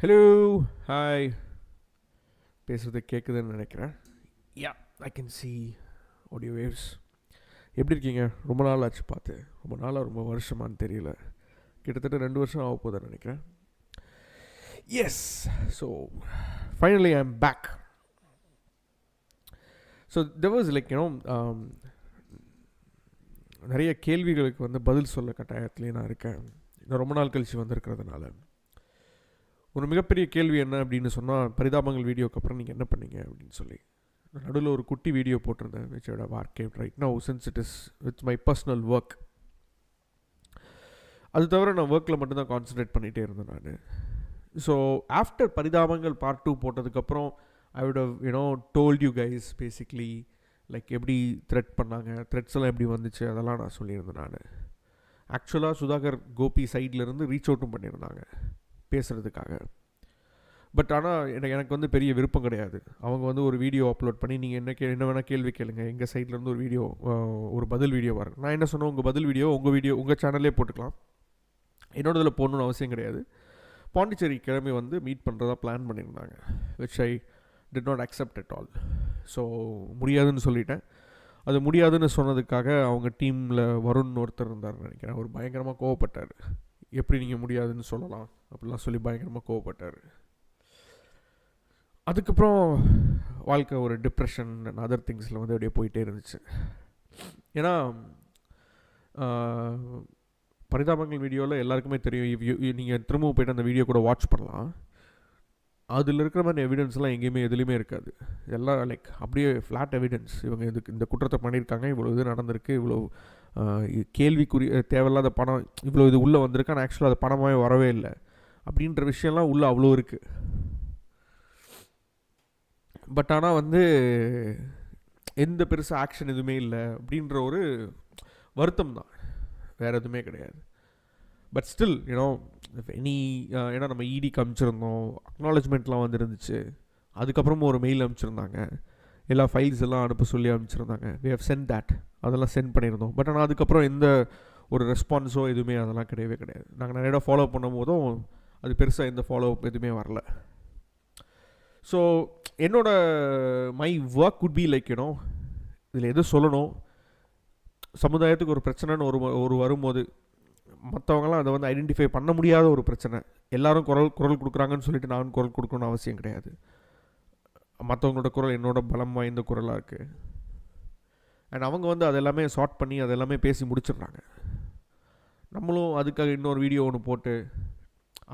Hello hi பேசுகிறது கேட்குதுன்னு நினைக்கிறேன். Yeah, I can see audio waves. எப்படி இருக்கீங்க? ரொம்ப நாள் ஆச்சு பார்த்து. ரொம்ப நாளாக ரொம்ப வருஷமானு தெரியல. கிட்டத்தட்ட 2 வருஷம் ஆக போகுதுன்னு நினைக்கிறேன். Yes, so finally I am back. So there was like நிறைய கேள்விகளுக்கு வந்து பதில் சொல்ல கட்டாயத்துலேயே நான் இருக்கேன். நான் ரொம்ப நாள் கழித்து வந்திருக்கிறதுனால ஒரு மிகப்பெரிய கேள்வி என்ன அப்படின்னு சொன்னால், பரிதாபங்கள் வீடியோக்கு அப்புறம் நீங்கள் என்ன பண்ணீங்க அப்படின்னு சொல்லி நடுவில் ஒரு குட்டி வீடியோ போட்டிருந்தேன். Which I have archived right now since it is with my personal work. அது தவிர நான் ஒர்க்கில் மட்டும்தான் கான்சன்ட்ரேட் பண்ணிகிட்டே இருந்தேன் நான். ஸோ ஆஃப்டர் பரிதாபங்கள் பார்ட் 2 போட்டதுக்கப்புறம் I would have told you guys basically like எப்படி த்ரெட் பண்ணாங்க, த்ரெட்ஸ் எல்லாம் எப்படி வந்துச்சு, அதெல்லாம் நான் சொல்லியிருந்தேன் நான். ஆக்சுவலாக சுதாகர் கோபி சைட்லேருந்து ரீச் அவுட்டும் பண்ணியிருந்தாங்க பேசுகிறதுக்காக. பட் ஆனால் எனக்கு வந்து பெரிய விருப்பம் கிடையாது. அவங்க வந்து ஒரு வீடியோ அப்லோட் பண்ணி நீங்கள் என்ன வேணால் கேள்வி கேளுங்க, எங்கள் சைட்லேருந்து ஒரு வீடியோ, ஒரு பதில் வீடியோ வரும். நான் என்ன சொன்னேன், உங்கள் பதில் வீடியோ உங்கள் சேனல்லே போட்டுக்கலாம், என்னோட இதில் போடணுன்னு அவசியம் கிடையாது. பாண்டிச்சேரி கிழமை வந்து மீட் பண்ணுறதா பிளான் பண்ணியிருந்தாங்க. Which I did not accept at all. So முடியாதுன்னு சொல்லிட்டேன். அது முடியாதுன்னு சொன்னதுக்காக அவங்க டீமில் வருண் ஒருத்தர் இருந்தார்னு நினைக்கிறேன். அவர் பயங்கரமாக கோவப்பட்டார். எப்படி நீங்கள் முடியாதுன்னு சொல்லலாம் அப்படிலாம் சொல்லி பயங்கரமாக கோவப்பட்டார். அதுக்கப்புறம் வாழ்க்கை ஒரு டிப்ரெஷன் அண்ட் அதர் திங்ஸில் வந்து அப்படியே போயிட்டே இருந்துச்சு. ஏன்னா பரிதாபங்கள் வீடியோவில் எல்லாருக்குமே தெரியும், நீங்கள் திரும்பவும் போய்ட்டு அந்த வீடியோ கூட வாட்ச் பண்ணலாம். அதில் இருக்கிற மாதிரி எவிடன்ஸ்லாம் எங்கேயுமே எதுலேயுமே இருக்காது. எல்லாம் லைக் அப்படியே ஃப்ளாட் எவிடன்ஸ். இவங்க இந்த குற்றத்தை பண்ணியிருக்காங்க, இவ்வளோ இது நடந்திருக்கு, இவ்வளோ கேள்விக்குரிய தேவையில்லாத பணம் இவ்வளோ இது உள்ளே வந்திருக்கு, ஆனால் ஆக்சுவலாக அது பணமாகவே வரவே இல்லை அப்படின்ற விஷயம்லாம் உள்ளே அவ்வளோ இருக்குது. பட் ஆனால் வந்து எந்த பெருசாக ஆக்ஷன் எதுவுமே இல்லை அப்படின்ற ஒரு வருத்தம் தான், வேறு எதுவுமே கிடையாது. பட் ஸ்டில் ஏன்னா நம்ம இடி காமிச்சிருந்தோம், அக்னாலஜ்மெண்ட்லாம் வந்துருந்துச்சு. அதுக்கப்புறமும் ஒரு மெயில் அனுப்பிச்சிருந்தாங்க, எல்லா ஃபைல்ஸ் எல்லாம் அனுப்ப சொல்லி அனுப்பிச்சிருந்தாங்க. வி ஹவ் சென்ட் தேட், அதெல்லாம் சென்ட் பண்ணியிருந்தோம். பட் ஆனால் அதுக்கப்புறம் எந்த ஒரு ரெஸ்பான்ஸோ எதுவுமே அதெல்லாம் கிடையவே கிடையாது. நாங்கள் நிறைய ஃபாலோ பண்ணும் போதும் அது பெருசாக எந்த ஃபாலோ அப் எதுவுமே வரல. ஸோ என்னோட my work could be like இதில் எது சொல்லணும், சமுதாயத்துக்கு ஒரு பிரச்சனைன்னு ஒரு வரும்போது மற்றவங்களாம் அதை வந்து ஐடென்டிஃபை பண்ண முடியாத ஒரு பிரச்சனை, எல்லாரும் குரல் கொடுக்குறாங்கன்னு சொல்லிட்டு நான் குரல் கொடுக்கணும்னு அவசியம் கிடையாது. மற்றவங்களோட குரல் என்னோட பலம் வாய்ந்த குரலாக இருக்குது. அண்ட் அவங்க வந்து அதெல்லாமே சார்ட் பண்ணி அதெல்லாமே பேசி முடிச்சிடுறாங்க. நம்மளும் அதுக்காக இன்னொரு வீடியோ ஒன்று போட்டு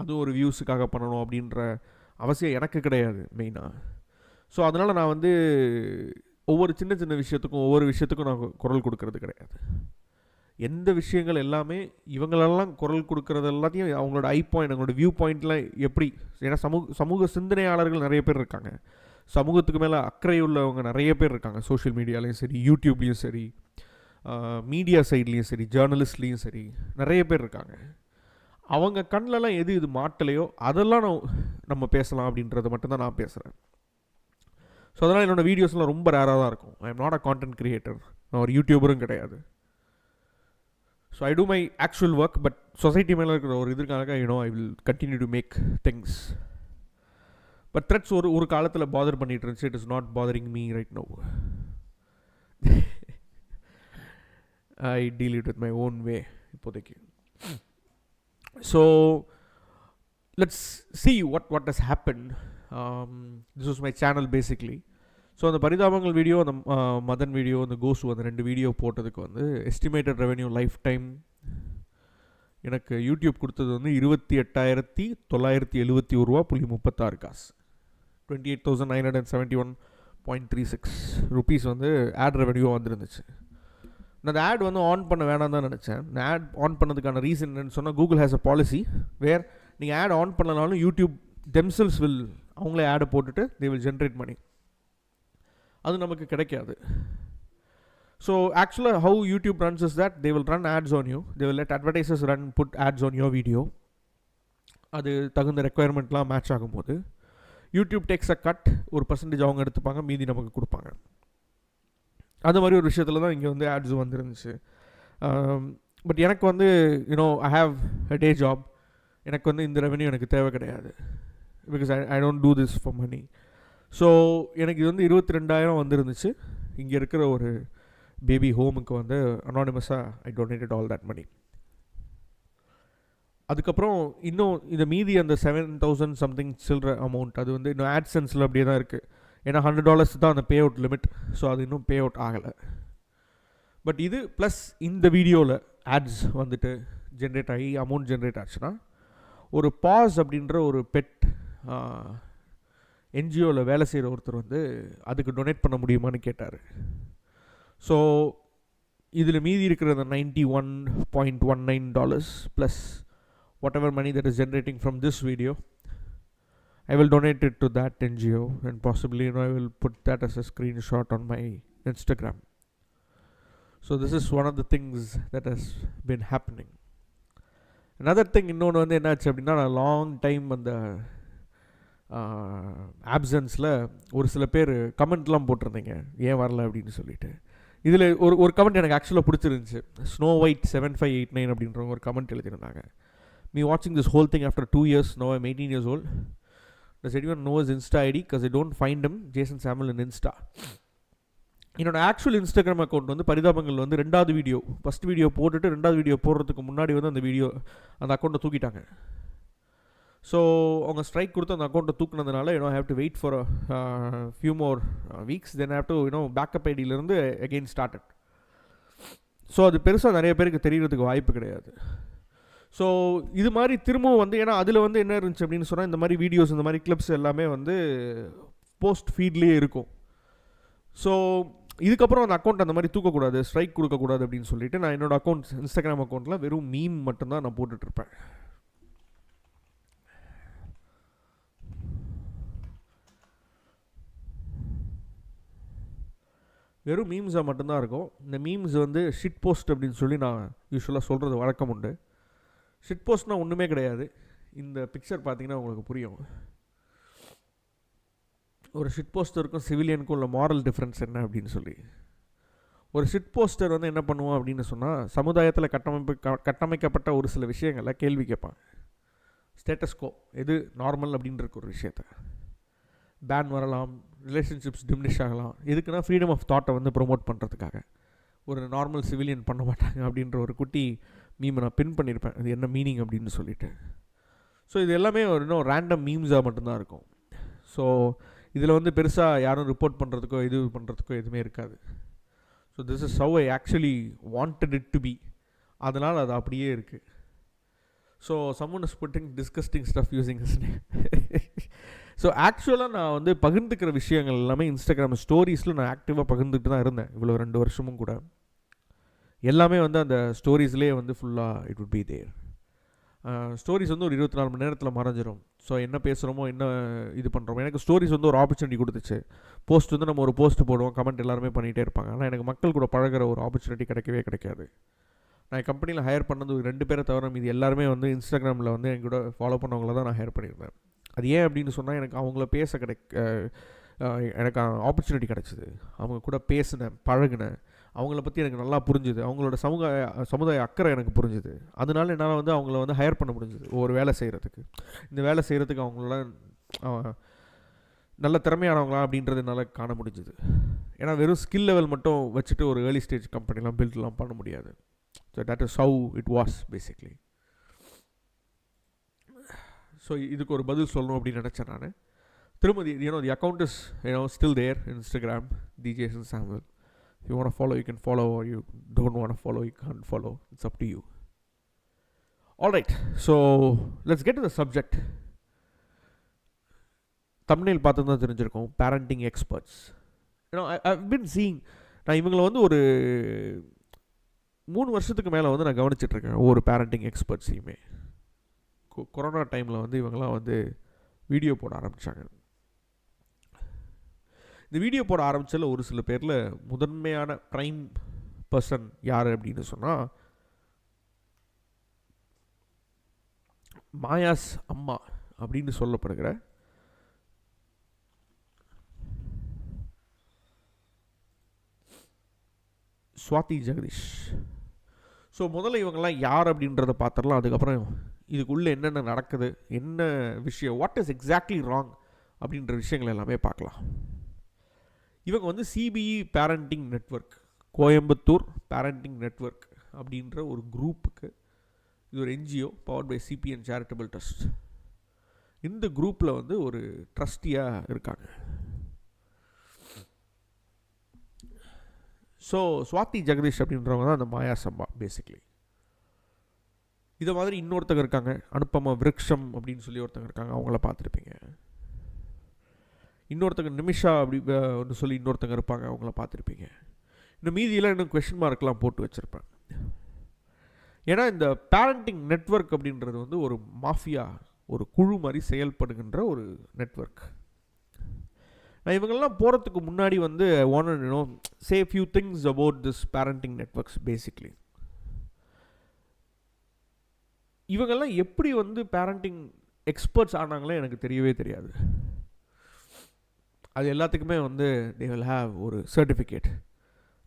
அது ஒரு வியூஸுக்காக பண்ணணும் அப்படின்ற அவசியம் எனக்கு கிடையாது மெயினாக. ஸோ அதனால் நான் வந்து ஒவ்வொரு சின்ன சின்ன விஷயத்துக்கும் ஒவ்வொரு விஷயத்துக்கும் நான் குரல் கொடுக்கறது கிடையாது. எந்த விஷயங்கள் எல்லாமே இவங்களெல்லாம் குரல் கொடுக்கறது எல்லாத்தையும் அவங்களோட ஐ பாயிண்ட், அவங்களோட வியூ பாயிண்ட்லாம் எப்படி, ஏன்னா சமூக சிந்தனையாளர்கள் நிறைய பேர் இருக்காங்க, சமூகத்துக்கு மேலே அக்கறை உள்ளவங்க நிறைய பேர் இருக்காங்க. சோஷியல் மீடியாலையும் சரி, யூடியூப்லேயும் சரி, மீடியா சைட்லேயும் சரி, ஜேர்னலிஸ்ட்லேயும் சரி, நிறைய பேர் இருக்காங்க. அவங்க கண்ணிலலாம் எது இது மாட்டலையோ அதெல்லாம் நம்ம பேசலாம் அப்படின்றத மட்டும்தான் நான் பேசுகிறேன். ஸோ அதனால் என்னோடய வீடியோஸ்லாம் ரொம்ப ரேராக தான் இருக்கும். I am not a content creator, நான் ஒரு யூடியூபரும் கிடையாது. So I do my actual work. But society மேலே இருக்கிற ஒரு இதற்காக I will continue to make things. But threads ஒரு காலத்தில் பாதர் பண்ணிட்டு இருந்துச்சு. It is not bothering me right now. I deal it with my own way இப்போதைக்கு. So let's see what has happened. This was my channel basically. So அந்த Parithabangal video, அந்த Madan video, அந்த கோசு, அந்த 2 video போட்டதுக்கு வந்து எஸ்டிமேட்டட் ரெவென்யூ லைஃப் டைம் எனக்கு YouTube கொடுத்தது வந்து 28,971 ரூபா.36 28,971.36 ருபீஸ் வந்து ஆட் ரெவென்யூ வந்துருந்துச்சு. நான் அந்த ஆட் வந்து ஆன் பண்ண வேணாம் தான் நினச்சேன். நான் ஆட் ஆன் பண்ணதுக்கான ரீசன் என்னன்னு சொன்னால், கூகுள் ஹேஸ் அ பாலிசி வேர் நீங்கள் ஆட் ஆன் பண்ணனாலும் யூடியூப் தெம்செல்ஸ் அவங்களே ஆடை போட்டுட்டு தே வில் ஜென்ரேட் மணி. அது நமக்கு கிடைக்காது. ஸோ ஆக்சுவலாக how YouTube runs is that they will run ads on you, they will let advertisers run put ads on your video. அது தகுந்த ரெக்குயர்மெண்ட்லாம் மேட்ச் ஆகும்போது யூடியூப் டேக்ஸ் அ கட், ஒரு பர்சன்டேஜ் அவங்க எடுத்துப்பாங்க, மீதி நமக்கு கொடுப்பாங்க. அது மாதிரி ஒரு விஷயத்தில் தான் இங்கே வந்து ஆட்ஸ் வந்துருந்துச்சு. பட் எனக்கு வந்து I have a day job. எனக்கு வந்து இந்த ரெவென்யூ எனக்கு தேவை கிடையாது. Because I don't do this for money. So எனக்கு இது வந்து 22,000 வந்துருந்துச்சு. இங்கே இருக்கிற ஒரு பேபி ஹோமுக்கு வந்து அனானிமஸாக ஐ டொனேட்டட் ஆல் தட் மணி. அதுக்கப்புறம் இன்னும் இந்த மீதி அந்த 7,000 சம்திங் சில்ற அமௌண்ட் அது வந்து இன்னும் ஆட்சென்ஸில் அப்படியே தான் இருக்குது. ஏன்னா $100 தான் அந்த பே அவுட் லிமிட். ஸோ அது இன்னும் பே அவுட் ஆகலை. பட் இது ப்ளஸ் இந்த வீடியோவில் ஆட்ஸ் வந்துட்டு ஜென்ரேட் ஆகி அமௌண்ட் ஜென்ரேட் ஆச்சுன்னா ஒரு பாஸ் அப்படின்ற ஒரு பெட் என்ஜிஓவில் வேலை செய்கிற ஒருத்தர் வந்து அதுக்கு டொனேட் பண்ண முடியுமான்னு கேட்டார். ஸோ இதில் மீதி இருக்கிற அந்த $91.19 plus whatever money that is generating from this video, I will donate it to that NGO, and possibly I will put that as a screenshot on my Instagram. So this is one of the things that has been happening. Another thing இன்னொன்று வந்து என்னாச்சு அப்படின்னா, நான் long time அந்த ஆப்சன்ஸில் ஒரு சில பேர் கமெண்ட்லாம் போட்டிருந்தீங்க ஏன் வரல அப்படின்னு சொல்லிட்டு. இதில் ஒரு கமெண்ட் எனக்கு ஆக்சுவலாக பிடிச்சிருந்துச்சு. ஸ்னோ ஒயிட் 7589 அப்படின்றவங்க ஒரு comment எழுதியிருந்தாங்க. Me watching this whole thing after 2 years, now I'm 18 years old. Does anyone know his Insta ID? Because I don't find him, Jason Samuel in Insta. என்னோட ஆக்சுவல் இன்ஸ்டாகிராம் அக்கௌண்ட் வந்து பரிதாபங்கள் வந்து 2வது video, first video போட்டுட்டு 2வது video போடுறதுக்கு முன்னாடி வந்து அந்த அக்கௌண்ட்டை தூக்கிட்டாங்க. ஸோ அவங்க ஸ்ட்ரைக் கொடுத்து அந்த அக்கௌண்ட்டை தூக்குனதுனால have to wait for few more weeks, then have to back up ஐடியிலேருந்து அகெயின் ஸ்டார்டட். ஸோ அது பெருசாக நிறைய பேருக்கு தெரியறதுக்கு வாய்ப்பு கிடையாது. ஸோ இது மாதிரி திரும்பவும் வந்து ஏன்னா அதில் வந்து என்ன இருந்துச்சு அப்படின்னு சொன்னால், இந்த மாதிரி வீடியோஸ் இந்த மாதிரி கிளிப்ஸ் எல்லாமே வந்து போஸ்ட் ஃபீட்லேயே இருக்கும். ஸோ இதுக்கப்புறம் அந்த அக்கௌண்ட் அந்த மாதிரி தூக்கக்கூடாது, ஸ்ட்ரைக் கொடுக்கக்கூடாது அப்படின்னு சொல்லிட்டு நான் என்னோடய அக்கௌண்ட் இன்ஸ்டாகிராம் அக்கௌண்ட்டில் வெறும் மீம் மட்டும்தான் நான் போட்டுட்ருப்பேன். வெறும் மீம்ஸாக மட்டும்தான் இருக்கும். இந்த மீம்ஸ் வந்து ஷிட் போஸ்ட் அப்படின்னு சொல்லி நான் யூஸ்வலாக சொல்கிறது வழக்கம் உண்டு. ஷிட் போஸ்ட்னால் ஒன்றுமே கிடையாது. இந்த பிக்சர் பார்த்தீங்கன்னா உங்களுக்கு புரியும். ஒரு ஷிட் போஸ்டருக்கும் சிவிலியனுக்கும் உள்ள மாரல் டிஃப்ரென்ஸ் என்ன அப்படின்னு சொல்லி. ஒரு ஷிட் போஸ்டர் வந்து என்ன பண்ணுவோம் அப்படின்னு சொன்னால், சமுதாயத்தில் கட்டமைக்கப்பட்ட ஒரு சில விஷயங்களை கேள்வி கேட்பான். ஸ்டேட்டஸ்கோ எது நார்மல் அப்படின்ற ஒரு விஷயத்த பேன் வரலாம், ரிலேஷன்ஷிப்ஸ் டிமினிஷ் ஆகலாம். எதுக்குன்னா ஃப்ரீடம் ஆஃப் தாட்டை வந்து ப்ரொமோட் பண்ணுறதுக்காக. ஒரு நார்மல் சிவிலியன் பண்ண மாட்டாங்க அப்படின்ற ஒரு குட்டி மீமை நான் பின் பண்ணியிருப்பேன், அது என்ன மீனிங் அப்படின்னு சொல்லிட்டு. ஸோ இது எல்லாமே ஒரு இன்னும் ரேண்டம் மீம்ஸாக மட்டும்தான் இருக்கும். ஸோ இதில் வந்து பெருசாக யாரும் ரிப்போர்ட் பண்ணுறதுக்கோ இது பண்ணுறதுக்கோ எதுவுமே இருக்காது. So this is how I actually wanted it to be. அதனால் அது அப்படியே இருக்குது. So someone is putting disgusting stuff using his name. So ஆக்சுவலாக நான் வந்து பகிர்ந்துக்கிற விஷயங்கள் எல்லாமே இன்ஸ்டாகிராம் ஸ்டோரிஸில் நான் ஆக்டிவாக பகிர்ந்துட்டு தான் இருந்தேன் இவ்வளோ 2 வருஷமும் கூட. எல்லாமே வந்து அந்த ஸ்டோரிஸ்லேயே வந்து ஃபுல்லாக it would be there. Stories வந்து ஒரு 24 மணி நேரத்தில் மறைஞ்சிரும். ஸோ என்ன பேசுகிறோமோ என்ன இது பண்ணுறோமோ. எனக்கு ஸ்டோரிஸ் வந்து ஒரு ஆப்பர்ச்சுனிட்டி கொடுத்துச்சு. போஸ்ட் வந்து நம்ம ஒரு போஸ்ட் போடுவோம், கமெண்ட் எல்லாருமே பண்ணிகிட்டே இருப்பாங்க. ஆனால் எனக்கு மக்கள் கூட பழகிற ஒரு ஆப்பர்ச்சுனிட்டி கிடைக்காது. நான் கம்பெனியில் ஹையர் பண்ணது 2 பேரை தவிர மீது எல்லாருமே வந்து இன்ஸ்டாகிராமில் வந்து என் கூட ஃபாலோ பண்ணவங்கள தான் நான் ஹையர் பண்ணியிருந்தேன். அது ஏன் அப்படின்னு சொன்னால், எனக்கு அவங்கள பேச எனக்கு ஆப்பர்ச்சுனிட்டி கிடச்சிது. அவங்க கூட பேசினேன், பழகினேன், அவங்கள பற்றி எனக்கு நல்லா புரிஞ்சுது, அவங்களோட சமுதாய அக்கறை எனக்கு புரிஞ்சுது. அதனால என்னால் வந்து அவங்கள வந்து ஹையர் பண்ண முடிஞ்சுது ஒரு வேலை செய்கிறதுக்கு. இந்த வேலை செய்கிறதுக்கு அவங்கள நல்ல திறமையானவங்களா அப்படின்றது என்னால் காண முடிஞ்சுது. ஏன்னா வெறும் ஸ்கில் லெவல் மட்டும் வச்சுட்டு ஒரு ஏர்லி ஸ்டேஜ் கம்பெனிலாம் பில்ட்லாம் பண்ண முடியாது. So that is how it was basically. So இதுக்கு ஒரு பதில் சொல்லணும் அப்படின்னு நினச்சேன் நான். திரும்ப the account is still there in Instagram, Jason Samuel. If you want to follow, you can follow, or you don't want to follow, you can't follow. It's up to you. Alright, so let's get to the subject. Thumbnail பார்த்து தான் தெரிஞ்சிருக்கும், parenting experts. I've been seeing, நான் இவங்களை வந்து ஒரு 3 வருஷத்துக்கு மேலே வந்து நான் கவனிச்சிட்ருக்கேன் ஒவ்வொரு பேரண்டிங் எக்ஸ்பர்ட்ஸையுமே. கொரோனா டைமில் வந்து இவங்கெல்லாம் வந்து வீடியோ போட ஆரம்பித்தாங்க. இந்த வீடியோ போட ஆரம்பித்ததில் ஒரு சில பேரில் முதன்மையான ப்ரைம் பர்சன் யார் அப்படின்னு சொன்னால், மாயாஸ் அம்மா அப்படின்னு சொல்லப்படுகிற ஸ்வாதி ஜெகதீஷ். ஸோ முதல்ல இவங்கெல்லாம் யார் அப்படின்றத பார்த்துடலாம். அதுக்கப்புறம் இதுக்குள்ளே என்னென்ன நடக்குது, என்ன விஷயம், வாட் இஸ் எக்ஸாக்ட்லி ராங் அப்படின்ற விஷயங்கள் எல்லாமே பார்க்கலாம். இவங்க வந்து CBE parenting network, Coimbatore parenting network அப்படின்ற ஒரு குரூப்புக்கு, இது ஒரு NGO powered by CBN charitable trust. இந்த குரூப்பில் வந்து ஒரு ட்ரஸ்டியாக இருக்காங்க. ஸோ சுவாதி ஜெகதீஷ் அப்படின்றவங்க தான் அந்த மாயாஸ் அம்மா பேசிக்லி. இதை மாதிரி இன்னொருத்தங்க இருக்காங்க, அனுப்பமா விருக்ஷம் அப்படின்னு சொல்லி ஒருத்தங்க இருக்காங்க, அவங்கள பார்த்துருப்பீங்க. இன்னொருத்தங்க நிமிஷா அப்படி ஒன்று சொல்லி இன்னொருத்தங்க இருப்பாங்க, அவங்கள பார்த்துருப்பீங்க. இந்த மீதியெல்லாம் இன்னும் கொஷின் மார்க்லாம் போட்டு வச்சுருப்பேன். ஏன்னா இந்த பேரண்டிங் நெட்வொர்க் அப்படின்றது வந்து ஒரு மாஃபியா, ஒரு குழு மாதிரி செயல்படுகின்ற ஒரு நெட்வொர்க். நான் இவங்கெல்லாம் போகிறதுக்கு முன்னாடி வந்து I want to know say few things about this parenting networks. Basically இவங்கெல்லாம் எப்படி வந்து பேரண்டிங் எக்ஸ்பர்ட்ஸ் ஆனாங்களே எனக்கு தெரியவே தெரியாது. அது எல்லாத்துக்குமே வந்து தே வில் ஹேவ் ஒரு சர்டிஃபிகேட்.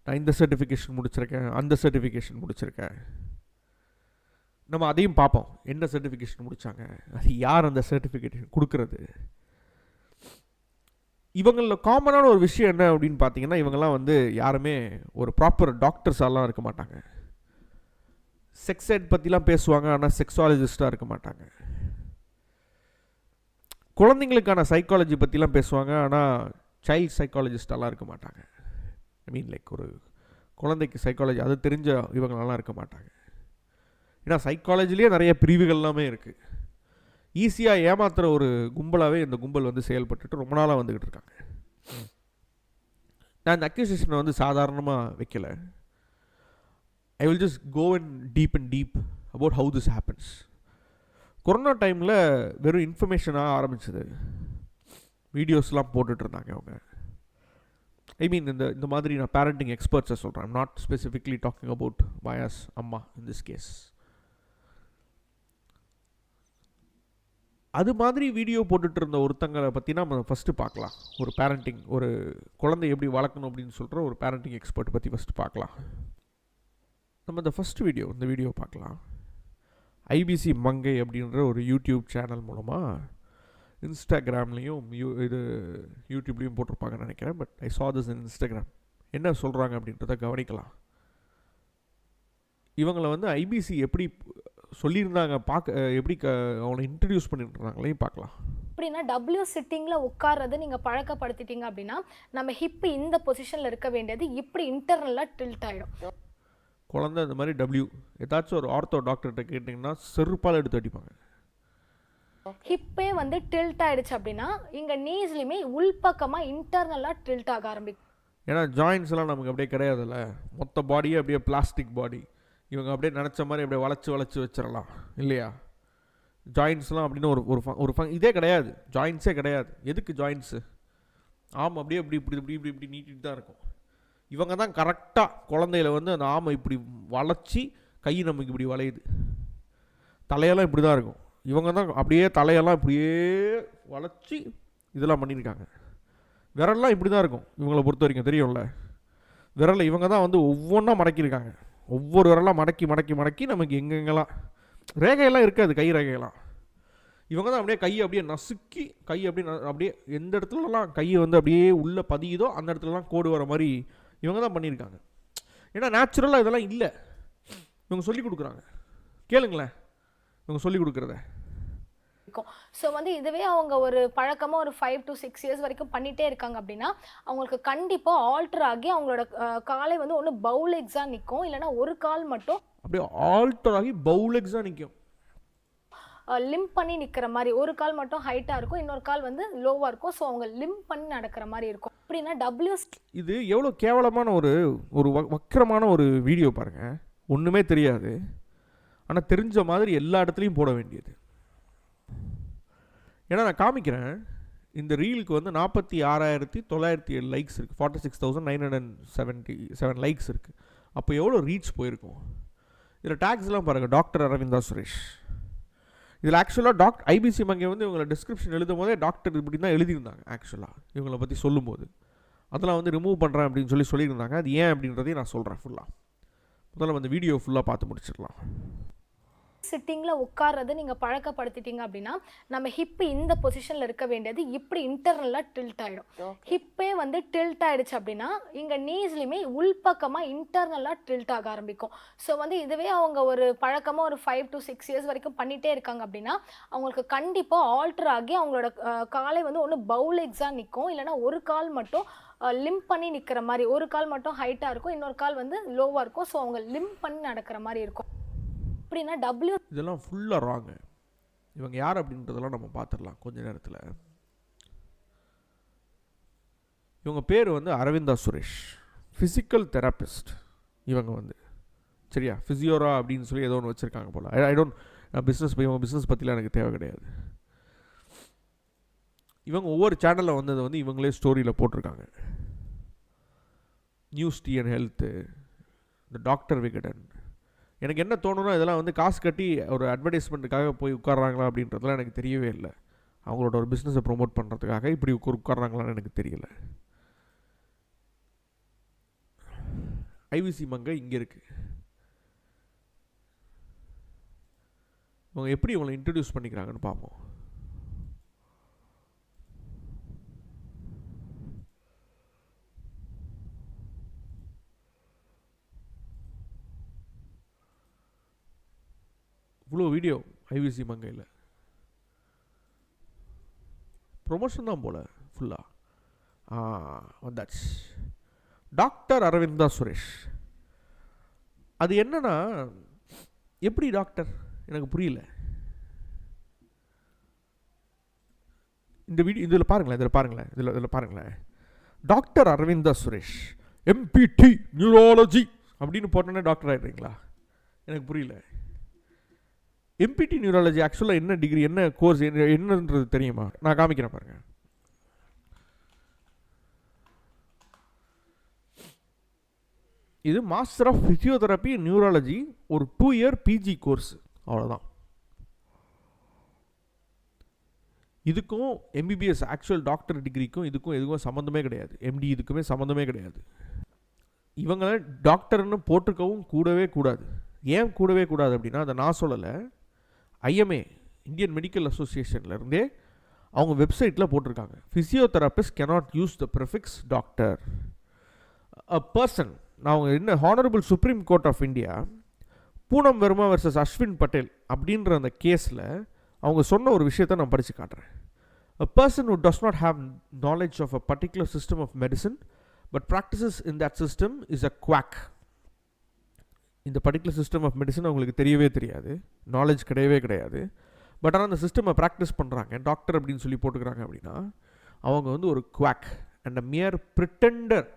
நான் இந்த சர்டிஃபிகேஷன் முடிச்சிருக்கேன், அந்த சர்டிஃபிகேஷன் முடிச்சிருக்கேன். நம்ம அதையும் பார்ப்போம், என்ன சர்டிஃபிகேஷன் முடித்தாங்க, அது யார் அந்த சர்டிஃபிகேஷன் கொடுக்குறது. இவங்களில் காமனான ஒரு விஷயம் என்ன அப்படின்னு பார்த்தீங்கன்னா, இவங்கெல்லாம் வந்து யாருமே ஒரு ப்ராப்பர் டாக்டர்ஸாலாம் இருக்க மாட்டாங்க. செக்ஸ் எட் பற்றிலாம் பேசுவாங்க, ஆனால் செக்ஸாலஜிஸ்டாக இருக்க மாட்டாங்க. குழந்தைங்களுக்கான சைக்காலஜி பற்றிலாம் பேசுவாங்க, ஆனால் சைல்ட் சைக்காலஜிஸ்டாலாம் இருக்க மாட்டாங்க. ஐ மீன் லைக் ஒரு குழந்தைக்கு சைக்காலஜி அது தெரிஞ்ச இவங்களெல்லாம் இருக்க மாட்டாங்க. ஏன்னா சைக்காலஜிலேயே நிறைய பிரிவுகள் எல்லாமே இருக்குது. ஈஸியாக ஏமாத்துகிற ஒரு கும்பலாகவே இந்த கும்பல் வந்து செயல்பட்டுட்டு ரொம்ப நாளாக வந்துக்கிட்டு இருக்காங்க. நான் இந்த அக்யூசேஷனை வந்து சாதாரணமாக வைக்கல. I will just go and deep about how this happens. Corona டைமில் வெறும் இன்ஃபர்மேஷனாக ஆரம்பிச்சது, வீடியோஸ்லாம் போட்டுட்ருந்தாங்க அவங்க. ஐ மீன் இந்த மாதிரி நான் பேரண்டிங் எக்ஸ்பர்ட்ஸை சொல்கிறேன். I'm not specifically talking about Maya's அம்மா இன் திஸ் கேஸ். அது மாதிரி வீடியோ போட்டுட்டு இருந்த ஒருத்தங்களை பற்றி நம்ம ஃபஸ்ட்டு பார்க்கலாம். ஒரு பேரண்டிங், ஒரு குழந்தை எப்படி வளர்க்கணும் அப்படின்னு சொல்கிற ஒரு பேரண்டிங் எக்ஸ்பர்ட் பற்றி ஃபஸ்ட்டு பார்க்கலாம். நம்ம இந்த வீடியோ பார்க்கலாம். ஐபிசி மங்கை அப்படின்ற ஒரு யூடியூப் சேனல் மூலமாக இன்ஸ்டாகிராம்லேயும் இது யூடியூப்லேயும் போட்டிருப்பாங்கன்னு நினைக்கிறேன். But I saw this in Instagram. என்ன சொல்கிறாங்க அப்படின்றத கவனிக்கலாம். இவங்களை வந்து ஐபிசி எப்படி சொல்லியிருந்தாங்க, எப்படி அவனை இன்ட்ரடியூஸ் பண்ணிட்டு இருந்தாங்களையும் பார்க்கலாம். அப்படின்னா டபிள்யூ சிட்டிங்கில் உட்கார்றது நீங்கள் பழக்கப்படுத்திட்டீங்க அப்படின்னா நம்ம ஹிப்பு இந்த பொசிஷனில் இருக்க வேண்டியது இப்படி இன்டர்னலாக டில்ட் ஆகிடும். குழந்தை இந்த மாதிரி டபிள்யூ ஏதாச்சும் ஒரு ஆர்த்தோ டாக்டர்கிட்ட கேட்டிங்கன்னா செருப்பால் எடுத்து அடிப்பாங்க. ஹிப்பே வந்து டில்ட் ஆகிடுச்சு அப்படின்னா இங்கே நீஸ்லையுமே உள்பக்கமாக இன்டர்னலாக டில்ட் ஆக ஆரம்பிக்கும். ஏன்னா ஜாயின்ஸ்லாம் நமக்கு அப்படியே கிடையாதுல்ல, மொத்த பாடியே அப்படியே பிளாஸ்டிக் பாடி. இவங்க அப்படியே நினச்ச மாதிரி அப்படியே வளைச்சி வச்சிடலாம் இல்லையா. ஜாயின்ஸ்லாம் அப்படின்னு ஒரு இதே கிடையாது, ஜாயின்ஸே கிடையாது. எதுக்கு ஜாயின்ஸு? ஆமாம், அப்படியே இப்படி நீட்டிட்டு தான் இருக்கும். இவங்க தான் கரெக்டாக குழந்தையில வந்து அந்த ஆமை இப்படி வளைச்சி கை நமக்கு இப்படி வளையுது. தலையெல்லாம் இப்படி தான் இருக்கும். இவங்க தான் அப்படியே தலையெல்லாம் இப்படியே வளைச்சி இதெல்லாம் பண்ணியிருக்காங்க. விரல்லாம் இப்படி தான் இருக்கும் இவங்களை பொறுத்த வரைக்கும், தெரியும்ல. விரலை இவங்க தான் வந்து ஒவ்வொன்றா மடக்கியிருக்காங்க. ஒவ்வொரு விரலாம் மடக்கி நமக்கு எங்கெங்கெல்லாம் ரேகையெல்லாம் இருக்காது, கை ரேகையெல்லாம். இவங்க தான் அப்படியே கையை அப்படியே நசுக்கி அப்படியே எந்த இடத்துலலாம் கையை வந்து அப்படியே உள்ளே பதியுதோ அந்த இடத்துலலாம் கோடு வர மாதிரி இவங்க தான் பண்ணியிருக்காங்க. ஏன்னா நேச்சுரலாக இதெல்லாம் இல்லை, இவங்க சொல்லி கொடுக்குறாங்க. கேளுங்களேன் இவங்க சொல்லி கொடுக்குறத. ஸோ வந்து இதுவே அவங்க ஒரு பழக்கமாக ஒரு 5 to 6 years வரைக்கும் பண்ணிகிட்டே இருக்காங்க அப்படின்னா அவங்களுக்கு கண்டிப்பாக ஆல்டர் ஆகி அவங்களோட காலை வந்து ஒன்று பவுல் எக்ஸாக நிற்கும், இல்லைனா ஒரு கால் மட்டும் அப்படியே ஆல்டர் ஆகி பவுல் எக்ஸாக நிற்கும். லிம்ப் பண்ணி நிற்கிற மாதிரி, ஒரு கால் மட்டும் ஹைட்டாக இருக்கும், இன்னொரு கால் வந்து லோவாக இருக்கும். ஸோ அவங்க லிம்ப் பண்ணி நடக்கிற மாதிரி இருக்கும். அப்படின்னா இது எவ்வளோ கேவலமான ஒரு வக்கரமான ஒரு வீடியோ பாருங்கள். ஒன்றுமே தெரியாது, ஆனால் தெரிஞ்ச மாதிரி எல்லா இடத்துலையும் போட வேண்டியது. ஏன்னா நான் காமிக்கிறேன், இந்த ரீலுக்கு வந்து 46,907 லைக்ஸ் இருக்குது, 46,977 லைக்ஸ் இருக்குது. அப்போ எவ்வளோ ரீச் போயிருக்கும். இதில் டேக்ஸ்லாம் பாருங்கள், டாக்டர் அரவிந்தா சுரேஷ். இதில் ஆக்சுவலாக ஐபிசி மங்கை வந்து இவங்களை டிஸ்கிரிப்ஷன் எழுதும் போதே டாக்டர் இப்படி தான் எழுதியிருந்தாங்க. ஆக்சுவலாக இவங்களை பற்றி சொல்லும்போது அதெல்லாம் வந்து ரிமூவ் பண்ணுறேன் அப்படின்னு சொல்லியிருந்தாங்க. அது ஏன் அப்படின்றதையும் நான் சொல்கிறேன் ஃபுல்லாக. முதல்ல அந்த வீடியோ ஃபுல்லாக பார்த்து முடிச்சிடலாம். சிட்டிங்கில் உட்கார்றது நீங்கள் பழக்கப்படுத்திட்டீங்க அப்படின்னா நம்ம ஹிப்பு இந்த பொசிஷனில் இருக்க வேண்டியது இப்படி இன்டர்னலாக டில்ட் ஆகிடும். ஹிப்பே வந்து டில்ட் ஆகிடுச்சு அப்படின்னா இங்கே நீஸ்லையுமே உள்பக்கமாக இன்டர்னலாக டில்ட் ஆக ஆரம்பிக்கும். ஸோ வந்து இதுவே அவங்க ஒரு பழக்கமாக ஒரு 5 to 6 years வரைக்கும் பண்ணிகிட்டே இருக்காங்க அப்படின்னா அவங்களுக்கு கண்டிப்பாக ஆல்டர் ஆகி அவங்களோட காலை வந்து ஒன்று பவுல் எக்ஸாக நிற்கும், இல்லைனா ஒரு கால் மட்டும் லிம்ப் பண்ணி நிற்கிற மாதிரி, ஒரு கால் மட்டும் ஹைட்டாக இருக்கும், இன்னொரு கால் வந்து லோவாக இருக்கும். ஸோ அவங்க லிம்ப் பண்ணி நடக்கிற மாதிரி இருக்கும். அப்படின்னா இதெல்லாம் ஃபுல்லாக ராங்க. இவங்க யார் அப்படின்றதெல்லாம் நம்ம பார்த்துடலாம் கொஞ்ச நேரத்தில். இவங்க பேர் வந்து அரவிந்தா சுரேஷ், ஃபிசிக்கல் தெரபிஸ்ட். இவங்க வந்து சரியா ஃபிசியோரா அப்படின்னு சொல்லி ஏதோ ஒன்று வச்சுருக்காங்க போல். ஐ டோன்ட் பிஸ்னஸ் இவங்க பிஸ்னஸ் பற்றிலாம் எனக்கு தேவை கிடையாது. இவங்க ஒவ்வொரு சேனலில் வந்ததை வந்து இவங்களே ஸ்டோரியில் போட்டிருக்காங்க. நியூஸ் டிஎன் ஹெல்த்து, இந்த டாக்டர் விகடன். எனக்கு என்ன தோணுன்னா இதெல்லாம் வந்து காசு கட்டி ஒரு அட்வர்டைஸ்மெண்ட்டுக்காக போய் உட்கார்றாங்களா அப்படின்றதுலாம் எனக்கு தெரியவே இல்லை. அவங்களோட ஒரு பிஸ்னஸை ப்ரொமோட் பண்ணுறதுக்காக இப்படி உட்கார்றாங்களான்னு எனக்கு தெரியல. ஐவிசி மங்கை இங்கே இருக்குது. இவங்க எப்படி இவங்களை இன்ட்ரடியூஸ் பண்ணிக்கிறாங்கன்னு பார்ப்போம். இவ்வளோ வீடியோ ஐவிசி மங்கையில் ப்ரொமோஷன் தான் போல் ஃபுல்லாக. வந்தாச்சு டாக்டர் அரவிந்தா சுரேஷ். அது என்னன்னா எப்படி டாக்டர் எனக்கு புரியல. இந்த வீடியோ இதில் பாருங்களேன். டாக்டர் அரவிந்தா சுரேஷ் எம்பிடி நியூராலஜி அப்படின்னு போட்டோன்னே டாக்டர் ஆகிடுறீங்களா? எனக்கு புரியல. எம்பிடி நியூராலஜி ஆக்சுவலாக என்ன டிகிரி, என்ன கோர்ஸ், என்னன்றது தெரியுமா? நான் காமிக்கிறேன் பாருங்கள். இது மாஸ்டர் ஆஃப் ஃபிசியோதெரப்பி நியூராலஜி, ஒரு 2 year பிஜி கோர்ஸ், அவ்வளோதான். இதுக்கும் எம்பிபிஎஸ் ஆக்சுவல் டாக்டர் டிகிரிக்கும் இதுக்கும் சம்மந்தமே கிடையாது. எம்டி இதுக்குமே சம்மந்தமே கிடையாது. இவங்க டாக்டர்னு போட்டிருக்கவும் கூடவே கூடாது. ஏன் கூடவே கூடாது அப்படின்னா, அதை நான் சொல்லலை, ஐஎம்ஏ இந்தியன் மெடிக்கல் அசோசியேஷன்லேருந்தே அவங்க வெப்சைட்டில் போட்டிருக்காங்க. Physiotherapist cannot use the prefix doctor. A person, நான் என்ன honourable Supreme Court of India Poonam Verma versus Ashwin Patel அப்படின்ற அந்த கேஸில் அவங்க சொன்ன ஒரு விஷயத்தை நான் படித்து காட்டுறேன். A person who does not have knowledge of a particular system of medicine but practices in that system is a quack. இந்த பர்டிகுலர் சிஸ்டம் ஆஃப் மெடிசன் அவங்களுக்கு தெரியவே தெரியாது, நாலேஜ் கிடையவே கிடையாது. பட் ஆனால் அந்த சிஸ்டமை ப்ராக்டிஸ் பண்ணுறாங்க, டாக்டர் அப்படின்னு சொல்லி போட்டுக்கிறாங்க அப்படின்னா அவங்க வந்து ஒரு குவாக் அண்ட் அ மியர் ப்ரிட்டெண்டர்.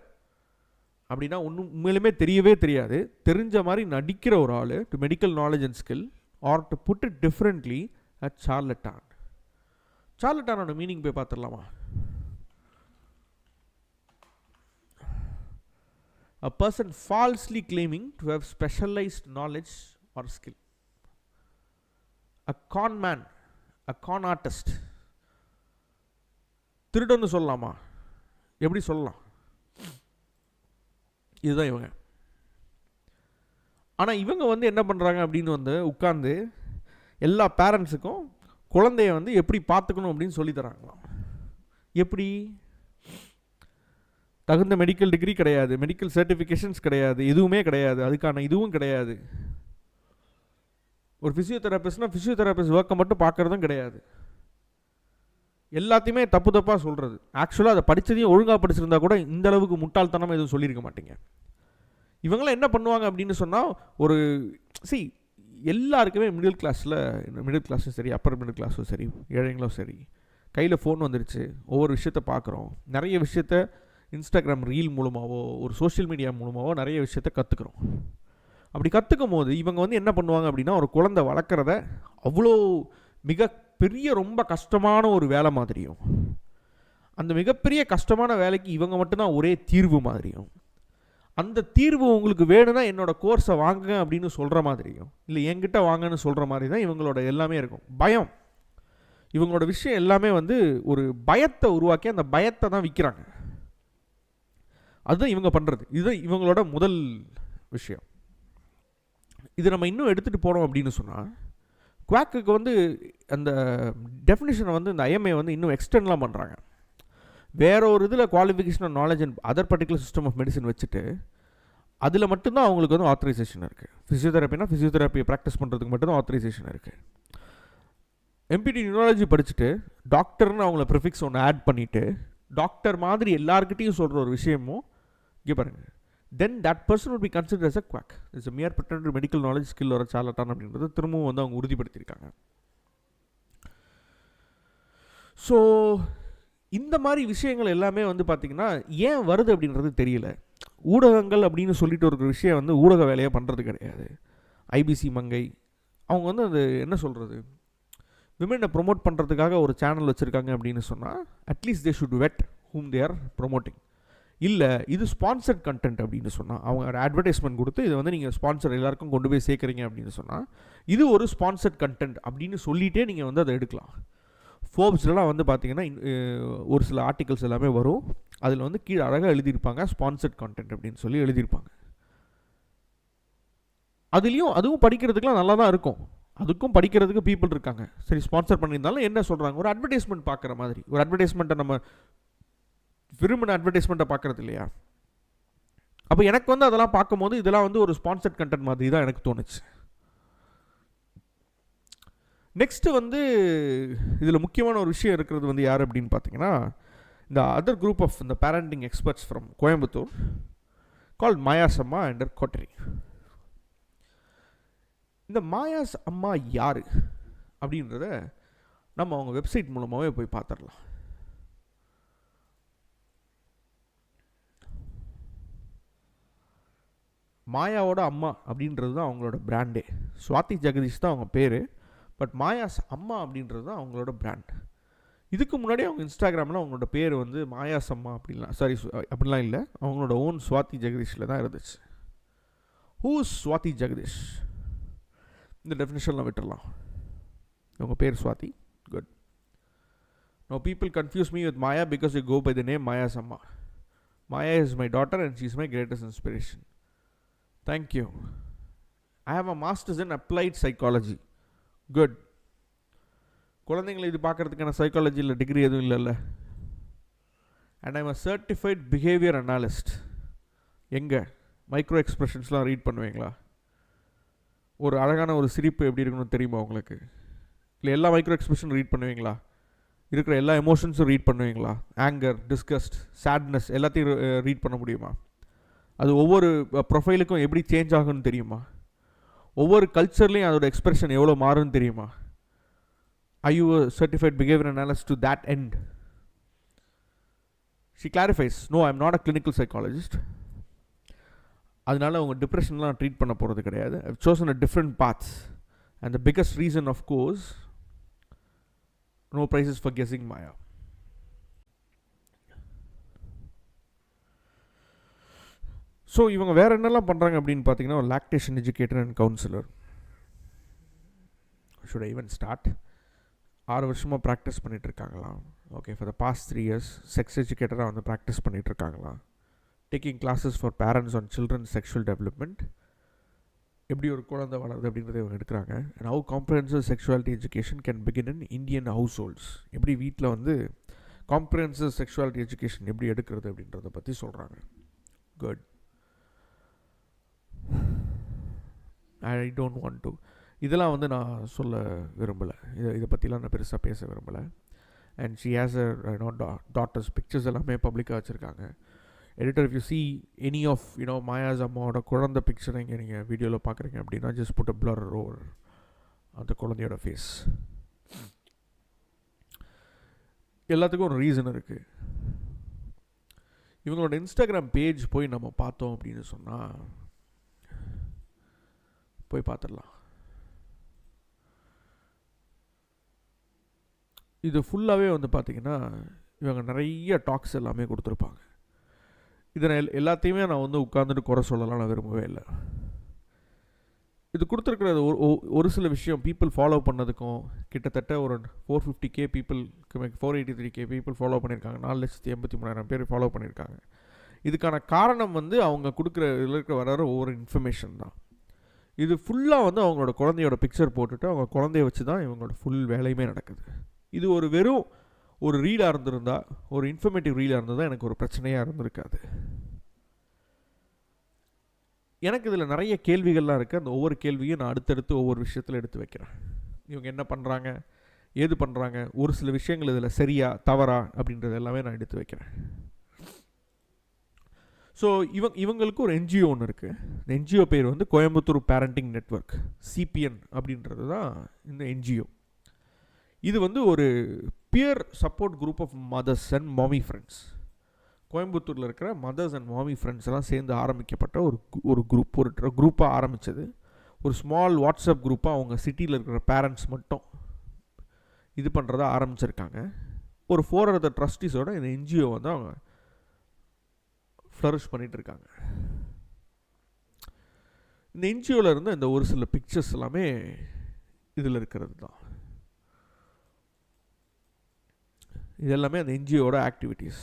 அப்படின்னா ஒன்றும் உண்மையிலுமே தெரியவே தெரியாது, தெரிஞ்ச மாதிரி நடிக்கிற ஒரு ஆள், to medical knowledge and skill, or to put it differently a charlatan. சார்லட்டானோட மீனிங் போய் பார்த்துடலாமா? A person falsely claiming to have specialized knowledge or skill. A con man, a con artist. திருடன்னு சொல்லலாமா? எப்படி சொல்லலாம்? இதுதான் இவங்க. ஆனால் இவங்க வந்து என்ன பண்ணுறாங்க அப்படின்னு வந்து உட்கார்ந்து எல்லா பேரண்ட்ஸுக்கும் குழந்தைய வந்து எப்படி பார்த்துக்கணும் அப்படின்னு சொல்லி தராங்களாம். எப்படி? தகுந்த மெடிக்கல் டிகிரி கிடையாது, மெடிக்கல் சர்டிஃபிகேஷன்ஸ் கிடையாது, எதுவுமே கிடையாது, அதுக்கான இதுவும் கிடையாது. ஒரு ஃபிசியோதெரபிஸ்ட்னா ஃபிசியோதெரபிஸ்ட் ஒர்க்கை மட்டும் பார்க்குறதும் கிடையாது. எல்லாத்தையுமே தப்பாக சொல்கிறது. ஆக்சுவலாக அதை படித்ததையும் ஒழுங்காக படிச்சிருந்தா கூட இந்த அளவுக்கு முட்டாள்தனமாக எதுவும் சொல்லியிருக்க மாட்டீங்க. இவங்களாம் என்ன பண்ணுவாங்க அப்படின்னு சொன்னால், ஒரு எல்லாருக்குமே மிடில் கிளாஸும் சரி, அப்பர் மிடில் கிளாஸும் சரி, ஏழைங்களும் சரி, கையில் ஃபோன் வந்துருச்சு, ஒவ்வொரு விஷயத்தை பார்க்குறோம், நிறைய விஷயத்த இன்ஸ்டாகிராம் ரீல் மூலமாகவோ ஒரு சோஷியல் மீடியா மூலமாகவோ நிறைய விஷயத்த கற்றுக்குறோம். அப்படி கற்றுக்கும் போது இவங்க வந்து என்ன பண்ணுவாங்க அப்படின்னா, ஒரு குழந்தை வளர்க்குறத அவ்வளோ மிகப்பெரிய ரொம்ப கஷ்டமான ஒரு வேலை மாதிரியும், அந்த மிகப்பெரிய கஷ்டமான வேலைக்கு இவங்க மட்டும்தான் ஒரே தீர்வு மாதிரியும், அந்த தீர்வு உங்களுக்கு வேணும்னா என்னோட கோர்ஸை வாங்க அப்படின்னு சொல்கிற மாதிரியும், இல்லை என்கிட்ட வாங்கன்னு சொல்கிற மாதிரி தான் இவங்களோட எல்லாமே இருக்கும். பயம், இவங்களோட விஷயம் எல்லாமே வந்து ஒரு பயத்தை உருவாக்கி அந்த பயத்தை தான் விற்கிறாங்க. அதுதான் இவங்க பண்ணுறது. இதுதான் இவங்களோட முதல் விஷயம். இது நம்ம இன்னும் எடுத்துகிட்டு போனோம் அப்படின்னு சொன்னால், குவாக்குக்கு வந்து அந்த டெஃபினிஷனை வந்து இந்த ஐஎம்ஏ வந்து இன்னும் எக்ஸ்டெண்ட்லாம் பண்ணுறாங்க. வேற ஒரு இதில் qualification of knowledge and other particular system of medicine வச்சுட்டு அதில் மட்டும்தான் அவங்களுக்கு வந்து ஆத்தரைசேஷன் இருக்குது. ஃபிசியோதெரப்பினா ஃபிசியோதெரப்பியை ப்ராக்டிஸ் பண்ணுறதுக்கு மட்டும்தான் ஆத்தரைசேஷன் இருக்குது. எம்பிடி நியூராலஜி படிச்சுட்டு டாக்டர்னு அவங்கள ப்ரிஃபிக்ஸ் ஒன்று ஆட் பண்ணிவிட்டு டாக்டர் மாதிரி எல்லாருக்கிட்டையும் சொல்கிற ஒரு விஷயமும் இங்கே பாருங்கள், then that person would be considered as a quack. It's a mere pretended medical knowledge skill or a charlatan அப்படின்றது திரும்பவும் வந்து அவங்க உறுதிப்படுத்தியிருக்காங்க. ஸோ இந்த மாதிரி விஷயங்கள் எல்லாமே வந்து பார்த்திங்கன்னா ஏன் வருது அப்படின்றது தெரியல. ஊடகங்கள் அப்படின்னு சொல்லிட்டு ஒரு விஷயம் வந்து ஊடக வேலையை பண்ணுறது கிடையாது. ஐபிசி மங்கை அவங்க வந்து அது என்ன சொல்கிறது, விமனை ப்ரொமோட் பண்ணுறதுக்காக ஒரு சேனல் வச்சுருக்காங்க அப்படின்னு சொன்னால் at least they should wet whom they are promoting. இல்லை இது ஸ்பான்சர்ட் கண்டென்ட் அப்படின்னு சொன்னால் அவங்க அட்வர்டைஸ்மெண்ட் கொடுத்து இதை வந்து நீங்கள் ஸ்பான்சர் எல்லாருக்கும் கொண்டு போய் சேர்க்குறீங்க அப்படின்னு சொன்னால் இது ஒரு ஸ்பான்சர்ட் கண்டென்ட் அப்படின்னு சொல்லிகிட்டே நீங்கள் வந்து அதை எடுக்கலாம். ஃபோர்ப்ஸ்லாம் வந்து பார்த்தீங்கன்னா ஒரு சில ஆர்டிகல்ஸ் எல்லாமே வரும், அதில் வந்து கீழே அழகாக எழுதியிருப்பாங்க ஸ்பான்சர்ட் கண்டென்ட் அப்படின்னு சொல்லி எழுதியிருப்பாங்க. அதுவும் படிக்கிறதுக்குலாம் நல்லா தான் இருக்கும், அதுக்கும் படிக்கிறதுக்கு பீப்புள் இருக்காங்க. சரி ஸ்பான்சர் பண்ணியிருந்தாலும் என்ன சொல்கிறாங்க, ஒரு அட்வர்டைஸ்மெண்ட் பார்க்குற மாதிரி. ஒரு அட்வர்டைஸ்மெண்ட்டை நம்ம விரும்பின அட்வர்டைஸ்மெண்ட்டை பார்க்குறது இல்லையா? அப்போ எனக்கு வந்து அதெல்லாம் பார்க்கும்போது இதெல்லாம் வந்து ஒரு ஸ்பான்சர்ட் கண்டென்ட் மாதிரி தான் எனக்கு தோணுச்சு. நெக்ஸ்ட்டு வந்து இதில் முக்கியமான ஒரு விஷயம் இருக்கிறது வந்து யார் அப்படின்னு பார்த்தீங்கன்னா இந்த அதர் குரூப் ஆஃப் இந்த parenting experts from Coimbatore called Maya's அம்மா அண்ட் கோட்டரி. இந்த மாயாஸ் அம்மா யார் அப்படின்றத நம்ம அவங்க வெப்சைட் மூலமாகவே போய் பார்த்துடலாம். மாயாவோட அம்மா அப்படின்றது தான் அவங்களோட பிராண்டே. சுவாதி ஜெகதீஷ் தான் அவங்க பேர், பட் மாயாஸ் அம்மா அப்படின்றது தான் அவங்களோட பிராண்ட். இதுக்கு முன்னாடி அவங்க இன்ஸ்டாகிராமில் அவங்களோட பேர் வந்து மாயாஸ் அம்மா அப்படின்லாம் அப்படிலாம் இல்லை, அவங்களோட ஓன் சுவாதி ஜெகதீஷில் தான் இருந்துச்சு. ஹூ சுவாதி ஜெகதீஷ் இந்த டெஃபினிஷனில் விட்டுடலாம். அவங்க பேர் Swathi, good. Now people confuse me with Maya because they go by the name Maya's Amma. Maya is my daughter and she is my greatest inspiration. Thank you. I have a master's in applied psychology. Good. குழந்தைங்களை இது பார்க்குறதுக்கான சைக்காலஜியில் degree எதுவும் இல்லைல்ல. And I'm a certified behaviour analyst. எங்கே micro எக்ஸ்பிரஷன்ஸ்லாம் read பண்ணுவீங்களா? ஒரு அழகான ஒரு சிரிப்பு எப்படி இருக்கணும்னு தெரியுமா உங்களுக்கு? இல்லை எல்லா மைக்ரோ எக்ஸ்பிரஷன் ரீட் பண்ணுவீங்களா? இருக்கிற எல்லா எமோஷன்ஸும் ரீட் பண்ணுவீங்களா? ஆங்கர், டிஸ்கஸ்ட், சேட்னஸ் எல்லாத்தையும் ரீட் பண்ண முடியுமா? அது ஒவ்வொரு ப்ரொஃபைலுக்கும் எப்படி சேஞ்ச் ஆகும்னு தெரியுமா? ஒவ்வொரு கல்ச்சர்லேயும் அதோட எக்ஸ்பிரஷன் எவ்வளோ மாறும்னு தெரியுமா? Are you a certified behavior analyst to that end? She clarifies, no, I'm not a clinical psychologist. அதனால அவங்க டிப்ரெஷன்லாம் ட்ரீட் பண்ண போகிறது கிடையாது. I've chosen a different path. And the biggest reason, of course, no prizes for guessing Maya. So இவங்க வேறு என்னெல்லாம் பண்ணுறாங்க அப்படின்னு பார்த்தீங்கன்னா lactation educator and counsellor. Should I even start? 6 வருஷமாக ப்ராக்டிஸ் பண்ணிகிட்ருக்காங்களாம். Okay, for the past 3 years sex எஜுகேட்டராக வந்து ப்ராக்டிஸ் பண்ணிகிட்ருக்காங்களாம். Taking classes for parents on children's sexual development, எப்படி ஒரு குழந்தை வளருது அப்படின்றத இவங்க எடுக்கிறாங்க. And how comprehensive sexuality education can begin in Indian households, எப்படி வீட்டில் வந்து காம்ப்ரிஹென்சிவ் செக்ஷுவாலிட்டி எஜுகேஷன் எப்படி எடுக்கிறது அப்படின்றத பற்றி சொல்கிறாங்க. Good. I don't want to இதெல்லாம் வந்து நான் சொல்ல விரும்பலை, இதை பற்றிலாம் நான் பெருசாக பேச விரும்பலை. And she has a daughter's pictures எல்லாமே பப்ளிக்காக வச்சுருக்காங்க. Editor, if you see any of Maya's அம்மாவோட குழந்தை பிக்சரை இங்கே நீங்கள் வீடியோவில் பார்க்குறீங்க அப்படின்னா just put a blur over அந்த குழந்தையோட ஃபேஸ். எல்லாத்துக்கும் ஒரு ரீசன் இருக்குது. இவங்களோட இன்ஸ்டாகிராம் பேஜ் போய் நம்ம பார்த்தோம் அப்படின்னு சொன்னால் போய் பார்த்துடலாம். இது ஃபுல்லாகவே வந்து பார்த்திங்கன்னா இவங்க நிறைய டாக்ஸ் எல்லாமே கொடுத்துருப்பாங்க. இதை எல்லாத்தையுமே நான் வந்து உட்காந்துட்டு குறை சொல்லலாம் நான் விரும்பவே இல்லை. இது கொடுத்துருக்கிறது ஒரு சில விஷயம் பீப்புள் ஃபாலோ பண்ணதுக்கும் கிட்டத்தட்ட ஒரு 450K பீப்புளுக்கு 483K பீப்புள் ஃபாலோ பண்ணியிருக்காங்க. 4,83,000 பேர் ஃபாலோ பண்ணியிருக்காங்க. இதுக்கான காரணம் வந்து அவங்க கொடுக்குற இதில் இருக்கிற வர ஒவ்வொரு இன்ஃபர்மேஷன் தான். இது ஃபுல்லாக வந்து அவங்களோட குழந்தையோட பிக்சர் போட்டுட்டு அவங்க குழந்தைய வச்சு தான் இவங்களோட ஃபுல் வேலையுமே நடக்குது. இது ஒரு வெறும் ஒரு ரீலாக இருந்திருந்தா, ஒரு இன்ஃபர்மேட்டிவ் ரீலாக இருந்ததா எனக்கு ஒரு பிரச்சனையாக இருந்திருக்காது. எனக்கு இதில் நிறைய கேள்விகள்லாம் இருக்குது. அந்த ஒவ்வொரு கேள்வியும் நான் அடுத்தடுத்து ஒவ்வொரு விஷயத்தில் எடுத்து வைக்கிறேன். இவங்க என்ன பண்ணுறாங்க, ஏது பண்ணுறாங்க, ஒரு சில விஷயங்கள் இதில் சரியா தவறா அப்படின்றது எல்லாமே நான் எடுத்து வைக்கிறேன். ஸோ இவங்களுக்கு ஒரு என்ஜிஓ ஒன்று இருக்குது. இந்த என்ஜிஓ பேர் வந்து கோயம்புத்தூர் பேரண்டிங் நெட்வொர்க், சிபிஎன் அப்படின்றது தான் இந்த என்ஜிஓ. இது வந்து ஒரு peer support group of mothers and mommy friends. கோயம்புத்தூரில் இருக்கிற மதர்ஸ் அண்ட் மாமி ஃப்ரெண்ட்ஸ் எல்லாம் சேர்ந்து ஆரம்பிக்கப்பட்ட ஒரு குரூப்பாக ஆரம்பித்தது. ஒரு ஸ்மால் வாட்ஸ்அப் குரூப்பாக அவங்க சிட்டியில் இருக்கிற பேரண்ட்ஸ் மட்டும் இது பண்ணுறதா ஆரம்பிச்சிருக்காங்க. ஒரு 4 other ட்ரஸ்டீஸோட இந்த என்ஜிஓ வந்து அவங்க ஃப்ளரிஷ் பண்ணிகிட்டு இருக்காங்க. இந்த என்ஜிஓவில் இருந்து இந்த ஒரு சில பிக்சர்ஸ் எல்லாமே இதில் இருக்கிறது தான். இது எல்லாமே அந்த என்ஜிஓட ஆக்டிவிட்டீஸ்.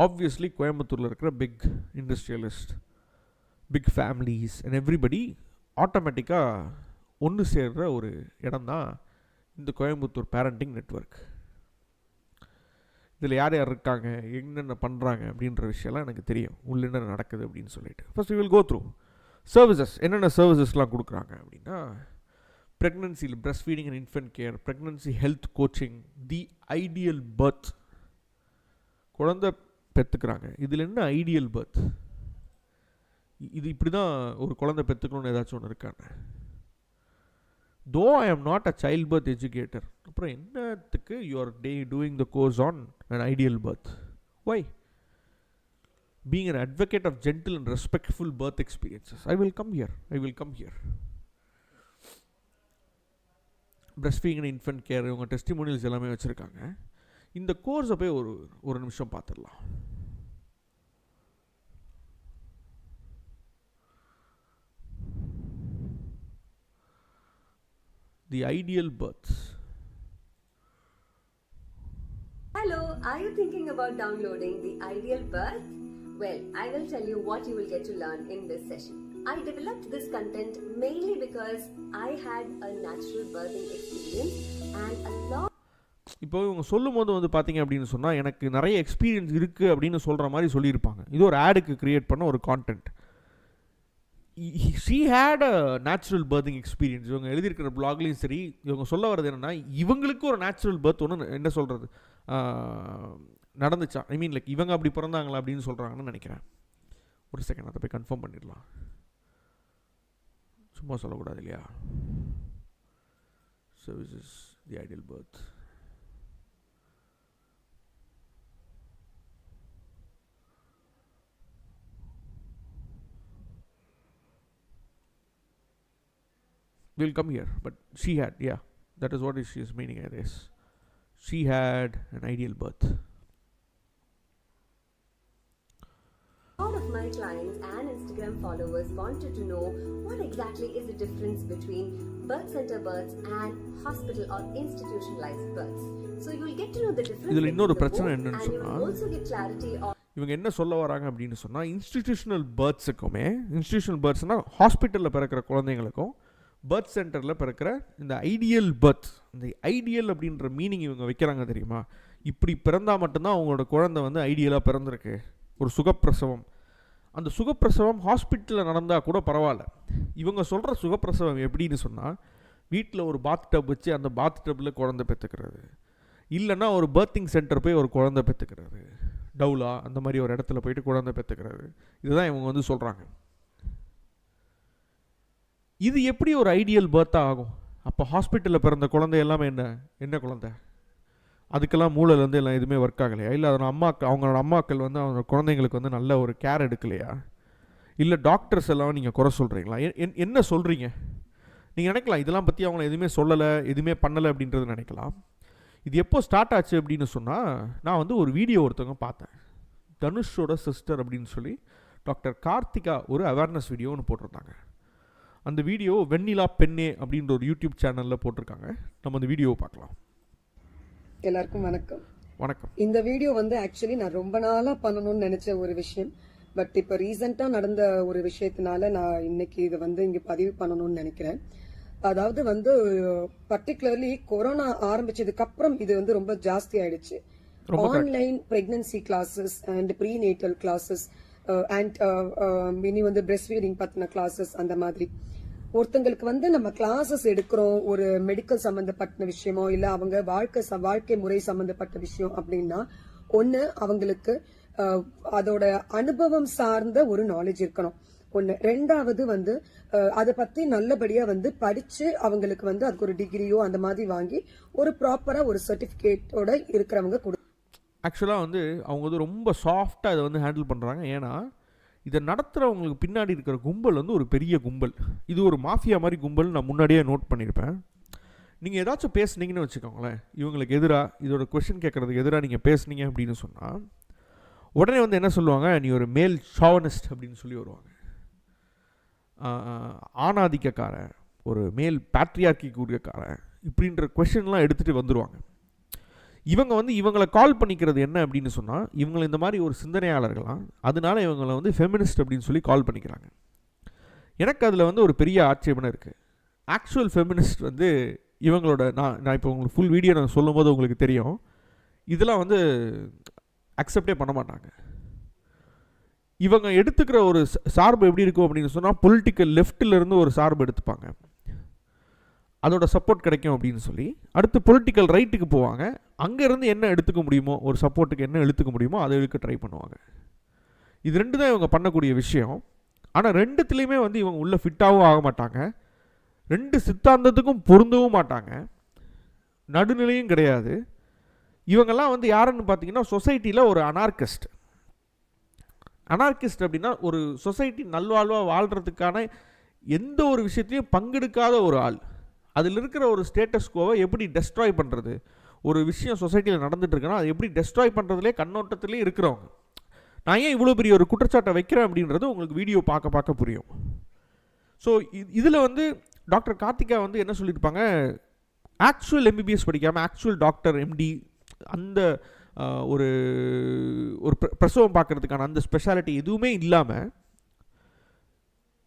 ஆப்வியஸ்லி கோயம்புத்தூரில் இருக்கிற big industrialist, big families and everybody ஆட்டோமேட்டிக்காக ஒன்று சேர்கிற ஒரு இடம் தான் இந்த கோயம்புத்தூர் பேரண்டிங் நெட்வொர்க். இதில் யார் யார் இருக்காங்க, என்னென்ன பண்ணுறாங்க அப்படின்ற விஷயம்லாம் எனக்கு தெரியும், உள்ள என்ன நடக்குது அப்படின்னு சொல்லிட்டு. First we will go through services. என்னென்ன சர்வீசஸ்லாம் கொடுக்குறாங்க அப்படின்னா, ப்ரெக்னன்சியில் breast feeding and infant care, pregnancy health coaching, the ideal birth, குழந்தை பெற்றுக்கிறாங்க. இதில் என்ன ஐடியல் பர்த், இது இப்படி தான் ஒரு குழந்தை பெற்றுக்கணும்னு ஏதாச்சும் ஒன்று இருக்காங்க. Though I am not a child birth educator, அப்புறம் என்னத்துக்கு you are doing the course on an ideal birth? Why? Being an advocate of gentle and respectful birth experiences. I will come here. Breast feeding and infant care, இவங்க testimonials எல்லாமே வச்சுருக்காங்க. இந்த கோர்ஸை போய் ஒரு நிமிஷம் பார்த்துடலாம். The ideal births. Hello, are you thinking about downloading the ideal birth? Well, I will tell you what you will get to learn in this session. I developed this content mainly because I had a natural birthing experience and a lot. இப்போ இவங்க சொல்லும் போது வந்து பார்த்தீங்க அப்படின்னு சொன்னால், எனக்கு நிறைய எக்ஸ்பீரியன்ஸ் இருக்குது அப்படின்னு சொல்கிற மாதிரி சொல்லியிருப்பாங்க. இது ஒரு ஆடுக்கு க்ரியேட் பண்ண ஒரு content. She had a natural birthing experience. இவங்க எழுதியிருக்கிற பிளாக்லேயும் சரி, இவங்க சொல்ல வர்றது என்னென்னா, இவங்களுக்கு ஒரு நேச்சுரல் பர்த் ஒன்று என்ன சொல்கிறது நடந்துச்சா. ஐ மீன் லைக் இவங்க அப்படி பிறந்தாங்களா அப்படின்னு சொல்கிறாங்கன்னு நினைக்கிறேன். ஒரு செகண்ட் அதை போய் கன்ஃபார்ம் பண்ணிடலாம். சும்மா சொல்லக்கூடாது இல்லையா. So this is the ideal birth. We'll come here, but she had, yeah, that is what she is meaning, I guess. She had an ideal birth. All of my clients and Instagram followers wanted to know what exactly is the difference between birth center births and hospital or institutionalized births. So you will get to know the difference. இதில் இன்னொரு பிரச்சனை என்னன்னு and you will சொன்னா, also get clarity on இவங்க என்ன சொல்ல வராங்க அப்படின்னு சொன்னால், இன்ஸ்டிடியூஷனல் பர்த்ஸுக்குமே, இன்ஸ்டிடியூஷனல் பர்த்ஸ்னால் ஹாஸ்பிட்டலில் பிறக்கிற குழந்தைங்களுக்கும் பர்த் சென்டரில் பிறக்கிற இந்த ஐடியல் பர்த், இந்த ஐடியல் அப்படின்ற மீனிங் இவங்க வைக்கிறாங்க தெரியுமா. இப்படி பிறந்தால் மட்டும்தான் அவங்களோட குழந்தை வந்து ஐடியலாக பிறந்திருக்கு, ஒரு சுகப்பிரசவம். அந்த சுகப்பிரசவம் ஹாஸ்பிட்டலில் நடந்தால் கூட பரவாயில்ல. இவங்க சொல்கிற சுகப்பிரசவம் எப்படின்னு சொன்னால், வீட்டில் ஒரு பாத் டப் வச்சு அந்த பாத் டப்பில் குழந்தை பெற்றுக்கிறது, இல்லைன்னா ஒரு பர்த்திங் சென்டர் போய் ஒரு குழந்தை பெற்றுக்கிறது, டவுலா அந்த மாதிரி ஒரு இடத்துல போயிட்டு குழந்தை பெற்றுக்கிறது. இதுதான் இவங்க வந்து சொல்கிறாங்க. இது எப்படி ஒரு ஐடியல் பர்த்தாக ஆகும்? அப்போ ஹாஸ்பிட்டலில் பிறந்த குழந்தை எல்லாமே என்ன குழந்தை? அதுக்கெல்லாம் மூளையிலேருந்து எல்லாம் எதுவுமே ஒர்க் ஆகலையா? இல்லை அதோட அவங்களோட அம்மாக்கள் வந்து அவங்க குழந்தைங்களுக்கு வந்து நல்ல ஒரு கேர் எடுக்கலையா? இல்லை டாக்டர்ஸ் எல்லாம் நீங்கள் குறை சொல்கிறீங்களா? என்ன சொல்கிறீங்க? நீங்கள் நினைக்கலாம் இதெல்லாம் பற்றி அவங்கள எதுவுமே சொல்லலை, எதுவுமே பண்ணலை அப்படின்றது நினைக்கலாம். இது எப்போ ஸ்டார்ட் ஆச்சு அப்படின்னு சொன்னால், நான் வந்து ஒரு வீடியோ ஒருத்தவங்க பார்த்தேன். தனுஷோட சிஸ்டர் அப்படின்னு சொல்லி டாக்டர் கார்த்திகா ஒரு அவேர்னஸ் வீடியோ ஒன்று போட்டிருந்தாங்க. அந்த வீடியோ வெண்ணிலா பெண்ணே அப்படின்ற ஒரு யூடியூப் சேனலில் போட்டிருக்காங்க. நம்ம அந்த வீடியோவை பார்க்கலாம். எல்லாருக்கும் வணக்கம். வணக்கம். இந்த வீடியோ வந்து ஆக்சுவலி நான் ரொம்ப நாளாக பண்ணணும்னு நினச்ச ஒரு விஷயம். பட் இப்போ ரீசெண்டாக நடந்த ஒரு விஷயத்தினால நான் இன்னைக்கு இதை வந்து இங்கே பதிவு பண்ணணும்னு நினைக்கிறேன். அதாவது வந்து பர்டிகுலர்லி கொரோனா ஆரம்பிச்சதுக்கு அப்புறம் இது வந்து ரொம்ப ஜாஸ்தி ஆயிடுச்சு. Online pregnancy classes and prenatal classes and இனி வந்து பிரெஸ்ட் ஃபீடிங் பத்தின கிளாஸஸ் அந்த மாதிரி ஒருத்தங்களுக்கு வந்து நம்ம கிளாஸஸ் எடுக்கிறோம் ஒரு மெடிக்கல் சம்பந்தப்பட்ட விஷயமோ இல்ல அவங்க வாழ்க்கை முறை சம்பந்தப்பட்ட விஷயம் அப்படின்னா ஒண்ணு அவங்களுக்கு அதோட அனுபவம் சார்ந்த ஒரு நாலேஜ் இருக்கணும். ஒண்ணு. ரெண்டாவது வந்து அதை பத்தி நல்லபடியா வந்து படிச்சு அவங்களுக்கு வந்து அதுக்கு ஒரு டிகிரியோ அந்த மாதிரி வாங்கி ஒரு ப்ராப்பரா ஒரு சர்டிபிகேட்டோட இருக்கிறவங்க கொடு. ஆக்சுவலாக வந்து அவங்க வந்து ரொம்ப சாஃப்டாக இதை வந்து ஹேண்டில் பண்ணுறாங்க. ஏன்னா இதை நடத்துகிறவங்களுக்கு பின்னாடி இருக்கிற கும்பல் வந்து ஒரு பெரிய கும்பல். இது ஒரு மாஃபியா மாதிரி கும்பல் நான் முன்னாடியே நோட் பண்ணியிருப்பேன். நீங்கள் ஏதாச்சும் பேசுனீங்கன்னு வச்சுக்கோங்களேன், இவங்களுக்கு எதிராக இதோட கொஷின் கேட்குறதுக்கு எதிராக நீங்கள் பேசுனீங்க அப்படின்னு சொன்னால் உடனே வந்து என்ன சொல்லுவாங்க, நீ ஒரு மேல் ஷாவனிஸ்ட் அப்படின்னு சொல்லி வருவாங்க. ஆணாதிக்கக்காரன், ஒரு மேல் பேட்ரியார்க்கி கூடியக்காரன், இப்படின்ற கொஷின்லாம் எடுத்துகிட்டு வந்துடுவாங்க. இவங்க வந்து இவங்களை கால் பண்ணிக்கிறது என்ன அப்படின்னு சொன்னால், இவங்களை இந்த மாதிரி ஒரு சிந்தனையாளர்களாம், அதனால இவங்களை வந்து ஃபெமினிஸ்ட் அப்படின்னு சொல்லி கால் பண்ணிக்கிறாங்க. எனக்கு அதில் வந்து ஒரு பெரிய ஆட்சேபனை இருக்குது. ஆக்சுவல் ஃபெமினிஸ்ட் வந்து இவங்களோட நான் இப்போ உங்களுக்கு ஃபுல் வீடியோ நான் சொல்லும் போது உங்களுக்கு தெரியும், இதெல்லாம் வந்து அக்செப்டே பண்ண மாட்டாங்க. இவங்க எடுத்துக்கிற ஒரு சார்பு எப்படி இருக்கும் அப்படின்னு சொன்னால், பொலிட்டிக்கல் லெஃப்டிலிருந்து ஒரு சார்பு எடுத்துப்பாங்க, அதோட சப்போர்ட் கிடைக்கும் அப்படின்னு சொல்லி அடுத்து பொலிட்டிக்கல் ரைட்டுக்கு போவாங்க. அங்கேருந்து என்ன எடுத்துக்க முடியுமோ, ஒரு சப்போர்ட்டுக்கு என்ன எடுத்துக்க முடியுமோ அதை எடுக்க ட்ரை பண்ணுவாங்க. இது ரெண்டு தான் இவங்க பண்ணக்கூடிய விஷயம். ஆனால் ரெண்டுத்துலேயுமே வந்து இவங்க உள்ளே ஃபிட்டாகவும் ஆக மாட்டாங்க, ரெண்டு சித்தாந்தத்துக்கும் பொருந்தவும் மாட்டாங்க, நடுநிலையும் கிடையாது. இவங்கெல்லாம் வந்து யாருன்னு பார்த்தீங்கன்னா சொசைட்டியில் ஒரு அனார்கிஸ்ட். அனார்கிஸ்ட் அப்படின்னா ஒரு சொசைட்டி நல்வாழ்வாக வாழ்கிறதுக்கான எந்த ஒரு விஷயத்தையும் பங்கெடுக்காத ஒரு ஆள். அதில் இருக்கிற ஒரு ஸ்டேட்டஸ் கோவை எப்படி டெஸ்ட்ராய் பண்ணுறது, ஒரு விஷயம் சொசைட்டியில் நடந்துட்டு இருக்குன்னா அது எப்படி டெஸ்ட்ராய் பண்ணுறதுலே கண்ணோட்டத்திலே இருக்கிறவங்க. நான் ஏன் இவ்வளோ பெரிய ஒரு குற்றச்சாட்டை வைக்கிறேன் அப்படின்றது உங்களுக்கு வீடியோ பார்க்க பார்க்க புரியும். ஸோ இதில் வந்து டாக்டர் கார்த்திகா வந்து என்ன சொல்லியிருப்பாங்க, ஆக்சுவல் எம்பிபிஎஸ் படிக்காமல் ஆக்சுவல் டாக்டர் எம்டி அந்த ஒரு ஒரு பிரசவம் பார்க்குறதுக்கான அந்த ஸ்பெஷாலிட்டி எதுவுமே இல்லாமல்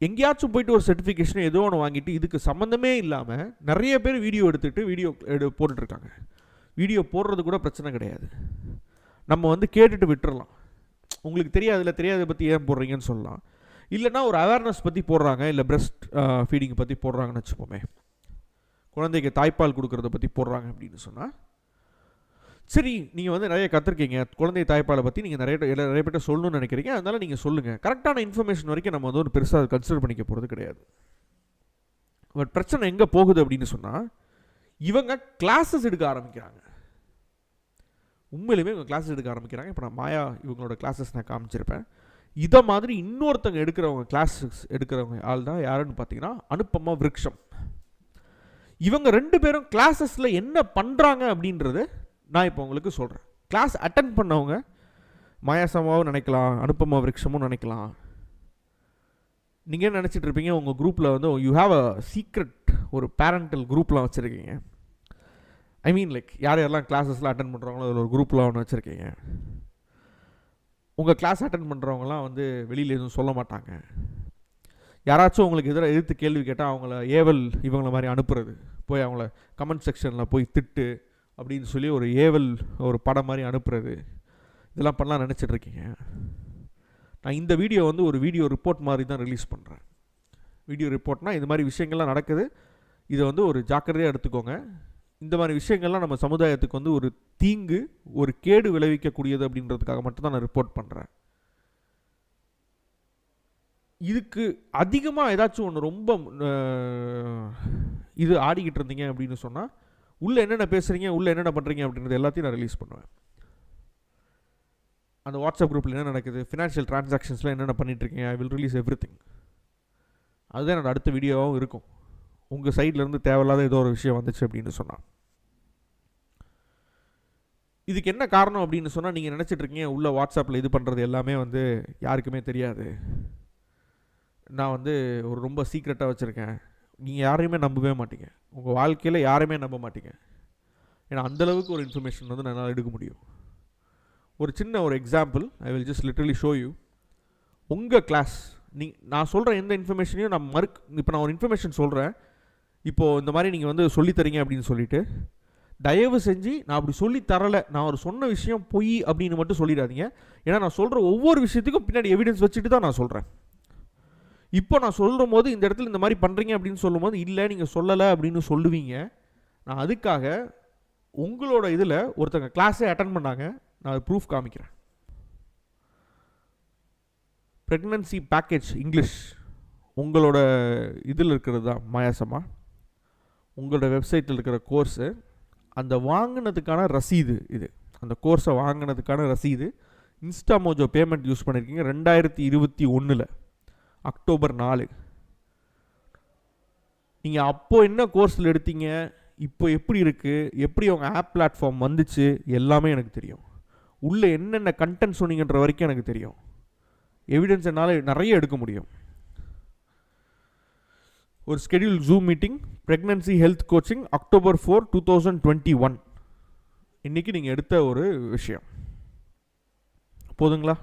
எங்கேயாச்சும் போயிட்டு ஒரு சர்டிஃபிகேஷன் ஏதோ ஒன்று வாங்கிட்டு இதுக்கு சம்மந்தமே இல்லாமல் நிறைய பேர் வீடியோ எடுத்துகிட்டு போட்டுட்ருக்காங்க. வீடியோ போடுறது கூட பிரச்சனை கிடையாது, நம்ம வந்து கேட்டுட்டு விட்டுறலாம். உங்களுக்கு தெரியாத பற்றி ஏன் போடுறீங்கன்னு சொல்லலாம். இல்லைனா ஒரு அவேர்னஸ் பற்றி போடுறாங்க, இல்லை பிரெஸ்ட் ஃபீடிங் பற்றி போடுறாங்கன்னு வச்சுப்போமே, குழந்தைக்கு தாய்ப்பால் கொடுக்கறத பற்றி போடுறாங்க அப்படின்னு சொன்னால், சரி நீங்கள் வந்து நிறைய கற்றுருக்கீங்க குழந்தை தாய்ப்பாலை பற்றி, நீங்கள் நிறைய பேர்ட்ட சொல்லணும்னு நினைக்கிறீங்க, அதனால நீங்கள் சொல்லுங்கள். கரெக்டான இன்ஃபர்மேஷன் வரைக்கும் நம்ம வந்து ஒரு பெருசாக கன்சிடர் பண்ணிக்க போகிறது கிடையாது. பட் பிரச்சனை எங்கே போகுது அப்படின்னு சொன்னால், இவங்க கிளாஸஸ் எடுக்க ஆரம்பிக்கிறாங்க. உண்மையிலுமே இவங்க கிளாஸஸ் எடுக்க ஆரம்பிக்கிறாங்க. இப்போ நான் மாயா இவங்களோட கிளாஸஸ் நான் காமிச்சிருப்பேன். இதை மாதிரி இன்னொருத்தங்க எடுக்கிறவங்க கிளாஸஸ் எடுக்கிறவங்க ஆள் தான் யாருன்னு பார்த்தீங்கன்னா அனுப்பமா, விருக்ஷம். இவங்க ரெண்டு பேரும் கிளாஸஸில் என்ன பண்ணுறாங்க அப்படின்றது நான் இப்போ உங்களுக்கு சொல்கிறேன். கிளாஸ் அட்டன் பண்ணவங்க மாயாசமாவும் நினைக்கலாம், அனுப்பமா விருக்ஷமும் நினைக்கலாம். நீங்கள் என்ன நினச்சிட்டு இருப்பீங்க, உங்கள் குரூப்பில் வந்து யூ ஹாவ் அ சீக்ரெட் ஒரு பேரண்டல் குரூப்லாம் வச்சுருக்கீங்க. ஐ மீன் லைக் யாரெல்லாம் கிளாஸஸ்லாம் அட்டன் பண்ணுறாங்களோ அதில் ஒரு குரூப்லாம் ஒன்று வச்சுருக்கீங்க. உங்கள் கிளாஸ் அட்டன் பண்ணுறவங்களாம் வந்து வெளியில் எதுவும் சொல்ல மாட்டாங்க. யாராச்சும் உங்களுக்கு எதிர்த்து கேள்வி கேட்டால் அவங்கள ஏவல் இவங்கள மாதிரி அனுப்புறது, போய் அவங்கள கமெண்ட் செக்ஷனில் போய் திட்டு அப்படின்னு சொல்லி ஒரு ஏவல் ஒரு படம் மாதிரி அனுப்புறது, இதெல்லாம் பண்ணலாம் நினச்சிட்ருக்கீங்க. நான் இந்த வீடியோ வந்து ஒரு வீடியோ ரிப்போர்ட் மாதிரி தான் ரிலீஸ் பண்ணுறேன். வீடியோ ரிப்போர்ட்னால் இந்த மாதிரி விஷயங்கள்லாம் நடக்குது, இதை வந்து ஒரு ஜாக்கிரதையாக எடுத்துக்கோங்க. இந்த மாதிரி விஷயங்கள்லாம் நம்ம சமுதாயத்துக்கு வந்து ஒரு தீங்கு, ஒரு கேடு விளைவிக்கக்கூடியது அப்படின்றதுக்காக மட்டும்தான் நான் ரிப்போர்ட் பண்ணுறேன். இதுக்கு அதிகமாக ஏதாச்சும் ஒன்று ரொம்ப இது ஆடிக்கிட்டு இருந்தீங்க அப்படின்னு சொன்னால், உள்ளே என்னென்ன பேசுகிறீங்க, உள்ளே என்னென்ன பண்ணுறீங்க அப்படின்றது எல்லாத்தையும் நான் ரிலீஸ் பண்ணுவேன். அந்த வாட்ஸ்அப் குரூப்பில் என்ன நடக்குது, ஃபினான்ஷியல் ட்ரான்சாக்ஷன்ஸில் என்னென்ன பண்ணிகிட்ருக்கீங்க, ஐ வில் ரிலீஸ் எவ்ரிதிங். அதுதான் என்னோட அடுத்த வீடியோவாகவும் இருக்கும். உங்கள் சைட்லேருந்து தேவையில்லாத ஏதோ ஒரு விஷயம் வந்துச்சு அப்படின்னு சொன்னால், இதுக்கு என்ன காரணம் அப்படின்னு சொன்னால், நீங்கள் நினச்சிட்ருக்கீங்க உள்ள வாட்ஸ்அப்பில் இது பண்ணுறது எல்லாமே வந்து யாருக்குமே தெரியாது, நான் வந்து ஒரு ரொம்ப சீக்ரெட்டாக வச்சுருக்கேன். நீங்கள் யாரையுமே நம்பவே மாட்டீங்க, உங்கள் வாழ்க்கையில் யாரையுமே நம்ப மாட்டீங்க. ஏன்னா அந்தளவுக்கு ஒரு இன்ஃபர்மேஷன் வந்து என்னால் எடுக்க முடியும். ஒரு சின்ன ஒரு example, I will just literally show you. உங்கள் கிளாஸ் நான் சொல்கிற எந்த இன்ஃபர்மேஷனையும் நான் இப்போ நான் ஒரு இன்ஃபர்மேஷன் சொல்கிறேன், இப்போது இந்த மாதிரி நீங்கள் வந்து சொல்லித்தரீங்க அப்படின்னு சொல்லிட்டு தயவு செஞ்சு நான் அப்படி சொல்லி தரலை, நான் ஒரு சொன்ன விஷயம் பொய் அப்படின்னு மட்டும் சொல்லிடாதீங்க. ஏன்னா நான் சொல்கிற ஒவ்வொரு விஷயத்துக்கும் பின்னாடி எவிடன்ஸ் வச்சுட்டு தான் நான் சொல்கிறேன். இப்போ நான் சொல்கிற போது இந்த இடத்துல இந்த மாதிரி பண்ணுறீங்க அப்படின்னு சொல்லும் போது இல்லை நீங்கள் சொல்லலை அப்படின்னு சொல்லுவீங்க. நான் அதுக்காக உங்களோட இதில் ஒருத்தங்க கிளாஸே அட்டன் பண்ணாங்க, நான் அது ப்ரூஃப் காமிக்கிறேன். ப்ரெக்னன்சி பேக்கேஜ் இங்கிலீஷ் உங்களோட இதில் இருக்கிறது தான் மாயாசம்மா, உங்களோட வெப்சைட்டில் இருக்கிற கோர்ஸு. அந்த வாங்கினதுக்கான ரசீது இது, அந்த கோர்ஸை வாங்கினதுக்கான ரசீது. இன்ஸ்டாமோஜோ பேமெண்ட் யூஸ் பண்ணியிருக்கீங்க 2021 அக்டோபர் 4. நீங்கள் அப்போது என்ன கோர்ஸில் எடுத்தீங்க, இப்போ எப்படி இருக்குது, எப்படி உங்கள் ஆப் பிளாட்ஃபார்ம் வந்துச்சு, எல்லாமே எனக்கு தெரியும். உள்ளே என்னென்ன கண்டென்ட் சொன்னீங்கன்ற வரைக்கும் எனக்கு தெரியும். எவிடன்ஸ் என்னால் நிறைய எடுக்க முடியும். ஒரு schedule zoom meeting pregnancy health coaching October 4, 2021 இன்றைக்கி நீங்கள் எடுத்த ஒரு விஷயம் போதுங்களா?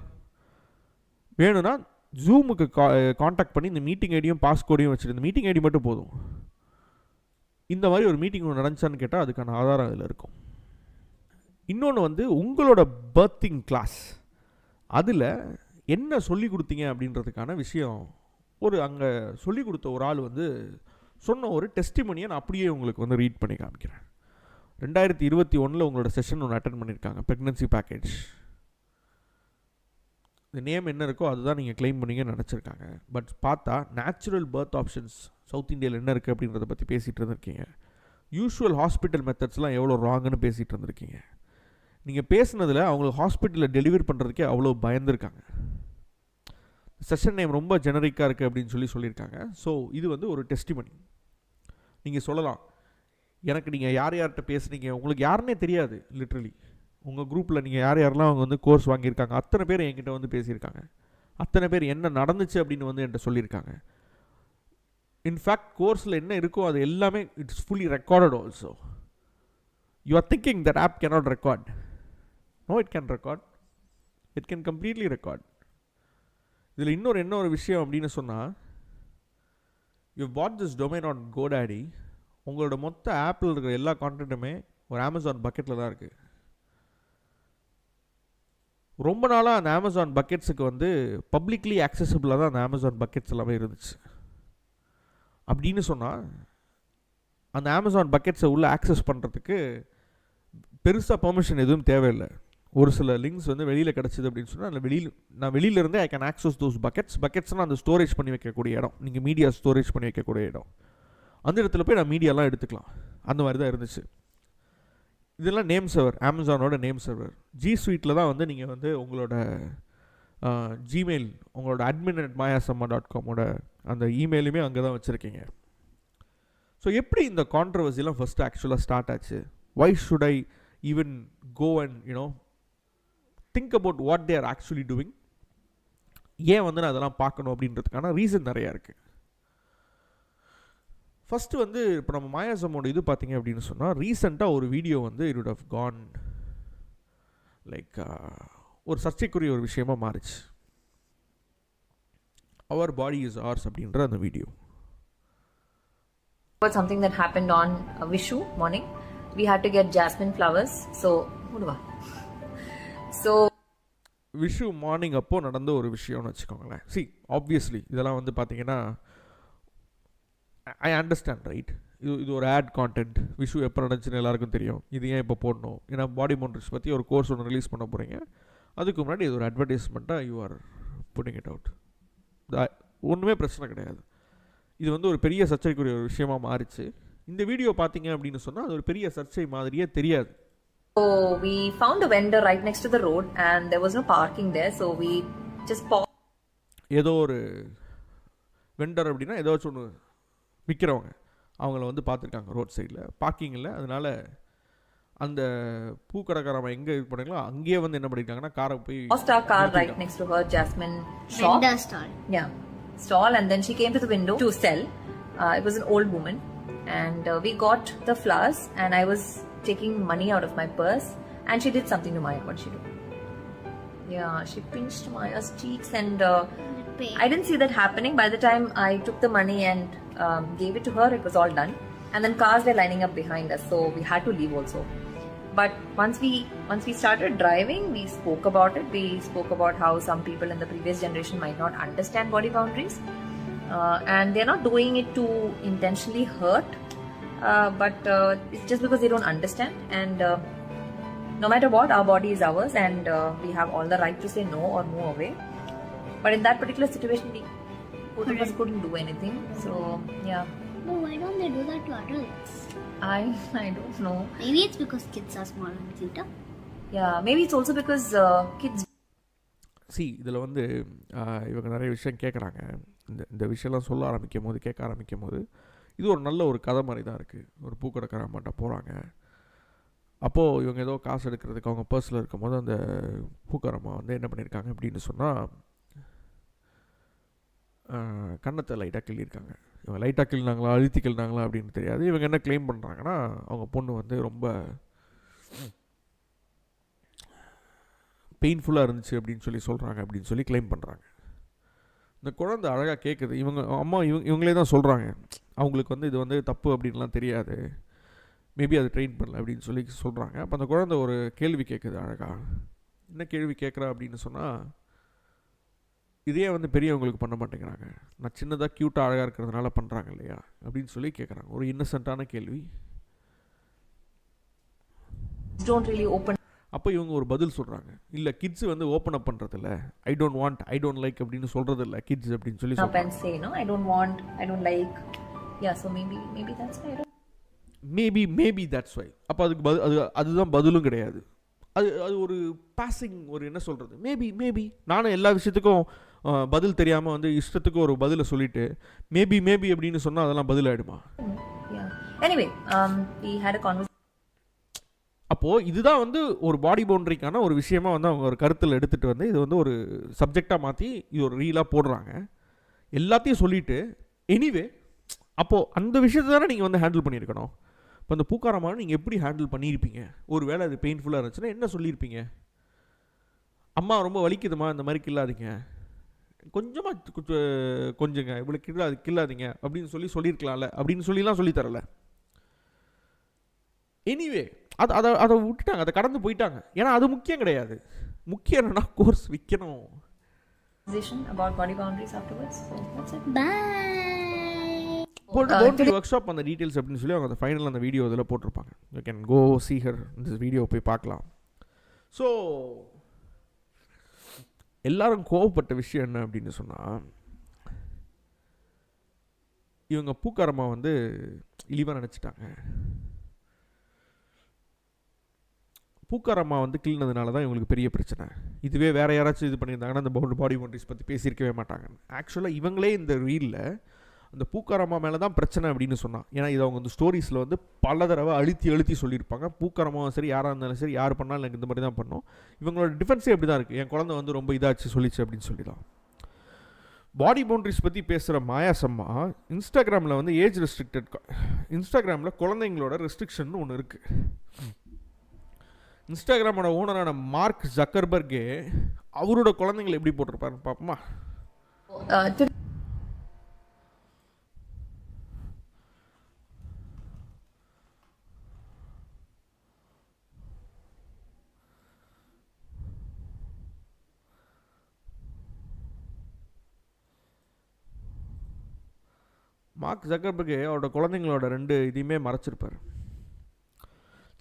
வேணும்னா ஜூமுக்கு காண்டாக்ட் பண்ணி இந்த மீட்டிங் ஐடியும் பாஸ்கோடையும் வச்சுட்டு, இந்த மீட்டிங் ஐடி மட்டும் போதும். இந்த மாதிரி ஒரு மீட்டிங் ஒன்று நடந்துச்சான்னு கேட்டால் அதுக்கான ஆதாரம் அதில் இருக்கும். இன்னொன்று வந்து உங்களோட பர்த்திங் கிளாஸ், அதில் என்ன சொல்லி கொடுத்தீங்க அப்படின்றதுக்கான விஷயம் ஒரு அங்கே சொல்லி கொடுத்த ஒரு ஆள் வந்து சொன்ன ஒரு டெஸ்டிமோனியை நான் அப்படியே உங்களுக்கு வந்து ரீட் பண்ணி காமிக்கிறேன். 2021 உங்களோட செஷன் ஒன்று அட்டன் பண்ணியிருக்காங்க, ப்ரெக்னன்சி பேக்கேஜ். இந்த நேம் என்ன இருக்கோ அதுதான் நீங்கள் கிளைம் பண்ணிங்கன்னு நினச்சிருக்காங்க. பட் பார்த்தா நேச்சுரல் பர்த் ஆப்ஷன்ஸ் சவுத் இந்தியாவில் என்ன இருக்குது அப்படின்றத பற்றி பேசிகிட்டு இருந்திருக்கீங்க. யூஷுவல் ஹாஸ்பிட்டல் மெத்தட்ஸ்லாம் எவ்வளோ ராங்குன்னு பேசிகிட்டு இருந்திருக்கீங்க. நீங்கள் பேசுனதில் அவங்களுக்கு ஹாஸ்பிட்டலில் டெலிவரி பண்ணுறதுக்கே அவ்வளோ பயந்துருக்காங்க. செஷன் நேம் ரொம்ப ஜெனரிக்காக இருக்குது அப்படின்னு சொல்லியிருக்காங்க. ஸோ இது வந்து ஒரு டெஸ்டிமனி. நீங்கள் சொல்லலாம், எனக்கு நீங்கள் யார்கிட்ட பேசுனீங்க, உங்களுக்கு யாருன்னே தெரியாது. லிட்ரலி உங்கள் குரூப்பில் நீங்கள் யாரெல்லாம் அவங்க வந்து கோர்ஸ் வாங்கியிருக்காங்க அத்தனை பேர் என்கிட்ட வந்து பேசியிருக்காங்க. அத்தனை பேர் என்ன நடந்துச்சு அப்படின்னு வந்து என்கிட்ட சொல்லியிருக்காங்க. இன்ஃபேக்ட் கோர்ஸில் என்ன இருக்கோ அது எல்லாமே it's fully recorded also. You are thinking that app cannot record. No, it can record. It can completely record. இதில் இன்னொரு விஷயம் அப்படின்னு சொன்னால், you put this domain on GoDaddy. உங்களோட மொத்த ஆப்பில் இருக்கிற எல்லா கான்டென்ட்டுமே ஒரு அமேசான் பக்கெட்டில் தான் இருக்குது. ரொம்ப நாளாக அந்த அமேசான் பக்கெட்ஸுக்கு வந்து பப்ளிக்லி ஆக்சசிபிளாக தான் அந்த அமேசான் பக்கெட்ஸ் எல்லாமே இருந்துச்சு. அப்படின்னு சொன்னால் அந்த அமேசான் பக்கெட்ஸை உள்ளே ஆக்சஸ் பண்ணுறதுக்கு பெருசாக பெர்மிஷன் எதுவும் தேவையில்லை. ஒரு சில லிங்க்ஸ் வந்து வெளியில் கிடச்சிது அப்படின்னு சொன்னால் நான் வெளியிலேருந்தே ஐ கேன் ஆக்சஸ் தோஸ் பக்கெட்ஸ்னால் அந்த ஸ்டோரேஜ் பண்ணி வைக்கக்கூடிய இடம், நீங்கள் மீடியா ஸ்டோரேஜ் பண்ணி வைக்கக்கூடிய இடம். அந்த இடத்துல போய் நான் மீடியாலாம் எடுத்துக்கலாம். அந்த மாதிரி தான் இருந்துச்சு. இதெல்லாம் நேம் சர்வர், அமேசானோட நேம் சர்வர். ஜி ஸ்வீட்டில் தான் வந்து நீங்கள் வந்து உங்களோட ஜிமெயில், உங்களோட admin@mayasamma.com அந்த இமெயிலுமே அங்கே தான் வச்சுருக்கீங்க. ஸோ எப்படி இந்த கான்ட்ரவர்சிலாம் ஃபஸ்ட்டு ஆக்சுவலாக ஸ்டார்ட் ஆச்சு? Why should I even go and think about what they are actually doing? ஏன் வந்து நான் அதெல்லாம் பார்க்கணும் அப்படின்றதுக்கான ரீசன் நிறையா இருக்குது. ஃபஸ்ட்டு வந்து இப்போ நம்ம மாயாசமோட இது பார்த்தீங்க அப்படின்னு சொன்னால், ரீசெண்டாக ஒரு வீடியோ வந்து it would have gone like ஒரு சர்ச்சைக்குரிய ஒரு விஷயமா மாறிச்சு. அவர் பாடி இஸ் ஆர்ஸ் அப்படின்ற அந்த video. Something that happened on Vishu morning. We had to get jasmine flowers. So Vishu morning அப்போ நடந்த ஒரு விஷயம்னு வச்சுக்கோங்களேன். சி ஆப்வியஸ்லி இதெல்லாம் வந்து பார்த்தீங்கன்னா ஐ அண்டர்ஸ்டாண்ட், ரைட்? இது ஒரு ஆட் கான்டென்ட். விஷு எப்போ நடந்துச்சுன்னு எல்லாருக்கும் தெரியும். இது ஏன் இப்போ போடணும்? ஏன்னா பாடி மவுண்டர்ஸ் பற்றி ஒரு கோர்ஸ் ஒன்று ரிலீஸ் பண்ண போகிறீங்க. அதுக்கு முன்னாடி இது ஒரு அட்வர்டைஸ்மெண்ட்டாக you are putting it out. ஒன்றுமே பிரச்சனை கிடையாது. இது வந்து ஒரு பெரிய சர்ச்சைக்குரிய ஒரு விஷயமா மாறிச்சு. இந்த வீடியோ பார்த்தீங்க அப்படின்னு சொன்னால் அது ஒரு பெரிய சர்ச்சை மாதிரியே தெரியாது. So we found a vendor right next to the road and there was no parking there, so we just paused. ஏதோ ஒரு வெண்டர் அப்படின்னா ஏதோ ஒன்று விற்கிறவங்க அவங்கள வந்து பார்த்துருக்காங்க ரோட் சைடில், பார்க்கிங்கில். அதனால அந்த பூக்கடைக்காரங்க எங்கே இது பண்ணீங்களோ அங்கேயே வந்து என்ன பண்ணியிருக்காங்கன்னா காரை போய் our car right next to her jasmine shop. Vendor stall. Yeah, stall, and then she came to the window to sell. It was an old woman, and we got the flowers, and I was taking money out of my purse, and she did something to mine. What did she do? Yeah, she pinched Maya's cheeks and I didn't see that happening. By the time I took the money and gave it to her, it was all done. And then cars were lining up behind us, so we had to leave also. But once we started driving, we spoke about it. We spoke about how some people in the previous generation might not understand body boundaries. And they're not doing it to intentionally hurt, but it's just because they don't understand. And no matter what, our body is ours, and we have all the right to say no or move away. But in that particular situation, both of us couldn't do anything. So yeah. No, why don't they do that to adults? I don't know. Maybe it's because kids are small and cuter. Yeah, maybe it's also because kids. இதில் வந்து இவங்க நிறைய விஷயம் கேட்குறாங்க. இந்த விஷயம்லாம் சொல்ல ஆரம்பிக்கும் போது, கேட்க ஆரம்பிக்கும் போது, இது ஒரு நல்ல ஒரு கதை மாதிரி தான் இருக்குது. ஒரு பூக்கடைக்கார மாட்ட போகிறாங்க. அப்போது இவங்க ஏதோ காசு எடுக்கிறதுக்கு அவங்க பர்ஸில் இருக்கும்போது அந்த பூக்காரம்மா வந்து என்ன பண்ணியிருக்காங்க அப்படின்னு சொன்னால், கன்னத்தை லைட்டாக கிள்ளியிருக்காங்க. இவங்க லைட்டாக கிள்னாங்களா அழுத்தி கிள்னாங்களா அப்படின்னு தெரியாது. இவங்க என்ன கிளைம் பண்ணுறாங்கன்னா, அவங்க பொண்ணு வந்து ரொம்ப பெயின்ஃபுல்லாக இருந்துச்சு அப்படின்னு சொல்கிறாங்க அப்படின்னு சொல்லி கிளைம் பண்ணுறாங்க. இந்த குழந்தை அழகாக கேட்குது. இவங்க அம்மா இவங்களே தான் சொல்கிறாங்க, அவங்களுக்கு வந்து இது வந்து தப்பு அப்படின்லாம் தெரியாது, மேபி அது ட்ரெயின் பண்ணல அப்படின்னு சொல்லி சொல்கிறாங்க. அப்போ அந்த குழந்தை ஒரு கேள்வி கேட்குது அழகாக. என்ன கேள்வி கேட்குறா அப்படின்னு சொன்னால், இதே வந்து பெரியவங்களுக்கு பண்ண மாட்டேங்கிறாங்க, நான் சின்னதாக க்யூட்டாக அழகாக இருக்கிறதுனால பண்ணுறாங்க இல்லையா அப்படின்னு சொல்லி கேட்குறாங்க. ஒரு இன்னசென்ட்டான கேள்வி. அப்போ இவங்க ஒரு பதில் சொல்கிறாங்க, இல்லை கிட்ஸ் வந்து ஓப்பன் அப் பண்ணுறதில்ல, I don't want, I don't like அப்படின்னு சொல்கிறது இல்லை கிட்ஸ் அப்படின்னு சொல்லி மேபி தட்ஸ் வை. அப்போ அதுக்கு அதுதான் பதிலும் கிடையாது. அது ஒரு பாசிங், ஒரு என்ன சொல்கிறது, மேபி நானும் எல்லா விஷயத்துக்கும் பதில் தெரியாமல் வந்து இஷ்டத்துக்கு ஒரு பதிலை சொல்லிட்டு மேபி அப்படின்னு சொன்னால் அதெல்லாம் பதில் ஆகிடுமா? அப்போது இதுதான் வந்து ஒரு பாடி பவுண்டரிக்கான ஒரு விஷயமா வந்து அவங்க ஒரு கருத்தில் எடுத்துகிட்டு வந்து இது வந்து ஒரு சப்ஜெக்டாக மாற்றி இது ஒரு ரீலாக போடுறாங்க. எல்லாத்தையும் சொல்லிவிட்டு எனிவே அப்போது அந்த விஷயத்தை தானே நீங்கள் வந்து ஹேண்டில் பண்ணியிருக்கணும். இப்போ அந்த பூக்காரமான நீங்கள் எப்படி ஹேண்டில் பண்ணியிருப்பீங்க? ஒரு வேளை அது பெயின்ஃபுல்லாக இருந்துச்சுன்னா என்ன சொல்லியிருப்பீங்க? அம்மா ரொம்ப வலிக்குதுமா, இந்த மாதிரி கில்லாதீங்க, கொஞ்சமாக கொஞ்சங்க, இவ்வளோ கில்லாதீங்க அப்படின்னு சொல்லியிருக்கலாம்ல அப்படின்னு சொல்லிலாம் சொல்லித்தரல. எனிவே அதை விட்டுட்டாங்க, அதை கடந்து போயிட்டாங்க. ஏன்னா அது முக்கியம் கிடையாது. முக்கியம் என்னன்னா கோர்ஸ் விற்கணும். ஒர்க் ஷாப் அந்த டீட்டெயில்ஸ் அப்படின்னு சொல்லி அவங்க அந்த ஃபைனல் அந்த வீடியோ இதில் போட்டிருப்பாங்க. You can go see her இந்த வீடியோ போய் பார்க்கலாம். ஸோ எல்லாரும் கோவப்பட்ட விஷயம் என்ன அப்படின்னு சொன்னால், இவங்க பூக்காரம்மா வந்து இழிவாக நினச்சிட்டாங்க. பூக்காரம்மா வந்து கிள்னதுனால தான் இவங்களுக்கு பெரிய பிரச்சனை. இதுவே வேறு யாராச்சும் இது பண்ணியிருந்தாங்கன்னா அந்த பாடி பவுண்டரிஸ் பற்றி பேசியிருக்கவே மாட்டாங்க. ஆக்சுவலாக இவங்களே இந்த ரீலில் அந்த பூக்காரம்மா மேலே தான் பிரச்சனை அப்படின்னு சொன்னான். ஏன்னா இது அவங்க வந்து ஸ்டோரிஸில் வந்து பல தடவை அழுத்தி சொல்லியிருப்பாங்க. பூக்காரம்மாவும் சரி, யாராக இருந்தாலும் சரி, யார் பண்ணாலும் எனக்கு இந்த மாதிரி தான் பண்ணோம். இவங்களோட டிஃபென்ஸே அப்படி தான் இருக்குது, என் குழந்தை வந்து ரொம்ப இதாச்சு சொல்லிச்சு அப்படின்னு சொல்லி தான். பாடி பவுண்டரிஸ் பற்றி பேசுகிற மாயாசம்மா இன்ஸ்டாகிராமில் வந்து ஏஜ் ரெஸ்ட்ரிக்டட், இன்ஸ்டாகிராமில் குழந்தைங்களோட ரெஸ்ட்ரிக்ஷன் ஒன்று இருக்குது. இன்ஸ்டாகிராமோட ஓனரான மார்க் ஜக்கர்பர்கே அவரோட குழந்தைங்களை எப்படி போட்டிருப்பாருன்னு பார்ப்போமா? மார்க் ஜக்கர்பர்கே அவரோட குழந்தைங்களோட 2 இதையுமே மறைச்சிருப்பார்.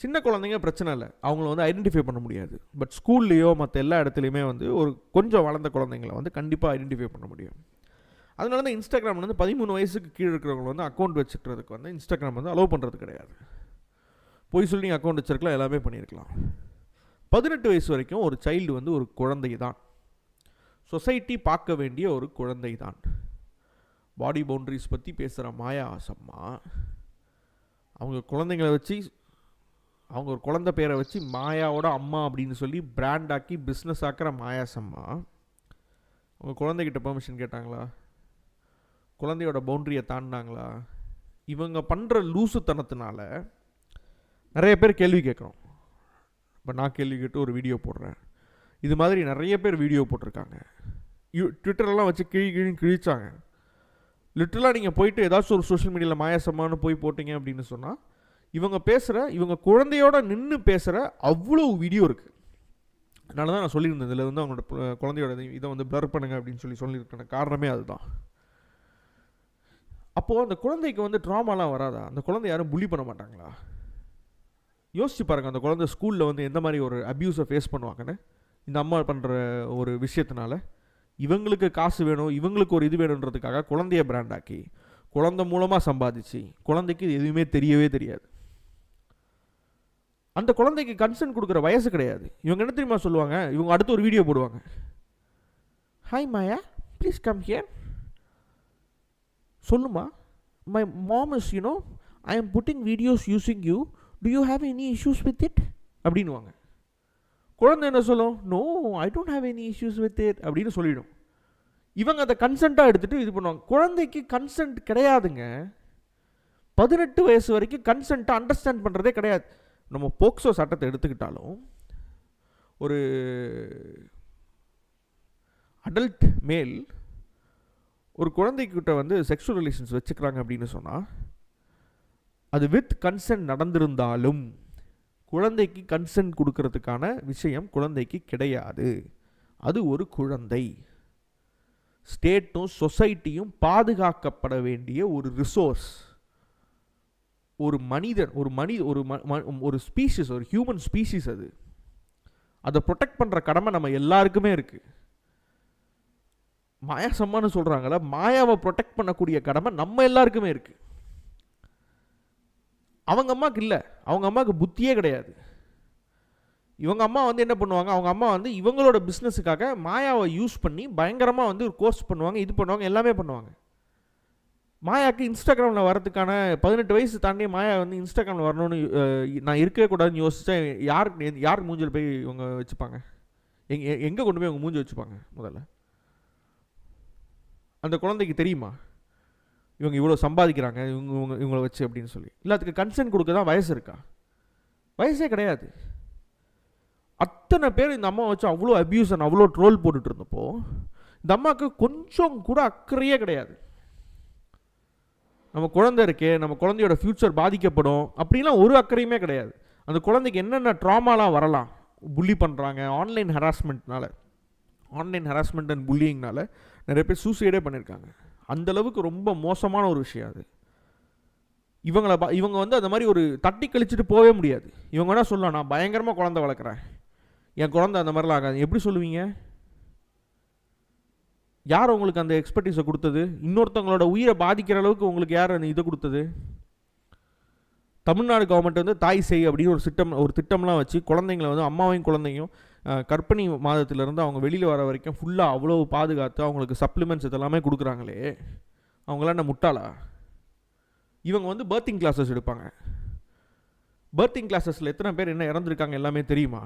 சின்ன குழந்தைங்க பிரச்சனை இல்லை, அவங்கள வந்து ஐடென்டிஃபை பண்ண முடியாது. பட் ஸ்கூல்லையோ மற்ற எல்லா இடத்துலையுமே வந்து ஒரு கொஞ்சம் வளர்ந்த குழந்தைங்களை வந்து கண்டிப்பாக ஐடென்டிஃபை பண்ண முடியும். அதனால தான் இன்ஸ்டாகிராமில் வந்து 13 வயசுக்கு கீழே இருக்கிறவங்க வந்து அக்கௌண்ட் வச்சுக்கிறதுக்கு வந்து இன்ஸ்டாகிராம் வந்து அலோவ் பண்ணுறது கிடையாது. போய் சொல்லி நீங்கள் அக்கௌண்ட் வச்சுருக்கலாம், எல்லாமே பண்ணியிருக்கலாம். 18 வயசு வரைக்கும் ஒரு சைல்டு வந்து ஒரு குழந்தை தான், சொசைட்டி பார்க்க வேண்டிய ஒரு குழந்தை தான். பாடி பவுண்டரிஸ் பற்றி பேசுகிற மாயாசம்மா அவங்க குழந்தைங்களை வச்சு, அவங்க ஒரு குழந்தை பேரை வச்சு மாயாவோட அம்மா அப்படின்னு சொல்லி பிராண்ட் ஆக்கி பிஸ்னஸ் ஆக்கிற மாயாசம்மா அவங்க குழந்தைகிட்ட பெர்மிஷன் கேட்டாங்களா? குழந்தையோட பவுண்டரியை தாண்டினாங்களா? இவங்க பண்ணுற லூசுத்தனத்தினால நிறைய பேர் கேள்வி கேட்குறோம். இப்போ நான் கேள்வி கேட்டு ஒரு வீடியோ போடுறேன். இது மாதிரி நிறைய பேர் வீடியோ போட்டிருக்காங்க. ட்விட்டர்லாம் வச்சு கிழிச்சாங்க. லிட்டரலாக நீங்கள் போயிட்டு ஏதாச்சும் ஒரு சோஷியல் மீடியாவில் மாயாசம்மானு போய் போட்டிங்க அப்படின்னு சொன்னால் இவங்க குழந்தையோட நின்று பேசுகிற அவ்வளோ வீடியோ இருக்குது. அதனால தான் நான் சொல்லியிருந்தேன், இதில் வந்து அவங்களோட குழந்தையோட இதை வந்து ப்ளர் பண்ணுங்க அப்படின்னு சொல்லியிருக்கேன். காரணமே அதுதான். அப்போது அந்த குழந்தைக்கு வந்து ட்ராமாலாம் வராதா? அந்த குழந்தை யாரும் புள்ளி பண்ண மாட்டாங்களா? யோசிச்சு பாருங்கள், அந்த குழந்தை ஸ்கூலில் வந்து எந்த மாதிரி ஒரு அப்யூஸை ஃபேஸ் பண்ணுவாங்கன்னு. இந்த அம்மா பண்ணுற ஒரு விஷயத்தினால இவங்களுக்கு காசு வேணும், இவங்களுக்கு ஒரு இது வேணுன்றதுக்காக குழந்தைய பிராண்டாக்கி குழந்தை மூலமாக சம்பாதிச்சு குழந்தைக்கு எதுவுமே தெரியவே தெரியாது. அந்த குழந்தைக்கு கன்சென்ட் கொடுக்குற வயசு கிடையாது. இவங்க என்ன தெரியுமா சொல்லுவாங்க? இவங்க அடுத்து ஒரு வீடியோ போடுவாங்க. Hi Maya, please come here. சொல்லுமா, my mom is I am putting videos using you, do you have any issues with it அப்படின்வாங்க. குழந்தை என்ன சொல்லும்? No, I don't have any issues with it அப்படின்னு சொல்லிடும். இவங்க அதை கன்சென்ட்டாக எடுத்துகிட்டு இது பண்ணுவாங்க. குழந்தைக்கு கன்சென்ட் கிடையாதுங்க. 18 வயசு வரைக்கும் கன்சென்ட்டை அண்டர்ஸ்டாண்ட் பண்ணுறதே கிடையாது. நம்ம போக்சோ சட்டத்தை எடுத்துக்கிட்டாலும் ஒரு அடல்ட் மேல் ஒரு குழந்தைக்கிட்ட வந்து செக்ஷுவல் ரிலேஷன்ஸ் வச்சுக்கிறாங்க அப்படின்னு சொன்னால் அது வித் கன்சென்ட் நடந்திருந்தாலும் குழந்தைக்கு கன்சென்ட் கொடுக்கறதுக்கான விஷயம் குழந்தைக்கு கிடையாது. அது ஒரு குழந்தை. ஸ்டேட்டும் சொசைட்டியும் பாதுகாக்கப்பட வேண்டிய ஒரு ரிசோர்ஸ். ஒரு மனிதன், ஒரு ஸ்பீஷிஸ், ஒரு ஹியூமன் ஸ்பீஷிஸ். அதை ப்ரொடெக்ட் பண்ணுற கடமை நம்ம எல்லாருக்குமே இருக்குது. மாயா சம்மான்னு சொல்கிறாங்கள, மாயாவை ப்ரொடெக்ட் பண்ணக்கூடிய கடமை நம்ம எல்லாருக்குமே இருக்குது. அவங்க அம்மாவுக்கு இல்லை, அவங்க அம்மாவுக்கு புத்தியே கிடையாது. இவங்க அம்மா வந்து என்ன பண்ணுவாங்க? அவங்க அம்மா வந்து இவங்களோட பிஸ்னஸுக்காக மாயாவை யூஸ் பண்ணி பயங்கரமாக வந்து ஒரு கோர்ஸ் பண்ணுவாங்க, இது பண்ணுவாங்க, எல்லாமே பண்ணுவாங்க. மாயாவுக்கு இன்ஸ்டாகிராமில் வரதுக்கான 18 வயசு தாண்டி மாயா வந்து இன்ஸ்டாகிராமில் வரணும்னு நான் இருக்கவே கூடாதுன்னு யோசித்தேன். யார் மூஞ்சில் போய் இவங்க வச்சுப்பாங்க? எங்கே கொண்டு போய் அவங்க மூஞ்சி வச்சுப்பாங்க? முதல்ல அந்த குழந்தைக்கு தெரியுமா இவங்க இவ்வளோ சம்பாதிக்கிறாங்க இவங்களை வச்சு அப்படின்னு சொல்லி? இல்லை, அதுக்கு கன்சென்ட் கொடுக்க தான் வயசு இருக்கா? வயசே கிடையாது. அத்தனை பேர் இந்த அம்மா வச்சு அவ்வளோ அப்யூஸ் அண்ட் அவ்வளோ ட்ரோல் போட்டுட்டு இருந்தப்போ இந்த அம்மாவுக்கு கொஞ்சம் கூட அக்கறையே கிடையாது. நம்ம குழந்தை இருக்கே, நம்ம குழந்தையோட ஃப்யூச்சர் பாதிக்கப்படும் அப்படிலாம் ஒரு அக்கறையுமே கிடையாது. அந்த குழந்தைக்கு என்னென்ன ட்ராமாலாம் வரலாம்? புள்ளி பண்ணுறாங்க, ஆன்லைன் ஹராஸ்மெண்ட் அண்ட் புல்லிங்னால நிறைய பேர் சூசைடே பண்ணியிருக்காங்க. அந்தளவுக்கு ரொம்ப மோசமான ஒரு விஷயம் அது. இவங்க வந்து அந்த மாதிரி ஒரு தட்டி கழிச்சுட்டு போகவே முடியாது. இவங்க என்ன சொல்லலாம்? நான் பயங்கரமாக குழந்தை வளர்க்குறேன், என் குழந்தை அந்த மாதிரிலாம் ஆகாது. எப்படி சொல்லுவீங்க? யார் உங்களுக்கு அந்த எக்ஸ்பர்டீஸை கொடுத்தது? இன்னொருத்தவங்களோட உயிரை பாதிக்கிற அளவுக்கு உங்களுக்கு யார் அந்த இதை கொடுத்தது? தமிழ்நாடு கவர்மெண்ட் வந்து தாய் செய் அப்படின்னு ஒரு திட்டம்லாம் வச்சு குழந்தைங்களை வந்து அம்மாவையும் குழந்தையும் கர்ப்பிணி மாதத்திலேருந்து அவங்க வெளியில் வர வரைக்கும் ஃபுல்லாக அவ்வளோ பாதுகாத்து அவங்களுக்கு சப்ளிமெண்ட்ஸ் இதெல்லாமே கொடுக்குறாங்களே, அவங்களாம் என்ன முட்டாளா? இவங்க வந்து பர்த்திங் கிளாஸஸ் எடுப்பாங்க. பர்த்திங் கிளாஸஸில் எத்தனை பேர் என்ன இறந்துருக்காங்க எல்லாமே தெரியுமா?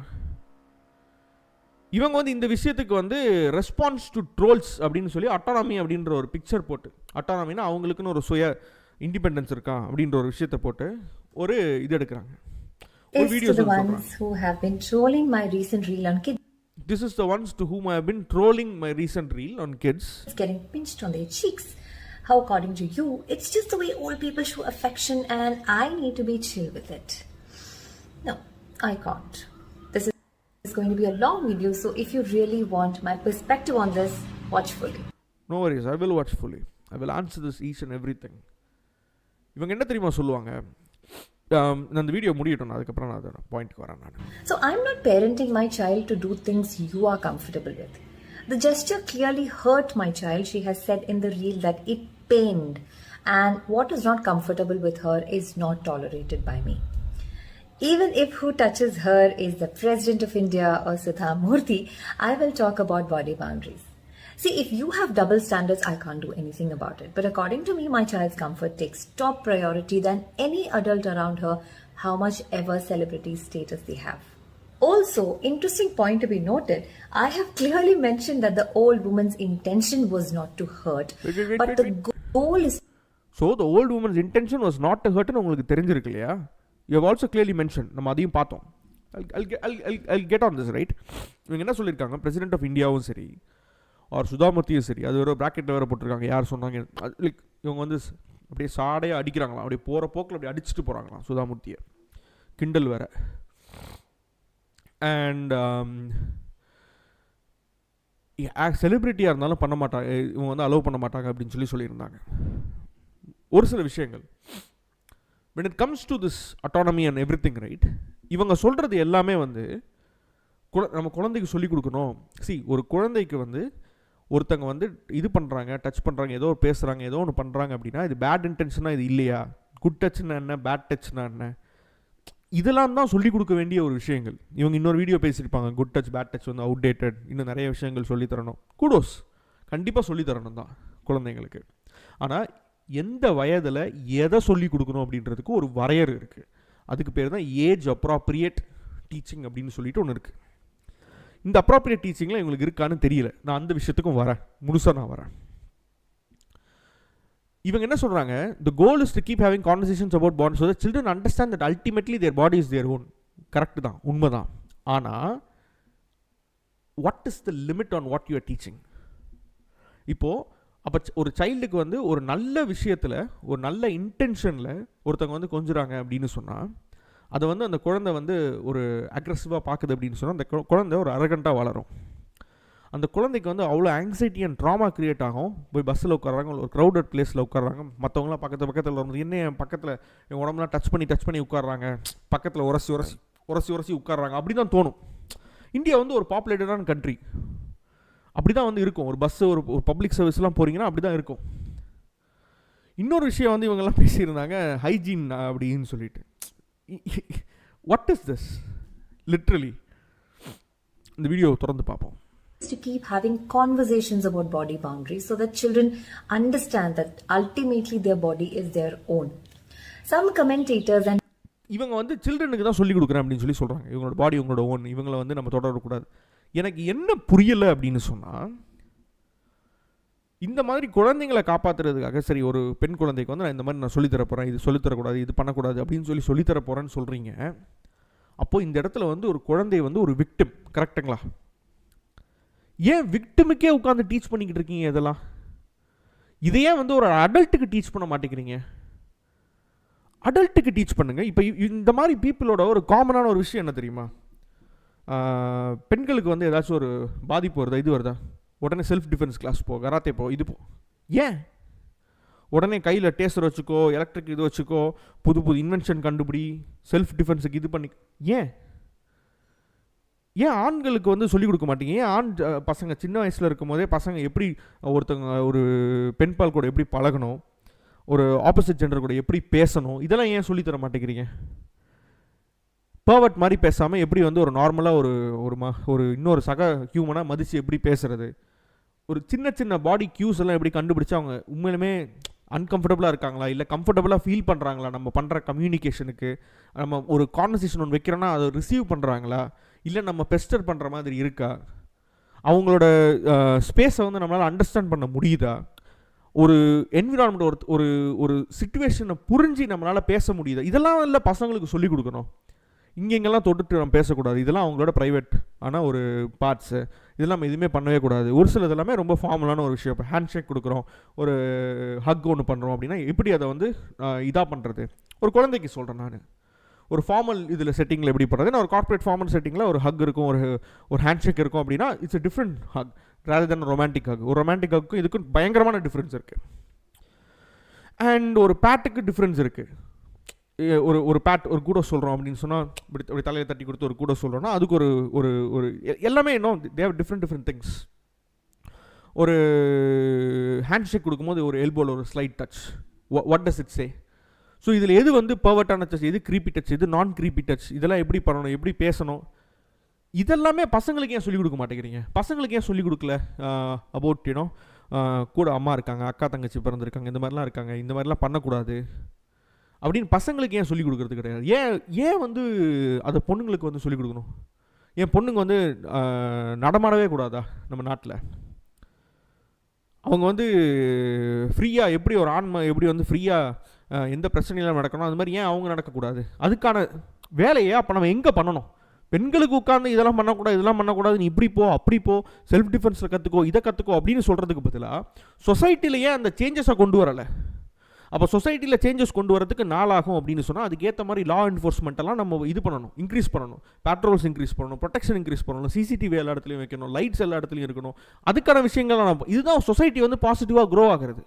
இவங்க வந்து இந்த விஷயத்துக்கு வந்து ரெஸ்பான்ஸ் டு ட்ரோல்ஸ் அப்படின்னு சொல்லி அட்டானமி அப்படின்ற ஒரு பிக்சர் போட்டு, அட்டானமினா அவங்களுக்குன்னு ஒரு சுய இண்டிபெண்டன்ஸ் இருக்கா அப்படின்ற ஒரு விஷயத்தை போட்டு ஒரு இது எடுக்கிறாங்க. This is the ones who have been trolling my recent reel on kids. This is the ones to whom I have been trolling my recent reel on kids. It's getting pinched on their cheeks. How according to you, it's just the way old people show affection and I need to be chill with it. No, I can't. This is going to be a long video, so if you really want my perspective on this, watch fully. No worries, I will watch fully. I will answer this each and everything. இவங்க என்ன தெரியுமா சொல்லுவாங்க? அந்த video முடியட்டும், அதுக்கப்புறம் நான் அதோட பாயிண்ட்க்கு வரேன் நான். So I'm not parenting my child to do things you are comfortable with. The gesture clearly hurt my child. She has said in the reel that it pained, and what is not comfortable with her is not tolerated by me. Even if who touches her is the President of India or Sudha Murthy, I will talk about body boundaries. See, if you have double standards, I can't do anything about it. But according to me, my child's comfort takes top priority than any adult around her, how much ever celebrity status they have. Also, interesting point to be noted, I have clearly mentioned that the old woman's intention was not to hurt, but the goal is... So, the old woman's intention was not to hurt, and உங்களுக்கு தெரிஞ்சிருக்கு இல்லையா? You have also clearly mentioned, நம்ம அதையும் பார்த்தோம். I'll get on this, right? இவங்க என்ன சொல்லியிருக்காங்க, president of இந்தியாவும் சரி ஆர் சுதாமூர்த்தியும் சரி, அது வேறு ப்ராக்கெட்டில் வேறு போட்டிருக்காங்க, யார் சொன்னாங்க, லைக் இவங்க வந்து அப்படியே சாடையாக அடிக்கிறாங்களாம், அப்படியே போகிற போக்கில் அப்படியே அடிச்சுட்டு போகிறாங்களாம் சுதாமூர்த்தியை, கிண்டல் வேறு. அண்ட் செலிப்ரிட்டியாக இருந்தாலும் பண்ண மாட்டாங்க, இவங்க வந்து அலோவ் பண்ண மாட்டாங்க அப்படின்னு சொல்லியிருந்தாங்க. ஒரு சில விஷயங்கள் when it comes to this autonomy and everything, right, இவங்க சொல்கிறது எல்லாமே வந்து நம்ம குழந்தைக்கு சொல்லிக் கொடுக்கணும். ஒரு குழந்தைக்கு வந்து ஒருத்தங்க வந்து இது பண்ணுறாங்க, டச் பண்ணுறாங்க, ஏதோ பேசுகிறாங்க, ஏதோ ஒன்று பண்ணுறாங்க அப்படின்னா இது பேட் இன்டென்ஷனாக இது இல்லையா, குட் டச்னா என்ன, பேட் டச்னா என்ன, இதெல்லாம் தான் சொல்லிக் கொடுக்க வேண்டிய ஒரு விஷயங்கள். இவங்க இன்னொரு வீடியோ பேசியிருப்பாங்க, குட் டச் பேட் டச் வந்து அவுடேட்டட், இன்னும் நிறைய விஷயங்கள் சொல்லித்தரணும். கூடோஸ், கண்டிப்பாக சொல்லித்தரணும் தான் குழந்தைங்களுக்கு. ஆனால் எந்த வயதில் எதை சொல்லிக் கொடுக்கணும் அப்படின்றதுக்கு ஒரு வரையறை இருக்குது. அதுக்கு பேர் தான் ஏஜ் அப்ராப்ரியேட் டீச்சிங் அப்படின்னு சொல்லிட்டு ஒன்று இருக்குது. இந்த அப்ராப்ரியேட் டீச்சிங்கில் இவங்களுக்கு இருக்கான்னு தெரியல. நான் அந்த விஷயத்துக்கும் வரேன், முழுசாக நான் வரேன். இவங்க என்ன சொல்கிறாங்க, the goal is to keep having conversations about bodies so that children understand that ultimately their body is their own. Correct தான், உண்மை தான். ஆனால் what is the limit on what you are teaching? இப்போது அப்போ ஒரு சைல்டுக்கு வந்து ஒரு நல்ல விஷயத்தில், ஒரு நல்ல இன்டென்ஷனில் ஒருத்தவங்க வந்து கொஞ்சுறாங்க அப்படின்னு சொன்னால், அதை வந்து அந்த குழந்தை வந்து ஒரு அக்ரெசிவாக பார்க்குது அப்படின்னு சொன்னால், அந்த குழந்தை ஒரு அரகண்ட்டாக வளரும். அந்த குழந்தைக்கு வந்து அவ்வளோ ஆங்ஸைட்டி அண்ட் ட்ராமா க்ரியேட் ஆகும். போய் பஸ்ஸில் உட்காராங்க, ஒரு க்ரௌடட் பிளேஸில் உட்காராங்க, மற்றவங்களாம் பக்கத்தில் வரும்போது என்ன என் பக்கத்தில் என் உடம்புலாம் டச் பண்ணி உட்காடுறாங்க, பக்கத்தில் உரசி உட்காடுறாங்க, அப்படி தான் தோணும். இந்தியா வந்து ஒரு பாப்புலேட்டடான கண்ட்ரி, அப்படி தான் வந்து இருக்கும். ஒரு பஸ்ஸு, ஒரு பப்ளிக் சர்வீஸ்லாம் போகிறீங்கன்னா அப்படி தான் இருக்கும். இன்னொரு விஷயம் வந்து இவங்கெல்லாம் பேசியிருந்தாங்க, ஹைஜீன் அப்படின்னு சொல்லிட்டு. What is this literally? இந்த வீடியோ தொடர்ந்து பார்ப்போம். To keep having conversations about body boundaries so that children understand that ultimately their body is their own. Some commentators and இவங்க வந்து சில்ட்ரனுக்கு தான் சொல்லிக் கொடுக்குறேன் அப்படின்னு சொல்கிறாங்க, இவங்களோட பாடி இவங்களோட ஓன், இவங்களை வந்து நம்ம தொடரக்கூடாது. எனக்கு என்ன புரியலை அப்படின்னு சொன்னால், இந்த மாதிரி குழந்தைங்களை காப்பாற்றுறதுக்காக சரி, ஒரு பெண் குழந்தைக்கு வந்து நான் இந்த மாதிரி நான் சொல்லித்தர போகிறேன், இது சொல்லித்தரக்கூடாது, இது பண்ணக்கூடாது அப்படின்னு சொல்லித்தர போகிறேன்னு சொல்கிறீங்க. அப்போது இந்த இடத்துல வந்து ஒரு குழந்தை வந்து ஒரு விக்டிம், கரெக்டுங்களா? ஏன் விக்டிமுக்கே உட்காந்து டீச் பண்ணிக்கிட்டு இருக்கீங்க இதெல்லாம்? இதையே வந்து ஒரு அடல்ட்டுக்கு டீச் பண்ண மாட்டேங்கிறீங்க. அடல்ட்டுக்கு டீச் பண்ணுங்கள். இப்போ இந்த மாதிரி பீப்புளோட ஒரு காமனான ஒரு விஷயம் என்ன தெரியுமா? பெண்களுக்கு வந்து ஏதாச்சும் ஒரு பாதிப்பு வருதா, இது வருதா, உடனே செல்ஃப் டிஃபென்ஸ் கிளாஸ் போ, கராத்தே போ, இது போ. ஏன் உடனே கையில் டேஸ்டர் வச்சுக்கோ, எலக்ட்ரிக் இது வச்சுக்கோ, புது புது இன்வென்ஷன் கண்டுபிடி, செல்ஃப் டிஃபென்ஸுக்கு இது பண்ணி, ஏன் ஆண்களுக்கு வந்து சொல்லிக் கொடுக்க மாட்டீங்க? ஏன் ஆண் பசங்க சின்ன வயசில் இருக்கும் போதே பசங்க எப்படி ஒருத்தங்க ஒரு பெண் பால் கூட எப்படி பழகணும், ஒரு ஆப்போசிட் ஜெண்டர் கூட எப்படி பேசணும், இதெல்லாம் ஏன் சொல்லித்தர மாட்டேங்கிறீங்க? பர்வர்ட் மாதிரி பேசாமல் எப்படி வந்து ஒரு நார்மலாக ஒரு இன்னொரு சக ஹியூமனாக மதித்து எப்படி பேசுகிறது, ஒரு சின்ன சின்ன பாடி க்யூஸ் எல்லாம் எப்படி கண்டுபிடிச்சு அவங்க உண்மையிலுமே அன்கம்ஃபர்டபுளாக இருக்காங்களா, இல்லை கம்ஃபர்டபுளாக ஃபீல் பண்ணுறாங்களா, நம்ம பண்ணுற கம்யூனிகேஷனுக்கு, நம்ம ஒரு கான்வர்சேஷன் ஒன்று வைக்கிறோன்னா அதை ரிசீவ் பண்ணுறாங்களா, இல்லை நம்ம பெஸ்டர் பண்ணுற மாதிரி இருக்கா, அவங்களோட ஸ்பேஸை வந்து நம்மளால் அண்டர்ஸ்டாண்ட் பண்ண முடியுதா, ஒரு என்விரான்மெண்ட் ஒரு சிச்சுவேஷனை புரிஞ்சு நம்மளால் பேச முடியுதா, இதெல்லாம் இல்லை பசங்களுக்கு சொல்லிக் கொடுக்கணும். இங்கெங்கெல்லாம் தொட்டுட்டு நம்ம பேசக்கூடாது, இதெல்லாம் அவங்களோட ப்ரைவேட் ஆனால் ஒரு பார்ட்ஸு, இதெல்லாம் நம்ம எதுவுமே பண்ணவே கூடாது. ஒரு சிலது எல்லாமே ரொம்ப ஃபார்மலான ஒரு விஷயம். இப்போ ஹேண்ட் ஷேக் கொடுக்குறோம், ஒரு ஹக் ஒன்று பண்ணுறோம் அப்படின்னா எப்படி அதை வந்து இதாக பண்ணுறது, ஒரு குழந்தைக்கு சொல்கிறேன் நான், ஒரு ஃபார்மல் இதில் செட்டிங்கில் எப்படி பண்ணுறது, நான் ஒரு கார்ப்பரேட் ஃபார்மல் செட்டிங்கில் ஒரு ஹக் இருக்கும், ஒரு ஹேண்ட் ஷேக் இருக்கும் அப்படின்னா it's a different hug rather than romantic hug. ஒரு ரொமான்டிக் ஹக்கும் இதுக்கும் பயங்கரமான டிஃப்ரென்ஸ் இருக்குது. அண்ட் ஒரு பேட்டுக்கு டிஃப்ரென்ஸ் இருக்குது. ஒரு பேட் ஒரு கூட சொல்கிறோம் அப்படின்னு சொன்னால் இப்படி தலையை தட்டி கொடுத்து ஒரு கூட சொல்கிறோன்னா அதுக்கு ஒரு எல்லாமே இன்னும் தே ஹேவ் டிஃப்ரெண்ட் திங்ஸ். ஒரு ஹேண்ட் ஷேக் கொடுக்கும்போது ஒரு எல்போவில் ஒரு slight touch, what does it say? So இதில் எது வந்து பர்வர்ட்டான டச், எது க்ரீப்பி டச், எது நான் க்ரீப்பி டச், இதெல்லாம் எப்படி பண்ணணும், எப்படி பேசணும், இதெல்லாமே பசங்களுக்கு ஏன் சொல்லிக் கொடுக்க மாட்டேங்கிறீங்க? பசங்களுக்கு ஏன் சொல்லிக் கொடுக்கல அபவுட் யூனோ கூட அம்மா இருக்காங்க, அக்கா தங்கச்சி பிறந்திருக்காங்க, இந்த மாதிரிலாம் இருக்காங்க, இந்த மாதிரிலாம் பண்ணக்கூடாது அப்படின்னு பசங்களுக்கு ஏன் சொல்லிக் கொடுக்குறது கிடையாது? ஏன் வந்து அதை பொண்ணுங்களுக்கு வந்து சொல்லிக் கொடுக்கணும்? ஏன் பொண்ணுங்க வந்து நடமாடவே கூடாதா நம்ம நாட்டில்? அவங்க வந்து ஃப்ரீயாக எப்படி ஒரு ஆண்மை எப்படி வந்து ஃப்ரீயாக எந்த பிரச்சனையிலும் நடக்கணும் அது மாதிரி ஏன் அவங்க நடக்கக்கூடாது? அதுக்கான வேலையை அப்போ நம்ம எங்கே பண்ணணும்? பெண்களுக்கு உட்காந்து இதெல்லாம் பண்ணக்கூடாது, இதெல்லாம் பண்ணக்கூடாது, நீ இப்படி போ, அப்படி போ, செல்ஃப் டிஃபென்ஸில் கற்றுக்கோ, இதை கற்றுக்கோ அப்படின்னு சொல்கிறதுக்கு பதிலாக சொசைட்டிலேயே அந்த சேஞ்சஸை கொண்டு வரலை. அப்போ சொசைட்டியில் சேஞ்சஸ் கொண்டு வரதுக்கு நாளாகும் அப்படின்னு சொன்னால் அதுக்கேற்ற மாதிரி லா என்ஃபோர்ஸ்மெண்ட்டெல்லாம் நம்ம இது பண்ணணும், இன்க்ரீஸ் பண்ணணும், பேட்ரோல்ஸ் இன்க்ரீஸ் பண்ணணும், ப்ரொடெக்ஷன் இன்க்ரீஸ் பண்ணணும், சிசிடிவி எல்லா இடத்துலையும் வைக்கணும், லைட்ஸ் எல்லா இடத்துலையும் இருக்கணும். அதுக்கான விஷயங்கள்லாம் நம்ம இதுதான் சொசைட்டி வந்து பாசிட்டிவாக க்ரோ ஆகிறது.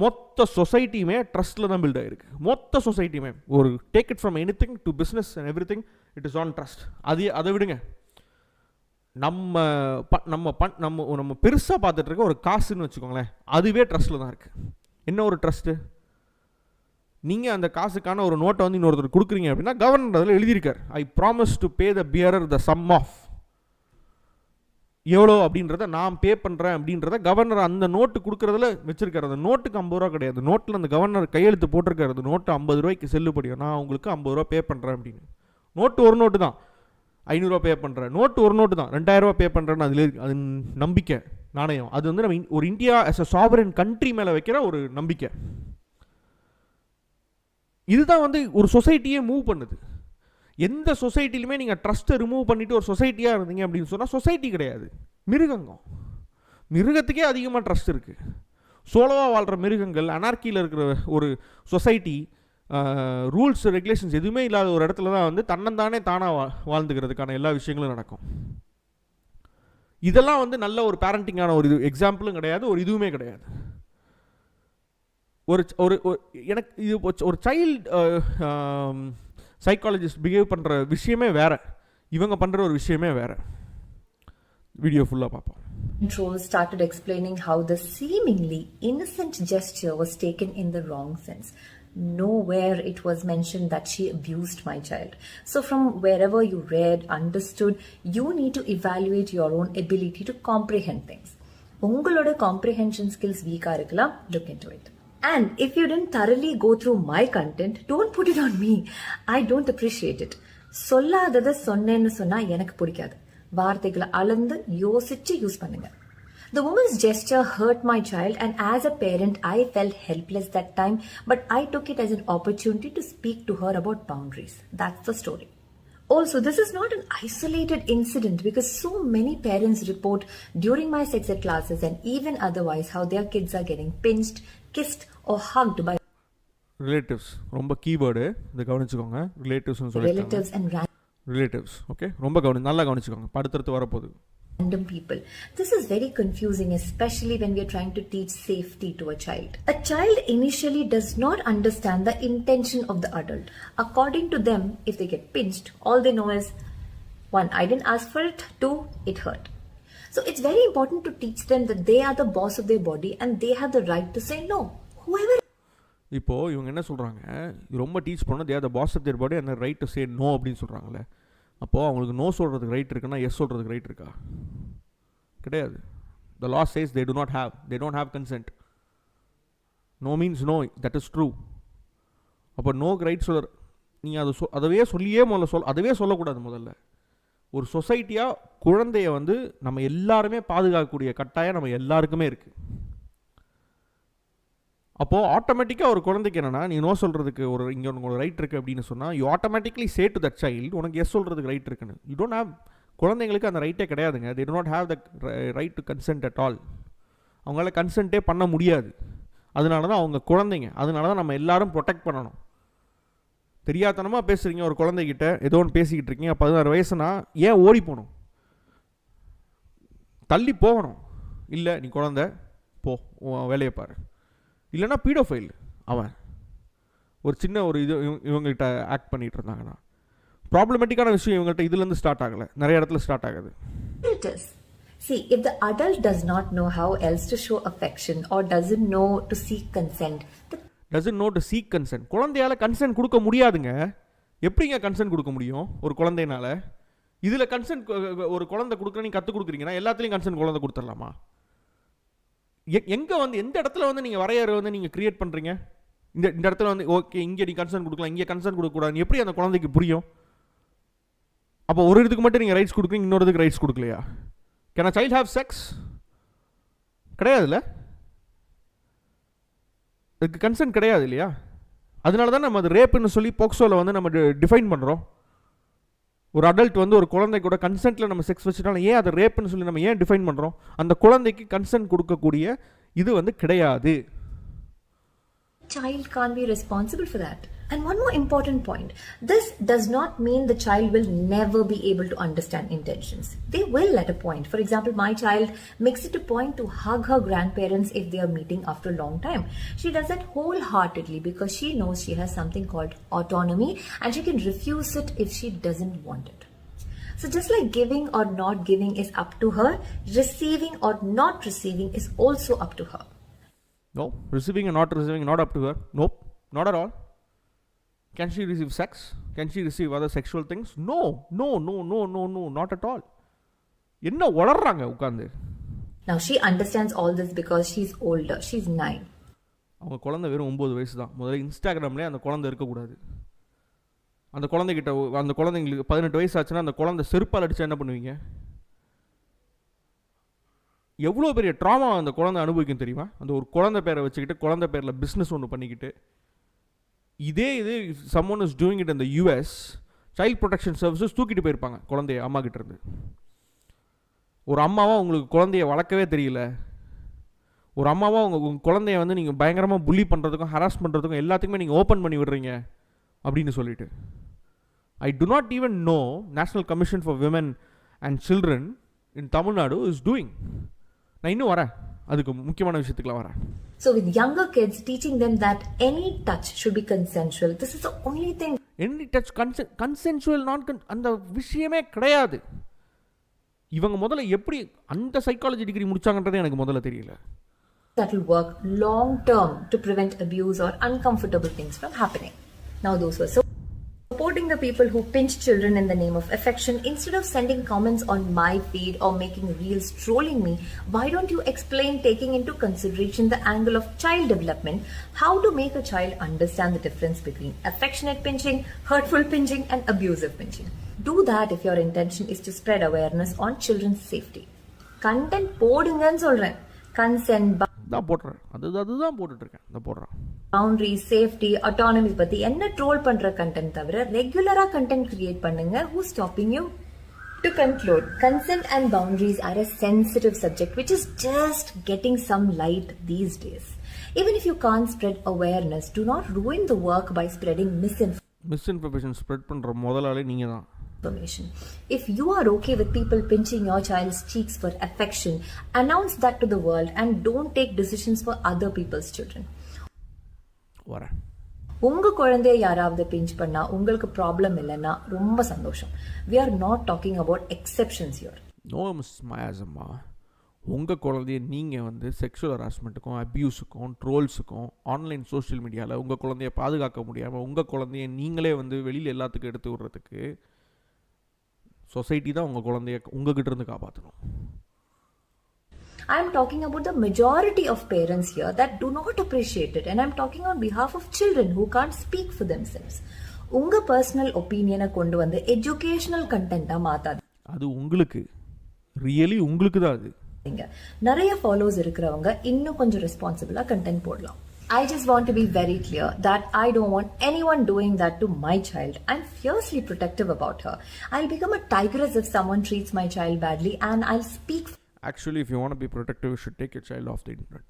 மொத்த சொசைட்டியுமே ட்ரஸ்ட்டில் தான் பில்ட் ஆகிருக்கு. மொத்த சொசைட்டியுமே ஒரு take it from anything to business and every thing it is on trust. அதை விடுங்க, நம்ம நம்ம பெருசாக பார்த்துட்டு இருக்க ஒரு காசுன்னு வச்சுக்கோங்களேன், அதுவே ட்ரஸ்ட்டில் தான் இருக்குது. என்ன ஒரு ட்ரஸ்ட்டு? நீங்கள் அந்த காசுக்கான ஒரு நோட்டை வந்து இன்னொருத்தர் கொடுக்குறீங்க அப்படின்னா கவர்னர் அதில் எழுதியிருக்கார், I promise to pay the bearer the sum of, எவ்வளோ அப்படின்றத நான் பே பண்ணுறேன் அப்படின்றத கவர்னர் அந்த நோட்டு கொடுக்குறதுல வச்சுருக்காரு. அந்த நோட்டுக்கு 50 ரூபா கிடையாது, நோட்டில் அந்த கவர்னர் கையெழுத்து போட்டிருக்காரு, அந்த நோட்டு 50 ரூபாய்க்கு செல்லுபடியும், நான் உங்களுக்கு 50 ரூபா பே பண்ணுறேன் அப்படின்னு. நோட்டு ஒரு நோட்டு தான், 500 ரூபா பே பண்ணுறேன், நோட்டு ஒரு நோட்டு தான், 2000 ரூபா பே பண்ணுறேன்னு அதில் அது நம்பிக்கை, நாணயம். அது வந்து நம்ம ஒரு India as a sovereign country மேலே வைக்கிற ஒரு நம்பிக்கை. இதுதான் வந்து ஒரு சொசைட்டியே மூவ் பண்ணுது. எந்த சொசைட்டிலுமே நீங்கள் ட்ரஸ்ட்டை ரிமூவ் பண்ணிவிட்டு ஒரு சொசைட்டியாக இருந்தீங்க அப்படின்னு சொன்னால் சொசைட்டி கிடையாது, மிருகங்கம். மிருகத்துக்கே அதிகமாக ட்ரஸ்ட் இருக்குது. சோலோவாக வாழ்கிற மிருகங்கள், அனார்க்கியில் இருக்கிற ஒரு சொசைட்டி, ரூல்ஸ் ரெகுலேஷன்ஸ் எதுவுமே இல்லாத ஒரு இடத்துல தான் வந்து தன்னந்தானே தானாக வாழ்ந்துக்கிறதுக்கான எல்லா விஷயங்களும் நடக்கும். இதெல்லாம் வந்து நல்ல ஒரு பேரண்டிங்கான ஒரு இது எக்ஸாம்பிளும் கிடையாது, ஒரு இதுவுமே கிடையாது. ஒரு ஒரு எனக்கு இது ஒரு சைல்டு சைக்காலஜிஸ்ட் பிஹேவ் பண்ணுற விஷயமே வேறு, இவங்க பண்ணுற ஒரு விஷயமே வேறு. வீடியோ ஃபுல்லாக பார்ப்போம். Trolls started explaining how the seemingly innocent gesture was taken in the wrong sense. Nowhere it was mentioned that she abused my child. So from wherever you read, understood, you need to evaluate your own ability to comprehend things. Ungaloda comprehension skills weak ah irukkalam, look into it. And if you didn't thoroughly go through my content, don't put it on me. I don't appreciate it. சொல்லாதத சொன்னேன்னு சொன்னா எனக்கு பிடிக்காது. வார்த்தைகளை அளந்து யோசிச்சு use பண்ணுங்க. The woman's gesture hurt my child, and as a parent I felt helpless that time, but I took it as an opportunity to speak to her about boundaries. That's the story. Also, this is not an isolated incident, because so many parents report during my sex ed classes and even otherwise how their kids are getting pinched, kissed or hugged by relatives. ரொம்ப keyword இதை கவனிச்சுக்கோங்க. ரிலேட்டிவ்ஸ்னு சொல்லி relatives and relatives. Okay, ரொம்ப நல்லா கவனிச்சுக்கோங்க, அடுத்தடுத்து வரப்போகுது. Random people. This is very confusing, especially when we are trying to teach safety to a child. A child initially does not understand the intention of the adult. According to them, if they get pinched, all they know is 1, I didn't ask for it, 2, it hurt. So it's very important to teach them that they are the boss of their body and they have the right to say no. Whoever. இப்போது இவங்க என்ன சொல்கிறாங்க, ரொம்ப teach பண்ண they are the boss of their body and right to say no அப்படின்னு சொல்கிறாங்களே. அப்போது அவங்களுக்கு நோ சொல்கிறதுக்கு ரைட் இருக்குன்னா எஸ் சொல்கிறதுக்கு ரைட் இருக்கா? கிடையாது. The law says they don't have consent. No means no, that is true. அப்போ நோக்கு ரைட் சொல்ல நீங்கள் அதவே சொல்லியே அதவே சொல்லக்கூடாது. முதல்ல ஒரு சொசைட்டியாக குழந்தைய வந்து நம்ம எல்லாருமே பாதுகாக்கக்கூடிய கட்டாயம் நம்ம எல்லாருக்குமே இருக்குது. அப்போது ஆட்டோமேட்டிக்காக ஒரு குழந்தைக்கு என்னென்னா, நீ நோ சொல்கிறதுக்கு இங்கே உனக்கு ரைட் இருக்குது அப்படின்னு சொன்னால் you automatically say to that child உனக்கு எஸ் சொல்கிறதுக்கு ரைட் இருக்குன்னு. யூ டோன்ட் ஹேவ், குழந்தைங்களுக்கு அந்த ரைட்டே கிடையாதுங்க. They do not have the right to consent at all. அவங்களால கன்சென்ட்டே பண்ண முடியாது. அதனால தான் அவங்க குழந்தைங்க. அதனால தான் நம்ம எல்லாரும் ப்ரொடெக்ட் பண்ணணும். தெரியாதனமாக பேசுகிறீங்க ஒரு குழந்தைகிட்ட, ஏதோ ஒன்று பேசிக்கிட்டு இருக்கீங்க, 16 வயசுனா ஏன் ஓடி போகணும்? தள்ளி போகணும். இல்லை நீ குழந்தை போ, வேலையை பாரு. இல்லைனா பீடோஃபைல் அவன் ஒரு சின்ன ஒரு இது இவங்ககிட்ட ஆக்ட் பண்ணிகிட்டு இருந்தாங்கன்னா ப்ராப்ளமேட்டிக்கான விஷயம் இவங்கள்ட்ட இதுலேருந்து ஸ்டார்ட் ஆகலை, நிறைய இடத்துல ஸ்டார்ட் ஆகுது. See, if the adult does not know how else to show affection or doesn't know to seek consent, குழந்தையால கன்சென்ட் கொடுக்க முடியாதுங்க. எப்படிங்க கன்சென்ட் கொடுக்க முடியும் ஒரு குழந்தைனால? இதில் கன்சென்ட் ஒரு குழந்தை கொடுக்குற நீ கற்றுக் கொடுக்குறீங்கன்னா எல்லாத்துலேயும் கன்சென்ட் குழந்தை கொடுத்துடலாமா? எங்கே வந்து எந்த இடத்துல வந்து நீங்கள் வரையறை வந்து நீங்கள் கிரியேட் பண்ணுறீங்க? இந்த இடத்துல வந்து ஓகே இங்கே நீ கன்சென்ட் கொடுக்கலாம், இங்கே கன்சென்ட் கொடுக்கக்கூடாது, எப்படி அந்த குழந்தைக்கு புரியும்? அப்போ ஒரு இதுக்கு மட்டும் நீங்கள் ரைட்ஸ் கொடுக்குறீங்க, இன்னொரு இதுக்கு ரைட்ஸ் கொடுக்கலையா? Can a child have sex? கிடையாதுல்ல, அதுக்கு கன்சென்ட் கிடையாது இல்லையா? அதனால தான் நம்ம அது ரேப்புன்னு சொல்லி போக்சோவில் வந்து நம்ம டிஃபைன் பண்ணுறோம். ஒரு அடல்ட் வந்து ஒரு குழந்தை கூட கன்சென்ட்டில் நம்ம செக்ஸ் வச்சுட்டாலும் ஏன் அதை ரேப்னு சொல்லி நம்ம ஏன் டிஃபைன் பண்ணுறோம்? அந்த குழந்தைக்கு கன்சென்ட் கொடுக்கக்கூடிய இது வந்து கிடையாது. Child can't be responsible for that. And one more important point, this does not mean the child will never be able to understand intentions. They will at a point. For example, my child makes it a point to hug her grandparents if they are meeting after a long time. She does that wholeheartedly because she knows she has something called autonomy and she can refuse it if she doesn't want it. So just like giving or not giving is up to her, receiving or not receiving is also up to her. No, receiving and not receiving not up to her. Nope, not at all. Can she receive sex? Can she receive other sexual things? No, not at all. என்ன வளர்றாங்க உட்கார்ந்து? Now she understands all this because she's older. She's 9. அவங்க குழந்தை வெறும் 9 வயசு தான். முதல்ல இன்ஸ்டாகிராம்லேயே அந்த குழந்தை இருக்கக்கூடாது. அந்த குழந்தைகிட்ட அந்த குழந்தைங்களுக்கு 18 வயசு ஆச்சுன்னா அந்த குழந்தை செருப்பால் அடித்தா என்ன பண்ணுவீங்க? எவ்வளோ பெரிய ட்ராமா அந்த குழந்தை அனுபவிக்கும் தெரியுமா? அந்த ஒரு குழந்தை பேரை வச்சுக்கிட்டு குழந்தை பேரில் பிஸ்னஸ் ஒன்று பண்ணிக்கிட்டு இது சம்மோன் இஸ் டூயிங் இட் இந்த யூஎஸ் சைல்ட் ப்ரொடெக்ஷன் சர்வீசஸ் தூக்கிட்டு போயிருப்பாங்க குழந்தைய அம்மா கிட்ட இருந்து. ஒரு அம்மாவாக உங்களுக்கு குழந்தைய வளர்க்கவே தெரியல, ஒரு அம்மாவாக உங்கள் குழந்தைய வந்து நீங்கள் பயங்கரமாக புள்ளி பண்ணுறதுக்கும் ஹராஸ் பண்ணுறதுக்கும் எல்லாத்துக்குமே நீங்கள் ஓப்பன் பண்ணி விடுறீங்க அப்படின்னு சொல்லிட்டு. I do not even know national commission for women and children in Tamil Nadu is doing. நான் இன்னும் வரேன், அதுக்கு முக்கியமான விஷயத்துக்குலாம் வரேன். So with younger kids, teaching them that any touch should be consensual. This is the only thing. Any touch consensual அந்த விஷயமே கிடையாது. இவங்க முதல்ல எப்படி அந்த சைக்காலஜி டிகிரி முடிச்சாங்கன்றதே எனக்கு முதல்ல தெரியல. That will work long term to prevent abuse or uncomfortable things from happening. Now those who are supporting the people who pinch children in the name of affection, instead of sending comments on my feed or making reels trolling me, why don't you explain, taking into consideration the angle of child development, how to make a child understand the difference between affectionate pinching, hurtful pinching and abusive pinching. Do that if your intention is to spread awareness on children's safety. Content போடுங்கன்னு சொல்றேன். Consent தான் போடுறேன், அதுதான் போட்டுட்டு இருக்கேன், நான் போடுறேன். Boundaries, safety, autonomy பத்தி என்ன ட்ரோல் பண்ற கண்டென்ட் தவிர ரெகுலரா கண்டென்ட் கிரியேட் பண்ணுங்க. Who's stopping you? To conclude, consent and boundaries are a sensitive subject which is just getting some light these days. Even if you can't spread awareness, do not ruin the work by spreading misinformation spread பண்ற முதலாளி நீங்க தான். If you are okay with people pinching your child's cheeks for affection, announce that to the world and don't take decisions for other people's children. வரேன். உங்க குழந்தைய யாராவது pinch பண்ணா உங்களுக்கு ப்ராப்ளம் இல்லைன்னா ரொம்ப சந்தோஷம். We are not talking about exceptions here. No, Miss Mayazamma. உங்கள் குழந்தைய நீங்கள் வந்து செக்ஷுவல் ஹராஸ்மெண்ட்டுக்கும் அப்யூஸுக்கும் ட்ரோல்ஸுக்கும் ஆன்லைன் சோஷியல் மீடியாவில் உங்கள் குழந்தைய பாதுகாக்க முடியாமல் உங்கள் குழந்தைய நீங்களே வந்து வெளியில் எல்லாத்துக்கும் எடுத்து விடுறதுக்கு சொசைட்டி தான் உங்கள் குழந்தைய உங்ககிட்ட இருந்து காப்பாற்றணும். I am talking about the majority of parents here that do not appreciate it, and I am talking on behalf of children who can't speak for themselves. உங்க பர்சனல் ஒப்பீனியனை கொண்டு வந்து எஜுகேஷனல் கண்டென்ட்டா மாத்தாது. அது உங்களுக்கு ரியலி உங்களுக்கு தான் அது. நிறைய ஃபாலோவர்ஸ் இருக்கிறவங்க இன்னும் கொஞ்சம் ரெஸ்பான்சிபிளா கண்டென்ட் போடலாம். I just want to be very clear that I don't want anyone doing that to my child. I'm fiercely protective about her. I'll become a tigress if someone treats my child badly, and I'll speak. Actually, if you want to be protective, you should take your child off the internet.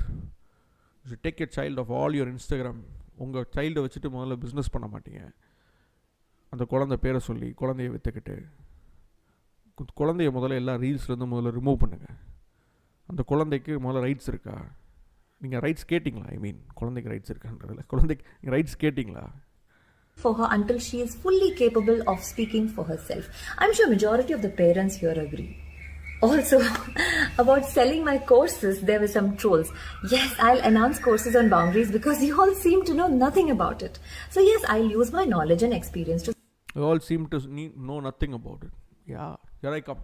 You should take your child off all your Instagram. உங்கள் சைல்டை வச்சுட்டு முதல்ல business பண்ண மாட்டீங்க. அந்த குழந்தை பேரை சொல்லி குழந்தைய விற்றுக்கிட்டு குழந்தைய முதல்ல எல்லா ரீல்ஸ்லேருந்து முதல்ல ரிமூவ் பண்ணுங்கள். அந்த குழந்தைக்கு முதல்ல ரைட்ஸ் இருக்கா? நீங்கள் ரைட்ஸ் கேட்டிங்களா? ஐ மீன் குழந்தைக்கு ரைட்ஸ் இருக்கான்றதில்ல, குழந்தைக்கு நீங்கள் ரைட்ஸ் கேட்டிங்களா? For her until she is fully capable of speaking for herself. I'm sure majority of the parents here agree. Also, about selling my courses, there were some trolls. Yes, I'll announce courses on boundaries because you all seem to know nothing about it. So yes, I'll use my knowledge and experience to... You all seem to know nothing about it. Yeah, here I come.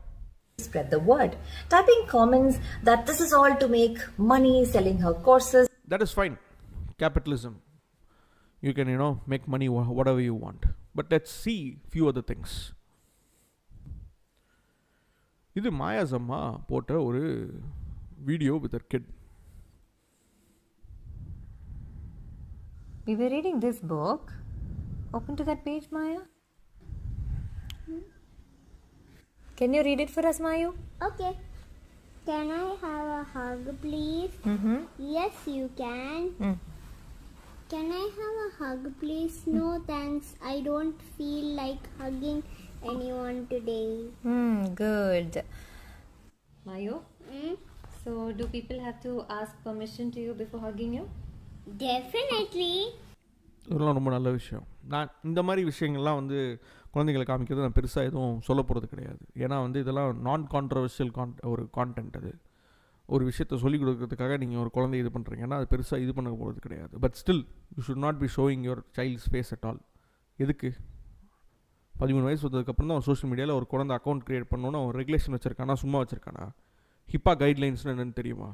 Spread the word. Typing comments that this is all to make money selling her courses. That is fine. Capitalism. You can, make money whatever you want. But let's see few other things. இது மாயாசம்மா போட்ட ஒரு video with a kid. We were reading this book. Open to that page, Maya. Can you read it for us, Mayu? Okay. Can I have a hug, please? Mm-hmm. Yes, you can. Can I have a hug, please? No, thanks. I don't feel like hugging anyone today. Good. Mayu, Hmm? so do people have to ask permission to you before hugging you? Definitely. இதெல்லாம் ரொம்ப நல்ல விஷயம். நான் இந்த மாதிரி விஷயங்கள்லாம் வந்து குழந்தைகளை காமிக்கிறது நான் பெருசாக எதுவும் சொல்ல போகிறது கிடையாது. ஏன்னா வந்து இதெல்லாம் நான் கான்ட்ரவர்ஷியல் ஒரு கான்டென்ட். அது ஒரு விஷயத்தை சொல்லிக் கொடுக்கறதுக்காக நீங்கள் ஒரு குழந்தை இது பண்ணுறீங்கன்னா அது பெருசாக இது பண்ண போகிறது கிடையாது. But still you should not be showing your child's face at all. எதுக்கு 13 வயசு வந்ததுக்கப்புறம் தான் ஒரு சோஷியல் மீடியாவில் ஒரு குழந்தை அக்கௌண்ட் க்ரியேட் பண்ணணுன்னு ஒரு ரெகுலேஷன் வச்சுருக்கானா, சும்மா வச்சுருக்கானா? ஹிப்பா கைட்லைன்ஸ்னு என்னென்னு தெரியுமா?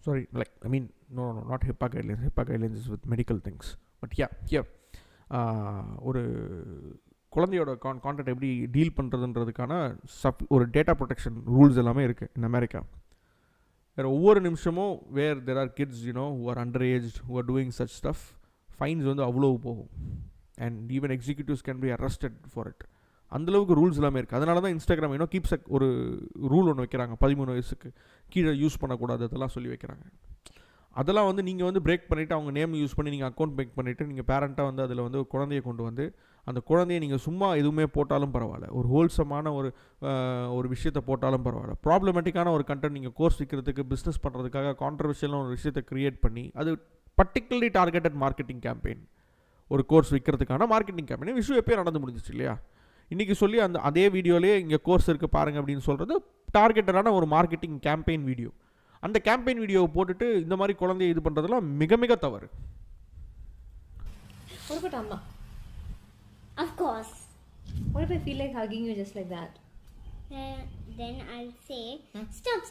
Sorry, like, I mean, no, not HIPAA guidelines. HIPAA guidelines is with medical things. But yeah. ஒரு குழந்தையோட கான்டெக்ட் எப்படி டீல் பண்ணுறதுன்றதுக்கான ஒரு டேட்டா ப்ரொடெக்ஷன் ரூல்ஸ் எல்லாமே இருக்குது இன் அமெரிக்கா. வேறு ஒவ்வொரு நிமிஷமும் where there are kids who are underaged, who are doing such stuff, fines வந்து அவ்வளோ போகும். And even executives can be arrested for it. அந்தளவுக்கு ரூல்ஸ் எல்லாமே இருக்குது. அதனால தான் இன்ஸ்டாகிராம் கீப்ஸ் ஒரு ரூல் ஒன்று வைக்கிறாங்க, 13 வயசுக்கு கீழே யூஸ் பண்ணக்கூடாது அதெல்லாம் சொல்லி வைக்கிறாங்க. அதெல்லாம் வந்து நீங்கள் வந்து பிரேக் பண்ணிவிட்டு அவங்க நேம் யூஸ் பண்ணி நீங்கள் அக்கௌண்ட் மேக் பண்ணிவிட்டு நீங்கள் பேரண்ட்டாக வந்து அதில் வந்து குழந்தைய கொண்டு வந்து அந்த குழந்தைய நீங்கள் சும்மா எதுவுமே போட்டாலும் பரவாயில்ல, ஒரு ஹோல்சமான ஒரு விஷயத்தை போட்டாலும் பரவாயில்ல, ப்ராப்ளமேட்டிக்கான ஒரு கண்டென்ட் நீங்கள் கோர்ஸ் விற்கிறதுக்கு பிஸ்னஸ் பண்ணுறதுக்காக கான்ட்ரவர்ஷியலான ஒரு விஷயத்தை க்ரியேட் பண்ணி அது பர்டிகுலர்லி டார்கெட்டட் மார்க்கெட்டிங் கேம்பெயின், ஒரு கோர்ஸ் விற்கிறதுக்கான மார்க்கெட்டிங் கேம்பெயின் விஷயம் எப்போயே நடந்து முடிஞ்சிச்சு இல்லையா? இன்றைக்கி சொல்லி அதே வீடியோலேயே இங்கே கோர்ஸ் இருக்குது பாருங்கள் அப்படின்னு சொல்கிறது டார்கெட்டடான ஒரு மார்க்கெட்டிங் கேம்பெயின் வீடியோ. அந்த கேம்பெயின் வீடியோவை போட்டுட்டு இந்த மாதிரி குழந்தைய இது பண்ணுறதுலாம் மிக மிக தவறு. What about Amma? Of course. What if I feel like hugging you just like that? Then I'll say, stop.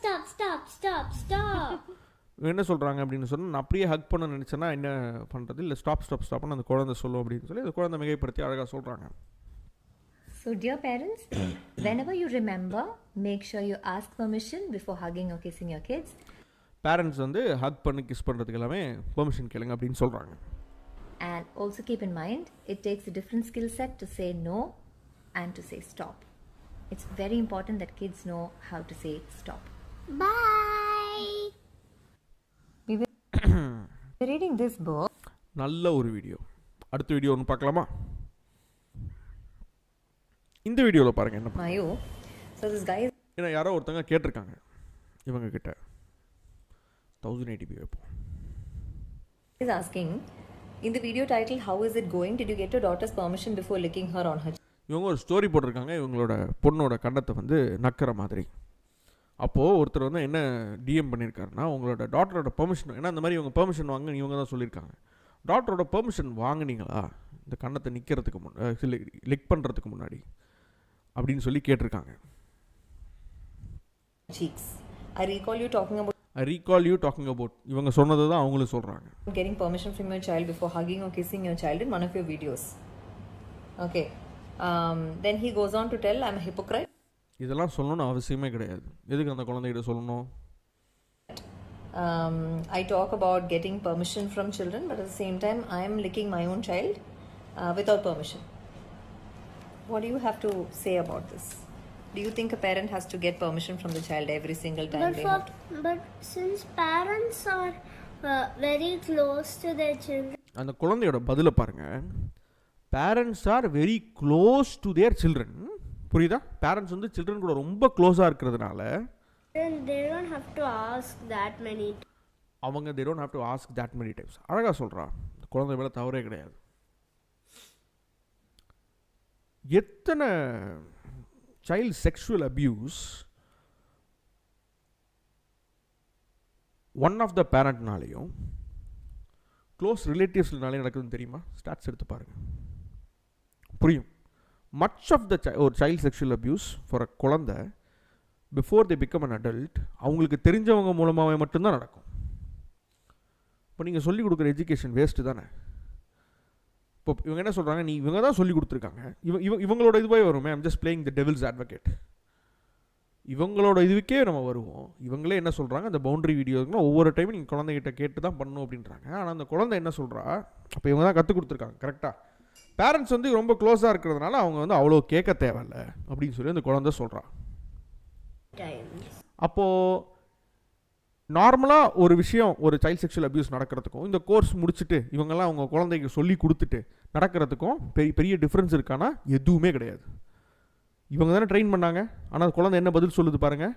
என்ன சொல்கிறாங்க அப்படின்னு சொன்னால், நான் அப்படியே ஹக் பண்ண நினச்சேன்னா என்ன பண்ணுறது, இல்லை ஸ்டாப்னு அந்த குழந்தை சொல்லும் அப்படின்னு சொல்லி அந்த குழந்தை மிகைப்படுத்தி அழகாக சொல்கிறாங்க. So dear parents, whenever you remember, make sure you ask permission before hugging or kissing your kids. Parents வந்து ஹக் பண்ணி கிஸ் பண்ணுறதுக்கு எல்லாமே பெர்மிஷன் கேளுங்க அப்படின்னு சொல்கிறாங்க. And also keep in mind, it takes a different skill set to say no and to say stop. It's very important that kids know how to say stop. Bye. We will be reading this book. நல்ல ஒரு video. அடுத்த video ஒன்று பார்க்கலாமா? இந்த வீடியோவில் பாருங்கள் என்ன Mayu. So this guy ஏன்னா யாரோ ஒருத்தங்க கேட்டிருக்காங்க இவங்க கிட்ட 1080p வைப்போம். is asking, in the video title, how is it going? Did you get your daughter's permission before licking her on her? இவங்க ஒரு ஸ்டோரி போட்டிருக்காங்க இவங்களோட பொண்ணோட கண்டத்தை வந்து நக்கிற மாதிரி. அப்போது ஒருத்தர் வந்து என்ன டிஎம் பண்ணியிருக்காருன்னா, உங்களோட டாக்டரோட பெர்மிஷன், ஏன்னா அந்த மாதிரி இவங்க பெர்மிஷன் வாங்க இவங்க தான் சொல்லியிருக்காங்க. டாக்டரோட பெர்மிஷன் வாங்கினீங்களா இந்த கண்டத்தை நிற்கிறதுக்கு முன்னாடி, லிக் பண்ணுறதுக்கு முன்னாடி அப்படின்னு சொல்லி கேட்டிருக்காங்க. Cheeks. I recall you talking about இவங்க சொன்னது தான் அவங்களும் சொல்கிறாங்க. Getting permission from your child before hugging or kissing your child in one of your videos. Okay. Then he goes on to tell, I'm a hypocrite. இதெல்லாம் சொல்லணும்னு அவசியமே கிடையாது. எதுக்கு அந்த குழந்தைகிட்ட சொல்லணும்? I talk about getting permission from children, but at the same time I am licking my own child without permission. What do you have to say about this? Do you think a parent has to get permission from the child every single time But since parents are very close to their children. அந்த குழந்தையோட பதிலை பாருங்க. Parents are very close to their children. புரியுதா? Parents வந்து children கூட ரொம்ப க்ளோஸாக இருக்கிறதுனால They don't have to ask that many times. அவங்க they don't have to ask that many times. அழகாக சொல்கிறா. குழந்தை மேலே தவறே கிடையாது. எத்தனை child sexual abuse one of the பேரண்ட்னாலேயும் க்ளோஸ் ரிலேட்டிவ்ஸ்னாலேயும் நடக்குதுன்னு தெரியுமா? ஸ்டாட்ஸ் எடுத்து பாருங்கள், புரியும். மச் ஆஃப் த ஒரு child sexual abuse for a குழந்தை before they become an adult அவங்களுக்கு தெரிஞ்சவங்க மூலமாகவே மட்டும்தான் நடக்கும். இப்போ நீங்கள் சொல்லிக் கொடுக்குற எஜுகேஷன் வேஸ்ட்டு தானே. இப்போ இவங்க என்ன சொல்கிறாங்க, இவங்க தான் சொல்லி கொடுத்துருக்காங்க, இவங்களோட இதுவே வருமே. I'm just playing the devil's advocate. இவங்களோட இதுக்கே நம்ம வருவோம். இவங்களே என்ன சொல்கிறாங்க, அந்த பவுண்டரி வீடியோக்குன்னா ஒவ்வொரு டைமும் நீங்கள் குழந்தைகிட்ட கேட்டு தான் பண்ணணும் அப்படின்றாங்க. ஆனால் அந்த குழந்தை என்ன சொல்கிறா, அப்போ இவங்க தான் கற்றுக் கொடுத்துருக்காங்க கரெக்டாக. பேரண்ட்ஸ் வந்து ரொம்ப க்ளோஸாக இருக்கிறதுனால அவங்க வந்து அவ்வளோ கேட்க தேவையில்ல அப்படின்னு சொல்லி அந்த குழந்தை சொல்கிறான். அப்போது நார்மலாக ஒரு விஷயம், ஒரு சைல்ட் செக்ஷுவல் அபியூஸ் நடக்கிறதுக்கும் இந்த கோர்ஸ் முடிச்சுட்டு இவங்கெல்லாம் அவங்க குழந்தைக்கு சொல்லி கொடுத்துட்டு நடக்கிறதுக்கும் பெரிய பெரிய டிஃப்ரென்ஸ் இருக்கானா? எதுவுமே கிடையாது. இவங்க தானே ட்ரெயின் பண்ணாங்க, ஆனால் குழந்தை என்ன பதில் சொல்லுது பாருங்கள்.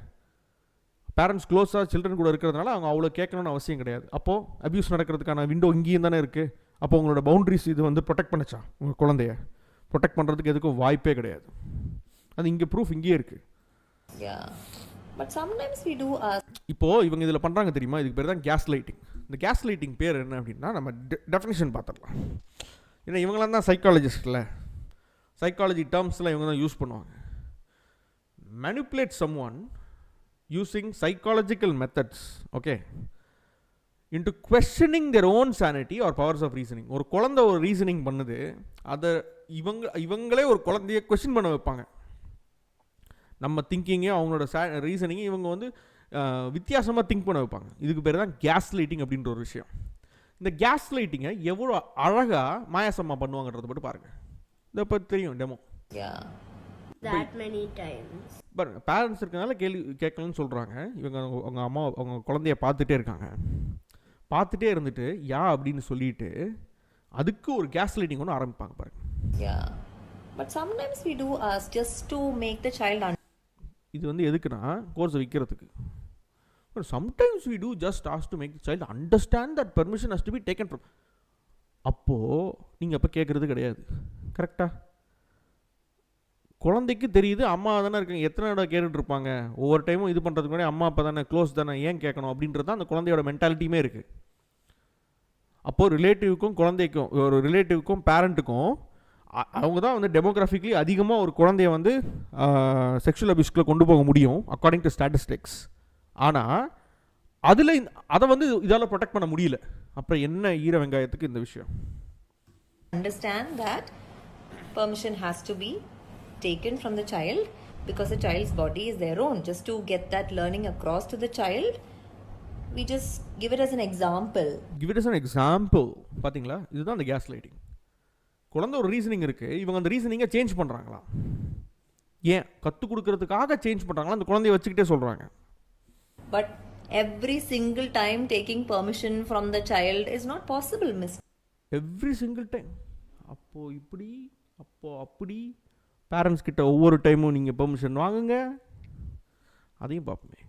பேரண்ட்ஸ் க்ளோஸாக சில்ட்ரன் கூட இருக்கிறதுனால அவங்க அவ்வளோ கேட்கணும்னு அவசியம் கிடையாது. அப்போது அபியூஸ் நடக்கிறதுக்கான விண்டோ இங்கேயும் தானே இருக்குது. அப்போ உங்களோட பவுண்ட்ரிஸ் இது வந்து ப்ரொடெக்ட் பண்ணிச்சா? உங்கள் குழந்தைய ப்ரொடெக்ட் பண்ணுறதுக்கு எதுக்கும் வாய்ப்பே கிடையாது. அது இங்கே ப்ரூஃப் இங்கேயே இருக்குது. இப்போது இவங்க இதில் பண்ணுறாங்க தெரியுமா? இதுக்கு பேர் தான் கேஸ் லைட்டிங். இந்த கேஸ் லைட்டிங் பேர் என்ன அப்படின்னா நம்ம டெஃபினிஷன் பார்த்துடலாம். ஏன்னா இவங்களாம் தான் சைக்காலஜிஸ்டில், சைக்காலஜி டேர்ம்ஸ்லாம் இவங்க தான் யூஸ் பண்ணுவாங்க. Manipulate someone using psychological methods, okay, into questioning their own sanity or powers of reasoning. ஒரு குழந்தை ஒரு ரீசனிங் பண்ணுது, அதை இவங்களே ஒரு குழந்தைய கொஸ்டின் பண்ண வைப்பாங்க. நம்ம திங்கிங்கே அவங்களோட ரீசனிங்கை இவங்க வந்து வித்தியாசமாக திங்க் பண்ண வைப்பாங்க. இதுக்கு பேர் தான் கேஸ் லைட்டிங் அப்படின்ற ஒரு விஷயம். இந்த கேஸ் லைட்டிங்கை எவ்வளோ அழகாக மாயாசம்மா பண்ணுவாங்கன்றதை மட்டும் பாருங்கள். இதை பற்றி தெரியும் டெமோ. That many times. பாருங்க, பேரண்ட்ஸ் இருக்கனால கேள்வி கேட்கலன்னு சொல்கிறாங்க. இவங்க அவங்க அம்மா அவங்க குழந்தைய பார்த்துட்டே இருக்காங்க. பார்த்துட்டே இருந்துட்டு யா அப்படின்னு சொல்லிட்டு அதுக்கு ஒரு கேஸ் லைட்டிங் ஒன்று ஆரம்பிப்பாங்க பாருங்க. But sometimes we do ask just to make the child இது வந்து எதுக்குன்னா கோர்ஸ் விற்கிறதுக்கு. But sometimes we do just ask to make the child understand that permission has to be taken from. அப்போது நீங்கள் அப்போ கேட்குறது கிடையாது. கரெக்டாக குழந்தைக்கு தெரியுது அம்மா தானே இருக்காங்க, எத்தனை இடம் கேட்டுட்ருப்பாங்க, ஒவ்வொரு டைமும் இது பண்ணுறதுக்கு முன்னாடி அம்மா அப்பா தானே க்ளோஸ் தானே, ஏன் கேட்கணும் அப்படின்றது தான் அந்த குழந்தையோட மென்டாலிட்டியுமே இருக்குது. அப்போது ரிலேட்டிவ்க்கும் குழந்தைக்கும், ஒரு ரிலேட்டிவ்க்கும் பேரண்ட்டுக்கும் அவங்க தான் வந்து டெமோகிராஃபிக்லி அதிகமாக ஒரு குழந்தைய வந்து செக்ஷுவல் அபியூஸ்க்குள்ளே கொண்டு போக முடியும் அக்கார்டிங் டு ஸ்டாட்டிஸ்டிக்ஸ். ஆனால் அதில் அதை வந்து இதால் ப்ரொடெக்ட் பண்ண முடியல. அப்புறம் என்ன ஈர வெங்காயத்துக்கு இந்த விஷயம்? understand that permission has to be taken from the child because the child's body is their own. Just to get that learning across to the child, we just give it as an example. பாத்தீங்களா? இதுதான் அந்த case lighting. குழந்தை ஒரு reasoning இருக்குது, இவங்க அந்த ரீசனிங்கை change பண்ணுறாங்களா? ஏன் கற்றுக் கொடுக்கறதுக்காக சேஞ்ச் பண்ணுறாங்களா? அந்த குழந்தைய வச்சுக்கிட்டே சொல்கிறாங்க. But every single time taking permission from the child is not possible, miss. Every single time. அப்போது இப்படி அப்படி பேரண்ட்ஸ் கிட்ட ஒவ்வொரு டைமும் நீங்கள் பெர்மிஷன் வாங்குங்க, அதையும் பார்ப்போமே.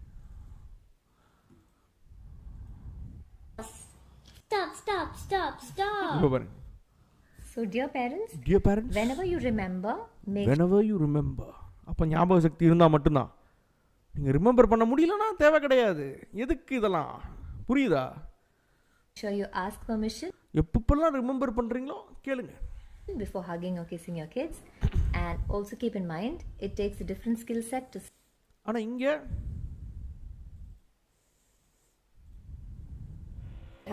Stop. இப்போ பாருங்க. So dear parents, whenever you remember, அப்போ ஞாபக சக்தி இருந்தால் மட்டும்தான். நீங்கள் ரிமெம்பர் பண்ண முடியலன்னா தேவை கிடையாது. எதுக்கு இதெல்லாம்? புரியுதா? sure you ask permission எப்பப்பெல்லாம் ரிமெம்பர் பண்ணுறீங்களோ கேளுங்க before hugging or kissing your kids, and also keep in mind it takes a different skill set to. ஆனால் இங்கே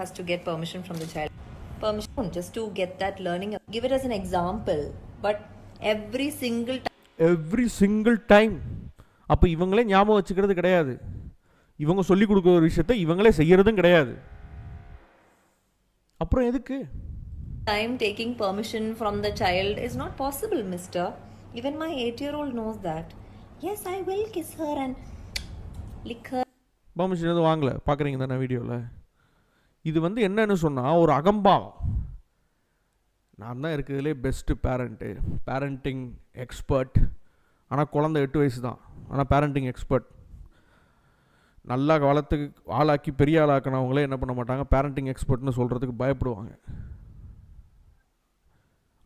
has to get permission from the child. Permission just to get that learning. Give it as an example. But every single time அப்போ இவங்களே ஞாபகம் வச்சுக்கிறது கிடையாது. இவங்க சொல்லிக் கொடுக்குற ஒரு விஷயத்தை இவங்களே செய்யறதும் கிடையாது. அப்புறம் எதுக்கு? Time taking permission from the child is not possible, mister. Even my 8-year-old knows that. Yes, I will kiss her and lick her. Permission எதுவும் வாங்கலை. பார்க்குறீங்க தானே வீடியோவில்? இது வந்து என்னன்னு சொன்னால் ஒரு அகம்பாவம். நான் தான் இருக்கிறதுலே பெஸ்ட்டு பேரண்டிங் எக்ஸ்பர்ட். ஆனால் குழந்தை 8 வயசு தான், ஆனால் பேரண்டிங் எக்ஸ்பர்ட். நல்லா வளர்த்துக்கு ஆளாக்கி பெரிய ஆளாக்கினவங்களே என்ன பண்ண மாட்டாங்க, பேரண்டிங் எக்ஸ்பர்ட்னு சொல்கிறதுக்கு பயப்படுவாங்க.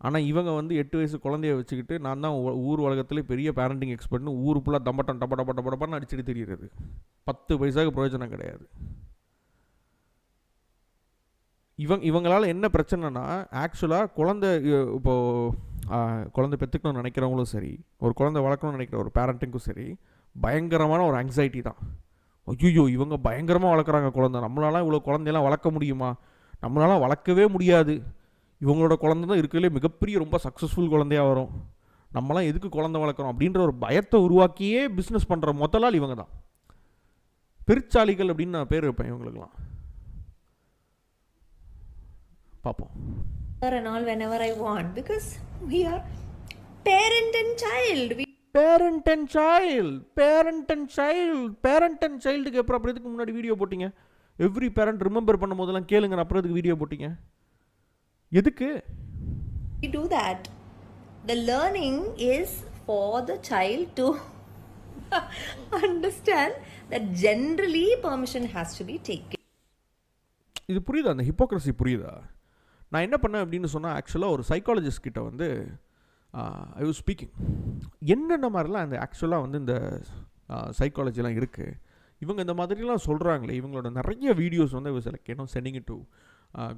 ஆனால் இவங்க வந்து 8 வயசு குழந்தைய வச்சுக்கிட்டு நான் தான் ஊர் உலகத்திலே பெரிய பேரண்டிங் எக்ஸ்பர்ட்னு ஊர் ஃபுல்லாக டப்பன்னு அடிச்சுட்டு தெரியுறது. 10 பைசாவுக்கு பிரயோஜனம் கிடையாது. இவங்களால் என்ன பிரச்சனைனா, ஆக்சுவலாக குழந்தை பெற்றுக்கணும்னு நினைக்கிறவங்களும் சரி, ஒரு குழந்தை வளர்க்கணும்னு நினைக்கிற ஒரு பேரண்ட்டுக்கும் சரி, பயங்கரமான ஒரு ஆங்ஸைட்டி தான். ஐயோ இவங்க பயங்கரமாக வளர்க்குறாங்க குழந்தை, நம்மளால இவ்வளோ குழந்தையெல்லாம் வளர்க்க முடியுமா? நம்மளால வளர்க்கவே முடியாது. இவங்களோட குழந்தை தான் இருக்கிறதுலே மிகப்பெரிய ரொம்ப சக்ஸஸ்ஃபுல் குழந்தையாக வரும், நம்மளாம் எதுக்கு குழந்தை வளர்க்குறோம் அப்படின்ற ஒரு பயத்தை உருவாக்கியே பிஸ்னஸ் பண்ணுற முதலால் இவங்க தான். பெருச்சாளிகள் அப்படின்னு நான் பேர் வைப்பேன் இவங்களுக்கெல்லாம். பார்ப்போம். and all whenever I want because we are parent and child. Parent and child parent and child parent and சைல்டுக்கு அப்புறம் இதுக்கு முன்னாடி வீடியோ போட்டிங்க? எவ்ரி பேரண்ட் ரிமெம்பர் பண்ணும் போதெல்லாம் கேளுங்க, அப்புறம் இதுக்கு வீடியோ போட்டிங்க எதுக்கு? We do that. The learning is for the child to understand that generally permission has to be taken. இது புரியுதா? அந்த ஹிப்போக்ரஸி புரியுதா? நான் என்ன பண்ணேன் அப்படின்னு சொன்னால், ஆக்சுவலாக ஒரு சைக்காலஜிஸ்ட் கிட்ட வந்து ஐ வாஸ் ஸ்பீக்கிங். என்னென்ன மாதிரிலாம் அந்த ஆக்சுவலாக வந்து இந்த சைக்காலஜிலாம் இருக்குது, இவங்க இந்த மாதிரிலாம் சொல்கிறாங்களே, இவங்களோட நிறைய வீடியோஸ் வந்து I was like sending it to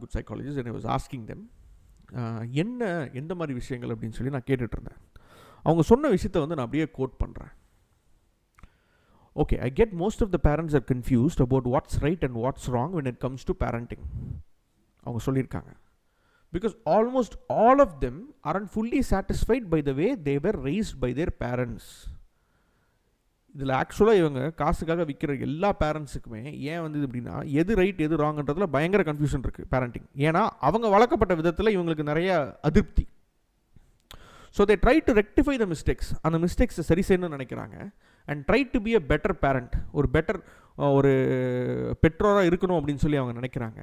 good psychologist and I was asking them என்ன எந்த மாதிரி விஷயங்கள் அப்படின்னு சொல்லி நான் கேட்டுட்ருந்தேன். அவங்க சொன்ன விஷயத்தை வந்து நான் அப்படியே கோட் பண்ணுறேன். Okay, I get most of the parents are confused about what's right and what's wrong when it comes to parenting. அவங்க சொல்லியிருக்காங்க. Because almost all of them aren't fully satisfied by the way they were raised by their parents. இதில் ஆக்சுவலாக இவங்க காசுக்காக விற்கிற எல்லா பேரண்ட்ஸுக்குமே ஏன் வந்து அப்படின்னா, எது ரைட் எது ராங்கன்றதுல பயங்கர கன்ஃபியூஷன் இருக்குது பேரண்டிங். ஏன்னா அவங்க வளர்க்கப்பட்ட விதத்தில் இவங்களுக்கு நிறைய அதிருப்தி. So they try to rectify the mistakes. அந்த மிஸ்டேக்ஸை சரி செய்யணும்னு நினைக்கிறாங்க. And try to be a better parent, ஒரு பெட்டர் ஒரு பெற்றோராக இருக்கணும் அப்படின்னு சொல்லி அவங்க நினைக்கிறாங்க.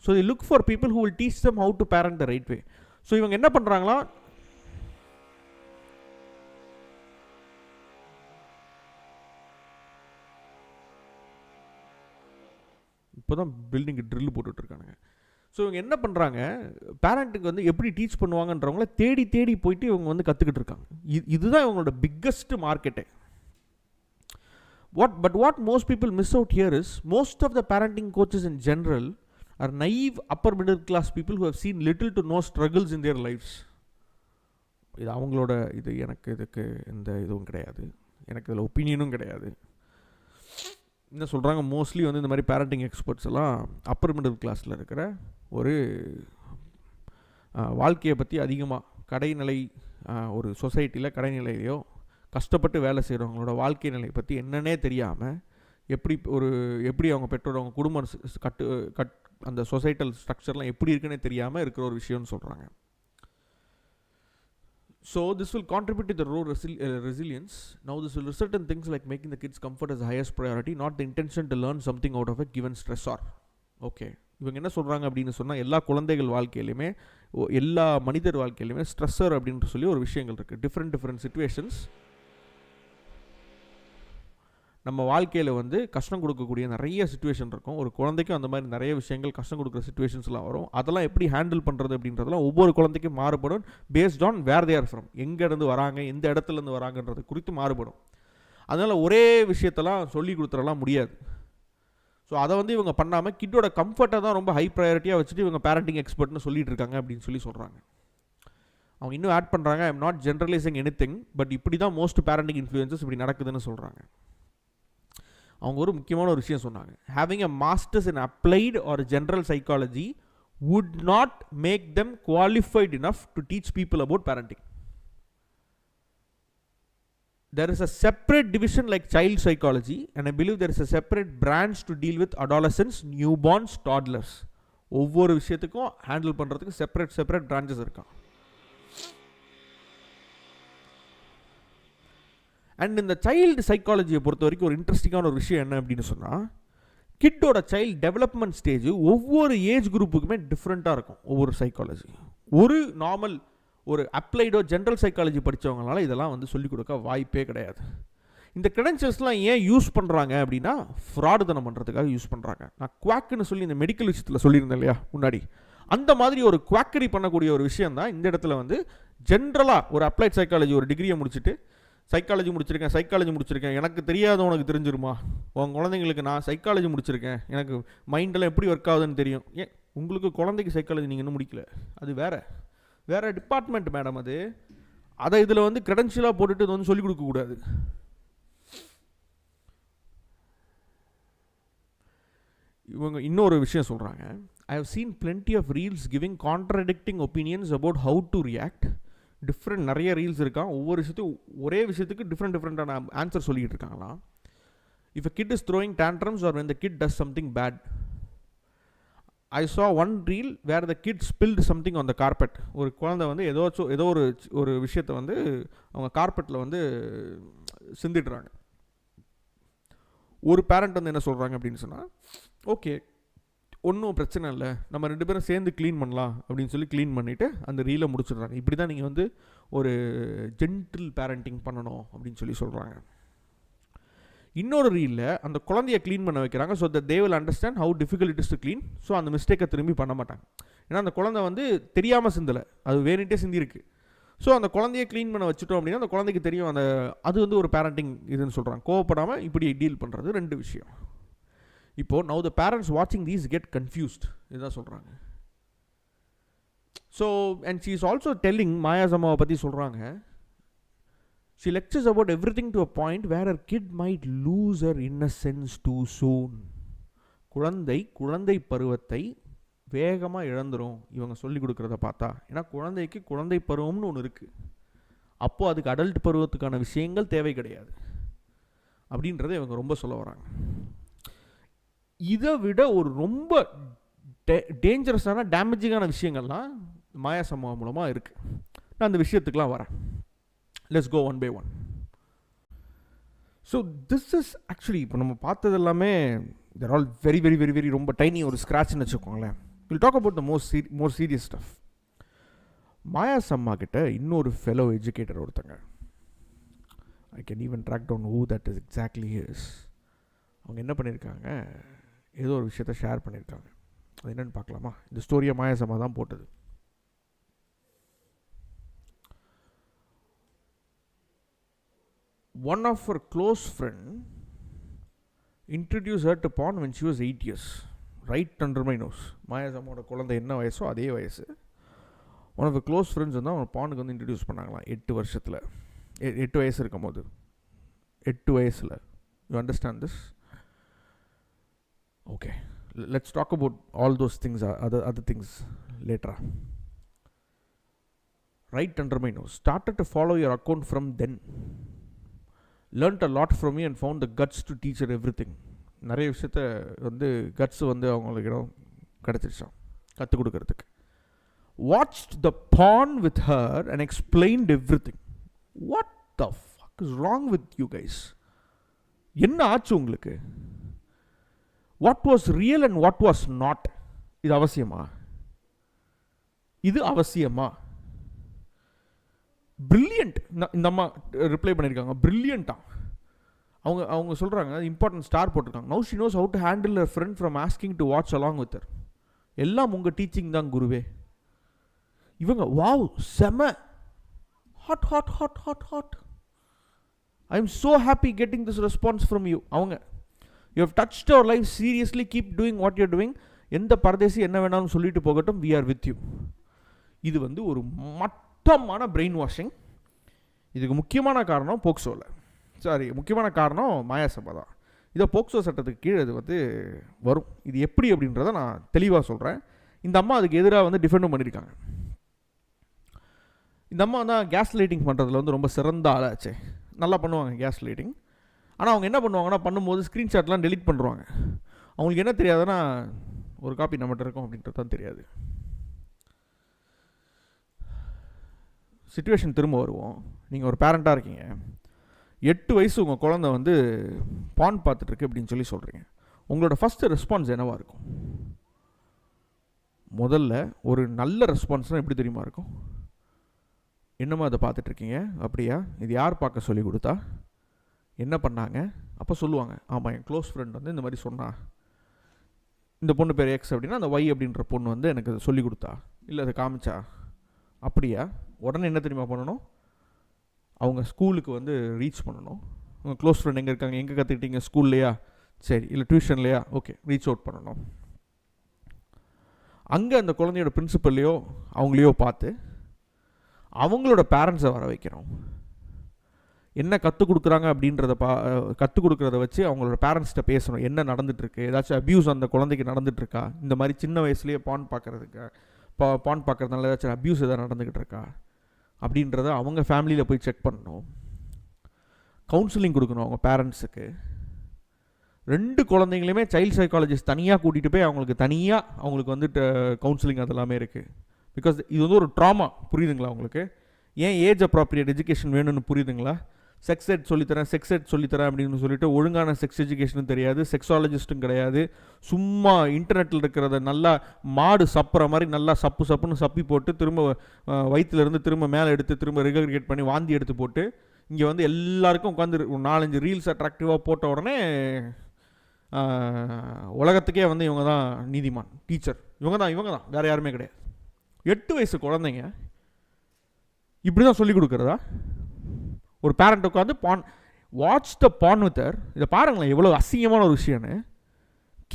So the look for people who will teach them how to parent the right way. So இவங்க என்ன பண்ணுறாங்களா, இப்போ தான் பில்டிங்கு ட்ரில் போட்டுட்ருக்கானுங்க. ஸோ இவங்க என்ன பண்ணுறாங்க, பேரண்ட்டுக்கு வந்து எப்படி டீச் பண்ணுவாங்கன்றவங்கள தேடி தேடி போயிட்டு இவங்க வந்து கற்றுக்கிட்டு இருக்காங்க. இதுதான் இவங்களோட biggest மார்க்கெட்டே. But what most people miss out here is, most of the parenting coaches in general are naive upper middle class people who have seen little to no struggles in their lives. இது அவங்களோட இது, எனக்கு இதுக்கு எந்த இதுவும் கிடையாது, எனக்கு இதில் ஒப்பீனியனும் கிடையாது. என்ன சொல்கிறாங்க, மோஸ்ட்லி வந்து இந்த மாதிரி பேரண்டிங் எக்ஸ்பர்ட்ஸ் எல்லாம் அப்பர் மிடில் கிளாஸில் இருக்கிற ஒரு வாழ்க்கையை பற்றி அதிகமாக கடைநிலை ஒரு சொசைட்டியில் கடைநிலையிலையோ கஷ்டப்பட்டு வேலை செய்கிறவங்களோட வாழ்க்கை நிலை பற்றி என்னன்னே தெரியாமல், எப்படி அவங்க பெற்றோர் அவங்க குடும்பம் அந்த சொசைட்டல் ஸ்ட்ரக்சர்லாம் எப்படி இருக்குன்னே தெரியாமல் இருக்கிற ஒரு விஷயம்னு சொல்கிறாங்க. So this will contribute to the raw resilience. Now this will result in things like making the kids' comfort as the highest priority, not the intention to learn something out of a given stressor. Okay, இவங்க என்ன சொல்கிறாங்க அப்படின்னு சொன்னால், எல்லா குழந்தைகள் வாழ்க்கையிலுமே எல்லா மனிதர் வாழ்க்கையிலுமே ஸ்ட்ரெஸ்ஸர் அப்படின்ற சொல்லி ஒரு விஷயங்கள் இருக்குது. டிஃப்ரெண்ட் சிச்சுவேஷன்ஸ் நம்ம வாழ்க்கையில் வந்து கஷ்டம் கொடுக்கக்கூடிய நிறைய சுச்சுவேஷன் இருக்கும். ஒரு குழந்தைக்கும் அந்த மாதிரி நிறைய விஷயங்கள் கஷ்டம் கொடுக்குற சுச்சுவேஷன்ஸ்லாம் வரும். அதெல்லாம் எப்படி ஹேண்டில் பண்ணுறது அப்படின்றதுலாம் ஒவ்வொரு குழந்தைக்கும் மாறுபடும். Based on where they are from, எங்கேருந்து வராங்க, எந்த இடத்துலேருந்து வராங்கன்றது குறித்து மாறுபடும். அதனால் ஒரே விஷயத்தெல்லாம் சொல்லி கொடுத்துடலாம் முடியாது. ஸோ அதை வந்து இவங்க பண்ணாமல் கிட்டோட கம்ஃபர்ட்டை தான் ரொம்ப ஹை ப்ரையாரிட்டியாக வச்சுட்டு இவங்க பேரண்டிங் எக்ஸ்பர்ட்னு சொல்லிட்டு இருக்காங்க அப்படின்னு சொல்லி சொல்கிறாங்க. அவங்க இன்னும் ஆட் பண்ணுறாங்க, ஐ am not generalising anything, but இப்படி தான் மோஸ்ட் பேரண்டிங் இன்ஃப்ளூயன்சஸ் இப்படி நடக்குதுன்னு சொல்கிறாங்க. அவங்க ஒரு முக்கியமான ஒரு விஷயம் சொன்னாங்க, having a masters in applied or general psychology would not make them qualified enough to teach people about parenting. There is a separate division like child psychology, and I believe there is a separate branch to deal with adolescents, newborns, toddlers. ஒவ்வொரு விஷயத்துக்கும் handle பண்ணுறதுக்கு separate branches இருக்கான். And இந்த child சைக்காலஜியை பொறுத்த வரைக்கும் ஒரு இன்ட்ரெஸ்டிங்கான ஒரு விஷயம் என்ன அப்படின்னு சொன்னால், கிட்டோட சைல்டு டெவலப்மெண்ட் ஸ்டேஜ் ஒவ்வொரு ஏஜ் குரூப்புக்குமே டிஃப்ரெண்ட்டாக இருக்கும். ஒவ்வொரு சைக்காலஜி ஒரு நார்மல் ஒரு அப்ளைடோ ஜென்ரல் சைக்காலஜி படித்தவங்களால இதெல்லாம் வந்து சொல்லிக் கொடுக்க வாய்ப்பே கிடையாது. இந்த கிரெடென்ஷியல்ஸ்லாம் ஏன் யூஸ் பண்ணுறாங்க அப்படின்னா, ஃப்ராடுதனம் பண்ணுறதுக்காக யூஸ் பண்ணுறாங்க. நான் குவாக்குன்னு சொல்லி இந்த மெடிக்கல் விஷயத்தில் சொல்லியிருந்தேன் இல்லையா முன்னாடி, அந்த மாதிரி ஒரு குவாக்கரி பண்ணக்கூடிய ஒரு விஷயம் தான் இந்த இடத்துல வந்து ஜென்ரலாக ஒரு அப்ளைட் சைக்காலஜி ஒரு டிகிரியை முடிச்சுட்டு சைக்காலஜி முடிச்சிருக்கேன் எனக்கு தெரியாத உனக்கு தெரிஞ்சிருமா, உங்கள் குழந்தைங்களுக்கு நான் சைக்காலஜி முடிச்சிருக்கேன், எனக்கு மைண்டெல்லாம் எப்படி ஒர்க் ஆகுதுன்னு தெரியும். ஏன் உங்களுக்கு குழந்தைக்கு சைக்காலஜி நீங்கள் இன்னும் முடிக்கல, அது வேறு டிபார்ட்மெண்ட் மேடம். அதை இதில் வந்து கிரெடென்ஷியலாக போட்டுட்டு இது வந்து சொல்லிக் கொடுக்கக்கூடாது. இவங்க இன்னொரு விஷயம் சொல்கிறாங்க, I have seen plenty of reels giving contradicting opinions about how to react. Different நிறைய ரீல்ஸ் இருக்கான், ஒவ்வொரு விஷயத்துக்கும் ஒரே விஷயத்துக்கு டிஃப்ரெண்ட்டான ஆன்சர் சொல்லிகிட்டு இருக்காங்களாம். If a kid is throwing tantrums or when the kid does something bad, I saw one reel where the kid spilled something on the carpet. ஒரு குழந்தை வந்து ஏதோ ஒரு விஷயத்தை வந்து அவங்க கார்பெட்டில் வந்து சிந்திடுறாங்க. ஒரு பேரண்ட் வந்து என்ன சொல்கிறாங்க அப்படின்னு சொன்னால், ஓகே ஒன்றும் பிரச்சனை இல்லை, நம்ம 2 பேரும் சேர்ந்து க்ளீன் பண்ணலாம் அப்படின்னு சொல்லி க்ளீன் பண்ணிவிட்டு அந்த ரீலை முடிச்சிடுறாங்க. இப்படி தான் நீங்கள் வந்து ஒரு ஜென்டில் பேரண்டிங் பண்ணணும் அப்படின்னு சொல்லி சொல்கிறாங்க. இன்னொரு ரீலில் அந்த குழந்தைய க்ளீன் பண்ண வைக்கிறாங்க. So that they will understand how difficult it is to clean. So அந்த மிஸ்டேக்கை திரும்பி பண்ண மாட்டாங்க. ஏன்னா அந்த குழந்தை வந்து தெரியாமல் சிந்தலை, அது வேணுகிட்டே சிந்திருக்கு. ஸோ அந்த குழந்தைய க்ளீன் பண்ண வச்சுட்டோம் அப்படின்னா அந்த குழந்தைக்கு தெரியும். அது வந்து ஒரு பேரண்டிங் இதுன்னு சொல்கிறாங்க. கோவப்படாமல் இப்படி டீல் பண்ணுறது 2 விஷயம். இப்போது நவ் த பேரண்ட்ஸ் வாட்சிங் தீஸ் கெட் கன்ஃபியூஸ்ட், இதுதான் சொல்கிறாங்க. So and she is also telling, Maya's அம்மாவை பற்றி சொல்கிறாங்க, she lectures about everything to a point where her kid might lose her innocence too soon. குழந்தை பருவத்தை வேகமாக இழந்துரும் இவங்க சொல்லி கொடுக்குறத பார்த்தா. ஏன்னா குழந்தைக்கு குழந்தை பருவம்னு ஒன்று இருக்குது. அப்போது அதுக்கு அடல்ட் பருவத்துக்கான விஷயங்கள் தேவை கிடையாது அப்படின்றத இவங்க ரொம்ப சொல்ல வராங்க. இதை விட ஒரு ரொம்ப டேஞ்சரஸான டேமேஜிங்கான விஷயங்கள்லாம் மாயாஸ் அம்மா மூலமாக இருக்குது. நான் அந்த விஷயத்துக்கெலாம் வரேன். Let's go one by one. So this is actually இப்போ நம்ம பார்த்தது எல்லாமே they're all very very very very ரொம்ப டைனி ஒரு ஸ்க்ராட்ச்னு வச்சுக்கோங்களேன். we'll talk about the more serious stuff. Maya's அம்மா கிட்ட இன்னொரு ஃபெலோ எஜுகேட்டர் ஒருத்தங்க, I can even track down who that is exactly is. அவங்க என்ன பண்ணியிருக்காங்க, ஏதோ ஒரு விஷயத்தை ஷேர் பண்ணியிருக்காங்க. அது என்னென்னு பார்க்கலாமா? இந்த ஸ்டோரியை மாயாஸ் அம்மா தான் போட்டது. One of her close friend introduced her to porn when she was 8 years, right under my nose. Maya's அம்மாவோட குழந்தை என்ன வயசோ அதே வயசு. One of the close friends வந்து அவங்க பானுக்கு வந்து இன்ட்ரடியூஸ் பண்ணாங்களாம் 8 வருஷத்தில். 8 வயசு இருக்கும் போது, 8 வயசில். You understand this? Okay, let's talk about all those things, other things லேட்டரா. Right under my nose. Started to follow your account from then. Learned a lot from me and found the guts to teach her everything. நிறைய விஷயத்த வந்து cuts வந்து அவங்களுக்கு இடம் கிடச்சிருச்சான் கற்றுக் கொடுக்கறதுக்கு. Watched the porn with her and explained everything. What the fuck is wrong with you guys? என்ன ஆச்சு உங்களுக்கு? What was real and what was not? இது அவசியமா? இது அவசியமா? பிரில்லியன்ட். இந்த அம்மா ரிப்ளை பண்ணியிருக்காங்க, பிரில்லியண்ட்டாக. அவங்க சொல்கிறாங்க, இம்பார்ட்டன்ட் ஸ்டார் போட்டிருக்காங்க. Now she knows how to handle her friend from asking to watch along with her. எல்லாம் உங்கள் டீச்சிங் தான் குருவே. இவங்க வாவ் செம hot hot hot hot hot. I am so happy getting this response from you. அவங்க you have touched our life, seriously keep doing what you're doing. எந்த பரதேசி என்ன வேணாலும் சொல்லிட்டு போகட்டும், வி ஆர் வித் யூ. இது வந்து ஒரு மொத்தமான பிரெயின் வாஷிங். இதுக்கு முக்கியமான காரணம் போக்சோவில், முக்கியமான காரணம் மாயாஸ் அம்மா தான். இதை போக்சோ சட்டத்துக்கு கீழே இது வந்து வரும். இது எப்படி அப்படின்றத நான் தெளிவாக சொல்கிறேன். இந்த அம்மா அதுக்கு எதிராக வந்து டிஃபெண்டும் பண்ணியிருக்காங்க. இந்த அம்மா தான் கேஸ் லைட்டிங் பண்ணுறதுல வந்து ரொம்ப சிறந்த ஆளாச்சு, நல்லா பண்ணுவாங்க கேஸ் லைட்டிங். ஆனால் அவங்க என்ன பண்ணுவாங்கன்னா, பண்ணும்போது ஸ்க்ரீன்ஷாட்லாம் டெலிட் பண்ணுவாங்க. அவங்களுக்கு என்ன தெரியாதுன்னா, ஒரு காப்பி நம்மகிட்ட இருக்கும் அப்படின்றது தான் தெரியாது. சிச்சுவேஷன் திரும்ப வருவோம். நீங்கள் ஒரு பேரண்ட்டாக இருக்கீங்க, 8 வயசு உங்கள் குழந்தை வந்து பான் பார்த்துட்ருக்கு அப்படின்னு சொல்லி சொல்கிறீங்க. உங்களோட ஃபஸ்ட்டு ரெஸ்பான்ஸ் என்னவாக இருக்கும்? முதல்ல ஒரு நல்ல ரெஸ்பான்ஸ்னால் எப்படி தெரியுமா இருக்கும்? என்னம்மா அதை பார்த்துட்ருக்கீங்க? அப்படியா? இது யார் பார்க்க சொல்லி கொடுத்தா? என்ன பண்ணாங்க? அப்போ சொல்லுவாங்க, ஆமாம் என் க்ளோஸ் ஃப்ரெண்ட் வந்து இந்த மாதிரி சொன்னா, இந்த பொண்ணு பேர் எக்ஸ் அப்படின்னா அந்த ஒய் அப்படின்ற பொண்ணு வந்து எனக்கு அதை சொல்லி கொடுத்தா, இல்லை அதை காமிச்சா. அப்படியா? உடனே என்ன தெரியுமா பண்ணணும்? அவங்க ஸ்கூலுக்கு வந்து ரீச் பண்ணணும். உங்கள் க்ளோஸ் ஃப்ரெண்ட் எங்கே இருக்காங்க, எங்கே கற்றுக்கிட்டீங்க, ஸ்கூல்லையா, சரி, இல்லை டியூஷன்லையா, ஓகே, ரீச் அவுட் பண்ணணும். அங்கே அந்த குழந்தையோட பிரின்சிபல்லையோ அவங்களையோ பார்த்து அவங்களோட பேரண்ட்ஸை வர வைக்கிறோம். என்ன கற்றுக் கொடுக்குறாங்க அப்படின்றத கற்றுக் கொடுக்குறத வச்சு அவங்களோட பேரண்ட்ஸ்கிட்ட பேசணும். என்ன நடந்துகிட்ருக்கு, ஏதாச்சும் அப்யூஸ் அந்த குழந்தைக்கு நடந்துகிட்ருக்கா, இந்த மாதிரி சின்ன வயசுலேயே பான் பார்க்குறதுனால ஏதாச்சும் அப்யூஸ் எதாவது நடந்துக்கிட்டு இருக்கா அப்படின்றத அவங்க ஃபேமிலியில் போய் செக் பண்ணணும். கவுன்சிலிங் கொடுக்கணும் அவங்க பேரண்ட்ஸுக்கு. 2 குழந்தைங்களையுமே சைல்டு சைக்காலஜிஸ்ட் தனியாக கூட்டிகிட்டு போய் அவங்களுக்கு வந்துட்டு கவுன்சிலிங் அதெல்லாமே இருக்குது. பிகாஸ் இது வந்து ஒரு ட்ராமா, புரியுதுங்களா உங்களுக்கு? ஏன் ஏஜ் அப்ராப்ரியேட் எஜுகேஷன் வேணும்னு புரியுதுங்களா? செக்ஸ் எட் சொல்லித்தரேன் அப்படின்னு சொல்லிட்டு ஒழுங்கான செக்ஸ் எஜுகேஷனும் தெரியாது, செக்ஸாலஜிஸ்ட்டும் கிடையாது. சும்மா இன்டர்நெட்டில் இருக்கிறத நல்லா மாடு சப்புற மாதிரி நல்லா சப்புன்னு சப்பி போட்டு திரும்ப வயிற்றுலேருந்து திரும்ப மேலே எடுத்து திரும்ப ரிகர்கேட் பண்ணி வாந்தி எடுத்து போட்டு இங்கே வந்து எல்லாருக்கும் உட்காந்து 4-5 ரீல்ஸ் அட்ராக்டிவாக போட்ட உடனே உலகத்துக்கே வந்து இவங்க தான் நீதிமான், டீச்சர், இவங்க தான் வேறு யாருமே கிடையாது. 8 வயசு குழந்தைங்க இப்படி தான் சொல்லிக் கொடுக்குறதா? ஒரு பேரண்ட் உட்காந்து watch the porn with her. இதை பாருங்களேன், எவ்வளோ அசிங்கமான ஒரு விஷயம்னு,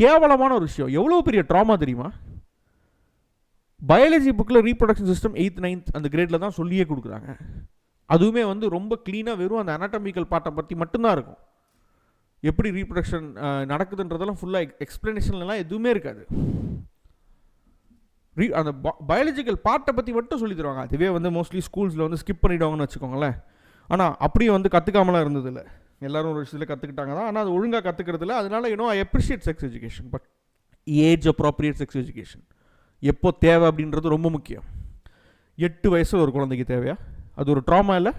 கேவலமான ஒரு விஷயம், எவ்வளோ பெரிய ட்ராமா தெரியுமா? பயாலஜி புக்கில் ரீப்ரொடக்ஷன் சிஸ்டம் 8th 9th அந்த கிரேடில் தான் சொல்லியே கொடுக்குறாங்க. அதுவுமே வந்து ரொம்ப க்ளீனாக வெறும் அந்த அனாட்டமிக்கல் பார்ட்டை பற்றி மட்டும்தான் இருக்கும். எப்படி ரீப்ரொடக்ஷன் நடக்குதுன்றதெல்லாம் ஃபுல்லாக எக்ஸ்பிளனேஷன்லாம் எதுவுமே இருக்காது. அந்த பயாலஜிக்கல் பார்ட்டை பற்றி மட்டும் சொல்லி தருவாங்க. அதுவே வந்து மோஸ்ட்லி ஸ்கூல்ஸில் வந்து ஸ்கிப் பண்ணிவிடுவாங்கன்னு வச்சுக்கோங்களேன். ஆனால் அப்படியே வந்து கற்றுக்காமலாம் இருந்ததில்லை, எல்லோரும் ஒரு விஷயத்தில் கற்றுக்கிட்டாங்க தான். ஆனால் அது ஒழுங்காக கற்றுக்கிறதில்ல. அதனால I appreciate sex education, but age appropriate sex education எப்போ தேவை அப்படின்றது ரொம்ப முக்கியம். 8 வயசு ஒரு குழந்தைக்கு தேவையா? அது ஒரு ட்ராமா இல்லை?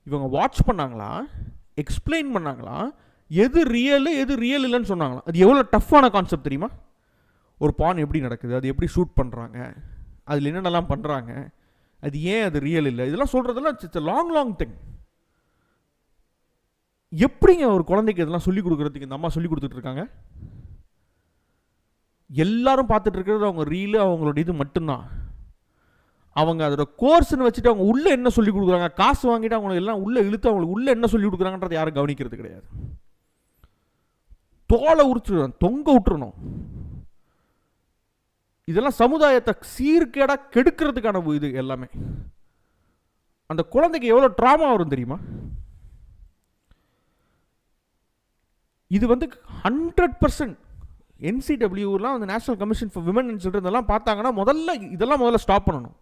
இவங்க வாட்ச் பண்ணாங்களா, எக்ஸ்பிளைன் பண்ணாங்களா, எது ரியல் இல்லைன்னு சொன்னாங்களா? அது எவ்வளோ டஃப்பான கான்செப்ட் தெரியுமா? ஒரு பான் எப்படி நடக்குது, அது எப்படி ஷூட் பண்ணுறாங்க, அதில் என்னென்னலாம் பண்ணுறாங்க, அது ஏன் அது ரியல் இல்லை, இதெல்லாம் சொல்கிறதெல்லாம் இட்ஸ் லாங் திங். எப்படிங்க ஒரு குழந்தைக்கு இதெல்லாம் சொல்லிக் கொடுக்குறதுக்கு இந்த அம்மா சொல்லிக் கொடுத்துட்டு இருக்காங்க? எல்லாரும் பார்த்துட்டு இருக்கிறது அவங்க ரீலு, அவங்களோட இது மட்டும்தான். அவங்க அதோட கோர்ஸ்ன்னு வச்சுட்டு அவங்க உள்ளே என்ன சொல்லிக் கொடுக்குறாங்க, காசு வாங்கிட்டு அவங்களை எல்லாம் உள்ளே இழுத்து அவங்களுக்கு உள்ளே என்ன சொல்லிக் கொடுக்குறாங்கன்றது யாரும் கவனிக்கிறது கிடையாது. தோலை உரிச்சிடணும், தொங்க விட்டுறணும். இதெல்லாம் சமுதாயத்தை சீர்கேடாக கெடுக்கிறதுக்கான இது எல்லாமே. அந்த குழந்தைக்கு எவ்வளோ ட்ராமா வரும் தெரியுமா? இது வந்து 100% NCWலாம் வந்து national commission for women and children இதெல்லாம் பார்த்தாங்கன்னா முதல்ல ஸ்டாப் பண்ணணும்.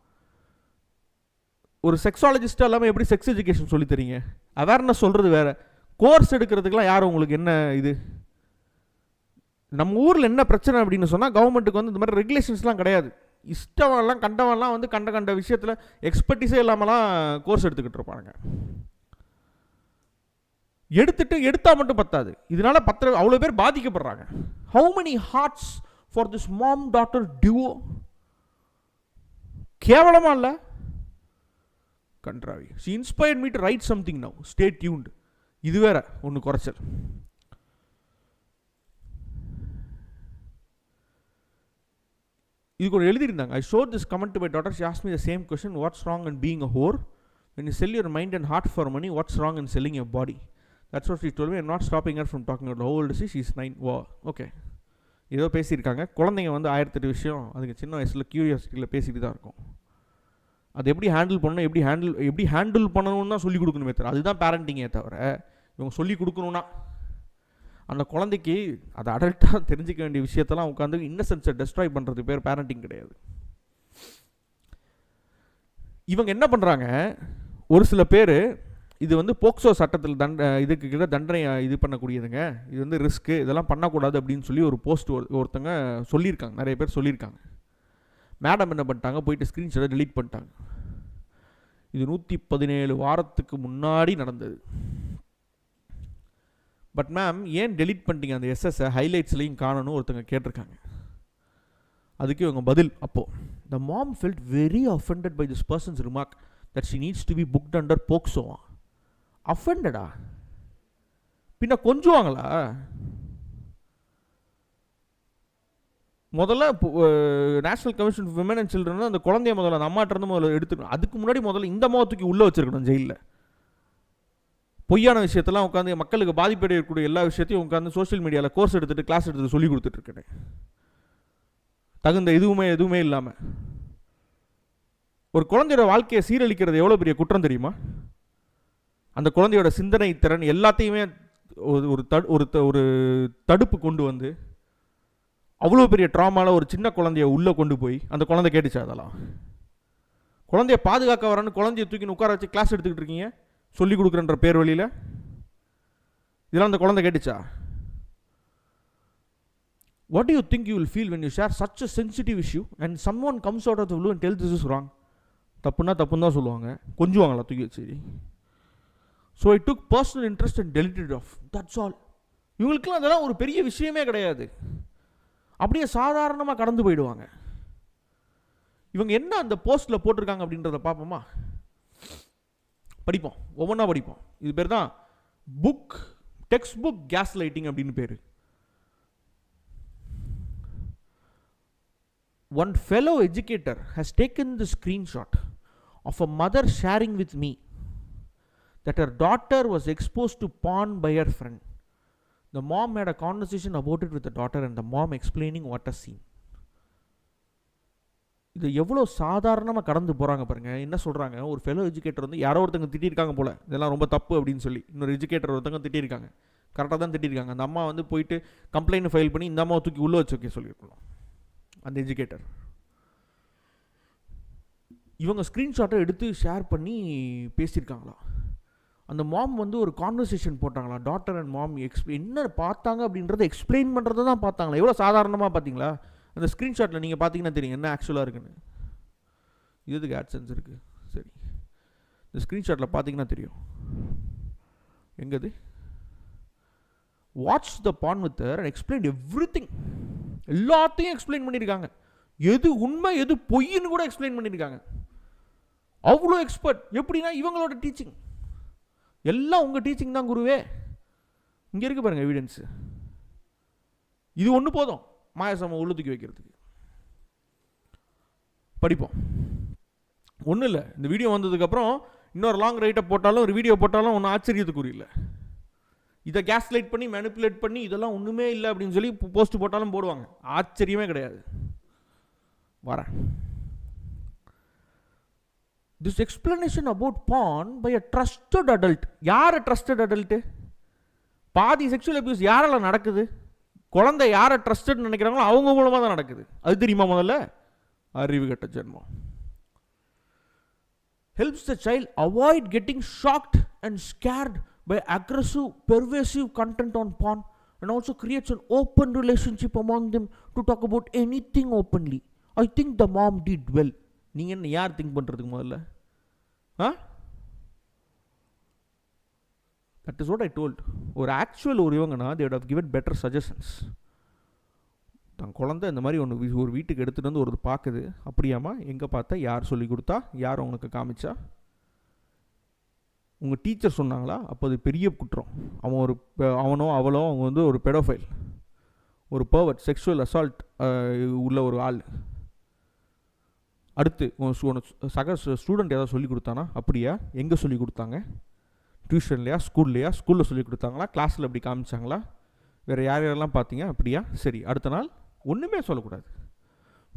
ஒரு செக்ஸாலஜிஸ்ட் எல்லாமே எப்படி செக்ஸ் எஜுகேஷன் சொல்லி தரீங்க? அவேர்னஸ் சொல்கிறது வேறு, கோர்ஸ் எடுக்கிறதுக்கெலாம் யார் உங்களுக்கு என்ன இது? நம்ம ஊரில் என்ன பிரச்சனை அப்படின்னு சொன்னால், கவர்மெண்ட்டுக்கு வந்து இந்த மாதிரி ரெகுலேஷன்ஸ்லாம் கிடையாது. இஷ்டவெல்லாம் கண்டவெல்லாம் வந்து கண்ட விஷயத்தில் எக்ஸ்பர்ட்டிஸே இல்லாமலாம் கோர்ஸ் எடுத்துக்கிட்டு இருப்பாங்க. எடுத்தால் மட்டும் பத்தாது, இதனால அவ்வளோ பேர் பாதிக்கப்படுறாங்க. How many hearts for this mom daughter duo? கேவலமா இல்லை? கன்றாவி. She inspired me to write something now, stay tuned. இது வேற ஒன்று குறைச்சல். இதுக்கு ஒரு எழுதியிருந்தாங்க. I showed this comment to my daughter. She asked me the same question, what's wrong in being a whore? when you sell your mind and heart for money, what's wrong in selling your body? That's what she told me. I'm not stopping her from talking about how old is she? She's 9. Wow, okay. ஏதோ பேசியிருக்காங்க. குழந்தைங்க வந்து 1008 விஷயம் அதுக்கு சின்ன வயசில் க்யூரியாசிட்டியில் பேசிட்டு தான் இருக்கும். அது எப்படி ஹேண்டில் பண்ணணும், எப்படி ஹேண்டில் பண்ணணும்னு தான் சொல்லிக் கொடுக்கணுமே தவிர, அதுதான் பேரண்டிங்கே தவிர இவங்க சொல்லிக் கொடுக்கணுன்னா அந்த குழந்தைக்கு அதை அடல்ட்டாக தெரிஞ்சிக்க வேண்டிய விஷயத்தெல்லாம் உட்காந்து இன்னசென்ஸை டெஸ்ட்ராய் பண்ணுறது பேர் பேரண்டிங் கிடையாது. இவங்க என்ன பண்ணுறாங்க, ஒரு சில பேர் இது வந்து போக்சோ சட்டத்தில் இதுக்கு கீழே தண்டனை இது பண்ணக்கூடியதுங்க, இது வந்து ரிஸ்க்கு, இதெல்லாம் பண்ணக்கூடாது அப்படின்னு சொல்லி ஒரு போஸ்ட் ஒருத்தங்க சொல்லியிருக்காங்க, நிறைய பேர் சொல்லியிருக்காங்க. மேடம் என்ன பண்ணிட்டாங்க, போயிட்டு ஸ்க்ரீன்ஷாட்டை டெலீட் பண்ணிட்டாங்க. இது 117 வாரத்துக்கு முன்னாடி நடந்தது. பட் மேம் ஏன் டெலீட் பண்ணிட்டீங்க அந்த எஸ்எஸ்ஸை, ஹைலைட்ஸ்லையும் காணணும் ஒருத்தங்க கேட்டிருக்காங்க. அதுக்கு இவங்க பதில், அப்போது the mom felt very offended by this person's remark that she needs to be booked under POCSO. offended பின்ன கொஞ்சுவாங்களா? முதல்ல national commission for women and children அந்த குழந்தைய முதல்ல அந்த அம்மாட்டிருந்து முதல்ல எடுத்துக்கணும். அதுக்கு முன்னாடி முதல்ல இந்த அம்மாவத்துக்கு உள்ளே வச்சிருக்கணும் ஜெயிலில். பொய்யான விஷயத்தெல்லாம் உட்காந்து மக்களுக்கு பாதிப்படையக்கூடிய எல்லா விஷயத்தையும் உட்காந்து சோஷியல் மீடியாவில் கோர்ஸ் எடுத்துகிட்டு கிளாஸ் எடுத்துகிட்டு சொல்லி கொடுத்துட்ருக்கேன். தகுந்த எதுவுமே இல்லாமல் ஒரு குழந்தையோட வாழ்க்கையை சீரழிக்கிறது எவ்வளோ பெரிய குற்றம் தெரியுமா? அந்த குழந்தையோட சிந்தனை திறன் எல்லாத்தையுமே ஒரு தடுப்பு கொண்டு வந்து அவ்வளோ பெரிய ட்ராமாவில் ஒரு சின்ன குழந்தைய உள்ளே கொண்டு போய் அந்த குழந்தை கேட்டுச்சா? அதெல்லாம் குழந்தைய பாதுகாக்க வரன்னு குழந்தைய தூக்கின்னு உட்கார வச்சு கிளாஸ் எடுத்துக்கிட்டு இருக்கீங்க சொல்லிக் கொடுக்குறன்ற பேர் வழியில். இதெல்லாம் அந்த குழந்தை கேட்டுச்சா? What do you think you will feel when you share such a sensitive issue and someone comes out of the blue and tells this is wrong? தப்புன்னா தப்புன்னு தான் சொல்லுவாங்க, கொஞ்சுவாங்களா தூக்கி வச்சு. So I took personal interest and deleted off, that's all. இவங்களுக்குலாம் அதெல்லாம் ஒரு பெரிய விஷயமே கிடையாது, அப்படியே சாதாரணமாக கடந்து போயிடுவாங்க. இவங்க என்ன அந்த போஸ்ட்டில் போட்டிருக்காங்க அப்படின்றத பார்ப்போமா? படிப்போம், ஒவ்வொன்றா படிப்போம். இது பேர் தான் book, text book case lighting அப்படின்னு பேர். One fellow educator has taken the screenshot of a mother sharing with me that her daughter was exposed to porn by her friend. The mom had a conversation about it with the daughter and the mom explaining what has seen. இது எவ்வளோ சாதாரணமாக கடந்து போகிறாங்க பாருங்க. என்ன சொல்கிறாங்க, ஒரு fellow educator வந்து யாரோ ஒருத்தங்க திட்டிருக்காங்க போல், இதெல்லாம் ரொம்ப தப்பு அப்படின்னு சொல்லி இன்னொரு எஜுகேட்டர் ஒருத்தங்க திட்டிருக்காங்க. கரெக்டாக தான் திட்டிருக்காங்க. அந்த அம்மா வந்து போயிட்டு கம்ப்ளைண்ட் ஃபைல் பண்ணி இந்த அம்மாவை தூக்கி உள்ளே வச்சு வைக்க சொல்லியிருக்கணும் அந்த எஜுகேட்டர். இவங்க ஸ்க்ரீன்ஷாட்டை எடுத்து ஷேர் பண்ணி பேசியிருக்காங்களா. அந்த மாம் வந்து ஒரு கான்வர்சேஷன் போட்டாங்களா, டாட்டர் அண்ட் மாம் என்ன பார்த்தாங்க அப்படின்றத எக்ஸ்பிளைன் பண்ணுறத தான் பார்த்தாங்களா. எவ்வளோ சாதாரணமாக பார்த்தீங்களா? அந்த ஸ்க்ரீன்ஷாட்டில் நீங்கள் பார்த்தீங்கன்னா தெரியும் என்ன ஆக்சுவலாக இருக்குன்னு. இதுக்கு ஆட்சன்ஸ் இருக்குது, சரி. இந்த ஸ்க்ரீன்ஷாட்டில் பார்த்தீங்கன்னா தெரியும். எங்கது? Watch the porn with her and explain everything. எல்லாத்தையும் எக்ஸ்பிளைன் பண்ணியிருக்காங்க. எது உண்மை எது பொய்ன்னு கூட எக்ஸ்பிளைன் பண்ணியிருக்காங்க. அவ்வளோ எக்ஸ்பர்ட். எப்படின்னா இவங்களோட டீச்சிங் எல்லாம் உங்கள் டீச்சிங் தான் குருவே. இங்கே இருக்கு பாருங்கள் எவிடன்ஸு. இது ஒன்று போதும் மாயாசம உள்ள தூக்கி வைக்கிறதுக்கு. படிப்போம். ஒன்றும் இல்லை, இந்த வீடியோ வந்ததுக்கப்புறம் இன்னொரு லாங் ரைட்டை போட்டாலும் ஒரு வீடியோ போட்டாலும் ஒன்றும் ஆச்சரியத்துக்குரிய. இதை கேஸ் லைட் பண்ணி மேனிப்புலேட் பண்ணி இதெல்லாம் ஒன்றுமே இல்லை அப்படின்னு சொல்லி போஸ்ட் போட்டாலும் போடுவாங்க, ஆச்சரியமே கிடையாது. வரேன். This explanation about porn by a trusted adult. யார் ட்ரஸ்டட் அடல்ட்டு? பாதி செக்ஷுவல் அபியூஸ் யாரால நடக்குது? குழந்தை யாரை ட்ரஸ்டட் நினைக்கிறாங்களோ அவங்க மூலமாக தான் நடக்குது. அது தெரியுமா? முதல்ல அறிவு கட்ட ஜென்மம். Helps the child avoid getting shocked and scared by aggressive, pervasive content on porn, and also creates an open relationship among them to talk about anything openly. I think the mom did well. நீங்கள் என்ன யார் think பண்ணுறதுக்கு முதல்ல? That is what I told. ஒரு actual ஒரு இவங்கன்னா they would have given better suggestions. தன் குழந்தை இந்த மாதிரி ஒரு வீட்டுக்கு எடுத்துகிட்டு வந்து ஒரு பார்க்குது, அப்படியாமா எங்கே பார்த்தா, யார் சொல்லி கொடுத்தா, யார் அவனுக்கு காமிச்சா, உங்கள் டீச்சர் சொன்னாங்களா? அப்போ அது பெரிய குற்றம். அவனோ அவளோ அவங்க வந்து ஒரு பெடோஃபைல், ஒரு பர்வர்ட், செக்ஷுவல் அசால்ட் உள்ள ஒரு ஆள். அடுத்து சக ஸ்டூடெண்ட் ஏதாவது சொல்லி கொடுத்தானா? அப்படியா? எங்கே சொல்லி கொடுத்தாங்க? டியூஷன்லையா, ஸ்கூலில் சொல்லி கொடுத்தாங்களா, கிளாஸில் அப்படி காமிச்சாங்களா, வேறு யாரெல்லாம் பார்த்தீங்க? அப்படியா? சரி. அடுத்த நாள் ஒன்றுமே சொல்லக்கூடாது.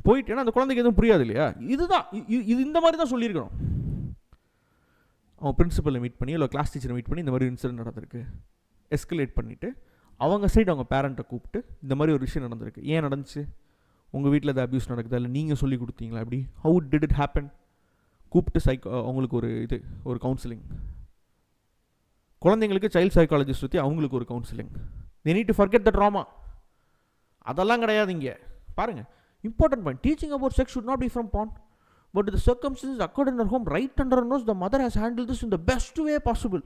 போயிட்டு, ஏன்னா அந்த குழந்தைக்கு எதுவும் புரியாது இல்லையா? இதுதான் இது இந்த மாதிரி தான் சொல்லியிருக்கணும். அவன் பிரின்சிபலை மீட் பண்ணி இல்லை கிளாஸ் டீச்சரை மீட் பண்ணி இந்த மாதிரி இன்சிடென்ட் நடந்திருக்கு எஸ்கலேட் பண்ணிவிட்டு அவங்க சைடு அவங்க பேரண்ட்டை கூப்பிட்டு இந்த மாதிரி ஒரு விஷயம் நடந்திருக்கு, ஏன் நடந்துச்சு, உங்கள் வீட்டில் ஏதாவது அப்யூஸ் நடக்குதா, இல்லை நீங்கள் சொல்லி கொடுத்தீங்களா, அப்படி ஹவு டிட் இட் ஹேப்பன், கூப்பிட்டு அவங்களுக்கு ஒரு கவுன்சிலிங். குழந்தைங்களுக்கு சைல்டு சைக்காலஜிஸ்ட் பற்றி அவங்களுக்கு ஒரு counselling. they need to forget the trauma. அதெல்லாம் கிடையாது இங்கே. பாருங்கள், important point. Teaching about sex should not be from porn, but the circumstances occurred in her home right under her nose. The mother has handled this in the best way possible.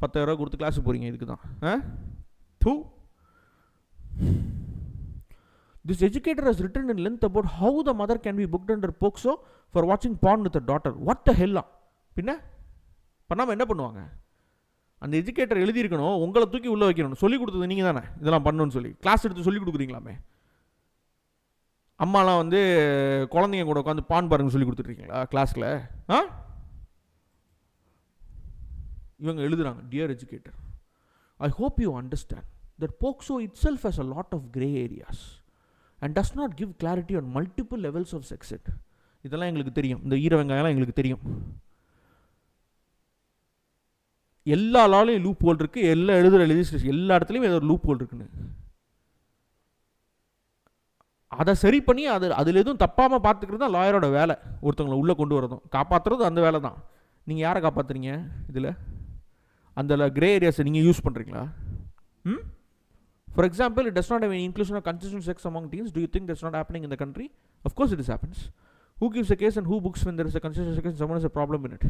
10,000 கொடுத்து கிளாஸுக்கு போகிறீங்க இதுக்கு தான். This educator has written in length about how the mother can be booked under POCSO for watching porn with her daughter. What the hell? பின்ன பண்ணாமல் என்ன பண்ணுவாங்க? அந்த எஜுகேட்டர் எழுதியிருக்கணும், உங்களை தூக்கி உள்ளே வைக்கணும். சொல்லிக் கொடுத்தது நீங்கள் தானே இதெல்லாம் பண்ணணும்னு சொல்லி கிளாஸ் எடுத்து சொல்லிக் கொடுக்குறீங்களாமே. அம்மாலாம் வந்து குழந்தைங்க கூட உட்காந்து பான் பாருங்க சொல்லி கொடுத்துட்ருக்கீங்களா கிளாஸில்? இவங்க எழுதுறாங்க, dear educator, I hope you understand that POCSO itself has a lot of grey areas and does not give clarity on multiple levels of sex ed. இதெல்லாம் எங்களுக்கு தெரியும், இந்த ஈர வெங்காயம்லாம் எங்களுக்கு தெரியும். எல்லா லாலையும் லூப் ஹோல் இருக்குது, எல்லா லெஜிஸ்லேஷன் எல்லா இடத்துலையும் ஏதோ ஒரு லூப் ஹோல் இருக்குன்னு. அதை சரி பண்ணி அதில் எதுவும் தப்பாமல் பார்த்துக்கிறது தான் லாயரோட வேலை. ஒருத்தவங்களை உள்ளே கொண்டு வரதும் காப்பாற்றுறது அந்த வேலை தான். நீங்கள் யாரை காப்பாற்றுறீங்க இதில்? அந்த கிரே ஏரியாஸை நீங்கள் யூஸ் பண்ணுறீங்களா? For example, it does not have any inclusion of consensual sex among teens. Do you think that's not happening in the country? Of course it happens. Who gives a case and who books when there is a consensual sex and someone has a problem in it?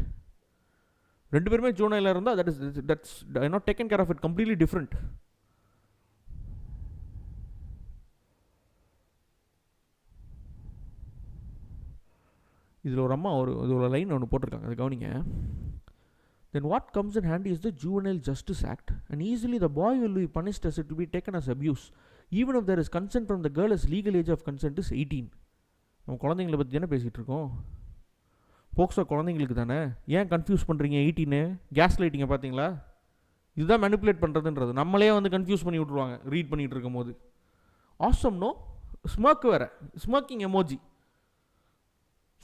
ரெண்டு பேருமே ஜூனையில் இருந்தால் that's not taken care of it, completely different. இதில் ஒரு அம்மா ஒரு line ஒன்று போட்டிருக்காங்க, அது கவனிங்க. Then what comes in handy is the Juvenile Justice Act, and easily the boy will be punished as it will be taken as abuse, even if there is consent from the girl as legal age of consent is 18. நம்ம குழந்தைங்களை பற்றி தானே பேசிகிட்டு இருக்கோம், POCSO குழந்தைங்களுக்கு தானே. ஏன் confuse பண்ணுறீங்க 18? கேஸ் லைட்டிங்கை பார்த்தீங்களா? இதுதான் மேனிப்புலேட் பண்ணுறதுன்றது. நம்மளே வந்து கன்ஃபியூஸ் பண்ணி விட்ருவாங்க ரீட் பண்ணிகிட்டு இருக்கும் போது. ஆசம் நோ, ஸ்மர்க் வேறு, ஸ்மர்க்கிங் emoji.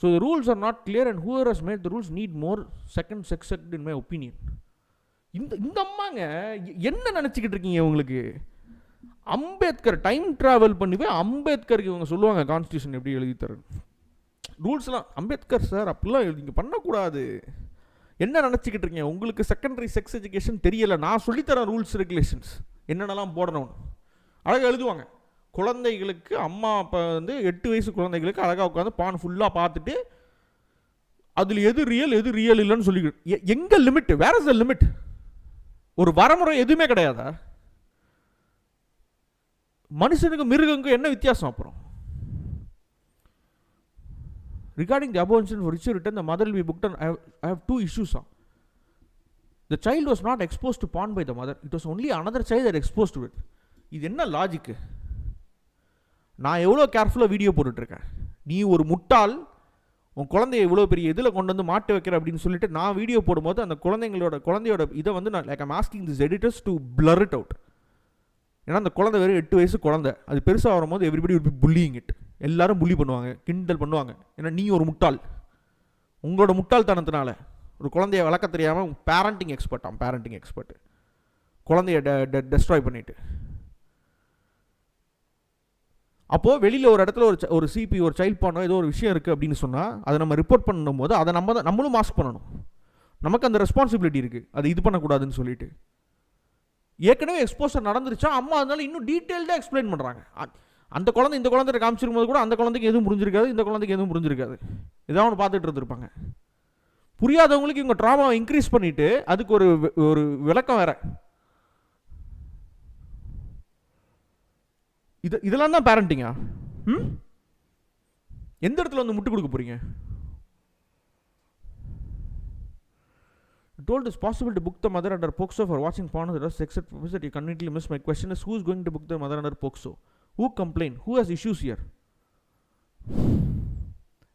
So the rules are not clear, and whoever has made the rules need more second sex act in my opinion. இந்த அம்மாங்க என்ன நினச்சிக்கிட்டு இருக்கீங்க? உங்களுக்கு அம்பேத்கர் டைம் ட்ராவல் பண்ணி போய் அம்பேத்கருக்கு இவங்க சொல்லுவாங்க கான்ஸ்டியூஷன் எப்படி எழுதி தரேன், ரூல்ஸ்லாம். அம்பேத்கர் சார் அப்படிலாம் இங்கே பண்ணக்கூடாது. என்ன நினச்சிக்கிட்டு இருக்கீங்க? உங்களுக்கு செகண்டரி செக்ஸ் எஜுகேஷன் தெரியலை. நான் சொல்லித்தரேன் ரூல்ஸ் ரெகுலேஷன்ஸ் என்னென்னலாம் போடணும். அழகாக எழுதுவாங்க. குழந்தைகளுக்கு அம்மா அப்பா வந்து 8 வயசு குழந்தைகளுக்கு அழகாக உட்காந்து பான் ஃபுல்லாக பார்த்துட்டு அதில் எது ரியல் இல்லைன்னு சொல்லிக்கிட்டு எங்கே limit? Where is the limit? ஒரு வரமுறை எதுவுமே கிடையாதா? மனுஷனுக்கு மிருகங்க என்ன வித்தியாசம்? அப்புறம் regarding the above incident for which you written, the mother will be booked on. I have 2 issues. The child was not exposed to porn by the mother. It was only another child that exposed to it. இது என்ன logic? நான் எவ்வளோ கேர்ஃபுல்லாக video போட்டுட்ருக்கேன். நீ ஒரு முட்டாள், உன் குழந்தைய இவ்வளோ பெரிய இதில் கொண்டு வந்து மாட்ட வைக்கிற அப்படின்னு சொல்லிட்டு நான் வீடியோ போடும்போது அந்த குழந்தையோட இதை வந்து நான் like I'm asking this editors to blur it out. ஏன்னா அந்த குழந்தை வெறும் 8 வயசு குழந்தை, அது பெருசாக வரும்போது everybody will be bullying it. எல்லாரும் புள்ளி பண்ணுவாங்க, கிண்டல் பண்ணுவாங்க. ஏன்னா நீ ஒரு முட்டாள், உங்களோட முட்டாள்தனத்தினால ஒரு குழந்தைய வளர்க்க தெரியாமல் பேரண்டிங் எக்ஸ்பர்ட் குழந்தைய டெஸ்ட்ராய் பண்ணிட்டு. அப்போது வெளியில் ஒரு இடத்துல ஒரு சிபி ஒரு சைல்ட் பானோ ஏதோ ஒரு விஷயம் இருக்குது அப்படின்னு சொன்னால் அதை நம்ம ரிப்போர்ட் பண்ணும்போது அதை நம்மளும் மாஸ்க் பண்ணணும். நமக்கு அந்த ரெஸ்பான்சிபிலிட்டி இருக்குது, அது இது பண்ணக்கூடாதுன்னு சொல்லிட்டு. ஏற்கனவே எக்ஸ்போசர் நடந்துருச்சா அம்மா அதனால இன்னும் டீட்டெயில்டாக எக்ஸ்பிளைன் பண்ணுறாங்க. அந்த குழந்தை இந்த குழந்தைய காமிச்சிருக்கும் போது கூட அந்த குழந்தைக்கு எதுவும் புரிஞ்சிருக்காது, இந்த குழந்தைக்கு எதுவும் புரிஞ்சிருக்காது. ஏதாவது ஒன்று பார்த்துட்டு இருந்திருப்பாங்க. புரியாதவங்களுக்கு இவங்க ட்ராமாவை இன்க்ரீஸ் பண்ணிவிட்டு அதுக்கு ஒரு விளக்கம் வேறு. இதெல்லாம் தான் பேரண்டிங்கா? எந்த இடத்துல வந்து முட்டு கொடுக்க போறீங்க? Told it's possible to book the mother under POCSO for watching porn or sex that you conveniently miss. My question is, who is going to book the mother under POCSO? Who complain? Who has issues here?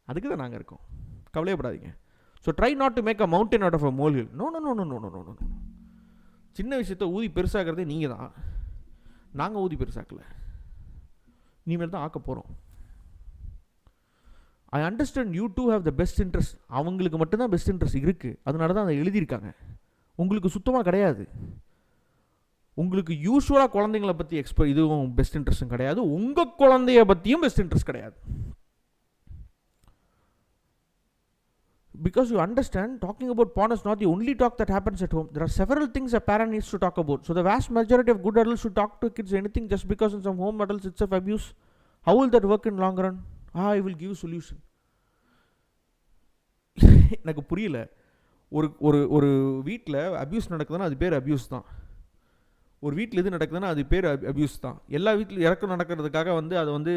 அதுக்கு தான் நாங்கள் இருக்கோம், கவலையப்படாதீங்க. So try not to make a mountain out of a molehill. No. சின்ன விஷயத்தை ஊதி பெருசாகிறதே நீங்கள் தான், நாங்கள் ஊதி பெருசாக்கலை, இனிமேல் தான் ஆக்க போகிறோம். I understand you do have the best interest. அவங்களுக்கு மட்டும்தான் பெஸ்ட் இன்ட்ரெஸ்ட் இருக்குது, அதனால தான் அதை எழுதியிருக்காங்க. உங்களுக்கு சுத்தமாக கிடையாது. உங்களுக்கு யூஸ்வலாக குழந்தைங்கள பற்றி இதுவும் பெஸ்ட் இன்ட்ரெஸ்ட்டும் கிடையாது, உங்கள் குழந்தைய பற்றியும் பெஸ்ட் இன்ட்ரெஸ்ட் கிடையாது. Because you understand, talking about porn is not the only talk that happens at home. There are several things a parent needs to talk about. So the vast majority of good adults should talk to kids anything just because in some home adults it's of abuse. How will that work in long run? I will give solution. எனக்கு புரியல. ஒரு வீட்டில் abuse நடக்குதுன்னா அது பேர் abuse தான். ஒரு வீட்டில் எது நடக்குதுன்னா அது பேர் அபியூஸ் தான். எல்லா வீட்டில் இறக்கம் நடக்கிறதுக்காக வந்து அதை வந்து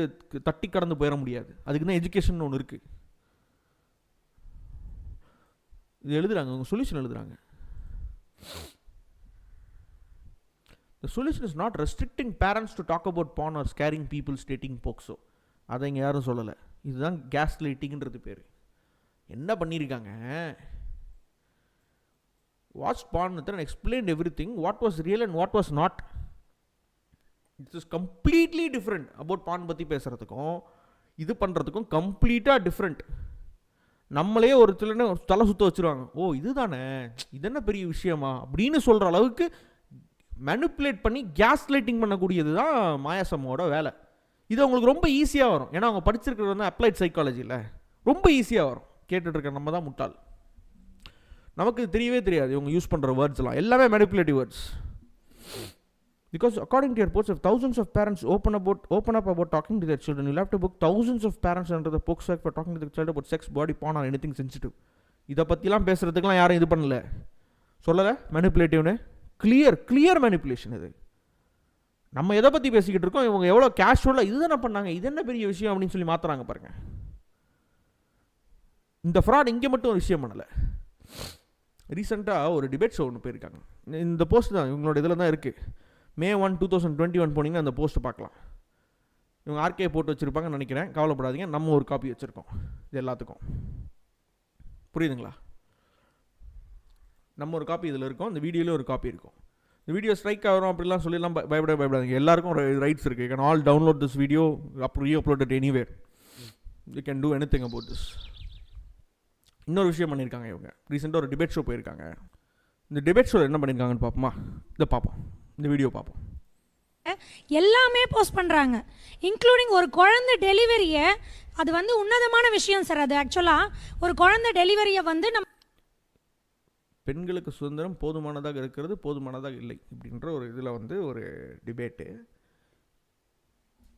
தட்டி கடந்து போயிட முடியாது. அதுக்கு தான் எஜுகேஷன் ஒன்று இருக்குது. இது எழுதுறாங்க, உங்கள் சொல்யூஷன் எழுதுறாங்க. The solution is not restricting parents to talk about porn or scaring people stating POCSO. அதை இங்கே யாரும் சொல்லலை. இதுதான் கேஸ் லைட்டிங்கிறது பேர். என்ன பண்ணியிருக்காங்க, watch porn and explained everything, what was real and what was not. It is completely different. about porn பற்றி பேசுகிறதுக்கும் இது பண்ணுறதுக்கும் கம்ப்ளீட்டாக டிஃப்ரெண்ட். நம்மளே ஒரு சில தலை சுற்ற வச்சுருவாங்க. ஓ இதுதானே, இது என்ன பெரிய விஷயமா அப்படின்னு சொல்கிற அளவுக்கு மேனிப்புலேட் பண்ணி கேஸ் லைட்டிங் பண்ணக்கூடியது தான் மாயாசம்மோட வேலை. இது அவங்களுக்கு ரொம்ப ஈஸியாக வரும், ஏன்னா அவங்க படிச்சிருக்கிறது வந்து அப்ளைட் சைக்காலஜியில் ரொம்ப ஈஸியாக வரும். கேட்டுட்ருக்க நம்ம தான் முட்டாள், நமக்கு தெரியவே தெரியாது இவங்க யூஸ் பண்ணுற வேர்ட்ஸ்லாம் எல்லாமே manipulative words. Because according to your post, if thousands of parents open up about talking to their children, you'll have to book thousands of parents under the POCSO Act for talking to their child about sex, body, porn or anything sensitive. இதை பற்றிலாம் பேசுகிறதுக்கெலாம் யாரும் இது பண்ணல, சொல்லலை. மேனிப்புலேட்டிவ்னு clear manipulation இது. நம்ம எதை பற்றி பேசிக்கிட்டு இருக்கோம், இவங்க எவ்வளோ கேஷுவலாக இது தானே பண்ணாங்க, இது என்ன பெரிய விஷயம் அப்படின்னு சொல்லி மாற்றுறாங்க பாருங்கள். இந்த ஃப்ராட் இங்கே மட்டும் ஒரு விஷயம் பண்ணலை. ரீசெண்டாக ஒரு டிபேட் ஷோ ஒன்று போயிருக்காங்க. இந்த போஸ்ட் தான் இவங்களோட இதில் தான் இருக்குது. May 1, 2021 போனீங்கன்னா அந்த போஸ்ட்டு பார்க்கலாம். இவங்க ஆர்கே போட்டு வச்சுருப்பாங்கன்னு நினைக்கிறேன். கவலைப்படாதீங்க, நம்ம ஒரு காப்பி வச்சுருக்கோம் இது எல்லாத்துக்கும். புரியுதுங்களா? நம்ம ஒரு காப்பி இதில் இருக்கும், இந்த வீடியோவில் ஒரு காப்பி இருக்கும். இந்த வீடியோ ஸ்ட்ரைக் ஆகிறோம் அப்படிலாம் சொல்லிலாம் பயப்படாதீங்க. எல்லாருக்கும் ஒரு ரைட்ஸ் இருக்குது. You can all download this video, re-upload it anywhere. You can do anything about this. இன்னொரு விஷயம் பண்ணியிருக்காங்க இவங்க. ரீசெண்டாக ஒரு டிபேட் ஷோ போயிருக்காங்க. இந்த டிபேட் ஷோ என்ன பண்ணியிருக்காங்கன்னு பார்ப்போமா? இதை பார்ப்போம், இந்த வீடியோ பார்ப்போம். எல்லாமே போஸ்ட் பண்ணுறாங்க, இன்க்ளூடிங் ஒரு குழந்தை டெலிவரியை. அது வந்து உன்னதமான விஷயம் சார். அது ஆக்சுவலாக ஒரு குழந்தை டெலிவரியை வந்து நம்ம பெண்களுக்கு சுதந்திரம் போதுமானதாக இருக்கிறது, போதுமானதாக இல்லை இப்படின்ற ஒரு இதில் வந்து ஒரு டிபேட்டு.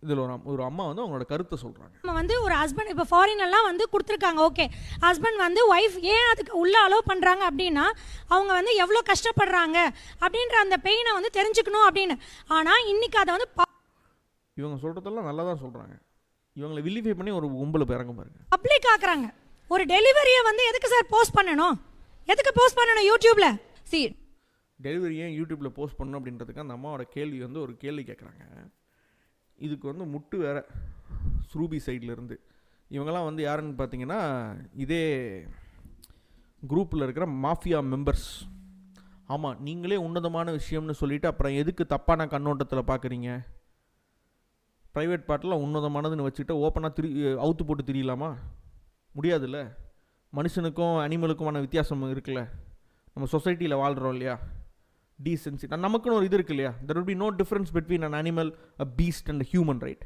இதில் ஒரு அம்மா வந்து அவங்களோட கருத்தை சொல்கிறாங்க. நம்ம வந்து ஒரு ஹஸ்பண்ட் இப்போ ஃபாரினெல்லாம் வந்து கொடுத்துருக்காங்க. ஓகே, ஹஸ்பண்ட் வந்து ஒய்ஃப் ஏன் அதுக்கு உள்ளே அலோவ் பண்ணுறாங்க அப்படின்னா அவங்க வந்து எவ்வளோ கஷ்டப்படுறாங்க அப்படின்ற அந்த பெயினை வந்து தெரிஞ்சுக்கணும் அப்படின்னு. ஆனால் இன்னைக்கு அதை வந்து இவங்க சொல்கிறதெல்லாம் நல்லா தான் சொல்கிறாங்க. இவங்களை வில்லிஃபை பண்ணி ஒரு கும்பல் இறங்க பாருங்க, பப்ளிக் ஆக்குறாங்க. ஒரு டெலிவரியை வந்து எதுக்கு சார் போஸ்ட் பண்ணணும்? எதுக்கு போஸ்ட் பண்ணணும் யூடியூப்பில்? டெலிவரியை யூடியூப்பில் போஸ்ட் பண்ணணும் அப்படின்றதுக்கு அந்த அம்மாவோட கேள்வி வந்து ஒரு கேள்வி கேட்குறாங்க. இதுக்கு வந்து முட்டு வேறு ஸ்ரூபி சைட்லேருந்து. இவங்கெல்லாம் வந்து யாருன்னு பார்த்தீங்கன்னா இதே குரூப்பில் இருக்கிற மாஃபியா மெம்பர்ஸ். ஆமாம், நீங்களே உன்னதமான விஷயம்னு சொல்லிவிட்டு அப்புறம் எதுக்கு தப்பான கண்ணோட்டத்தில் பார்க்குறீங்க? ப்ரைவேட் பார்ட்டில் உன்னதமானதுன்னு வச்சுக்கிட்டு ஓப்பனாக அவுத்து போட்டு திரியலாமா? முடியாதுல்ல. மனுஷனுக்கும் அனிமலுக்குமான வித்தியாசம் இருக்குல்ல. நம்ம சொசைட்டியில் வாழ்கிறோம் இல்லையா, டீசென்சி. நமக்குன்னு ஒரு இது இருக்கு இல்லையா. there will be no difference between an animal, a beast and a human, right?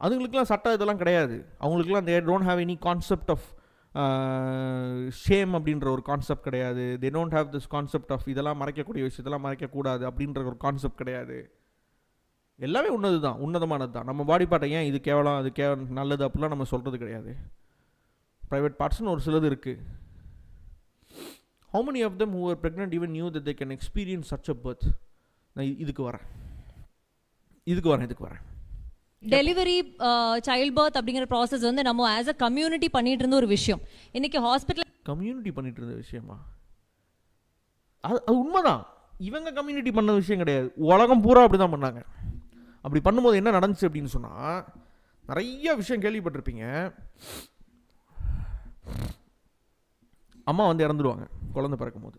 அதுங்களுக்குலாம் சட்டம் இதெல்லாம் கிடையாது. அவங்களுக்குலாம் they don't have any concept of shame அப்படின்ற ஒரு கான்செப்ட் கிடையாது. they don't have this concept of இதெல்லாம் மறைக்கக்கூடிய விஷயத்தெல்லாம் மறைக்கக்கூடாது அப்படின்ற ஒரு கான்செப்ட் கிடையாது. எல்லாமே உன்னதமானது தான். நம்ம பாடி பார்ட்டை ஏன் இது கேவலம், அது நல்லது அப்படிலாம் நம்ம சொல்கிறது கிடையாது. ப்ரைவேட் பார்ட்ஸ்னு ஒரு சிலது இருக்குது. How many of them who were pregnant even knew that they can experience such a birth? நான் இதுக்கு வரேன். டெலிவரி, சைல்ட் பர்த் அப்படிங்கிற ப்ராசஸ் வந்து நம்ம ஆஸ் அ கம்யூனிட்டி பண்ணிட்டு இருந்த ஒரு விஷயம். இன்னைக்கு ஹாஸ்பிட்டல் கம்யூனிட்டி பண்ணிட்டு இருந்த விஷயமா? அது உண்மைதான். இவங்க கம்யூனிட்டி பண்ண விஷயம் கிடையாது. உலகம் பூரா அப்படி தான் பண்ணாங்க. அப்படி பண்ணும்போது என்ன நடந்துச்சு அப்படின்னு சொன்னால், நிறைய விஷயம் கேள்விப்பட்டிருப்பீங்க. அம்மா வந்து இறந்துடுவாங்க குழந்தை பிறக்கும் போது.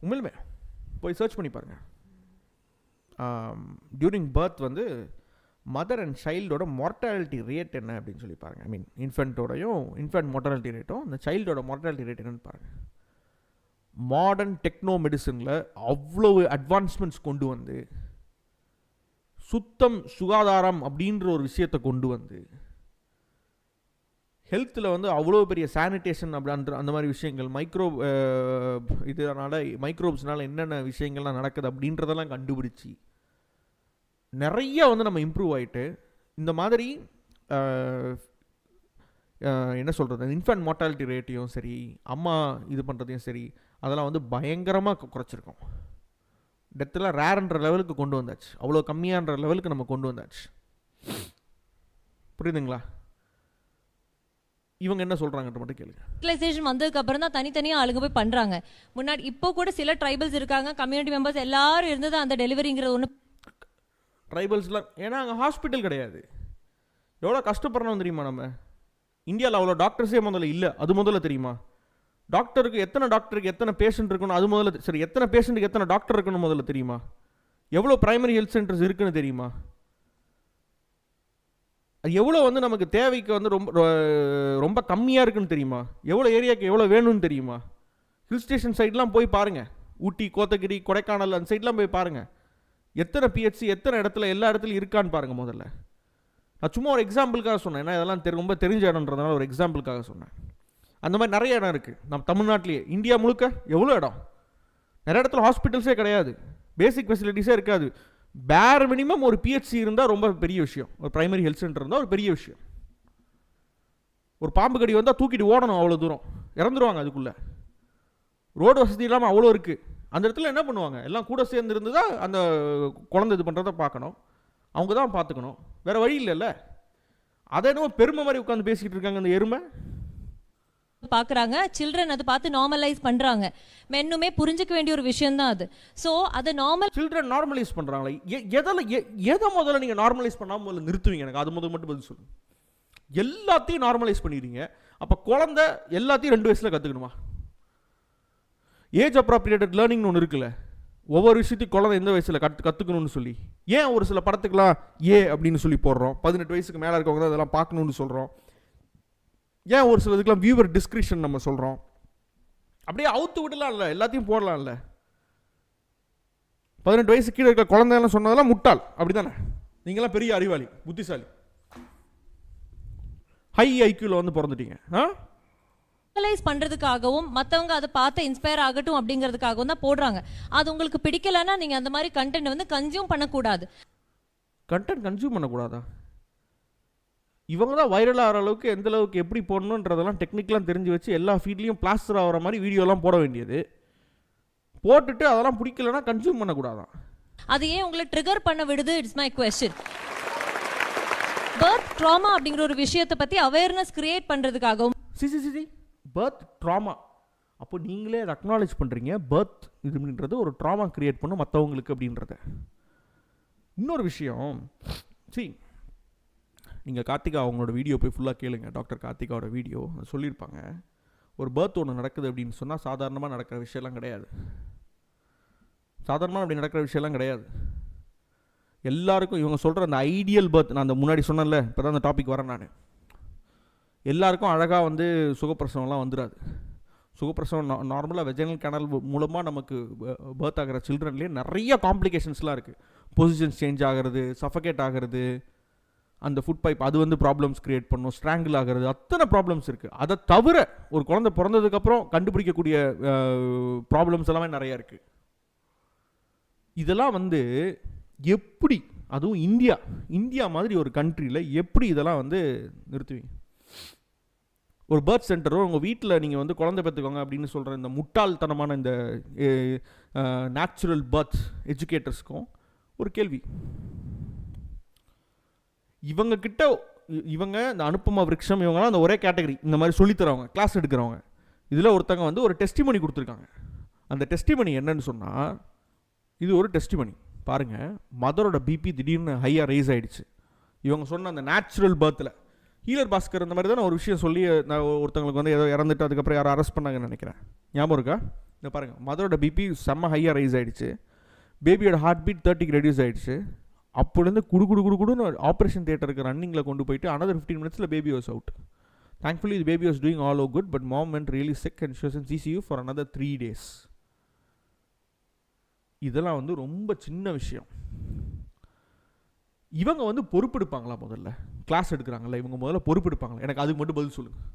உண்மையிலுமே போய் சர்ச் பண்ணி பாருங்கள். டியூரிங் பர்த் வந்து மதர் அண்ட் சைல்டோட மார்ட்டாலிட்டி ரேட் என்ன அப்படின்னு சொல்லி பாருங்கள். ஐ மீன் இன்ஃபென்ட் மார்ட்டாலிட்டி ரேட்டும் அந்த சைல்டோட மார்ட்டாலிட்டி ரேட் என்னன்னு பாருங்கள். மாடர்ன் டெக்னோ மெடிசனில் அவ்வளவு அட்வான்ஸ்மெண்ட்ஸ் கொண்டு வந்து சுகாதாரம் அப்படின்ற ஒரு விஷயத்தை கொண்டு வந்து ஹெல்த்தில் வந்து அவ்வளோ பெரிய சானிடேஷன் அப்படின்ற அந்த மாதிரி விஷயங்கள், மைக்ரோப்ஸ்னால என்னென்ன விஷயங்கள்லாம் நடக்குது அப்படின்றதெல்லாம் கண்டுபிடிச்சி நிறைய வந்து நம்ம இம்ப்ரூவ் ஆகிட்டு இந்த மாதிரி என்ன சொல்கிறது, இன்ஃபென்ட் மார்ட்டாலிட்டி ரேட்டையும் சரி, அம்மா இது பண்ணுறதையும் சரி, அதெல்லாம் வந்து பயங்கரமாக குறைச்சிருக்கோம். டெத்தெல்லாம் ரேர்ன்ற லெவலுக்கு கொண்டு வந்தாச்சு. அவ்வளோ கம்மியான்ற லெவலுக்கு நம்ம கொண்டு வந்தாச்சு. புரியுதுங்களா? இவங்க என்ன சொல்றாங்கன்ற மட்டும் கேளுங்க. யூட்டிலைசேஷன் வந்ததுக்கு அப்புறம் தான் தனித்தனியா ஆளுங்க போய் பண்றாங்க. முன்னாடி இப்போ கூட சில ட்ரைபல்ஸ் இருக்காங்க, கம்யூனிட்டி மெம்பர்ஸ் எல்லாரும் இருந்தது அந்த டெலிவரிங்கிறது ஒன்று. ட்ரைபல்ஸ்லாம் ஏன்னா அங்கே ஹாஸ்பிட்டல் கிடையாது. எவ்வளோ கஷ்டப்படுறோம் தெரியுமா? நம்ம இந்தியாவில் அவ்வளோ டாக்டர்ஸே முதல்ல இல்லை. அது முதல்ல தெரியுமா? எத்தனை டாக்டருக்கு எத்தனை பேஷண்ட் இருக்கணும் அது முதல்ல. சரி, எத்தனை பேஷண்ட்டுக்கு எத்தனை டாக்டர் இருக்கணும் முதல்ல தெரியுமா? எவ்வளோ பிரைமரி ஹெல்த் சென்டர்ஸ் இருக்குன்னு தெரியுமா? அது எவ்வளோ வந்து நமக்கு தேவைக்கு வந்து ரொம்ப கம்மியாக இருக்குன்னு தெரியுமா? எவ்வளோ ஏரியாவுக்கு எவ்வளோ வேணும்னு தெரியுமா? ஹில் ஸ்டேஷன் சைட்லாம் போய் பாருங்கள். ஊட்டி, கோத்தகிரி, கொடைக்கானல் அந்த சைட்லாம் போய் பாருங்கள். எத்தனை பிஹெச்சி எத்தனை இடத்துல எல்லா இடத்துலையும் இருக்கான்னு பாருங்கள் முதல்ல. நான் சும்மா ஒரு எக்ஸாம்பிளுக்காக சொன்னேன். ஏன்னா இதெல்லாம் ரொம்ப தெரிஞ்ச இடம்ன்றதுனால ஒரு எக்ஸாம்பிளுக்காக சொன்னேன். அந்த மாதிரி நிறைய இடம் இருக்குது நம்ம தமிழ்நாட்டிலேயே. இந்தியா முழுக்க எவ்வளோ இடம், நிறைய இடத்துல ஹாஸ்பிட்டல்ஸே கிடையாது, பேசிக் ஃபெசிலிட்டிஸே இருக்காது. பேர் மினிமம் ஒரு பிஹெச்சி இருந்தால் ரொம்ப பெரிய விஷயம், ஒரு பிரைமரி ஹெல்த் சென்டர் இருந்தால் ஒரு பெரிய விஷயம். ஒரு பாம்பு கடி வந்தால் தூக்கிட்டு ஓடணும், அவ்வளோ தூரம் இறந்துருவாங்க அதுக்குள்ளே. ரோடு வசதி இல்லாமல் அவ்வளோ இருக்குது. அந்த இடத்துல என்ன பண்ணுவாங்க, எல்லாம் கூட சேர்ந்து இருந்து தான் அந்த குழந்தை இது பண்ணுறதை பார்க்கணும், அவங்க தான் பார்த்துக்கணும், வேறு வழி இல்லைல்ல. அதை என்னமோ பெருமை மாதிரி உட்காந்து பேசிக்கிட்டு இருக்காங்க அந்த எருமை. பாக்குறாங்க சில்ட்ரன் அதை பார்த்து நார்மலைஸ் பண்றாங்க. மென்னுமே புரிஞ்சுக்க வேண்டிய ஒரு விஷயம் தான் அது. ஸோ அதை சில்ட்ரன் நார்மலைஸ் பண்றாங்களா? எதை முதல்ல நீங்க நார்மலைஸ் பண்ணாம முதல்ல நிறுத்துவீங்க? எனக்கு அது மட்டும் பதில் சொல்லுங்க. எல்லாத்தையும் நார்மலைஸ் பண்ணிடுறீங்க. அப்ப குழந்தை எல்லாத்தையும் 2 வயசுல கத்துக்கணுமா? ஏஜ் அப்ராப்ரியேட்டட் லேர்னிங்னு ஒன்று இருக்குல்ல, ஒவ்வொரு விஷயத்தையும் குழந்தை எந்த வயசில் கற்றுக்கணும்னு சொல்லி. ஏன் ஒரு சில படத்துக்கெலாம் அப்படின்னு சொல்லி போடுறோம், 18 வயசுக்கு மேலே இருக்கவங்க தான் அதெல்லாம் பார்க்கணுன்னு சொல்கிறோம். ஏன் ஒரு சிலதுக்கெலாம் வியூவர் டிஸ்கிரிப்ஷன் நம்ம சொல்கிறோம். அப்படியே அவுத்து விடலாம் இல்லை, எல்லாத்தையும் போடலாம்ல. 18 வயசு கீழே இருக்க குழந்தைலாம் சொன்னதெல்லாம் முட்டாள், அப்படி தானே? நீங்களாம் பெரிய அறிவாளி, புத்திசாலி, ஹை ஐக்யூவில் வந்து பிறந்துட்டீங்க. நார்மலைஸ் பண்றதுக்காகவும் மற்றவங்க அதை பார்த்து இன்ஸ்பயர் ஆகட்டும் அப்படிங்கிறதுக்காகவும் தான் போடுறாங்க. அது உங்களுக்கு பிடிக்கலன்னா நீங்கள் அந்த மாதிரி கண்டென்ட் வந்து கன்சியூம் பண்ணக்கூடாது. கண்டென்ட் கன்சியூம் பண்ணக்கூடாதா? இவங்க தான் வைரல் ஆகிற அளவுக்கு எந்த அளவுக்கு எப்படி போடணுன்றதெல்லாம் டெக்னிக்கெலாம் தெரிஞ்சு வச்சு எல்லா ஃபீட்லேயும் பிளாஸ்டர் ஆகிற மாதிரி வீடியோலாம் போட வேண்டியது. போட்டுட்டு அதெல்லாம் பிடிக்கலன்னா கன்சியூம் பண்ணக்கூடாதான். அது ஏன் உங்களை ட்ரிகர் பண்ண விடுது? It's my question. Birth drama அப்படிங்கிற ஒரு விஷயத்தை பற்றி அவேர்னஸ் கிரியேட் பண்ணுறதுக்காகவும் பர்த் ட்ராமா, அப்போ நீங்களே அதை அக்னாலேஜ் பண்ணுறீங்க. பர்த் இதுன்றது ஒரு ட்ராமா கிரியேட் பண்ணும் மற்றவங்களுக்கு அப்படின்றத. இன்னொரு விஷயம், நீங்கள் கார்த்திகா அவங்களோட வீடியோ போய் ஃபுல்லாக கேளுங்க. டாக்டர் கார்த்திகாவோட வீடியோ சொல்லியிருப்பாங்க. ஒரு பர்த் ஒன்று நடக்குது அப்படின்னு சொன்னால் சாதாரணமாக நடக்கிற விஷயம்லாம் கிடையாது. சாதாரணமாக அப்படி நடக்கிற விஷயம்லாம் கிடையாது. எல்லாருக்கும் இவங்க சொல்கிற அந்த ஐடியல் பர்த், நான் அந்த முன்னாடி சொன்னேன்ல, இப்போ தான் அந்த டாபிக் வரேன் நான். எல்லாருக்கும் அழகாக வந்து சுகப்பிரசவம்லாம் வந்துடாது. சுகப்பிரசவம் நார்மலாக வெஜைனல் கேனல் மூலமாக நமக்கு பர்த் ஆகிற சில்ட்ரன்லேயே நிறைய காம்ப்ளிகேஷன்ஸ்லாம் இருக்குது. பொசிஷன்ஸ் சேஞ்ச் ஆகிறது, சஃபகேட் ஆகிறது, அந்த ஃபுட் பைப் அது வந்து ப்ராப்ளம்ஸ் க்ரியேட் பண்ணும், ஸ்ட்ராங்கிள் ஆகிறது, அத்தனை ப்ராப்ளம்ஸ் இருக்குது. அதை தவிர ஒரு குழந்தை பிறந்ததுக்கப்புறம் கண்டுபிடிக்கக்கூடிய ப்ராப்ளம்ஸ் எல்லாமே நிறையா இருக்குது. இதெல்லாம் வந்து எப்படி, அதுவும் இந்தியா மாதிரி ஒரு கண்ட்ரியில் எப்படி இதெல்லாம் வந்து நிறுத்துவீங்க? ஒரு பர்த் சென்டரோ உங்கள் வீட்டில் நீங்கள் வந்து குழந்தை பெற்றுக்கோங்க அப்படின்னு சொல்கிற இந்த முட்டாள்தனமான இந்த நேச்சுரல் பர்த் எஜுகேட்டர்ஸ்க்கும் ஒரு கேள்வி. இவங்க இந்த அனுப்பமா விருக்ஷம் இவங்கலாம் அந்த ஒரே கேட்டகரி, இந்த மாதிரி சொல்லித்தரவங்க, கிளாஸ் எடுக்கிறவங்க. இதில் ஒருத்தங்க வந்து ஒரு டெஸ்டிமனி கொடுத்துருக்காங்க. அந்த டெஸ்டிமனி என்னன்னு சொன்னால், இது ஒரு டெஸ்டிமனி பாருங்கள். மதரோட பிபி திடீர்னு ஹையாக ரைஸ் ஆகிடுச்சு. இவங்க சொன்ன அந்த நேச்சுரல் பர்த்தில் ஹீலர் பாஸ்கர் இந்த மாதிரி தான் ஒரு விஷயம் சொல்லி நான் ஒருத்தவங்களுக்கு வந்து ஏதோ இறந்துட்டு அதுக்கப்புறம் யாரும் அரெஸ்ட் பண்ணாங்கன்னு நினைக்கிறேன். ஞாபகம் இருக்கா? இந்த பாருங்கள், மதரோட பிபி செம்ம ஹையாக ரைஸ் ஆகிடுச்சு. பேபியோட ஹார்ட் பீட் 30க்கு ரெடியூஸ் ஆகிடுச்சு. அப்போலேருந்து குடுன்னு ஆப்ரேஷன் தியேட்டருக்கு ரன்னிங்கில் கொண்டு போயிட்டு another 15 minutes baby was out. Thankfully the baby was doing all oh good, but mom went really sick and she was in CCU for another 3 days. இதெல்லாம் வந்து ரொம்ப சின்ன விஷயம். இவங்க வந்து பொறுப்பெடுப்பாங்களா? முதல்ல கிளாஸ் எடுக்கிறாங்களா இவங்க, முதல்ல பொறுப்பெடுப்பாங்களா? எனக்கு அதுக்கு மட்டும் பதில் சொல்லுங்கள்.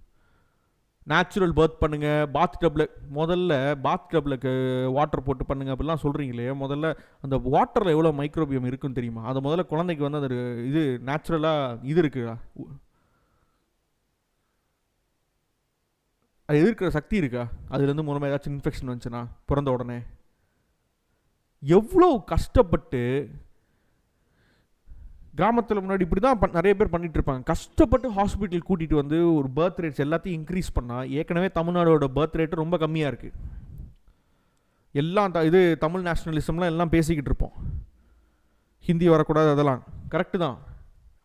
நேச்சுரல் பர்த் பண்ணுங்கள், பாத் டப்பில் வாட்டர் போட்டு பண்ணுங்கள் அப்படிலாம் சொல்கிறீங்களே, முதல்ல அந்த வாட்டரில் எவ்வளோ மைக்ரோபியம் இருக்குன்னு தெரியுமா? அதை முதல்ல குழந்தைக்கு வந்து அது இது நேச்சுரலாக இது இருக்குதா, அது எதிர்க்கிற சக்தி இருக்கா? அதுலேருந்து மூலமாக ஏதாச்சும் இன்ஃபெக்ஷன் வந்துச்சுன்னா பிறந்த உடனே எவ்வளோ கஷ்டப்பட்டு கிராமத்தில் முன்னாடி இப்படி தான் நிறைய பேர் பண்ணிகிட்டு இருப்பாங்க. கஷ்டப்பட்டு ஹாஸ்பிட்டல் கூட்டிகிட்டு வந்து ஒரு பர்த் ரேட்ஸ் எல்லாத்தையும் இன்க்ரீஸ் பண்ணால், ஏற்கனவே தமிழ்நாடோட பர்த் ரேட்டு ரொம்ப கம்மியாக இருக்குது. எல்லாம் இது தமிழ் நேஷ்னலிசம்லாம் எல்லாம் பேசிக்கிட்டு இருப்போம். ஹிந்தி வரக்கூடாது, அதெல்லாம் கரெக்டு தான்.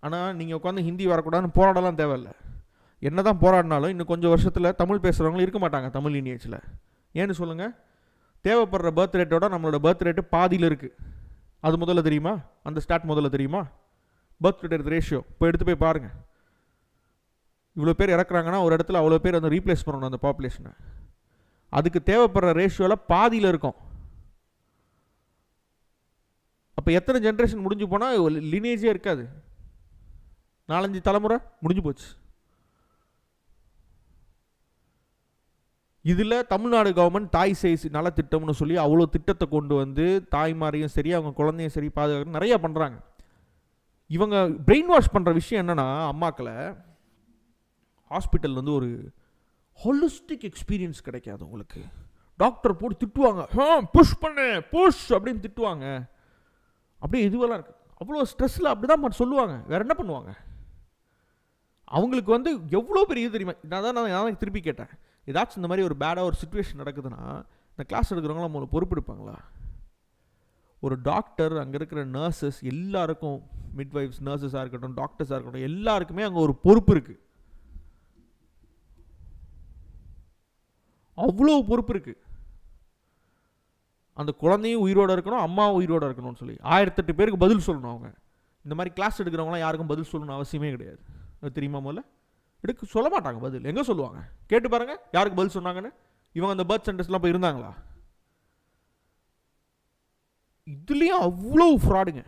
ஆனால் நீங்கள் உட்காந்து ஹிந்தி வரக்கூடாதுன்னு போராடலாம் தேவையில்லை. என்ன தான் போராடினாலும் இன்னும் கொஞ்சம் வருஷத்தில் தமிழ் பேசுகிறவங்களும் இருக்க மாட்டாங்க தமிழ் லீனியேஜில். ஏன்னு சொல்லுங்கள்? தேவைப்படுற பர்த் ரேட்டோட நம்மளோட பர்த் ரேட்டு பாதியில் இருக்குது. அது முதல்ல தெரியுமா? அந்த ஸ்டாட் முதல்ல தெரியுமா? பர்த் ரேட் ரேஷியோ இப்போ எடுத்து போய் பாருங்கள். இவ்வளோ பேர் இறக்குறாங்கன்னா ஒரு இடத்துல அவ்வளோ பேர் வந்து ரீப்ளேஸ் பண்ணணும் அந்த பாப்புலேஷனை. அதுக்கு தேவைப்படுற ரேஷியோவில் பாதியில் இருக்கும். அப்போ எத்தனை ஜென்ரேஷன் முடிஞ்சு போனால் லினேஜே இருக்காது. 4-5 தலைமுறை முடிஞ்சு போச்சு. இதில் தமிழ்நாடு கவர்மெண்ட் தாய் சேய் நலத்திட்டம்னு சொல்லி அவ்வளோ திட்டத்தை கொண்டு வந்து தாய்மாரையும் சரி அவங்க குழந்தையும் சரி பாதுகாக்க நிறையா பண்ணுறாங்க. இவங்க பிரெயின் வாஷ் பண்ணுற விஷயம் என்னென்னா, அம்மாக்களை ஹாஸ்பிட்டல் வந்து ஒரு ஹோலிஸ்டிக் எக்ஸ்பீரியன்ஸ் கிடைக்காது உங்களுக்கு. டாக்டர் போட்டு திட்டுவாங்க, புஷ் பண்ணு புஷ் அப்படின்னு திட்டுவாங்க. அப்படியே இதுவெல்லாம் இருக்குது. அவ்வளோ ஸ்ட்ரெஸ்ஸில் அப்படி தான் சொல்லுவாங்க. வேறு என்ன பண்ணுவாங்க? அவங்களுக்கு வந்து எவ்வளோ பெரிய இது தெரியுமா? நான் திருப்பி கேட்டேன், ஏதாச்சும் இந்த மாதிரி ஒரு பேடாக ஒரு சுச்சுவேஷன் நடக்குதுன்னா இந்த கிளாஸ் எடுக்கிறவங்களாம் நம்மளை பொறுப்பெடுப்பாங்களா? ஒரு டாக்டர், அங்கே இருக்கிற நர்சஸ் எல்லாருக்கும், மிட்வைஃப்ஸ் நர்சஸாக இருக்கட்டும், டாக்டர்ஸாக இருக்கட்டும், எல்லாருக்குமே அங்கே ஒரு பொறுப்பு இருக்குது. அவ்வளோ பொறுப்பு இருக்குது. அந்த குழந்தையும் உயிரோடு இருக்கணும், அம்மாவும் உயிரோடு இருக்கணும்னு சொல்லி 1008 பேருக்கு பதில் சொல்லணும். அவங்க இந்த மாதிரி கிளாஸ் எடுக்கிறவங்களாம் யாருக்கும் பதில் சொல்லணும்னு அவசியமே கிடையாது. அது தெரியுமா? முதல்ல சொல்ல மாட்டாங்க பதில். எங்கே சொல்லுவாங்க? கேட்டு பாருங்கள் யாருக்கு பதில் சொன்னாங்கன்னு. இவங்க அந்த பர்த் சென்டர்ஸ்லாம் போய் இருந்தாங்களா? இதுலேயும் அவ்வளோ ஃப்ராடுங்க.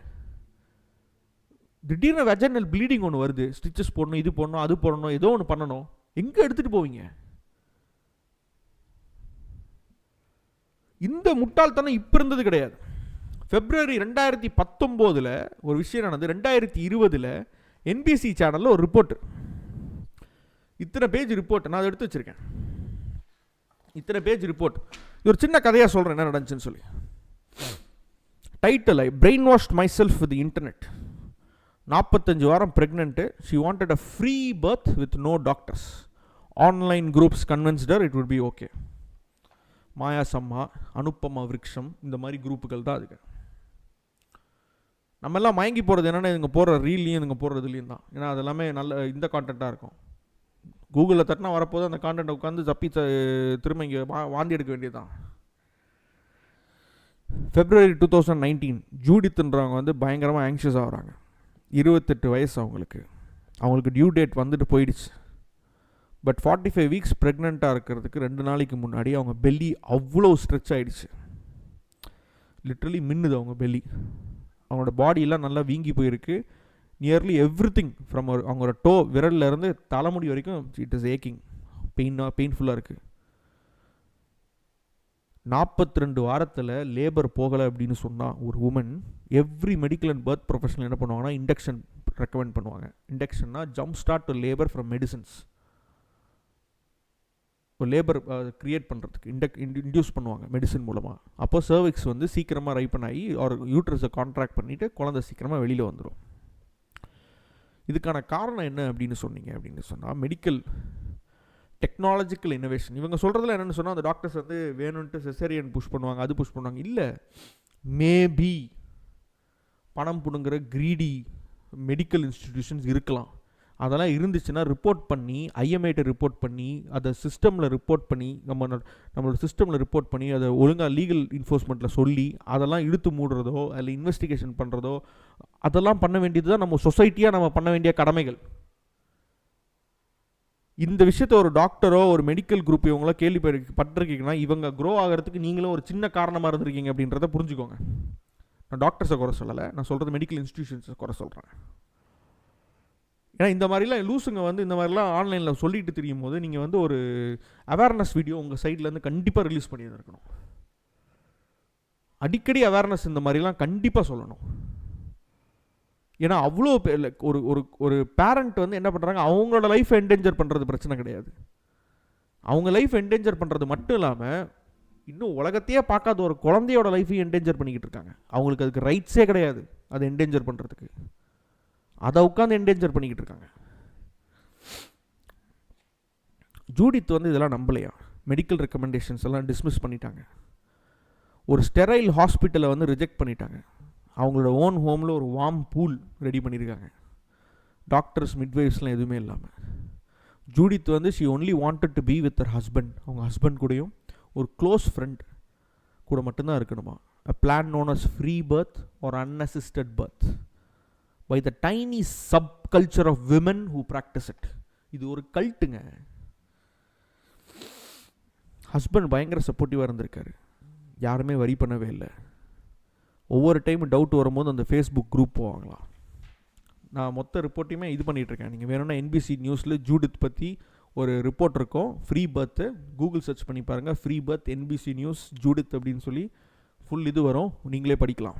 திடீர்னு வெஜைனல் ப்ளீடிங் ஒன்று வருது, ஸ்டிச்சஸ் போடணும், இது போடணும், அது போடணும், ஏதோ ஒன்று பண்ணணும். எங்கே எடுத்துகிட்டு போவீங்க? இந்த முட்டாள்தனம் இப்போ இருந்தது கிடையாது. February 2019 ஒரு விஷயம் நடந்தது. 2020 NBC சேனலில் ஒரு ரிப்போர்ட், இத்தனை பேஜ் ரிப்போர்ட், நான் அதை எடுத்து வச்சுருக்கேன். இத்தனை பேஜ் ரிப்போர்ட். இது ஒரு சின்ன கதையாக சொல்கிறேன் என்ன நடந்துச்சுன்னு சொல்லி. Title, I brainwashed myself with internet. 45 வாரம் ப்ரெக்னென்ட்டு. She wanted a free birth with no doctors. Online groups convinced her it would be okay. அம்மா, அனுப்பமா, விருக்ஷம், இந்த மாதிரி குரூப்புகள் தான் அதுக்கு. நம்ம எல்லாம் மயங்கி போகிறது என்னென்னா, இவங்க போடுற ரீல்லையும் இவங்க போடுற இதுலேயும் தான். ஏன்னா அது எல்லாமே நல்ல இந்த கான்டென்ட்டாக இருக்கும். கூகுளில் தட்டினா வரப்போது அந்த கான்டென்ட்டை உட்காந்து தப்பி திரும்ப இங்கே வாந்தி எடுக்க வேண்டியது தான். February 2019 ஜூடித்ன்றவங்க வந்து பயங்கரமாக ஆங்ஷியஸ் ஆகிறாங்க. 28 வயசு அவங்களுக்கு. டியூ டேட் வந்துட்டு போயிடுச்சு. பட் 45 வீக்ஸ் ப்ரெக்னெண்ட்டாக இருக்கிறதுக்கு 2 நாளைக்கு முன்னாடி அவங்க பெல்லி அவ்வளோ ஸ்ட்ரெச் ஆகிடுச்சு. லிட்ரலி மின்னுது அவங்க பெல்லி. அவங்களோட பாடியெல்லாம் நல்லா வீங்கி போயிருக்கு. நியர்லி எவ்ரி திங் ஃப்ரம் அவங்களோட டோ விரல்லேருந்து தலைமுடி வரைக்கும் இட் இஸ் ஏக்கிங், பெயின்ஃபுல்லாக இருக்குது. 42 வாரத்தில் லேபர் போகலை அப்படின்னு சொன்னால் ஒரு woman, every medical and birth professional என்ன பண்ணுவாங்கன்னா இண்டக்ஷன் ரெக்கமெண்ட் பண்ணுவாங்க. இண்டக்ஷன்னா jump start to labour from medicines. ஒரு லேபர் க்ரியேட் பண்ணுறதுக்கு இன்டியூஸ் பண்ணுவாங்க மெடிசன் மூலமாக. அப்போ சர்விக்ஸ் வந்து சீக்கிரமாக ரைப்பன் ஆகி ஒரு யூட்ரஸை கான்ட்ராக்ட் பண்ணிவிட்டு குழந்தை சீக்கிரமாக வெளியில் வந்துடும். இதுக்கான காரணம் என்ன அப்படின்னு சொன்னால் மெடிக்கல் டெக்னாலஜிக்கல் இன்னோவேஷன். இவங்க சொல்கிறதுல என்னென்னு சொன்னால், அந்த டாக்டர்ஸ் வந்து வேணும்ன்ட்டு செசரியன் புஷ் பண்ணுவாங்க, அது புஷ் பண்ணுவாங்க. இல்லை, மேபி பணம் புடுங்குற க்ரீடி மெடிக்கல் இன்ஸ்டிடியூஷன்ஸ் இருக்கலாம். அதெல்லாம் இருந்துச்சுன்னா ரிப்போர்ட் பண்ணி, ஐஎம்ஐட்ட ரிப்போர்ட் பண்ணி, அதை சிஸ்டமில் ரிப்போர்ட் பண்ணி, நம்மளோட சிஸ்டமில் ரிப்போர்ட் பண்ணி, அதை ஒழுங்காக லீகல் என்ஃபோர்ஸ்மெண்ட்டில் சொல்லி அதெல்லாம் இழுத்து மூடுறதோ அதில் இன்வெஸ்டிகேஷன் பண்ணுறதோ அதெல்லாம் பண்ண வேண்டியது தான் நம்ம சொசைட்டியாக நம்ம பண்ண வேண்டிய கடமைகள். இந்த விஷயத்தை ஒரு டாக்டரோ ஒரு மெடிக்கல் குரூப் இவங்களோ கேள்விப்பட்டிருக்கீங்கன்னா, இவங்க க்ரோ ஆகிறதுக்கு நீங்களும் ஒரு சின்ன காரணமாக இருந்திருக்கீங்க அப்படின்றத புரிஞ்சுக்கோங்க. நான் டாக்டர்ஸை குறை சொல்லலை, நான் சொல்கிறது மெடிக்கல் இன்ஸ்டிடியூஷன்ஸை குறை சொல்கிறேன். ஏன்னா இந்த மாதிரிலாம் லூஸுங்க வந்து இந்த மாதிரிலாம் ஆன்லைனில் சொல்லிட்டு தெரியும் போது நீங்கள் வந்து ஒரு அவேர்னஸ் வீடியோ உங்கள் சைட்லேருந்து கண்டிப்பாக ரிலீஸ் பண்ணி இருக்கணும். அடிக்கடி அவேர்னஸ் இந்த மாதிரிலாம் கண்டிப்பாக சொல்லணும். ஏன்னா அவ்வளோ ஒரு ஒரு ஒரு பேரண்ட் வந்து என்ன பண்ணுறாங்க, அவங்களோட லைஃப் என்டேஞ்சர் பண்ணுறது பிரச்சனை கிடையாது. அவங்க லைஃப் என்டேஞ்சர் பண்ணுறது மட்டும் இல்லாமல் இன்னும் உலகத்தையே பார்க்காத ஒரு குழந்தையோட லைஃபையும் என்டேஞ்சர் பண்ணிக்கிட்டு இருக்காங்க. அவங்களுக்கு அதுக்கு ரைட்ஸே கிடையாது அதை என்டேஞ்சர் பண்ணுறதுக்கு. அதை உட்காந்து என்டேஞ்சர் பண்ணிக்கிட்டு இருக்காங்க. ஜூடித் வந்து இதெல்லாம் நம்பலையா? மெடிக்கல் ரெக்கமெண்டேஷன்ஸ் எல்லாம் டிஸ்மிஸ் பண்ணிட்டாங்க. ஒரு ஸ்டெரைல் ஹாஸ்பிட்டலை வந்து ரிஜெக்ட் பண்ணிட்டாங்க. அவங்களோட ஓன் ஹோமில் ஒரு வார்ம் பூல் ரெடி பண்ணியிருக்காங்க. டாக்டர்ஸ் மிட்வைஃப்ஸ்லாம் எதுவுமே இல்லாமல். ஜூடித் வந்து she only wanted to be with her husband. அவங்க ஹஸ்பண்ட் கூடயும் ஒரு க்ளோஸ் ஃப்ரெண்ட் கூட மட்டும்தான் இருக்கணுமா. A plan known as free birth or unassisted birth by the tiny subculture of women who practice it. இது ஒரு கல்ட்டுங்க. ஹஸ்பண்ட் பயங்கர சப்போர்ட்டிவாக இருந்திருக்காரு, யாருமே வரி பண்ணவே இல்லை. ஒவ்வொரு டைம் டவுட் வரும்போது அந்த ஃபேஸ்புக் குரூப் போவாங்களாம். நான் மொத்த ரிப்போர்ட்டையுமே இது பண்ணிகிட்ருக்கேன். நீங்கள் வேணும்னா NBC நியூஸில் ஜூடித் பற்றி ஒரு ரிப்போர்ட் இருக்கும், ஃப்ரீ பர்த்து. கூகுள் சர்ச் பண்ணி பாருங்கள், free birth NBC news Judith அப்படின்னு சொல்லி ஃபுல் இது வரும், நீங்களே படிக்கலாம்.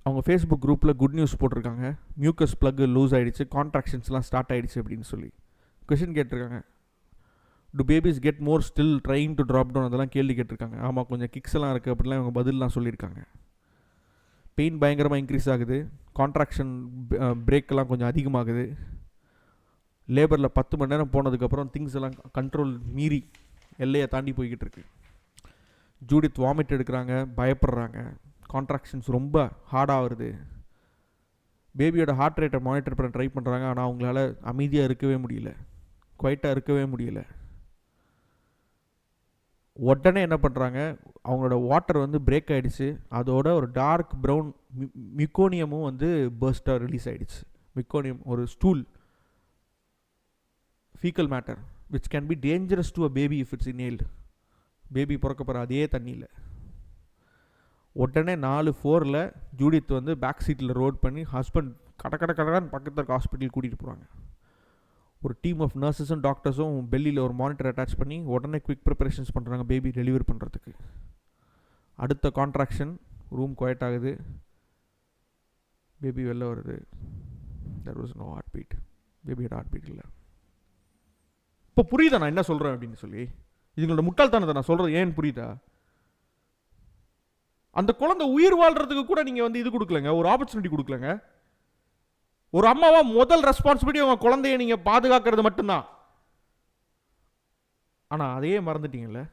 அவங்க ஃபேஸ்புக் குரூப்பில் குட் நியூஸ் போட்டிருக்காங்க, மியூக்கஸ் ப்ளக் லூஸ் ஆகிடுச்சு, கான்ட்ராக்ஷன்ஸ்லாம் ஸ்டார்ட் ஆகிடுச்சு அப்படின்னு சொல்லி கொஷின் கேட்டிருக்காங்க. Do babies get more still trying to drop down, அதெல்லாம் கேள்வி கேட்டிருக்காங்க. ஆமாம், கொஞ்சம் கிக்ஸ் எல்லாம் இருக்குது அப்படிலாம் இவங்க பதிலெலாம் சொல்லியிருக்காங்க. பெயின் பயங்கரமாக இன்க்ரீஸ் ஆகுது, கான்ட்ராக்ஷன் பிரேக்கெல்லாம் கொஞ்சம் அதிகமாகுது. லேபரில் 10 மணி நேரம் போனதுக்கப்புறம் திங்ஸ் எல்லாம் கண்ட்ரோல் மீறி எல்லையை தாண்டி போய்கிட்டு இருக்கு. ஜூடித் வாமிட் எடுக்கிறாங்க, பயப்படுறாங்க, கான்ட்ராக்ஷன்ஸ் ரொம்ப ஹார்டாக வருது. பேபியோட ஹார்ட் ரேட்டை மானிட்டர் பண்ண ட்ரை பண்ணுறாங்க, ஆனால் அவங்களால அமைதியாக இருக்கவே முடியல, குவைட்டாக இருக்கவே முடியல. உடனே என்ன பண்ணுறாங்க, அவங்களோட வாட்டர் வந்து பிரேக் ஆகிடுச்சு, அதோட ஒரு டார்க் ப்ரௌன் மிக்கோனியமும் வந்து பர்ஸ்டாக ரிலீஸ் ஆகிடுச்சு. மிக்கோனியம் ஒரு stool, faecal matter which can be dangerous to a baby if it's inhaled. Baby பிறக்க போகிற அதே தண்ணியில் உடனே 4-4 ஜூடித் வந்து பேக் சீட்டில் ரோட் பண்ணி ஹஸ்பண்ட் கடன்னு பக்கத்தில் இருக்க ஹாஸ்பிட்டல் கூட்டிகிட்டு போகிறாங்க. ஒரு டீம் ஆஃப் நர்சஸும் டாக்டர்ஸும் பெல்லியில் ஒரு மானிட்டர் அட்டாச் பண்ணி உடனே குவிக் ப்ரிப்பரேஷன்ஸ் பண்ணுறாங்க பேபி டெலிவரி பண்ணுறதுக்கு. அடுத்த கான்ட்ராக்ஷன், ரூம் குவைட் ஆகுது, பேபி வெளில வருது. There was no heart beat, பேபியோட ஹார்ட் பீட் இல்லை. இப்போ புரியுதா நான் என்ன சொல்கிறேன் அப்படின்னு சொல்லி? இதுங்களோட முட்டாள்தானத்தை நான் சொல்கிறது ஏன் புரியுதா? அந்த குழந்தை உயிர் வாழ்கிறதுக்கு கூட நீங்கள் வந்து இது கொடுக்கலங்க, ஒரு ஆப்பர்ச்சுனிட்டி கொடுக்கலங்க. ஒரு அம்மாவா முதல் ரெஸ்பான்சிபிலிட்டி உங்கள் குழந்தைய நீங்கள் பாதுகாக்கிறது மட்டும்தான். ஆனால் அதையே மறந்துட்டீங்கல்ல.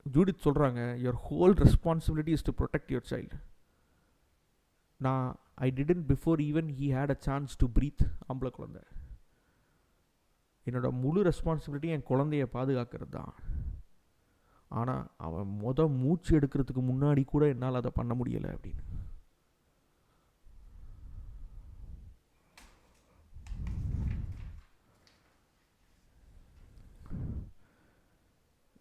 ஜூடித் சொல்கிறாங்க, your whole responsibility is to protect your child. நான் I didn't before even he had a chance to breathe. ஆம்பளை குழந்தை, என்னோட முழு ரெஸ்பான்சிபிலிட்டி என் குழந்தைய பாதுகாக்கிறது தான். ஆனால் அவன் மூச்சு எடுக்கிறதுக்கு முன்னாடி கூட என்னால் அதை பண்ண முடியலை அப்படின்னு.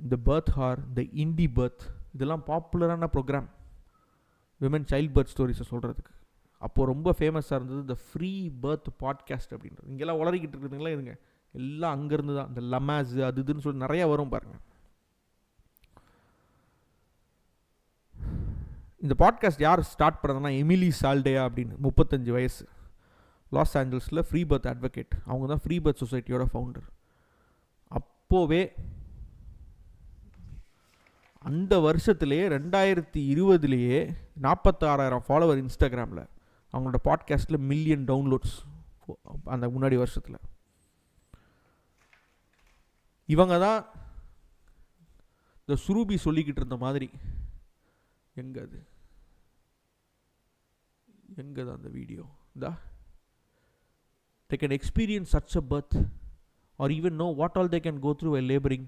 இந்த பர்த் ஹார், இந்த இண்டி பர்த், இதெல்லாம் பாப்புலரான ப்ரோக்ராம் விமன் சைல்ட் பர்த் ஸ்டோரிஸை சொல்கிறதுக்கு. அப்போது ரொம்ப ஃபேமஸாக இருந்தது இந்த ஃப்ரீ பர்த் பாட்காஸ்ட் அப்படின்றது. இங்கெல்லாம் உளறிக்கிட்டு இருக்குதுங்களா இதுங்க எல்லாம் அங்கேருந்து தான். இந்த லமாஸ் அது இதுன்னு சொல்லி நிறையா வரும் பாருங்கள். இந்த பாட்காஸ்ட் யார் ஸ்டார்ட் பண்ணதுன்னா எமிலி சால்டேயா அப்படின்னு, 35 வயசு, லாஸ் ஏஞ்சல்ஸில் ஃப்ரீ பர்த் அட்வொகேட். அவங்க தான் ஃப்ரீ பர்த் சொசைட்டியோட ஃபவுண்டர். அப்போவே அந்த வருஷத்துலேயே 2020 46,000 ஃபாலோவர் இன்ஸ்டாகிராமில். அவங்களோட பாட்காஸ்ட்டில் மில்லியன் டவுன்லோட்ஸ் அந்த முன்னாடி வருஷத்தில். இவங்க தான் இந்த சுரூபி சொல்லிக்கிட்டு இருந்த மாதிரி. எங்கே அது, எங்கே தான் அந்த வீடியோ? இந்த they can experience such a birth or even know what all they can go through while laboring.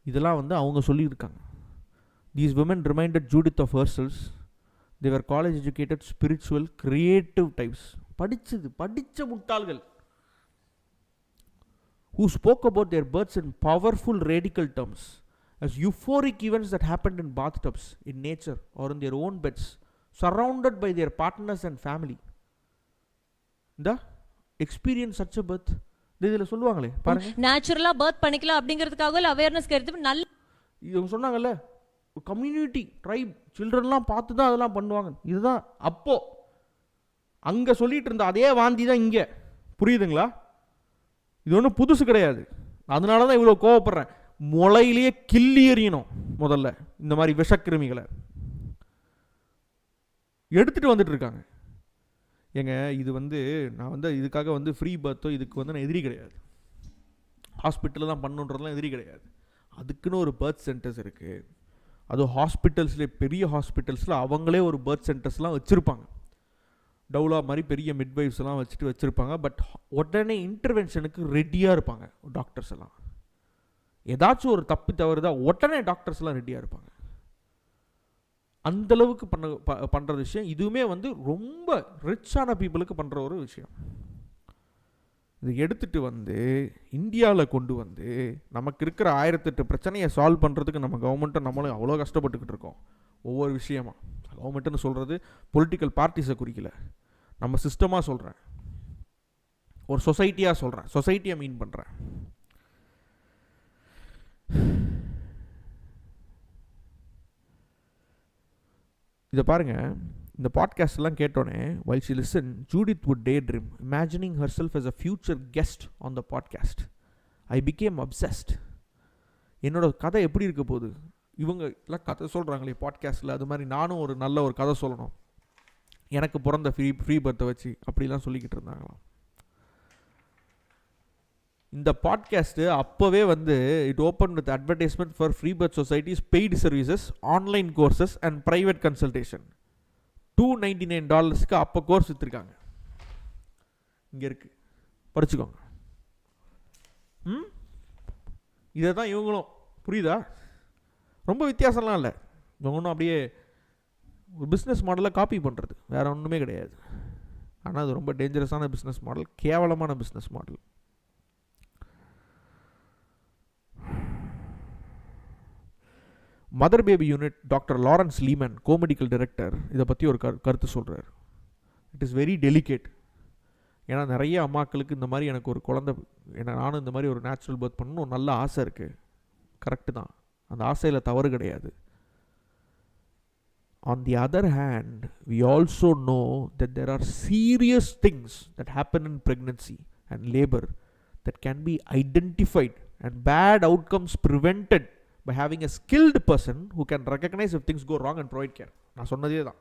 இதெல்லாம் வந்து அவங்க சொல்லியிருக்காங்க. These women reminded Judith of herself. They were college educated, spiritual, creative types. படிச்ச முட்டாள்கள் who spoke about their births in powerful radical terms as euphoric events that happened in bathtubs, in nature or in their own beds, surrounded by their partners and family. The experience such a birth. இதில் சொல்லுவாங்களே பாருங்க, நேச்சுரலா birth பண்ணிக்கலாம் அப்படிங்கிறதுக்காக awareness கருத்து நல்ல இவங்க சொன்னாங்கல்ல, கம்யூனிட்டி ட்ரைப் சில்ட்ரன்லாம் பார்த்து தான் அதெல்லாம் பண்ணுவாங்க. இதுதான் அப்போ அங்கே சொல்லிட்டு இருந்த அதே வாந்தி தான் இங்கே. புரியுதுங்களா? இது ஒன்றும் புதுசு கிடையாது. அதனால தான் இவ்வளோ கோவப்படுறேன். முளையிலேயே கிள்ளி எறியணும் முதல்ல இந்த மாதிரி விஷக்கிருமிகளை. எடுத்துகிட்டு வந்துட்டு இருக்காங்க. ஏங்க இது வந்து நான் வந்து இதுக்காக வந்து ஃப்ரீ பர்த்தோ இதுக்கு வந்து நான் எதிரி கிடையாது. ஹாஸ்பிட்டலில் தான் பண்ணுன்றதுலாம் எதிரி கிடையாது. அதுக்குன்னு ஒரு பர்த் சென்டர்ஸ் இருக்குது. அதுவும் ஹாஸ்பிட்டல்ஸ்லேயே பெரிய ஹாஸ்பிட்டல்ஸில் அவங்களே ஒரு பர்த் சென்டர்ஸ்லாம் வச்சுருப்பாங்க. டவுலா மாதிரி பெரிய மிட்வைஃப்ஸ்லாம் வச்சுருப்பாங்க. பட் உடனே இன்டர்வென்ஷனுக்கு ரெடியாக இருப்பாங்க டாக்டர்ஸ் எல்லாம். ஏதாச்சும் ஒரு தப்பு தவறுதா உடனே டாக்டர்ஸ்லாம் ரெடியாக இருப்பாங்க. அந்தளவுக்கு பண்ணுற விஷயம். இதுவுமே வந்து ரொம்ப ரிச்சான பீப்புளுக்கு பண்ணுற ஒரு விஷயம். இதை எடுத்துகிட்டு வந்து இந்தியாவில் கொண்டு வந்து நமக்கு இருக்கிற 1008 பிரச்சனையை சால்வ் பண்ணுறதுக்கு நம்ம கவர்மெண்ட்டை நம்மளும் அவ்வளோ கஷ்டப்பட்டுக்கிட்டு இருக்கோம். ஒவ்வொரு விஷயமா கவர்மெண்ட்டுன்னு சொல்கிறது பொலிட்டிக்கல் பார்ட்டிஸை குறிக்கல, நம்ம சிஸ்டமாக சொல்கிறேன், ஒரு சொசைட்டியாக சொல்கிறேன், சொசைட்டியை மீன் பண்ணுறேன். இதை பாருங்கள், இந்த பாட்காஸ்ட்லாம் கேட்டோன்னே while she listened, Judith would daydream, imagining herself as a future guest on the podcast. I became obsessed. என்னோட கதை எப்படி இருக்க போகுது, இவங்க எல்லாம் கதை சொல்கிறாங்களே பாட்காஸ்ட்டில், அது மாதிரி நானும் ஒரு நல்ல ஒரு கதை சொல்லணும் எனக்கு பிறந்த ஃப்ரீ பர்த்தை வச்சு, அப்படிலாம் சொல்லிக்கிட்டு இருந்தாங்களாம். இந்த பாட்காஸ்ட்டு அப்போவே வந்து it open with advertisement for free birth societies paid services, online courses and private consultation. $299 அப்போ கோர்ஸ் விற்றுருக்காங்க. இங்கே இருக்குது, படிச்சுக்கோங்க. இதை தான் இவங்களும், புரியுதா? ரொம்ப வித்தியாசம்லாம் இல்லை, இவங்க ஒன்றும் அப்படியே ஒரு பிஸ்னஸ் மாடலை காப்பி பண்ணுறது, வேறு ஒன்றுமே கிடையாது. ஆனால் அது ரொம்ப டேஞ்சரஸான பிஸ்னஸ் மாடல், கேவலமான business model. Mother baby unit doctor Lawrence Leeman, கோமெடிக்கல் டைரக்டர், இதை பற்றி ஒரு கருத்து சொல்கிறார். It is very delicate. ஏன்னா நிறைய அம்மாக்களுக்கு இந்த மாதிரி எனக்கு ஒரு குழந்தை, நானும் இந்த மாதிரி ஒரு நேச்சுரல் பர்த் பண்ணணும் ஒரு நல்ல ஆசை இருக்குது, கரெக்டு தான், அந்த ஆசையில் தவறு கிடையாது. On the other hand, we also know that there are serious things that happen in pregnancy and labor that can be identified and bad outcomes prevented by having a skilled person who can recognize if things go wrong and provide care. நான் சொன்னதே தான்,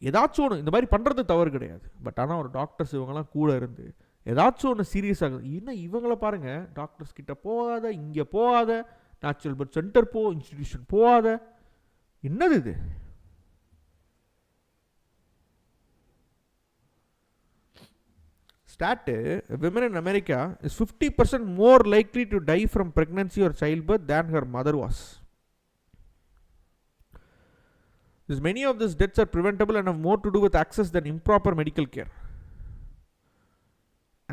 ஏதாச்சும் ஒன்று இந்த மாதிரி பண்ணுறது தவறு கிடையாது. பட் ஆனால் ஒரு டாக்டர்ஸ் இவங்கெல்லாம் கூட இருந்து ஏதாச்சும் ஒன்று சீரியஸ் ஆகுது, இன்னும் இவங்கள பாருங்கள், டாக்டர்ஸ் கிட்ட போகாத, இங்கே போகாத, நேச்சுரல் பர்த் சென்டர் போ, இன்ஸ்டிடியூஷன் போகாத, என்னது இது? Stat, women in America is 50% more likely to die from pregnancy or childbirth than her mother was. Many of these deaths are preventable and have more to do with access than improper medical care.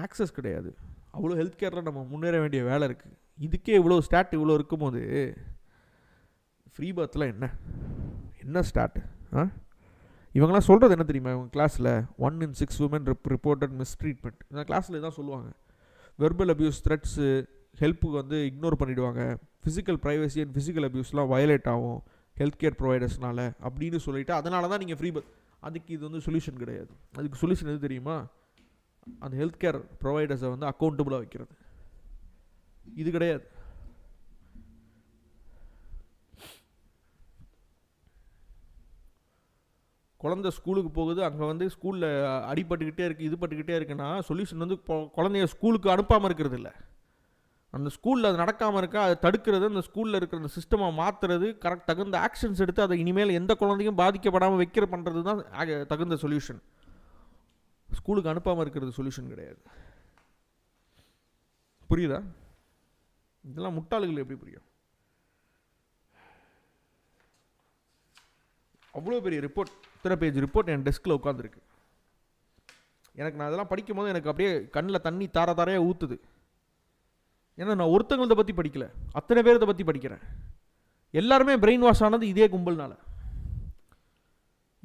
Access கிடையாது, அவ்வளோ health கேரில் நம்ம முன்னேற வேண்டிய வேலை இருக்குது. இதுக்கே இவ்வளோ start இவ்வளோ இருக்கும்போது ஃப்ரீ பர்த்தில் என்ன ஸ்டாட்? இவங்களாம் சொல்கிறது என்ன தெரியுமா? இவங்க கிளாஸில் 1 in 6 women ரிப்போர்ட்டட் மிஸ்ட்ரீட்மெண்ட். இந்த கிளாஸில் இதான் சொல்லுவாங்க. வெர்பல் அப்யூஸ், த்ரெட்ஸு, ஹெல்ப்புக்கு வந்து இக்னோர் பண்ணிவிடுவாங்க, ஃபிசிக்கல் ப்ரைவசி அண்ட் ஃபிசிக்கல் அப்யூஸ்லாம் வயலேட் ஆகும் ஹெல்த் கேர் ப்ரொவைடர்ஸ்னால அப்படின்னு சொல்லிவிட்டு, அதனால தான் நீங்கள் ஃப்ரீ பர்த். அதுக்கு இது வந்து சொல்யூஷன் கிடையாது. அதுக்கு சொல்யூஷன் எது தெரியுமா? அந்த ஹெல்த் கேர் ப்ரொவைடர்ஸை வந்து அக்கௌண்டபுளாக வைக்கிறது. இது கிடையாது. குழந்தை ஸ்கூலுக்கு போகுது, அங்கே வந்து ஸ்கூலில் அடிபட்டுக்கிட்டே இருக்குது, இது பட்டுக்கிட்டே இருக்குன்னா சொல்யூஷன் வந்து குழந்தைய ஸ்கூலுக்கு அனுப்பாமல் இருக்கிறது இல்லை, அந்த ஸ்கூலில் அது நடக்காமல் இருக்கா அதை தடுக்கிறது, அந்த ஸ்கூலில் இருக்கிற அந்த சிஸ்டமை மாற்றுறது, கரெக்ட் தகுந்த ஆக்ஷன்ஸ் எடுத்து அதை இனிமேல் எந்த குழந்தையும் பாதிக்கப்படாமல் வைக்கிற பண்ணுறது தான் தகுந்த சொல்யூஷன். ஸ்கூலுக்கு அனுப்பாமல் இருக்கிறது சொல்யூஷன் கிடையாது. புரியுதா? இதெல்லாம் முட்டாளுகள் எப்படி புரியும்? அவ்வளோ பெரிய ரிப்போர்ட், இத்தனை பேஜ் ரிப்போர்ட் என் டெஸ்கில் உட்காந்துருக்கு. எனக்கு நான் அதெல்லாம் படிக்கும் போது எனக்கு அப்படியே கண்ணில் தண்ணி தாரையாக ஊற்றுது. ஏன்னா நான் ஒருத்தங்களதை பற்றி படிக்கல, அத்தனை பேரத்தை பற்றி படிக்கிறேன். எல்லாருமே பிரெயின் வாஷ் ஆனது இதே கும்பல்னால.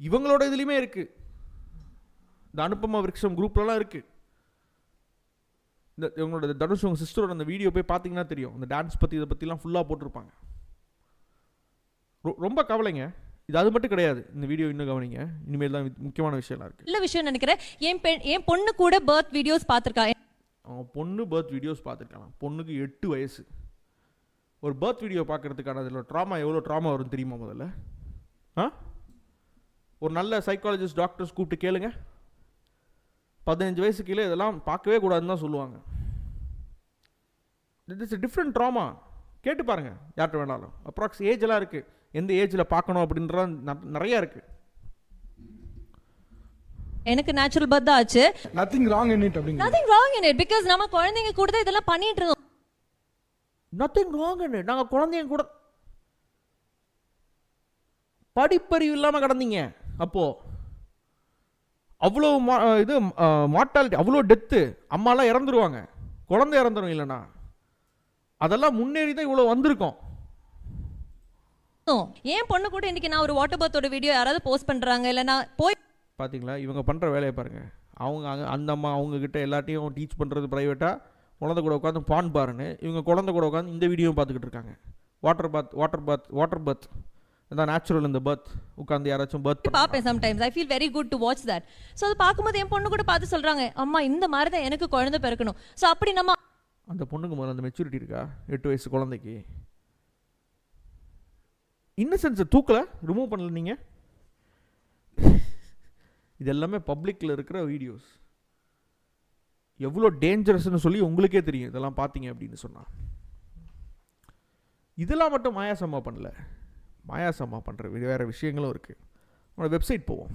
இவங்களோட இதுலேயுமே இருக்குது, இந்த அனுப்பமா விருக்ஷம் குரூப்லலாம் இருக்குது. இந்த இவங்களோட தனுஷ் உங்கள் சிஸ்டரோட அந்த வீடியோ போய் பார்த்தீங்கன்னா தெரியும், இந்த டான்ஸ் பற்றி இதை பற்றிலாம் ஃபுல்லாக போட்டிருப்பாங்க. ரொம்ப கவலைங்க. இது அது மட்டும் கிடையாது, இந்த வீடியோ இன்னும் கவனிங்க, இனிமேல் தான் முக்கியமான விஷயம்லாம் இருக்குது. நல்ல விஷயம் நினைக்கிறேன். என் பொண்ணு கூட பர்த் வீடியோஸ் பார்த்துருக்கா. அவன் பொண்ணு பர்த் வீடியோஸ் பார்த்துருக்காங்க. பொண்ணுக்கு 8 வயசு. ஒரு பர்த் வீடியோ பார்க்குறதுக்கான அதில் ட்ராமா எவ்வளோ ட்ராமா வரும் தெரியுமா? முதல்ல ஒரு நல்ல சைக்காலஜிஸ்ட் டாக்டர்ஸ் கூப்பிட்டு கேளுங்க, 15 வயசு கீழே இதெல்லாம் பார்க்கவே கூடாதுன்னு தான் சொல்லுவாங்க. It is different drama. கேட்டு பாருங்கள் யார்கிட்ட வேணாலும். அப்ராக்ஸ் ஏஜெல்லாம் இருக்குது, எந்த ஏஜில் பார்க்கணும் அப்படின்றது நிறையா இருக்குது. எனக்கு நேச்சுரல் பர்த் தான் ஆச்சு. nothing wrong in it அப்படிங்க. nothing wrong in it because நம்ம குழந்தைங்க கூட தான் இதெல்லாம் பண்ணிட்டு இருக்கோம். nothing wrong in it. நாங்க குழந்தைங்க கூட படிப்பறிவு இல்லாம கடந்தீங்க. அப்போ அவ்வளோ இது மார்ட்டாலிட்டி, அவ்வளோ டெத்து. அம்மாலாம் இறந்துருவாங்க, குழந்தை இறந்துடும். இல்லைண்ணா அதெல்லாம் முன்னேறி தான் இவ்வளோ வந்திருக்கோம். ஏன் பொண்ணு கூட இன்னைக்கு நான் ஒரு வாட்டர் பாத்தோட வீடியோ யாராவது போஸ்ட் பண்றாங்க, இல்லைன்னா போய் பார்த்தீங்களா இவங்க பண்ணுற வேலையை பாருங்கள். அவங்க அந்த அம்மா அவங்கக்கிட்ட எல்லாத்தையும் டீச் பண்ணுறது ப்ரைவேட்டாக, குழந்தை கூட உட்காந்து பான் பாருன்னு. இவங்க குழந்தை கூட உட்காந்து இந்த வீடியோ பார்த்துக்கிட்டு இருக்காங்க. வாட்டர் பர்த் அதான் நேச்சுரல். இந்த பர்த் உட்காந்து யாராச்சும் பர்த் பார்ப்பேன் sometimes. I feel very good to watch that. So அதை பார்க்கும்போது என் பொண்ணு கூட பார்த்து சொல்றாங்க, அம்மா இந்த மாதிரி தான் எனக்கு குழந்தை பிறக்கணும். ஸோ அப்படி நம்ம அந்த பொண்ணுக்கு முதல்ல அந்த மெச்சூரிட்டி இருக்கா? 8 வயசு குழந்தைக்கு இன்னசென்ஸை தூக்கலை, ரிமூவ் பண்ணல நீங்கள். இது எல்லாமே பப்ளிக்கில் இருக்கிற வீடியோஸ். எவ்வளோ டேஞ்சரஸ்ன்னு சொல்லி உங்களுக்கே தெரியும் இதெல்லாம் பார்த்தீங்க அப்படின்னு சொன்னால். இதெல்லாம் மட்டும் மாயாசம்மா பண்ணல, மாயாசம்மா பண்ணுற வேறு விஷயங்களும் இருக்குது. அவங்களோட வெப்சைட் போவோம்.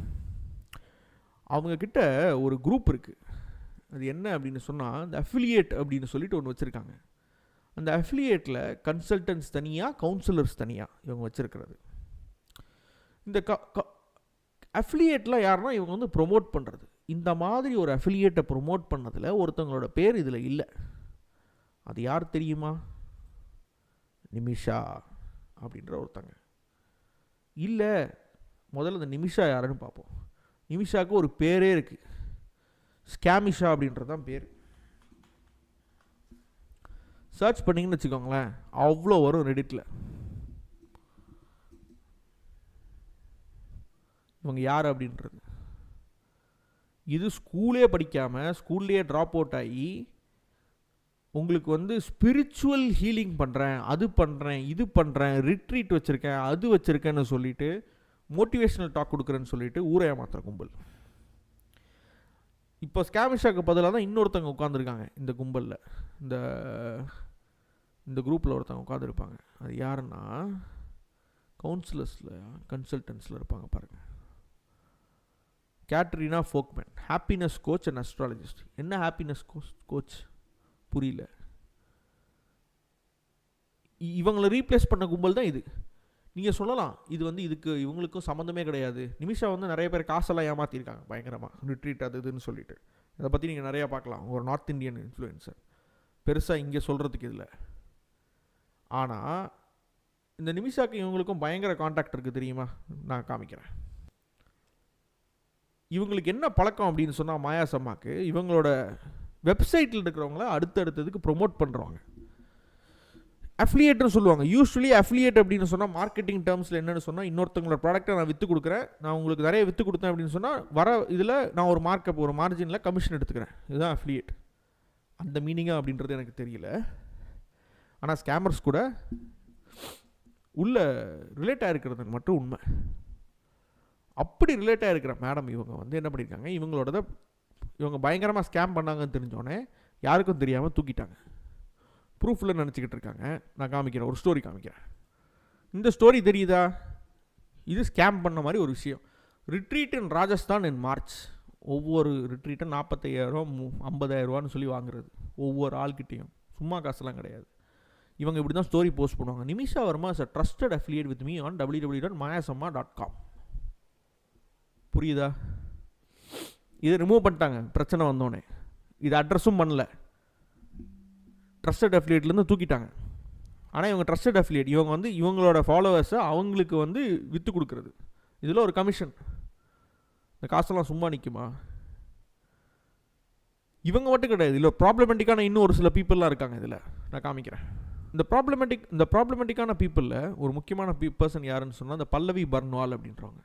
அவங்கக்கிட்ட ஒரு குரூப் இருக்குது. அது என்ன அப்படின்னு சொன்னால், இந்த அஃபிலியேட் அப்படின்னு சொல்லிட்டு ஒன்று வச்சுருக்காங்க. அந்த அஃபிலியேட்டில் கன்சல்டன்ட்ஸ் தனியாக, கவுன்சிலர்ஸ் தனியாக இவங்க வச்சுருக்கிறது. இந்த அஃபிலியேட்லாம் யாருன்னா இவங்க வந்து ப்ரொமோட் பண்ணுறது. இந்த மாதிரி ஒரு அஃபிலியேட்டை ப்ரொமோட் பண்ணதில் ஒருத்தவங்களோட பேர் இதில் இல்லை. அது யார் தெரியுமா? நிமிஷா அப்படின்ற ஒருத்தங்க. இல்லை, முதல்ல இந்த நிமிஷா யாருன்னு பார்ப்போம். நிமிஷாவுக்கு ஒரு பேரே இருக்குது, ஸ்கேமிஷா அப்படின்றது தான் பேர். சர்ச் பண்ணிங்கன்னு வச்சுக்கோங்களேன், அவ்வளோ வரும் ரெடிட்டில். இவங்க யார் அப்படின்றது. இது ஸ்கூலே படிக்காமல், ஸ்கூல்லையே ட்ராப் அவுட் ஆகி, உங்களுக்கு வந்து ஸ்பிரிச்சுவல் ஹீலிங் பண்ணுறேன், அது பண்ணுறேன், இது பண்ணுறேன், ரிட்ரீட் வச்சுருக்கேன், அது வச்சுருக்கேன்னு சொல்லிவிட்டு மோட்டிவேஷனல் டாக் கொடுக்குறேன்னு சொல்லிட்டு ஊரை ஏமாத்துற கும்பல். இப்போ ஸ்கேமிஷாக்கு பதிலாக தான் இன்னொருத்தவங்க உட்காந்துருக்காங்க இந்த கும்பலில். இந்த குரூப்பில் ஒருத்தவங்க உட்காந்துருப்பாங்க. அது யாருன்னா கவுன்சிலர்ஸில், கன்சல்டன்ஸில் இருப்பாங்க பாருங்கள். Katrina Fokman, happiness coach and astrologist. என்ன ஹாப்பினஸ் கோச் புரியல. இவங்களை ரீப்ளேஸ் பண்ண கும்பல் தான் இது. நீங்கள் சொல்லலாம் இது வந்து இவங்களுக்கும் சம்மந்தமே கிடையாது. நிமிஷா வந்து நிறைய பேர் காசெல்லாம் ஏமாற்றிருக்காங்க பயங்கரமாக, ரிட்ரீட் அது இதுன்னு சொல்லிட்டு. இதை பற்றி நீங்கள் நிறையா பார்க்கலாம். ஒரு நார்த் இந்தியன் இன்ஃப்ளூயன்சர், பெருசாக இங்கே சொல்கிறதுக்கு இதில். ஆனால் இந்த நிமிஷாக்கு இவங்களுக்கும் பயங்கர கான்டாக்ட் இருக்குது தெரியுமா? நான் காமிக்கிறேன். இவங்களுக்கு என்ன பழக்கம் அப்படின்னு சொன்னால், மாயாசம்மாக்கு இவங்களோட வெப்சைட்டில் இருக்கிறவங்கள அடுத்தடுத்ததுக்கு ப்ரொமோட் பண்ணுறவங்க. அஃபிலியேட்னு சொல்லுவாங்க. யூஸ்வலி அஃபிலியேட் அப்படின்னு சொன்னால் மார்க்கெட்டிங் டேர்ம்ஸில் என்னென்னு சொன்னால், இன்னொருத்தவங்களோட ப்ராடக்ட்டை நான் விற்று கொடுக்குறேன், நான் உங்களுக்கு நிறைய விற்று கொடுத்தேன் அப்படின்னு சொன்னால் வர இதில் நான் ஒரு மார்க்கப், ஒரு மார்ஜினில் கமிஷன் எடுத்துக்கிறேன். இதுதான் அஃபிலியேட். அந்த மீனிங்காக அப்படின்றது எனக்கு தெரியல. ஆனால் ஸ்கேமர்ஸ் கூட உள்ள ரிலேட் ஆகிருக்கிறது மட்டும் உண்மை. அப்படி ரிலேட் ஆகிருக்கிற மேடம் இவங்க வந்து என்ன பண்ணியிருக்காங்க, இவங்க பயங்கரமாக ஸ்கேம் பண்ணாங்கன்னு தெரிஞ்சோடனே யாருக்கும் தெரியாமல் தூக்கிட்டாங்க. ப்ரூஃபில் நினச்சிக்கிட்டு இருக்காங்க. நான் காமிக்கிறேன், ஒரு ஸ்டோரி காமிக்கிறேன். இந்த ஸ்டோரி தெரியுதா? இது ஸ்கேம் பண்ண மாதிரி ஒரு விஷயம். Retreat in Rajasthan in March. ஒவ்வொரு ரிட்ரீட்டும் 45,000 50,000 சொல்லி வாங்குறது ஒவ்வொரு ஆள்கிட்டையும். சும்மா காசுலாம் கிடையாது. இவங்க இப்படி தான் ஸ்டோரி போஸ்ட் பண்ணுவாங்க. Nimisha Varma is a trusted affiliate with me on www.mayasamma.com. புரியுதா? இதை ரிமூவ் பண்ணிட்டாங்க பிரச்சனை வந்தோடனே. இது அட்ரஸும் பண்ணல, ட்ரஸ்டட் அஃபிலியேட்லேருந்து தூக்கிட்டாங்க. ஆனால் இவங்க ட்ரஸ்டட் அஃபிலியேட். இவங்க வந்து இவங்களோட ஃபாலோவர்ஸை அவங்களுக்கு வந்து விற்று கொடுக்குறது. இதில் ஒரு கமிஷன். இந்த காசெல்லாம் சும்மா நிற்குமா? இவங்க மட்டும் கிடையாது, இதில் ப்ராப்ளமேட்டிக்கான இன்னும் ஒரு சில பீப்புளெலாம் இருக்காங்க. இதில் நான் காமிக்கிறேன். இந்த ப்ராப்ளமேட்டிக்கான பீப்புளில் ஒரு முக்கியமான பர்சன் யாருன்னு சொன்னால், இந்த பல்லவி பர்ன்வால் அப்படின்றவங்க.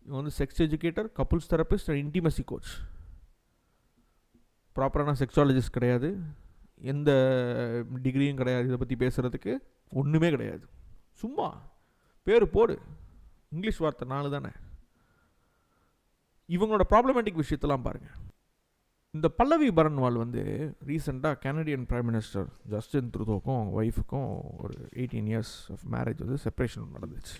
இவங்க வந்து sex educator, couples therapist and intimacy coach. ப்ராப்பரான செக்ஸாலஜிஸ்ட் கிடையாது, எந்த டிகிரியும் கிடையாது. இதை பற்றி பேசுகிறதுக்கு ஒன்றுமே கிடையாது. சும்மா பேர் போடு, இங்கிலீஷ் வார்த்தை 4 தானே. இவங்களோட ப்ராப்ளமேட்டிக் விஷயத்தெல்லாம் பாருங்கள். இந்த பல்லவி பரன்வால் வந்து ரீசெண்டாக கனடியன் பிரைம் மினிஸ்டர் ஜஸ்டின் ட்ரூடோக்கும் அவங்க ஒய்ஃபுக்கும் ஒரு 18 years ஆஃப் மேரேஜ் வந்து செப்பரேஷன் நடந்துச்சு.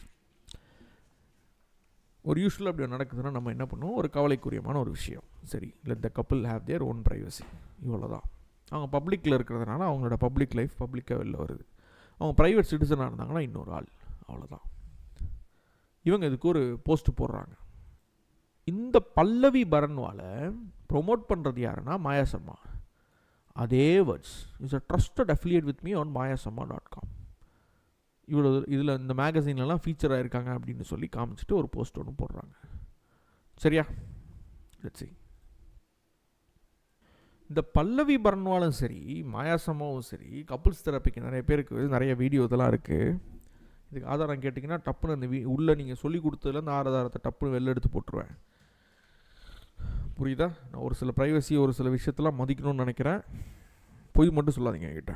ஒரு யூஸ்வலாக அப்படி நடக்குதுன்னா நம்ம என்ன பண்ணுவோம், ஒரு கவலைக்குரியமான ஒரு விஷயம். சரி, let the couple have their own privacy, இவ்வளோ தான். அவங்க பப்ளிக்கில் இருக்கிறதுனால அவங்களோட பப்ளிக் லைஃப் பப்ளிக்காக வெளில வருது. அவங்க ப்ரைவேட் சிட்டிசனாக இருந்தாங்கன்னா இன்னொரு ஆள், அவ்வளோதான். இவங்க இதுக்கு ஒரு போஸ்ட் போடுறாங்க. இந்த பல்லவி பரன்வால ப்ரொமோட் பண்ணுறது யாருன்னா மாயாசம்மா. அதே words is a trusted affiliate with me on mayasamma.com. இவ்வளோ இதில் இந்த மேகசீன்லலாம் ஃபீச்சர் ஆகிருக்காங்க அப்படின்னு சொல்லி காமிச்சிட்டு ஒரு போஸ்ட் ஒன்று போடுறாங்க. சரியா? Let's see. இந்த பல்லவி பரன்வாலும் சரி மாயாசம்மாவும் சரி கப்புள்ஸ் தெரப்பிக்கு நிறைய பேருக்கு நிறைய வீடியோ இதெல்லாம் இருக்குது. இதுக்கு ஆதாரம் கேட்டிங்கன்னா டப்புன்னு அந்த உள்ளே நீங்கள் சொல்லி கொடுத்ததுல அந்த ஆதாரத்தை டப்புன்னு வெளில எடுத்து போட்டுருவேன். புரியுதா? நான் ஒரு சில ப்ரைவசி ஒரு சில விஷயத்தெல்லாம் மதிக்கணும்னு நினைக்கிறேன். பொய் மட்டும் சொல்லாதீங்க என்கிட்ட.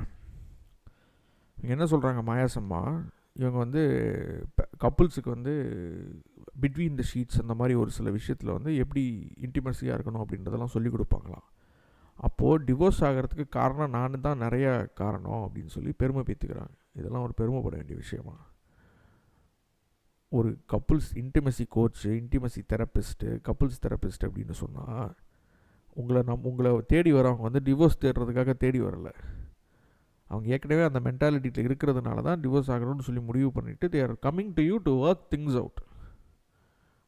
இவங்க என்ன சொல்கிறாங்க மாயாசம்மா, இவங்க வந்து கப்புள்ஸுக்கு வந்து பிட்வீன் த ஷீட்ஸ் அந்த மாதிரி ஒரு சில விஷயத்தில் வந்து எப்படி இன்டிமசியாக இருக்கணும் அப்படின்றதெல்லாம் சொல்லிக் கொடுப்பாங்களாம். அப்போது டிவோர்ஸ் ஆகிறதுக்கு காரணம் நான் தான் நிறைய காரணம் அப்படின்னு சொல்லி பெருமை பேத்துக்கிறாங்க. இதெல்லாம் ஒரு பெருமைப்பட வேண்டிய விஷயமா? ஒரு couples intimacy coach, intimacy therapist, couples therapist அப்படின்னு சொன்னால் உங்களை தேடி வரவங்க வந்து டிவோர்ஸ் தேடுறதுக்காக தேடி வரலை. அவங்க ஏற்கனவே அந்த மென்டாலிட்டியில் இருக்கிறதுனால தான் டிவோர்ஸ் ஆகணும்னு சொல்லி முடிவு பண்ணிவிட்டு they are coming to you to work things out.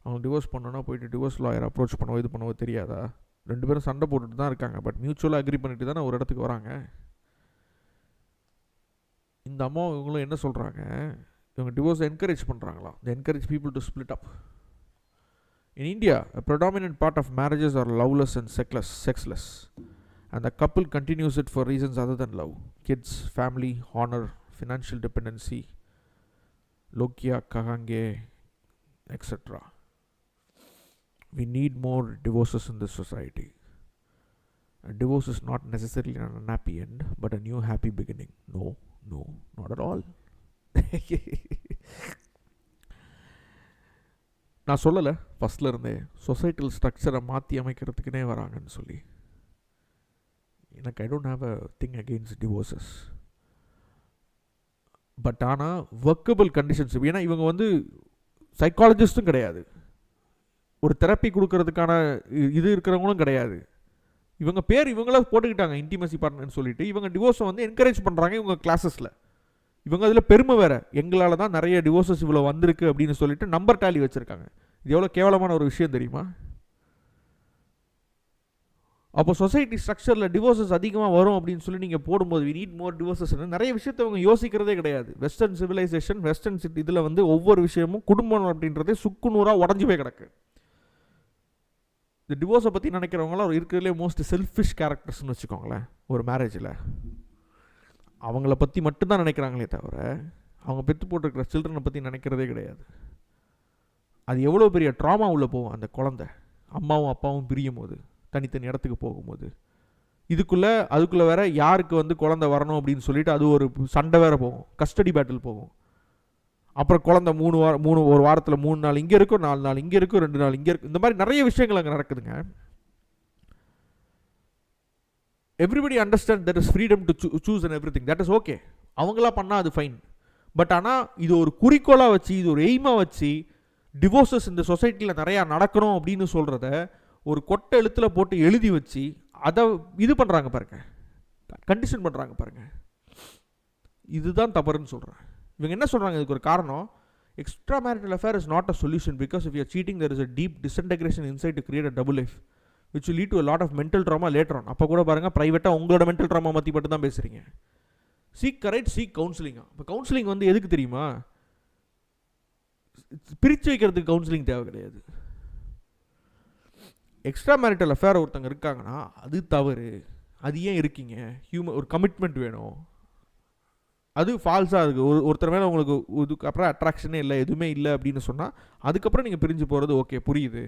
அவங்க டிவோர்ஸ் பண்ணோன்னா போயிட்டு டிவோர்ஸ் லாயர் அப்ரோச் பண்ணவோ இது பண்ணவோ தெரியாதா? 2 பேரும் சண்டை போட்டுட்டு தான் இருக்காங்க. பட் மியூச்சுவலாக அக்ரி பண்ணிட்டு தானே ஒரு இடத்துக்கு வராங்க. இந்த அம்மா இவங்களும் என்ன சொல்கிறாங்க, இவங்க டிவோர்ஸை என்கரேஜ் பண்ணுறாங்களா? they encourage people to split up. In India, a predominant part of marriages are loveless and sexless, and the couple continues it for reasons other than love: kids, family, honor, financial dependency, lokia kahange, etc. We need more divorces in this society. A divorce is not necessarily an unhappy end, but a new happy beginning. No, not at all. நான் சொல்லலை ஃபஸ்ட்டில் இருந்தே societal ஸ்ட்ரக்சரை மாற்றி அமைக்கிறதுக்குனே வராங்கன்னு சொல்லி. எனக்கு I don't have a thing against divorces. But ஆனால் ஒர்க்கபிள் கண்டிஷன்ஸ், ஏன்னா இவங்க வந்து சைக்காலஜிஸ்ட்டும் கிடையாது, ஒரு தெரப்பி கொடுக்கறதுக்கான இது இருக்கிறவங்களும் கிடையாது. இவங்க பேர் இவங்கள போட்டுக்கிட்டாங்க இன்டிமசி பார்ட்னர்னு சொல்லிட்டு. இவங்க டிவோர்ஸை வந்து என்கரேஜ் பண்ணுறாங்க இவங்க கிளாஸஸில். இவங்க அதில் பெருமை வேறு, எங்களால் தான் நிறைய டிவோர்ஸஸ் இவ்வளோ வந்திருக்கு அப்படின்னு சொல்லிட்டு நம்பர் டேலி வச்சுருக்காங்க. இது எவ்வளோ கேவலமான ஒரு விஷயம் தெரியுமா? அப்போ சொசைட்டி ஸ்ட்ரக்சரில் டிவோர்ஸஸ் அதிகமாக வரும் அப்படின்னு சொல்லி நீங்கள் போடும்போது வி நீட் மோர் டிவோர்ஸஸ் நிறைய விஷயத்தை அவங்க யோசிக்கிறதே கிடையாது. வெஸ்டர்ன் சிவிலைசேஷன், வெஸ்டர்ன் சிட்டி இதில் வந்து ஒவ்வொரு விஷயமும் குடும்பம் அப்படின்றதே சுக்குநூறாக உடஞ்சி போய் கிடக்கு. இந்த டிவோர்ஸை பற்றி நினைக்கிறவங்களாம் இருக்கிறதுலே மோஸ்ட் செல்ஃபிஷ் கேரக்டர்ஸ்னு வச்சுக்கோங்களேன். ஒரு மேரேஜில் அவங்கள பற்றி மட்டும்தான் நினைக்கிறாங்களே தவிர அவங்க பெற்று போட்டிருக்கிற சில்ட்ரனை பற்றி நினைக்கிறதே கிடையாது. அது எவ்வளோ பெரிய ட்ராமா உள்ளே போகும் அந்த குழந்தை, அம்மாவும் அப்பாவும் பிரியும் போது, தனித்தனி இடத்துக்கு போகும்போது. அதுக்குள்ளே வேற யாருக்கு வந்து குழந்தை வரணும் அப்படின்னு சொல்லிட்டு அது ஒரு சண்டை வேற போகும், கஸ்டடி பேட்டில் போகும். அப்புறம் குழந்தை ஒரு வாரத்தில் 3 நாள் இங்கே இருக்கும், 4 நாள் இங்கே இருக்கும், 2 நாள் இங்கே இருக்கும். இந்த மாதிரி நிறைய விஷயங்கள் அங்கே நடக்குதுங்க. Everybody understand that is freedom to choose and every thing, that is okay. அவங்களா பண்ணால் அது ஃபைன். பட் ஆனால் இது ஒரு குறிக்கோளாக வச்சு, இது ஒரு எய்மாக வச்சு டிவோர்ஸஸ் இந்த சொசைட்டியில் நிறையா நடக்கணும் அப்படின்னு சொல்கிறத ஒரு கொட்டை எழுத்தில் போட்டு எழுதி வச்சு அதை இது பண்ணுறாங்க பாருங்க, கண்டிஷன் பண்ணுறாங்க பாருங்க. இதுதான் தவறுன்னு சொல்கிறேன். இவங்க என்ன சொல்கிறாங்க, இதுக்கு ஒரு காரணம், extra marital affair is not a solution because if you are cheating there is a deep disintegration inside to create a double life which will lead to a lot of mental trauma later on. அப்போ கூட பாருங்கள், ப்ரைவேட்டாக உங்களோட mental drama பற்றி மட்டும் தான் பேசுகிறீங்க. Seek correct, seek கவுன்சிலிங்கா. இப்போ கவுன்சிலிங் வந்து எதுக்கு தெரியுமா? பிரித்து வைக்கிறதுக்கு கவுன்சிலிங் தேவை கிடையாது. எக்ஸ்ட்ரா மேரிட்டல் அஃபேர் ஒருத்தங்க இருக்காங்கன்னா அது தவறு, அது ஏன் இருக்கீங்க, ஒரு கமிட்மெண்ட் வேணும், அது ஃபால்ஸாக இருக்குது. ஒருத்தர் மேலே உங்களுக்கு இதுக்கப்புறம் அட்ராக்ஷனே இல்லை, எதுவுமே இல்லை அப்படின்னு சொன்னால் அதுக்கப்புறம் நீங்கள் பிரிஞ்சு போகிறது ஓகே, புரியுது.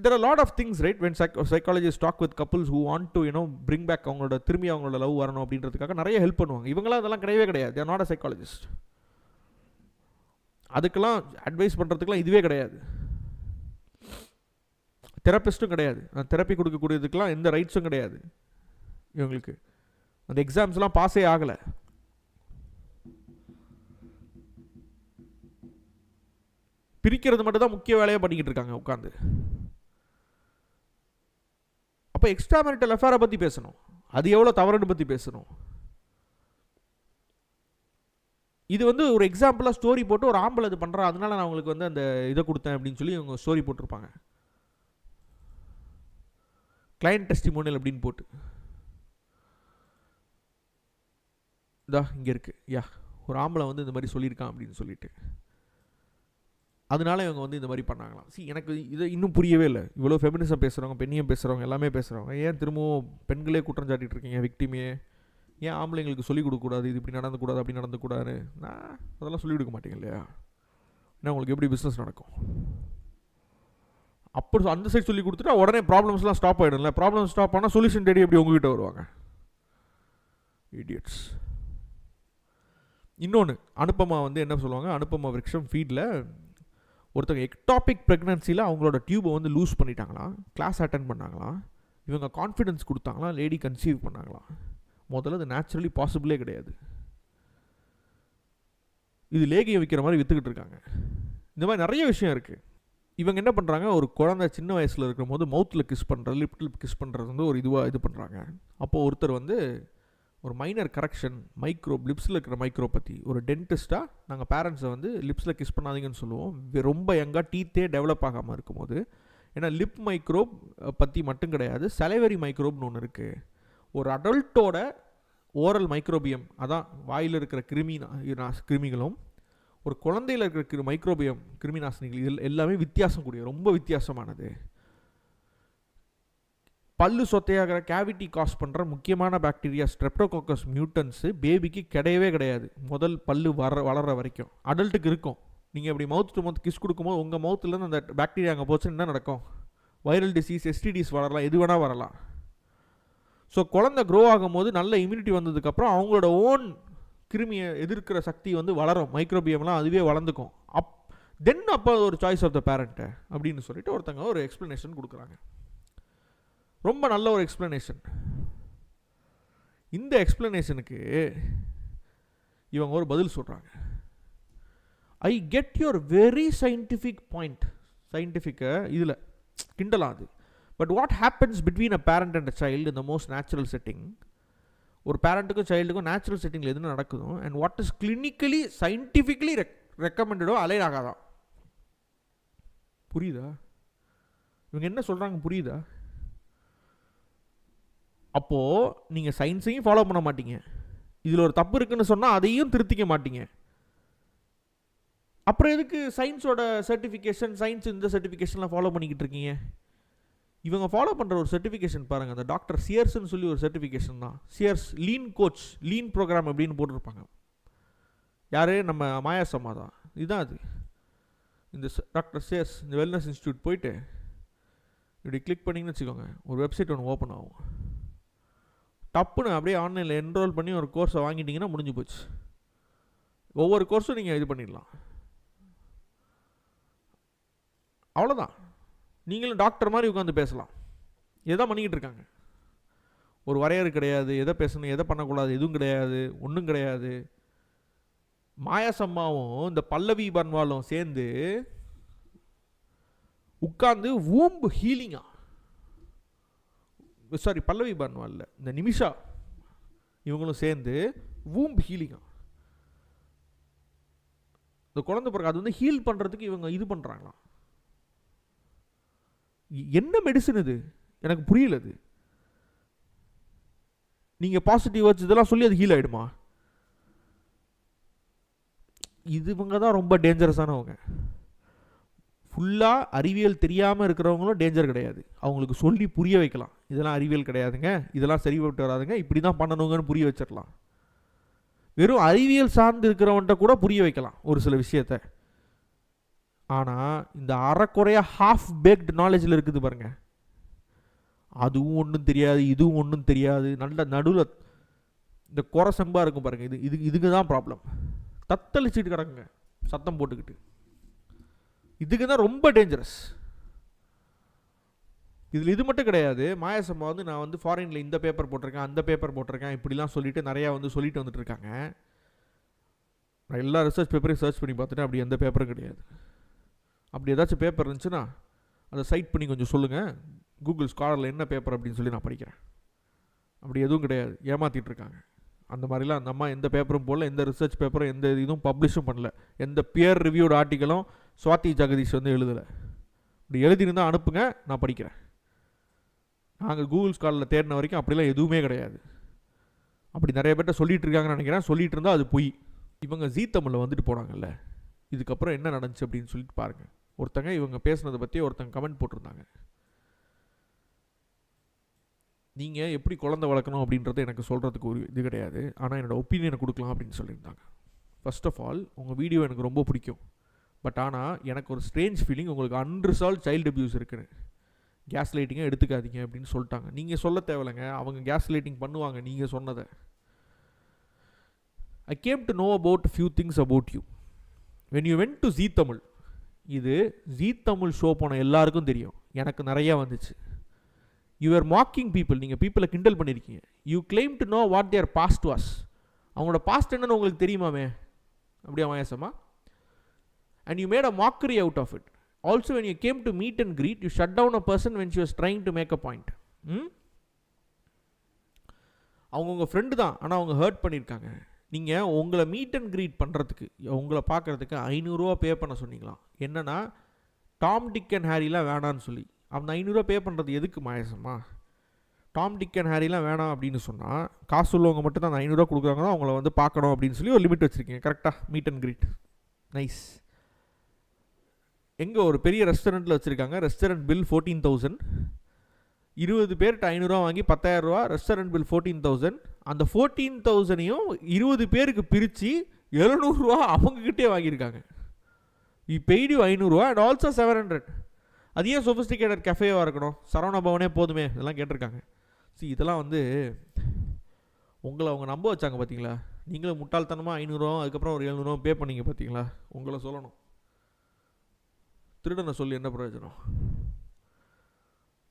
There are a lot of things, right, when psychologists talk with couples who want to bring back அவங்களோட திரும்பி அவங்களோட லவ் வரணும் அப்படின்றதுக்காக நிறைய ஹெல்ப் பண்ணுவாங்க. இவங்களாம் அதெல்லாம் கிடையவே கிடையாது. they are not a psychologist. அதுக்கெல்லாம் அட்வைஸ் பண்ணுறதுக்கெல்லாம் இதுவே கிடையாது. தெரப்பிஸ்ட்டும் கிடையாது. தெரப்பி கொடுக்கக்கூடியதுக்கெல்லாம் எந்த ரைட்ஸும் கிடையாது இவங்களுக்கு. அந்த எக்ஸாம்ஸ்லாம் பாஸே ஆகலை. பிரிக்கிறது மட்டும் தான் முக்கிய வேலையாக பண்ணிக்கிட்டு இருக்காங்க உட்காந்து. அப்போ எக்ஸ்ட்ரா மேரிட்டல் அஃபேரை பற்றி பேசணும், அது எவ்வளோ தவறுன்னு பற்றி பேசணும். இது வந்து ஒரு எக்ஸாம்பிளாக ஸ்டோரி போட்டு ஒரு ஆம்பளை அது பண்ணுறா, அதனால நான் உங்களுக்கு வந்து அந்த இதை கொடுத்தேன் அப்படின்னு சொல்லி இவங்க ஸ்டோரி போட்டிருப்பாங்க. கிளையண்ட் டெஸ்டிமோனியல் அப்படின்னு போட்டு இதா இங்கே இருக்குது, ஒரு ஆம்பளை வந்து இந்த மாதிரி சொல்லியிருக்கான் அப்படின்னு சொல்லிட்டு, அதனால இவங்க வந்து இந்த மாதிரி பண்ணாங்களாம். எனக்கு இது இன்னும் புரியவே இல்லை. இவ்வளோ ஃபெமினிசம் பேசுகிறவங்க, பெண்ணியம் பேசுகிறவங்க, எல்லாமே பேசுகிறவங்க, ஏன் திரும்பவும் பெண்களே குற்றம் சாட்டிகிட்டு இருக்கீங்க விக்டிமே? ஏன் ஆம்பளைங்களுக்கு சொல்லிக் கொடுக்கக்கூடாது, இது இப்படி நடந்துக்கூடாது அப்படி நடந்துக்கூடாது? நான் அதெல்லாம் சொல்லிக் கொடுக்க மாட்டேங்க இல்லையா? ஏன்னா உங்களுக்கு எப்படி பிஸ்னஸ் நடக்கும்? அப்போ அந்த சைட் சொல்லி கொடுத்துட்டா உடனே ப்ராப்ளம்ஸ்லாம் ஸ்டாப் ஆகிடும்ல. ப்ராப்ளம் ஸ்டாப் ஆனால் சொல்யூஷன் தேடி எப்படி உங்ககிட்ட வருவாங்க? இடியட்ஸ். இன்னொன்று, அனுப்பமா வந்து என்ன சொல்லுவாங்க, அனுப்பமா விருக்ஷம் ஃபீல்டில் ஒருத்தங்க எக்டாபிக் ப்ரெக்னன்சியில் அவங்களோட டியூபை வந்து லூஸ் பண்ணிட்டாங்களாம். கிளாஸ் அட்டன் பண்ணாங்களாம். இவங்க கான்ஃபிடென்ஸ் கொடுத்தாங்களாம், லேடி கன்சீவ் பண்ணாங்களாம். முதல்ல அது நேச்சுரலி பாசிபிளே கிடையாது. இது லேகியம் விற்கிற மாதிரி விற்றுக்கிட்டு இருக்காங்க. இந்த மாதிரி நிறைய விஷயம் இருக்குது. இவங்க என்ன பண்ணுறாங்க, ஒரு குழந்தை சின்ன வயசில் இருக்கிற போது மவுத்தில் கிஸ் பண்ணுறது, லிப் கிஸ் பண்ணுறது வந்து ஒரு இதுவாக இது பண்ணுறாங்க. அப்போது ஒருத்தர் வந்து ஒரு மைனர் கரெக்ஷன், லிப்ஸில் இருக்கிற மைக்ரோ பற்றி ஒரு டென்டிஸ்ட்டாக நாங்கள் பேரண்ட்ஸை வந்து லிப்ஸில் கிஸ் பண்ணாதீங்கன்னு சொல்லுவோம். ரொம்ப யங்காக டீத்தே டெவலப் ஆகாமல் இருக்கும்போது. ஏன்னா லிப் மைக்ரோப் பற்றி மட்டும் கிடையாது, சலைவரி மைக்ரோப்னு ஒன்று இருக்குது. ஒரு அடல்ட்டோட ஓரல் மைக்ரோபியம், அதான் வாயில் இருக்கிற கிருமிகளும் ஒரு குழந்தையில் இருக்கிற மைக்ரோபியம் கிருமி நாசினிகள், இதில் எல்லாமே வித்தியாசம் கூடிய, ரொம்ப வித்தியாசமானது. பல்லு சொத்தையாகிற கேவிட்டி காஸ் பண்ணுற முக்கியமான பாக்டீரியா ஸ்ட்ரெப்டோகோக்கஸ் மியூட்டன்ஸு பேபிக்கு கிடையவே கிடையாது முதல் பல்லு வளர்கிற வரைக்கும். அடல்ட்டுக்கு இருக்கும். நீங்கள் இப்படி மவுத் டு மவுத் கிஸ் கொடுக்கும்போது உங்கள் மவுத்துலேருந்து அந்த பாக்டீரியா அங்கே போச்சுன்னு என்ன நடக்கும்? வைரல் டிசீஸ், எஸ்டிடிஸ் வரலாம், எது வேணால் வரலாம். ஸோ குழந்தை க்ரோ ஆகும்போது நல்ல இம்யூனிட்டி வந்ததுக்கப்புறம் அவங்களோட ஓன் கிருமியை எதிர்க்கிற சக்தி வந்து வளரும், மைக்ரோபியம்லாம் அதுவே வளர்ந்துக்கும். தென் அப்போ ஒரு சாய்ஸ் ஆஃப் த பேரண்ட்டு அப்படின்னு சொல்லிட்டு ஒருத்தங்க ஒரு எக்ஸ்ப்ளனேஷன் கொடுக்குறாங்க. ரொம்ப நல்ல ஒரு எக்ஸ்ப்ளனேஷன். இந்த எக்ஸ்ப்ளனேஷனுக்கு இவங்க ஒரு பதில் சொல்கிறாங்க. I get your very scientific point. சயின்டிஃபிக்கை இதில் கிண்டலாம் அது. But what happens between a parent and a child in the most natural setting? ஒரு பேரண்ட்டுக்கும் சைல்டுக்கும் நேச்சுரல் செட்டிங்கில் எதுன்னு நடக்குதோ and what is clinically scientifically ரெக்கமெண்டடோ அலைன் ஆகாதான். புரியுதா? இவங்க என்ன சொல்கிறாங்க புரியுதா? அப்போது நீங்கள் சயின்ஸையும் ஃபாலோ பண்ண மாட்டீங்க, இதில் ஒரு தப்பு இருக்குன்னு சொன்னால் அதையும் திருத்திக்க மாட்டீங்க. அப்புறம் எதுக்கு சயின்ஸோட சர்டிஃபிகேஷன், சயின்ஸ் இந்த சர்டிஃபிகேஷன்லாம் ஃபாலோ பண்ணிக்கிட்டு இருக்கீங்க? இவங்க ஃபாலோ பண்ணுற ஒரு சர்டிஃபிகேஷன் பாருங்கள், அந்த டாக்டர் சியர்ஸ்ன்னு சொல்லி ஒரு சர்டிஃபிகேஷன் தான். Cheers lean coach, lean programme அப்படின்னு போட்டிருப்பாங்க. யார்? நம்ம மாயாஸ் அம்மா தான். இதுதான் அது. இந்த டாக்டர் சியர்ஸ் இந்த வெல்னஸ் இன்ஸ்டியூட் போயிட்டு இப்படி கிளிக் பண்ணிங்கன்னு வச்சுக்கோங்க, ஒரு வெப்சைட் ஒன்று ஓப்பன் ஆகும். டப்புன்னு அப்படியே ஆன்லைனில் என்ரோல் பண்ணி ஒரு கோர்ஸை வாங்கிட்டீங்கன்னா முடிஞ்சு போச்சு. ஒவ்வொரு கோர்ஸும் நீங்கள் இது பண்ணிடலாம். அவ்வளோதான். நீங்களும் டாக்டர் மாதிரி உட்காந்து பேசலாம். எதை பண்ணிக்கிட்டு இருக்காங்க? ஒரு வரையறு கிடையாது, எதை பேசணும் எதை பண்ணக்கூடாது எதுவும் கிடையாது, ஒன்றும் கிடையாது. மாயாசம்மாவும் இந்த பல்லவி பன்வாலும் சேர்ந்து உட்கார்ந்து வூம்பு ஹீலிங்கா, சாரி பல்லவி பன்வால் இந்த நிமிஷா இவங்களும் சேர்ந்து வூம்பு ஹீலிங்கா, இந்த குழந்தை பிறகு அது வந்து ஹீல் பண்ணுறதுக்கு இவங்க இது பண்ணுறாங்களாம். என்ன மெடிசன் இது? எனக்கு புரியல. அது நீங்கள் பாசிட்டிவ் வச்சு இதெல்லாம் சொல்லி அது ஹீல் ஆகிடுமா? இதுவங்க தான் ரொம்ப டேஞ்சரஸானவங்க. ஃபுல்லாக அறிவியல் தெரியாமல் இருக்கிறவங்களும் டேஞ்சர் கிடையாது. அவங்களுக்கு சொல்லி புரிய வைக்கலாம், இதெல்லாம் அறிவியல் கிடையாதுங்க, இதெல்லாம் சரிபட்டு வராதுங்க, இப்படி தான் பண்ணணுங்கன்னு புரிய வச்சிடலாம். வெறும் அறிவியல் சார்ந்து இருக்கிறவன்ட்ட கூட புரிய வைக்கலாம் ஒரு சில விஷயத்தை. ஆனால் இந்த அறக்குறையாக ஹாஃப் பேக்டு நாலேஜில் இருக்குது பாருங்க, அதுவும் ஒன்றும் தெரியாது இதுவும் ஒன்றும் தெரியாது, நல்ல நடுவில் இந்த குறை செம்பாக இருக்கும் பாருங்கள். இதுக்கு தான் ப்ராப்ளம். தத்தளிச்சுட்டு கிடக்குங்க சத்தம் போட்டுக்கிட்டு. இதுக்கு தான் ரொம்ப டேஞ்சரஸ். இதில் இது மட்டும் கிடையாது. மாயாசம்மா வந்து நான் வந்து ஃபாரினில் இந்த பேப்பர் போட்டிருக்கேன், அந்த பேப்பர் போட்டிருக்கேன், இப்படிலாம் சொல்லிட்டு நிறையா வந்து சொல்லிட்டு வந்துட்டு இருக்காங்க. நான் எல்லா ரிசர்ச் பேப்பரையும் சர்ச் பண்ணி பார்த்துட்டேன், அப்படி எந்த பேப்பரும் கிடையாது. அப்படி ஏதாச்சும் பேப்பர் இருந்துச்சுன்னா அதை சைட் பண்ணி கொஞ்சம் சொல்லுங்கள், கூகுள் ஸ்காலரில் என்ன பேப்பர் அப்படின்னு சொல்லி நான் படிக்கிறேன். அப்படி எதுவும் கிடையாது, ஏமாற்றிட்டு இருக்காங்க. அந்த மாதிரிலாம் அந்த அம்மா எந்த பேப்பரும் போடல, எந்த ரிசர்ச் பேப்பரும் எந்த இதுவும் பப்ளிஷும் பண்ணல, எந்த பியர் ரிவ்யூடு ஆர்டிக்கலும் சுவாதி ஜெகதீஷ் வந்து எழுதலை. இப்படி எழுதியிருந்தால் அனுப்புங்க, நான் படிக்கிறேன். நாங்கள் கூகுள் ஸ்காலரில் தேடின வரைக்கும் அப்படிலாம் எதுவுமே கிடையாது. அப்படி நிறைய பேர்ட்ட சொல்லிகிட்டு இருக்காங்கன்னு நினைக்கிறேன். சொல்லிகிட்டு இருந்தால் அது பொய். இவங்க ஜீ தமிழில் வந்துட்டு போனாங்கல்ல, இதுக்கப்புறம் என்ன நடந்துச்சு அப்படின்னு சொல்லிட்டு பாருங்கள். ஒருத்தங்க இவங்க பேசுனதை பற்றி ஒருத்தங்க கமெண்ட் போட்டிருந்தாங்க. நீங்கள் எப்படி குழந்தை வளர்க்கணும் அப்படின்றது எனக்கு சொல்கிறதுக்கு ஒரு இது கிடையாது, ஆனால் என்னோடய ஒப்பீனியனை கொடுக்கலாம் அப்படின்னு சொல்லியிருந்தாங்க. ஃபர்ஸ்ட் ஆஃப் ஆல் உங்கள் வீடியோ எனக்கு ரொம்ப பிடிக்கும், பட் ஆனால் எனக்கு ஒரு ஸ்ட்ரேஞ்ச் ஃபீலிங் உங்களுக்கு அன்ரிசால்வ் சைல்டு அப்யூஸ் இருக்குன்னு. கேஸ் லைட்டிங்கை எடுத்துக்காதீங்க அப்படின்னு சொல்லிட்டாங்க. நீங்கள் சொல்ல தேவையில்லைங்க, அவங்க கேஸ் லைட்டிங் பண்ணுவாங்க நீங்கள் சொன்னதை. I came to know about a few things about you when you went to Zee Tamil. இது Zee Tamil ஷோ போன எல்லாருக்கும் தெரியும், எனக்கு நிறையா வந்துச்சு. You were mocking people, நீங்கள் பீப்புளை கிண்டல் பண்ணியிருக்கீங்க. You claim to know what their past was. அவங்களோட பாஸ்ட் என்னன்னு உங்களுக்கு தெரியுமாமே, அப்படியா Maheshamma? And you made a mockery out of it. Also when you came to meet and greet, you shut down a person when she was trying to make a point. அவங்க உங்கள் friend தான், ஆனால் அவங்க hurt பண்ணியிருக்காங்க. நீங்கள் உங்களை meet and greet பண்ணுறதுக்கு, உங்களை பார்க்குறதுக்கு 500 ரூபா பே பண்ண சொன்னீங்களாம். என்னென்னா டாம் டிக் அண்ட் ஹேரிலாம் வேணான்னு சொல்லி. அந்த 500 ரூபா பே பண்ணுறது எதுக்கு மகேசம்மா? டாம் டிக் அண்ட் ஹேரிலாம் வேணாம் அப்படின்னு சொன்னால், காசு உள்ளவங்க மட்டும் தான் அந்த 500 ரூபா கொடுக்குறாங்க தான் அவங்கள வந்து பார்க்கணும் அப்படின்னு சொல்லி ஒரு லிமிட் வச்சுருக்கீங்க. கரெக்டாக? Meet and greet nice. எங்கே ஒரு பெரிய ரெஸ்டாரண்ட்டில் வச்சுருக்காங்க, ரெஸ்டாரண்ட் பில் 14,000. 20 பேர்கிட்ட 500 ரூபா வாங்கி 10,000 ரூபா, ரெஸ்டாரண்ட் பில் 14,000. அந்த 14,000ஐயும் 20 பேருக்கு பிரித்து 700 ரூபா அவங்கக்கிட்டே வாங்கியிருக்காங்க. வி பெய்ட் யூ 500 ரூபா அண்ட் ஆல்சோ 700. அது ஏன் சொஃபிஸ்டிகேட்டட் கஃபேவாக இருக்கணும், சரவண பவனே போதுமே, இதெல்லாம் கேட்டிருக்காங்க. இதெல்லாம் வந்து உங்களை அவங்க நம்ப வச்சாங்க பார்த்தீங்களா? நீங்களும் முட்டாள்தனமாக 500 ரூபா அதுக்கப்புறம் ஒரு 700 ரூபா பே பண்ணீங்க பார்த்தீங்களா? உங்களை சொல்லணும். திருடனை சொல்லி என்ன பிரயோஜனம்?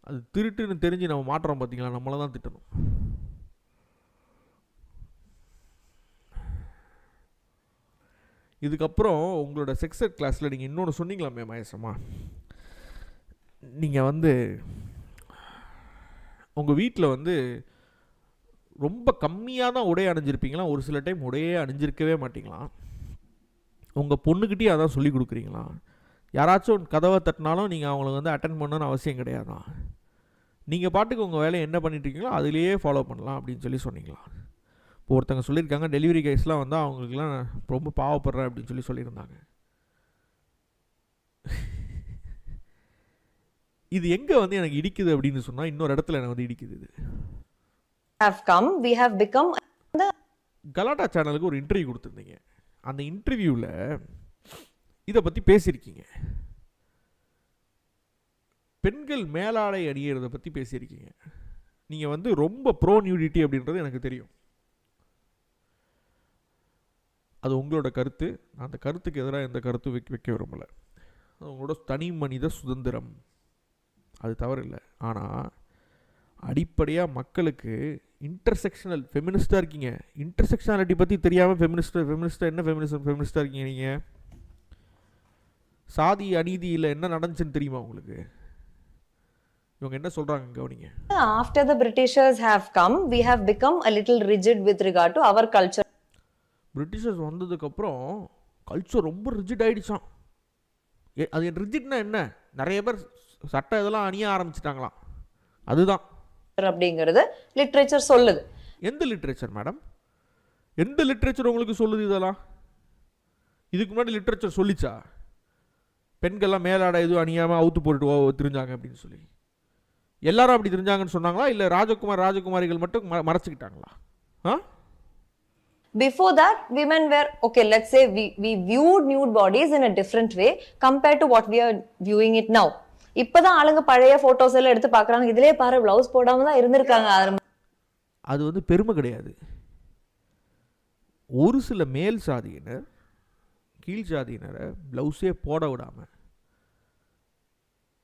அது திருட்டுன்னு தெரிஞ்சு நம்ம மாட்டுறோம் பார்த்தீங்களா, நம்மளை தான் திட்டணும். இதுக்கப்புறம் உங்களோட செக்ஸ் எட் கிளாஸில் நீங்கள் இன்னொன்று சொன்னீங்களாமே மகேசம்மா, நீங்கள் வந்து உங்கள் வீட்டில் வந்து ரொம்ப கம்மியாக தான் உடை அணிஞ்சிருப்பீங்களா, ஒரு சில டைம் உடையே அணிஞ்சிருக்கவே மாட்டிங்களாம். உங்கள் பொண்ணுக்கிட்டே அதான் சொல்லி கொடுக்குறீங்களா? யாராச்சும் கதவை தட்டினாலும் நீங்கள் அவங்களுக்கு வந்து அட்டென்ட் பண்ணணும்னு அவசியம் கிடையாதான். நீங்கள் பாட்டுக்கு உங்கள் வேலையை என்ன பண்ணிட்டுருக்கீங்களோ அதிலேயே ஃபாலோ பண்ணலாம் அப்படின்னு சொல்லி சொன்னீங்களா? இப்போ ஒருத்தங்க சொல்லியிருக்காங்க, டெலிவரி கைஸ்லாம் வந்து அவங்களுக்குலாம் ரொம்ப பாவப்படுறேன் அப்படின்னு சொல்லி சொல்லியிருந்தாங்க. இது எங்கே வந்து எனக்கு இடிக்குது அப்படின்னு சொன்னால், இன்னொரு இடத்துல எனக்கு வந்து இடிக்குது. இது கலாட்டா சேனலுக்கு ஒரு இன்டர்வியூ கொடுத்துருந்தீங்க. அந்த இன்டர்வியூவில் இதை பற்றி பேசியிருக்கீங்க. பெண்கள் மேலாடை அணியறதை பற்றி பேசியிருக்கீங்க. நீங்கள் வந்து ரொம்ப ப்ரோ நியூடிட்டி அப்படின்றது எனக்கு தெரியும். அது உங்களோட கருத்து. நான் அந்த கருத்துக்கு எதிராக எந்த கருத்தும் வைக்க விரும்பலை. அது உங்களோட தனி மனித சுதந்திரம், அது தவறு இல்லை. ஆனால் அடிப்படையாக மக்களுக்கு இன்டர்செக்ஷனல் ஃபெமினிஸ்டாக இருக்கீங்க. இன்டர்செக்ஷனாலிட்டி பற்றி தெரியாமல் ஃபெமினிஸ்டாக என்ன ஃபெமினிஸ்டாக இருக்கீங்க நீங்கள்? சாதி அநீதியில் என்ன நடந்துச்சுன்னு தெரியுமா உங்களுக்கு? இவங்க என்ன சொல்றாங்க கவனிங்க. After the Britishers have come, we have become a little rigid with regard to our culture. Britishers வந்ததுக்கு அப்புறம் கல்ச்சர் ரொம்ப ரிஜிட் ஆயிடுச்சான். அது ரிஜிட்னா என்ன? நிறைய பேர் சட்டை இதெல்லாம் அணிய ஆரம்பிச்சிட்டாங்களாம். அதுதான் அப்படிங்கிறது லிட்ரேச்சர் சொல்லுது. எந்த லிட்ரேச்சர் மேடம்? எந்த லிட்ரேச்சர் உங்களுக்கு சொல்லுது இதெல்லாம்? இதுக்கு முன்னாடி லிட்ரேச்சர் சொல்லிச்சா பெண்கள்லாம் மேலாடை எதுவும் அணியாமல் அவுத்து போட்டுட்டு தெரிஞ்சாங்க அப்படின்னு சொல்லி? எல்லாரும் அப்படி தெரிஞ்சாங்கன்னு சொன்னாங்களா, இல்லை ராஜகுமாரிகள் மட்டும் மறைச்சிக்கிட்டாங்களா? Before that, women were, okay, let's say we viewed nude bodies in a different way compared to what we are viewing it now. இப்பதான் ஆளுங்க பழைய போட்டோஸ் எல்லாம் எடுத்து பார்க்கறாங்க, இதுலயே பாரு பிளவுஸ் போடாம தான் இருந்திருக்காங்க. அது வந்து பெருமை கிடையாது. ஒரு சில மேல் சாதியினர் கீழ் சாதியினரை பிளவுஸே போட விடாமல்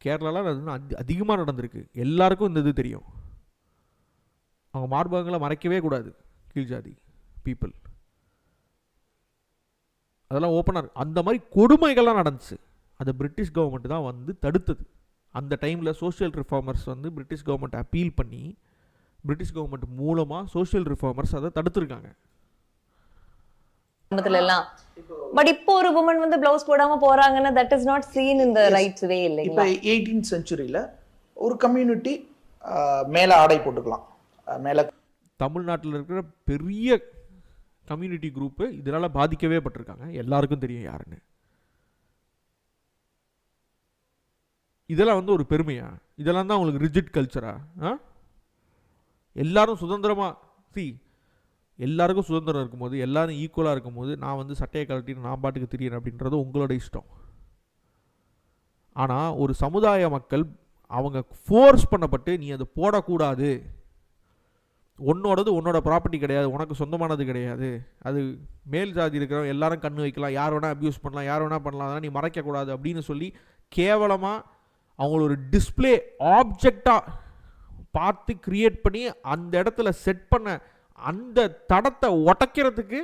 கேரளாவில் அது அதிகமாக நடந்திருக்கு. எல்லாருக்கும் இந்த இது தெரியும். அவங்க மார்பகங்களை மறைக்கவே கூடாது கீழ் ஜாதி பீப்புள். அதெல்லாம் ஓப்பனாக அந்த மாதிரி கொடுமைகள்லாம் நடந்துச்சு. அதை பிரிட்டிஷ் கவர்மெண்ட் தான் வந்து தடுத்தது. அந்த டைமில் சோஷியல் ரிஃபார்மர்ஸ் வந்து பிரிட்டிஷ் கவர்மெண்ட் அப்பீல் பண்ணி பிரிட்டிஷ் கவர்மெண்ட் மூலமாக சோஷியல் ரிஃபார்மர்ஸ் அதை தடுத்துருக்காங்க. பட் இப்போ ஒரு woman வந்து blouse போடாம போறாங்கன்னா that is not seen in the right way இல்லைங்களா? இப்போ 18th centuryல ஒரு கம்யூனிட்டி மேலே ஆடை போட்டுக்கலாம். மேலே தமிழ்நாட்டில் இருக்கிற பெரிய கம்யூனிட்டி குரூப்பு இதனால் பாதிக்கவே பட்டிருக்காங்க. எல்லாருக்கும் தெரியும் யாருன்னு. இதெல்லாம் வந்து ஒரு பெருமையா? இதெல்லாம் தான் உங்களுக்கு ரிஜிட் கல்ச்சரா? எல்லாரும் சுதந்திரமாக எல்லாருக்கும் சுதந்திரம் இருக்கும்போது, எல்லாரும் ஈக்குவலாக இருக்கும்போது, நான் வந்து சட்டையை கழட்டின்னு நான் பாட்டுக்கு திரியறேன் அப்படின்றது உங்களோட இஷ்டம். ஆனால் ஒரு சமுதாய மக்கள் அவங்க ஃபோர்ஸ் பண்ணப்பட்டு நீ அதை போடக்கூடாது, உன்னோட ப்ராப்பர்ட்டி கிடையாது, உனக்கு சொந்தமானது கிடையாது, அது மேல் ஜாதி இருக்கிறவங்க எல்லாரும் கண்ணு வைக்கலாம், யார் வேணால் அப்யூஸ் பண்ணலாம், யார் வேணால் பண்ணலாம், அதனால் நீ மறைக்கக்கூடாது அப்படின்னு சொல்லி கேவலமாக அவங்கள ஒரு டிஸ்பிளே ஆப்ஜெக்டாக பார்த்து கிரியேட் பண்ணி அந்த இடத்துல செட் பண்ண அந்த தடத்தை உடைக்கிறதுக்கு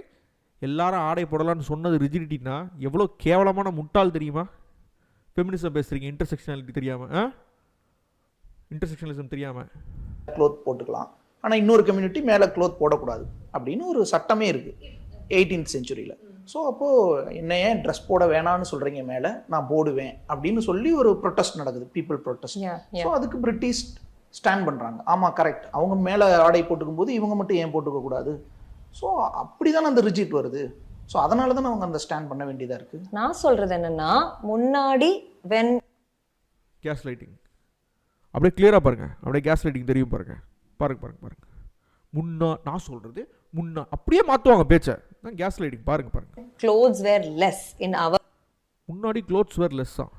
எல்லாரும் ஆடை போடலான்னு சொன்னது ரிஜிடிட்டினா எவ்வளோ கேவலமான முட்டாள் தெரியுமா? ஃபெமினிசம் பேசுகிறீங்க இன்டர்செக்ஷனாலிட்டி தெரியாமல், இன்டர்செக்ஷனலிசம் தெரியாமல். க்ளோத் போட்டுக்கலாம், ஆனால் இன்னொரு கம்யூனிட்டி மேலே க்ளோத் போடக்கூடாது அப்படின்னு ஒரு சட்டமே இருக்குது 18th செஞ்சுரியில். ஸோ அப்போது என்ன ஏன் ட்ரெஸ் போட வேணான்னு சொல்கிறீங்க, மேலே நான் போடுவேன் அப்படின்னு சொல்லி ஒரு ப்ரொட்டஸ்ட் நடக்குது, பீப்புள் ப்ரொட்டஸ்ட். ஸோ அதுக்கு பிரிட்டிஷ் ஸ்டாண்ட் பண்ணுறாங்க, ஆமாம் கரெக்ட், அவங்க மேலே ஆடை போட்டுக்கும் போது இவங்க மட்டும் ஏன் போட்டுக்கக்கூடாது. ஸோ அப்படி தானே அந்த ரிஜிட் வருது. ஸோ அதனால தானே அவங்க அந்த ஸ்டாண்ட் பண்ண வேண்டியதாக இருக்குது. நான் சொல்கிறது என்னென்னா, முன்னாடி வென் கேஸ் லைட்டிங் அப்படியே கிளியராக பாருங்கள், அப்படியே கேஸ் லைட்டிங் தெரியும் பாருங்கள், பாருங்க நான் சொல்கிறது அப்படியே மாற்றுவாங்க பேச்சை, தான் கேஸ் லைட்டிங் பாருங்க. clothes were less in our முன்னாடி க்ளோத்ஸ் வேர் லெஸ் தான்.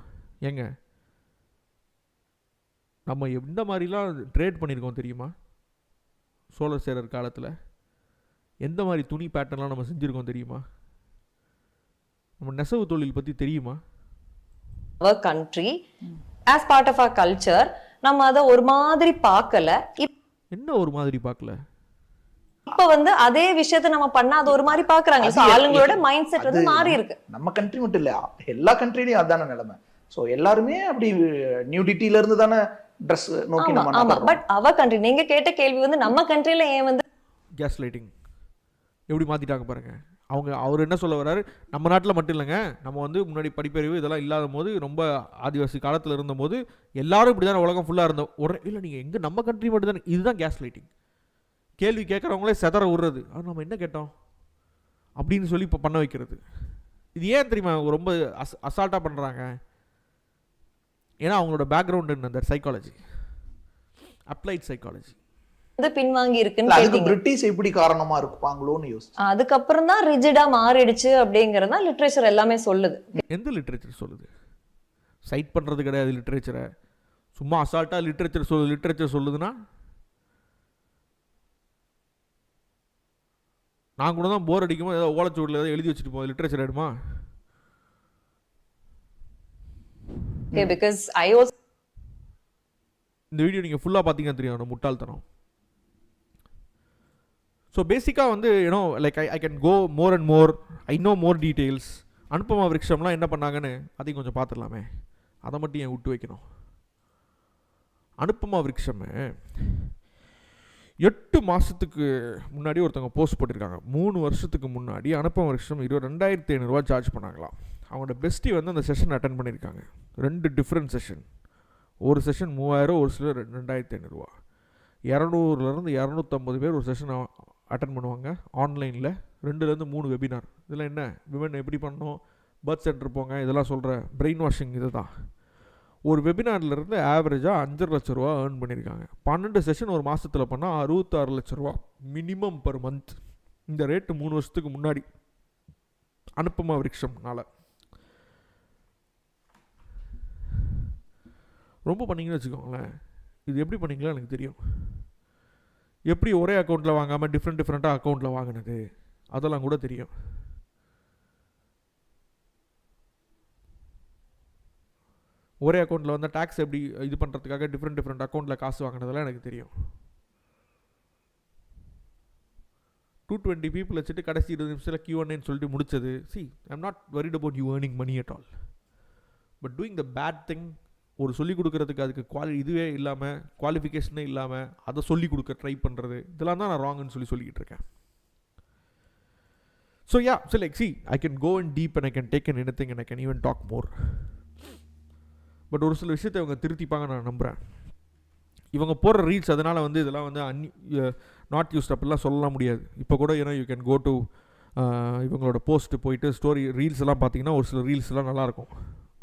ஏங்க நம்ம எந்த மாதிரிலாம் ட்ரேட் பண்ணியிருக்கோம் தெரியுமா? சோழர் சேரர் காலத்தில் எந்த மாதிரி துணி பேட்டர்ன்லாம் நம்ம செஞ்சுருக்கோம் தெரியுமா? நம்ம நெசவு தொழில் பற்றி தெரியுமா? our country as part of our culture நம்ம அதை ஒரு மாதிரி பார்க்கல. என்ன ஒரு மாதிரி பார்க்கல? இப்ப வந்து அதே விஷயத்தை நம்ம பண்ணா அது ஒரு மாதிரி பாக்குறாங்க. சோ ஆளுங்களோட மைண்ட் செட் வந்து மாறி இருக்கு. நம்ம கண்ட்ரி மட்டும் இல்ல, எல்லா கண்ட்ரிலயும் அதான நிலைமை. சோ எல்லாருமே அப்படி நியூடிட்டில இருந்து தானே ட்ரெஸ் நோக்கி நம்ம. பட் அவர் கண்ட்ரி, நீங்க கேட்ட கேள்வி வந்து நம்ம கண்ட்ரில ஏன் வந்து கேஸ் லைட்டிங் எப்படி மாத்திட்டாங்க பாருங்க. அவர் என்ன சொல்ல வர்றாரு, நம்ம நாட்டில் மட்டும் இல்லைங்க, நம்ம வந்து முன்னாடி படிப்பறிவு இதெல்லாம் இல்லாத போது, ரொம்ப ஆதிவாசி காலத்தில் இருந்தபோது எல்லாரும் இப்படி தானே உலகம் ஃபுல்லாக இருந்தோம். இல்லை நீங்கள் எங்கே நம்ம கண்ட்ரி மட்டும் தானே. இதுதான் கேஸ் லைட்டிங். கேள்வி கேட்குறவங்களே செதற விடுறது, அது நம்ம என்ன கேட்டோம் அப்படின்னு சொல்லி இப்போ பண்ண வைக்கிறது. இது ஏன் தெரியுமா ரொம்ப அசால்ட்டாக பண்ணுறாங்க? ஏன்னா அவங்களோட பேக்ரவுண்ட் என்ன, அந்த சைக்காலஜி, அப்ளைட் சைக்காலஜி பின்வாங்கி இருக்குன்னு. அதுக்கு பிரிட்டிஷ் எப்படி காரணமா இருப்பாங்களோன்னு யோசிச்சு அதுக்கப்புறம் தான் ரிஜிடா மாறிடுச்சு அப்படிங்கறத லிட்ரேச்சர் எல்லாமே சொல்லுது. எந்த லிட்ரேச்சர் சொல்லுது? சைட் பண்றது கிடையாது லிட்ரேச்சரை, சும்மா அசால்ட்டா லிட்ரேச்சர் சொல்லுதுன்னா நான் கூட தான் போர் அடிக்குமோ ஏதோ ஓலச்சுவடில் ஏதோ எழுதி வச்சுட்டு போகுது, லிட்ரேச்சர் ஆயிடுமா? பிகாஸ் ஐ ஆல்சோ இந்த வீடியோ நீங்கள் ஃபுல்லாக பார்த்தீங்கன்னா தெரியும் அந்த முட்டாள்தனம். ஸோ பேசிக்காக வந்து you know like I can go more and more, I know more details. Anupama விருக்ஷம்லாம் என்ன பண்ணாங்கன்னு அதையும் கொஞ்சம் பார்த்துடலாமே, அதை மட்டும் ஏன் விட்டு வைக்கணும்? அனுப்பமா விருக்ஷம் 8 மாதத்துக்கு முன்னாடி ஒருத்தவங்க போஸ்ட் போட்டிருக்காங்க. 3 வருஷத்துக்கு முன்னாடி அனுப்பமா விருக்ஷம் 22,500 சார்ஜ் பண்ணாங்களாம். அவங்களோட பெஸ்ட்டி வந்து அந்த செஷன் அட்டன் பண்ணியிருக்காங்க. 2 டிஃப்ரெண்ட் செஷன். ஒரு செஷன் 3000, ஒரு சிலர் 2,500. 200லேருந்து 250 பேர் ஒரு செஷன் அட்டன் பண்ணுவாங்க ஆன்லைனில். 2லேருந்து 3 வெபினார். இதெல்லாம் என்ன, விமன் எப்படி பண்ணணும், பர்த் சென்டர் போங்க, இதெல்லாம் சொல்கிற பிரெயின் வாஷிங் இது தான். ஒரு வெபினார்லேருந்து ஆவரேஜாக 5 லட்ச ரூபா ஏர்ன் பண்ணியிருக்காங்க. 12 செஷன் ஒரு மாதத்தில் பண்ணால் 66 லட்ச ரூபா மினிமம் பர் மந்த். இந்த ரேட்டு 3 வருஷத்துக்கு முன்னாடி அனுப்பமா விருக்ஷம்னால. ரொம்ப பண்ணிங்கன்னு வச்சுக்கோங்களேன். இது எப்படி பண்ணிங்களா எனக்கு தெரியும். எப்படி ஒரே அக்கௌண்ட்டில் வாங்காமல் டிஃப்ரெண்ட்டாக அக்கௌண்ட்டில் வாங்கினது அதெல்லாம் கூட தெரியும். ஒரே அக்கௌண்ட்டில் வந்து டேக்ஸ் எப்படி இது பண்ணுறதுக்காக டிஃப்ரெண்ட் அக்கௌண்ட்டில் காசு வாங்கினதெல்லாம் எனக்கு தெரியும். 220 people வச்சுட்டு கடைசி 20 நிமிஷத்தில் Q&Aன்னு சொல்லிட்டு முடிச்சது. I'm not worried about you earning money at all, but doing the bad thing. ஒரு சொல்லிக் கொடுக்கறதுக்கு அதுக்கு இதுவே இல்லாமல், குவாலிஃபிகேஷனே இல்லாமல் அதை சொல்லிக் கொடுக்க ட்ரை பண்ணுறது, இதெல்லாம் தான் நான் ராங்குன்னு சொல்லிக்கிட்டு இருக்கேன். So yeah, so like I can go in deep and I can take in anything and I can even talk more. But ஒரு சில விஷயத்தை அவங்க திருத்திப்பாங்க நான் நம்புகிறேன். இவங்க போடுற ரீல்ஸ் அதனால் வந்து இதெல்லாம் வந்து நாட் யூஸ்ட் அப்படிலாம் சொல்லலாம் முடியாது. இப்போ கூட ஏன்னா யூ கேன் கோ டு இவங்களோட போஸ்ட்டு போயிட்டு ஸ்டோரி ரீல்ஸ் எல்லாம் பார்த்தீங்கன்னா ஒரு சில ரீல்ஸ்லாம் நல்லாயிருக்கும்.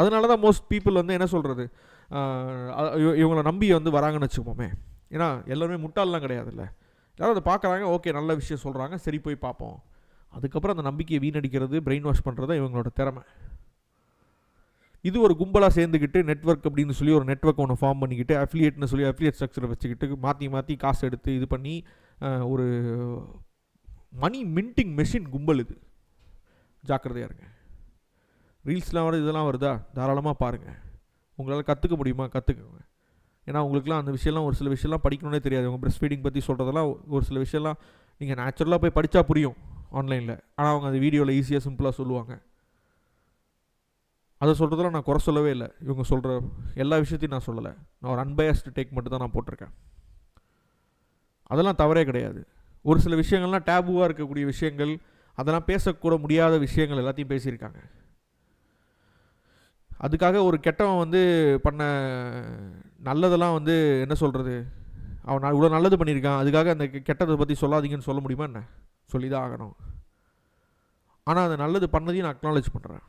அதனால தான் மோஸ்ட் பீப்புள் வந்து என்ன சொல்கிறது, இவங்களை நம்பி வந்து வராங்கன்னு வச்சுக்கோமே. ஏன்னா எல்லோருமே முட்டாளெலாம் கிடையாதுல்ல, யாரும் அதை பார்க்குறாங்க, ஓகே நல்ல விஷயம் சொல்கிறாங்க, சரி போய் பார்ப்போம். அதுக்கப்புறம் அந்த நம்பிக்கையை வீணடிக்கிறது, பிரெயின் வாஷ் பண்ணுறது தான் இவங்களோட திறமை. இது ஒரு கும்பலாக சேர்ந்துக்கிட்டு நெட்வொர்க் அப்படின்னு சொல்லி ஒரு நெட்வொர்க் ஒன்று ஃபார்ம் பண்ணிக்கிட்டு அஃபிலியேட்னு சொல்லி அஃபிலியேட் ஸ்ட்ரக்சரை வச்சுக்கிட்டு மாற்றி காசு எடுத்து இது பண்ணி ஒரு மணி மின்டிங் மெஷின் கும்பல் இது. ஜாக்கிரதையாக இருங்க. ரீல்ஸ்லாம் வருது, இதெல்லாம் வருதா, தாராளமாக பாருங்கள். உங்களால் கற்றுக்க முடியுமா கற்றுக்குங்க. ஏன்னா உங்களுக்குலாம் அந்த விஷயம்லாம் ஒரு சில விஷயம்லாம் படிக்கணுன்னே தெரியாது. உங்கள் ப்ரெஸ்ட் ஃபீடிங் பற்றி சொல்கிறதெல்லாம் ஒரு சில விஷயம்லாம் நீங்கள் நேச்சுரலாக போய் படித்தா புரியும் ஆன்லைனில். ஆனால் அவங்க அந்த வீடியோவில் ஈஸியாக சிம்பிளாக சொல்லுவாங்க. அதை சொல்கிறதெல்லாம் நான் குறை சொல்லவே இல்லை. இவங்க சொல்கிற எல்லா விஷயத்தையும் நான் சொல்லலை. நான் ஒரு அன்பயஸ்டு டேக் மட்டும் தான் நான் போட்டிருக்கேன். அதெல்லாம் தவறே கிடையாது. ஒரு சில விஷயங்கள்லாம் டேபுவாக இருக்கக்கூடிய விஷயங்கள், அதெல்லாம் பேசக்கூட முடியாத விஷயங்கள் எல்லாத்தையும் பேசியிருக்காங்க. அதுக்காக ஒரு கெட்டவன் வந்து பண்ண நல்லதெல்லாம் வந்து என்ன சொல்கிறது, அவன் இவ்வளோ நல்லது பண்ணியிருக்கான், அதுக்காக அந்த கெட்டதை பற்றி சொல்லாதீங்கன்னு சொல்ல முடியுமா என்ன? சொல்லி தான் ஆகணும். ஆனால் அந்த நல்லது பண்ணதையும் நான் அக்னாலேஜ் பண்ணுறேன்.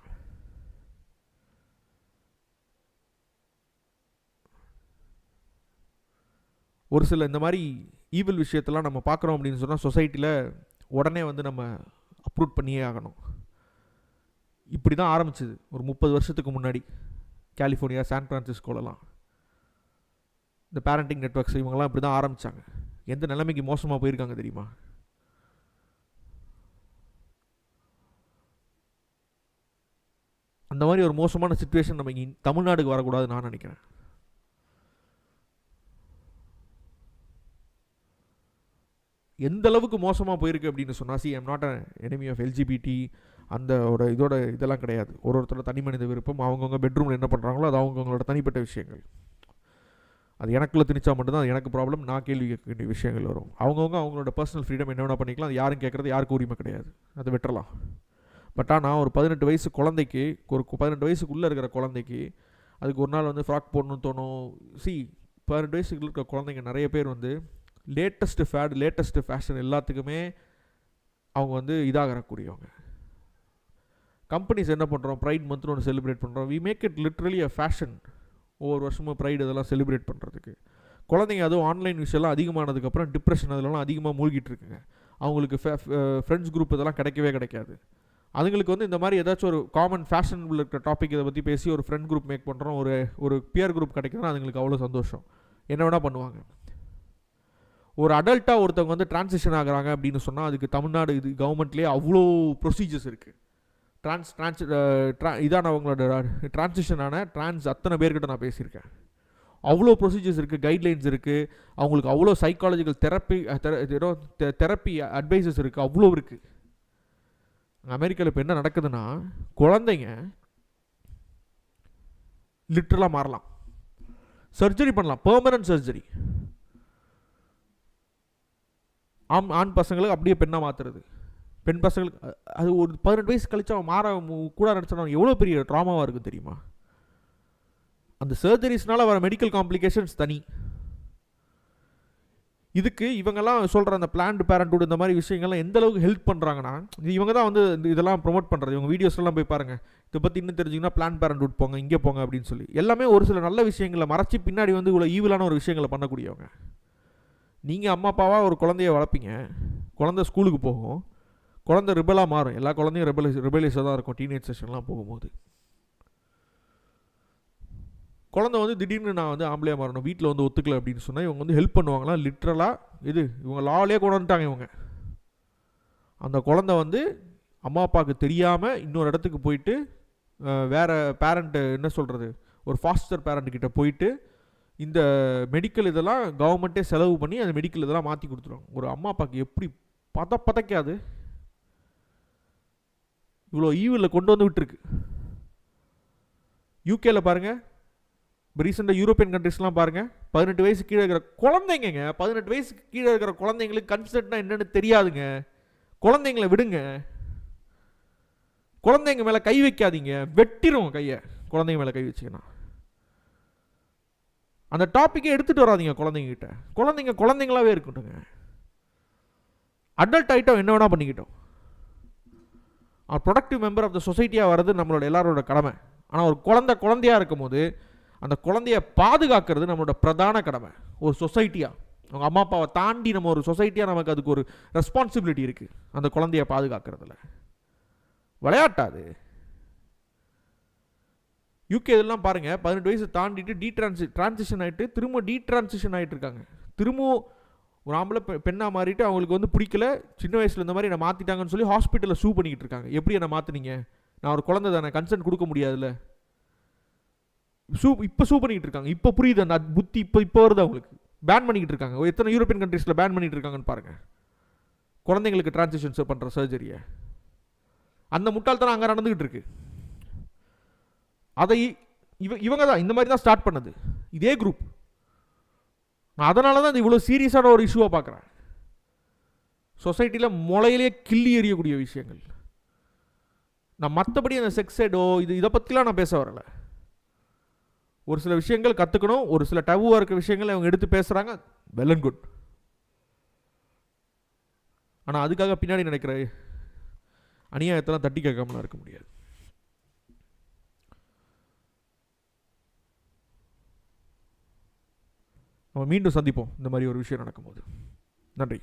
ஒரு சில இந்த மாதிரி ஈவில் விஷயத்தெல்லாம் நம்ம பார்க்குறோம் அப்படின்னு சொன்னால் சொசைட்டியில் உடனே வந்து நம்ம அப்ரூவ் பண்ணியே ஆகணும். இப்படி தான் ஆரம்பிச்சிது ஒரு 30 வருஷத்துக்கு முன்னாடி கலிஃபோர்னியா, சான் பிரான்சிஸ்கோலலாம். இந்த பேரண்டிங் நெட்வொர்க்ஸ் இவங்கெல்லாம் இப்படி தான் ஆரம்பித்தாங்க. எந்த நிலைமைக்கு மோசமாக போயிருக்காங்க தெரியுமா? அந்த மாதிரி ஒரு மோசமான சிச்சுவேஷன் நம்ம இங்கே தமிழ்நாடுக்கு வரக்கூடாதுன்னு நான் நினைக்கிறேன். எந்த அளவுக்கு மோசமாக போயிருக்கு அப்படின்னு சொன்னால், I'm not an enemy of LGBT அந்த இதோட இதெல்லாம் கிடையாது. ஒருத்தரோட தனி மனித விருப்பம், அவங்கவுங்க பெட்ரூமில் என்ன பண்ணுறாங்களோ அது அவங்கவுங்களோட தனிப்பட்ட விஷயங்கள். அது எனக்குள்ளே திணிச்சா மட்டும்தான் அது எனக்கு ப்ராப்ளம், நான் கேள்வி கேட்க வேண்டிய விஷயங்கள் வரும். அவங்கவுங்க அவங்களோட பர்சனல் ஃப்ரீடம் என்ன வேணால் பண்ணிக்கலாம். அது யாரும் கேட்குறது யாருக்கு உரிமை கிடையாது, அதை விட்டுறலாம். பட் ஆனால் ஒரு 18 வயசு குழந்தைக்கு, ஒரு 18 வயசுக்குள்ளே இருக்கிற குழந்தைக்கு அதுக்கு ஒரு நாள் வந்து ஃப்ராக் போடணும்னு தோணும். 18 வயசுக்குள்ள இருக்கிற குழந்தைங்க நிறைய பேர் வந்து லேட்டஸ்ட்டு ஃபேஷன் எல்லாத்துக்குமே அவங்க வந்து இதாகக்கூடியவங்க. கம்பெனிஸ் என்ன பண்ணுறோம், ப்ரைட் மந்த்னு ஒன்று செலிப்ரேட் பண்ணுறோம். We make it literally a fashion. ஒவ்வொரு வருஷமும் ப்ரைடு இதெல்லாம் செலிப்ரேட் பண்ணுறதுக்கு. குழந்தைங்க அதுவும் ஆன்லைன் விஷயம்லாம் அதிகமானதுக்கப்புறம் டிப்ரெஷன் அதெல்லாம் அதிகமாக மூழ்கிட்டு இருக்குங்க. அவங்களுக்கு ஃப்ரெண்ட்ஸ் குரூப் இதெல்லாம் கிடைக்கவே கிடைக்காது. அதுங்களுக்கு வந்து இந்த மாதிரி ஏதாச்சும் ஒரு காமன் ஃபேஷன் இருக்கிற டாபிக் இதை பற்றி பேசி ஒரு ஃப்ரெண்ட் குரூப் மேக் பண்ணுறோம், ஒரு பியர் குரூப் கிடைக்குதுன்னா அதுங்களுக்கு அவ்வளோ சந்தோஷம். என்ன வேணால் பண்ணுவாங்க. ஒரு அடல்ட்டாக ஒருத்தவங்க வந்து டிரான்சிஷன் ஆகிறாங்க அப்படின்னு சொன்னால் அதுக்கு தமிழ்நாடு இது கவர்மெண்ட்லேயே அவ்வளோ ப்ரொசீஜர்ஸ் இருக்குது. இதான அவங்களோட டிரான்சிஷனான அத்தனை பேர்கிட்ட நான் பேசியிருக்கேன். அவ்வளோ ப்ரொசீஜர்ஸ் இருக்குது, கைட்லைன்ஸ் இருக்குது, அவங்களுக்கு அவ்வளோ சைக்காலஜிக்கல் தெரப்பி அட்வைசஸ் இருக்குது, அவ்வளோ இருக்குது. அமெரிக்காவில் இப்போ என்ன நடக்குதுன்னா, குழந்தைங்க லிட்டரலாக மாறலாம், சர்ஜரி பண்ணலாம், பெர்மனன்ட் சர்ஜரி. ஆண் பசங்களுக்கு அப்படியே பெண்ணாக மாற்றுறது, பெண் பசங்களுக்கு அது ஒரு 18 வயசு கழிச்சு அவன் மாற கூட நினச்சா எவ்வளோ பெரிய ட்ராமாவாக இருக்குது தெரியுமா? அந்த சர்ஜரிஸ்னால வர மெடிக்கல் காம்ப்ளிகேஷன்ஸ் தனி. இதுக்கு இவங்கெல்லாம் சொல்கிற அந்த பிளான்டு பேரண்ட்ஹுட் இந்த மாதிரி விஷயங்கள்லாம் எந்த அளவுக்கு ஹெல்ப் பண்ணுறாங்கன்னா, இவங்க தான் வந்து இதெல்லாம் ப்ரொமோட் பண்ணுறது. இவங்க வீடியோஸ்லாம் போய் பாருங்கள், இதை பற்றி இன்னும் தெரிஞ்சிங்கன்னா பிளான் பேரண்ட்ஹுட் போங்க, இங்கே போங்க அப்படின்னு சொல்லி. எல்லாமே ஒரு சில நல்ல விஷயங்களை மறைச்சி பின்னாடி வந்து இவ்வளோ ஈவிலான ஒரு விஷயங்களை பண்ணக்கூடியவங்க. நீங்கள் அம்மா அப்பாவாக ஒரு குழந்தைய வளர்ப்பீங்க, குழந்தை ஸ்கூலுக்கு போகும், குழந்தை ரிபலாக மாறும். எல்லா குழந்தையும் ரிபலிஸாக தான் இருக்கும் டீனேஜ் செஷன்லாம் போகும்போது. குழந்தை வந்து திடீர்னு நான் வந்து ஆம்பளையாக மாறணும், வீட்டில் வந்து ஒத்துக்கலை அப்படின்னு சொன்னால் இவங்க வந்து ஹெல்ப் பண்ணுவாங்களா? லிட்ரலாக இவங்க லாவிலே கொண்டு வந்துட்டாங்க. இவங்க அந்த குழந்தை வந்து அம்மா அப்பாவுக்கு தெரியாமல் இன்னொரு இடத்துக்கு போயிட்டு வேறு பேரண்ட்டு என்ன சொல்கிறது, ஒரு ஃபாஸ்டர் பேரண்ட்டுக்கிட்ட போயிட்டு இந்த மெடிக்கல் இதெல்லாம் கவர்மெண்ட்டே செலவு பண்ணி அந்த மெடிக்கல் இதெல்லாம் மாற்றி கொடுத்துருவாங்க. ஒரு அம்மா அப்பாவுக்கு எப்படி பதைக்காது? இவ்வளோ ஈவில் கொண்டு வந்து விட்டுருக்கு. யூகேல பாருங்கள், இப்போ ரீசெண்டாக யூரோப்பியன் கண்ட்ரிஸ்லாம் பாருங்கள், 18 வயசு கீழே இருக்கிற குழந்தைங்க, 18 வயசுக்கு கீழே இருக்கிற குழந்தைங்களுக்கு கன்சென்ட்னா என்னென்னு தெரியாதுங்க. குழந்தைங்களை விடுங்க, குழந்தைங்க மேலே கை வைக்காதீங்க, வெட்டிடும் கையை குழந்தைங்க மேலே கை வச்சிங்கன்னா. அந்த டாப்பிக்கே எடுத்துகிட்டு வராதிங்க குழந்தைங்ககிட்ட. குழந்தைங்களாவே இருக்கட்டுங்க. அடல்ட் ஆகிட்டோம், என்ன வேணால் பண்ணிக்கிட்டோம். ப்ரொடக்டிவ் மெம்பர் ஆஃப் த சொசைட்டியாக வர்றது நம்மளோட எல்லாரோட கடமை. ஆனால் ஒரு குழந்தையாக இருக்கும் போது அந்த குழந்தைய பாதுகாக்கிறது நம்மளோட பிரதான கடமை. ஒரு சொசைட்டியாக, அவங்க அம்மா அப்பாவை தாண்டி நம்ம ஒரு சொசைட்டியாக நமக்கு அதுக்கு ஒரு ரெஸ்பான்சிபிலிட்டி இருக்குது அந்த குழந்தைய பாதுகாக்கிறதுல. விளையாட்டாது. யூகே இதெல்லாம் பாருங்கள், 18 வயசு தாண்டிட்டு டிரான்சிஷன் ஆகிட்டு திரும்ப டீட்ரான்சிஷன் ஆகிட்டு இருக்காங்க. திரும்பவும் ஒரு ஆம்பளை பெண்ணாக மாறிட்டு அவங்களுக்கு வந்து பிடிக்கல, சின்ன வயசில் இந்த மாதிரி என்னை மாற்றிட்டாங்கன்னு சொல்லி ஹாஸ்பிட்டலில் சூ பண்ணிக்கிட்டு இருக்காங்க. எப்படி என்னை மாற்றினீங்க, நான் ஒரு குழந்தை தானே, கன்சென்ட் கொடுக்க முடியாதுல்ல. இப்போ சூ பண்ணிக்கிட்டு இருக்காங்க. இப்போ புரியுது அந்த புத்தி, இப்போ வருது அவங்களுக்கு. பேன் பண்ணிக்கிட்டு இருக்காங்க. எத்தனை யூரோப்பியன் கண்ட்ரீஸில் பேன் பண்ணிகிட்டு இருக்காங்கன்னு பாருங்கள், குழந்தைங்களுக்கு டிரான்சிஷன்ஸ் பண்ணுற சர்ஜரியை. அந்த முட்டாள்தனம் அங்கே நடந்துக்கிட்டு இருக்கு. அதை இவங்க தான் இந்த மாதிரி தான் ஸ்டார்ட் பண்ணது, இதே குரூப். நான் அதனால தான் இவ்வளோ சீரியஸான ஒரு இஷ்யூவாக பார்க்குறேன். சொசைட்டியில் முளையிலே கிள்ளி எறியக்கூடிய விஷயங்கள். நான் மற்றபடி அந்த செக்ஸ் எடோ இதை பற்றிலாம் நான் பேச வரலை. ஒரு சில விஷயங்கள் கற்றுக்கணும், ஒரு சில டவுவாக இருக்கிற விஷயங்கள் அவங்க எடுத்து பேசுகிறாங்க, வெல் அண்ட் குட். ஆனால் அதுக்காக பின்னாடி நினைக்கிற அநியாயத்தெல்லாம் தட்டி கேட்காமலாம் இருக்க முடியாது. நம்ம மீண்டும் சந்திப்போம் இந்த மாதிரி ஒரு விஷயம் நடக்கும்போது. நன்றி.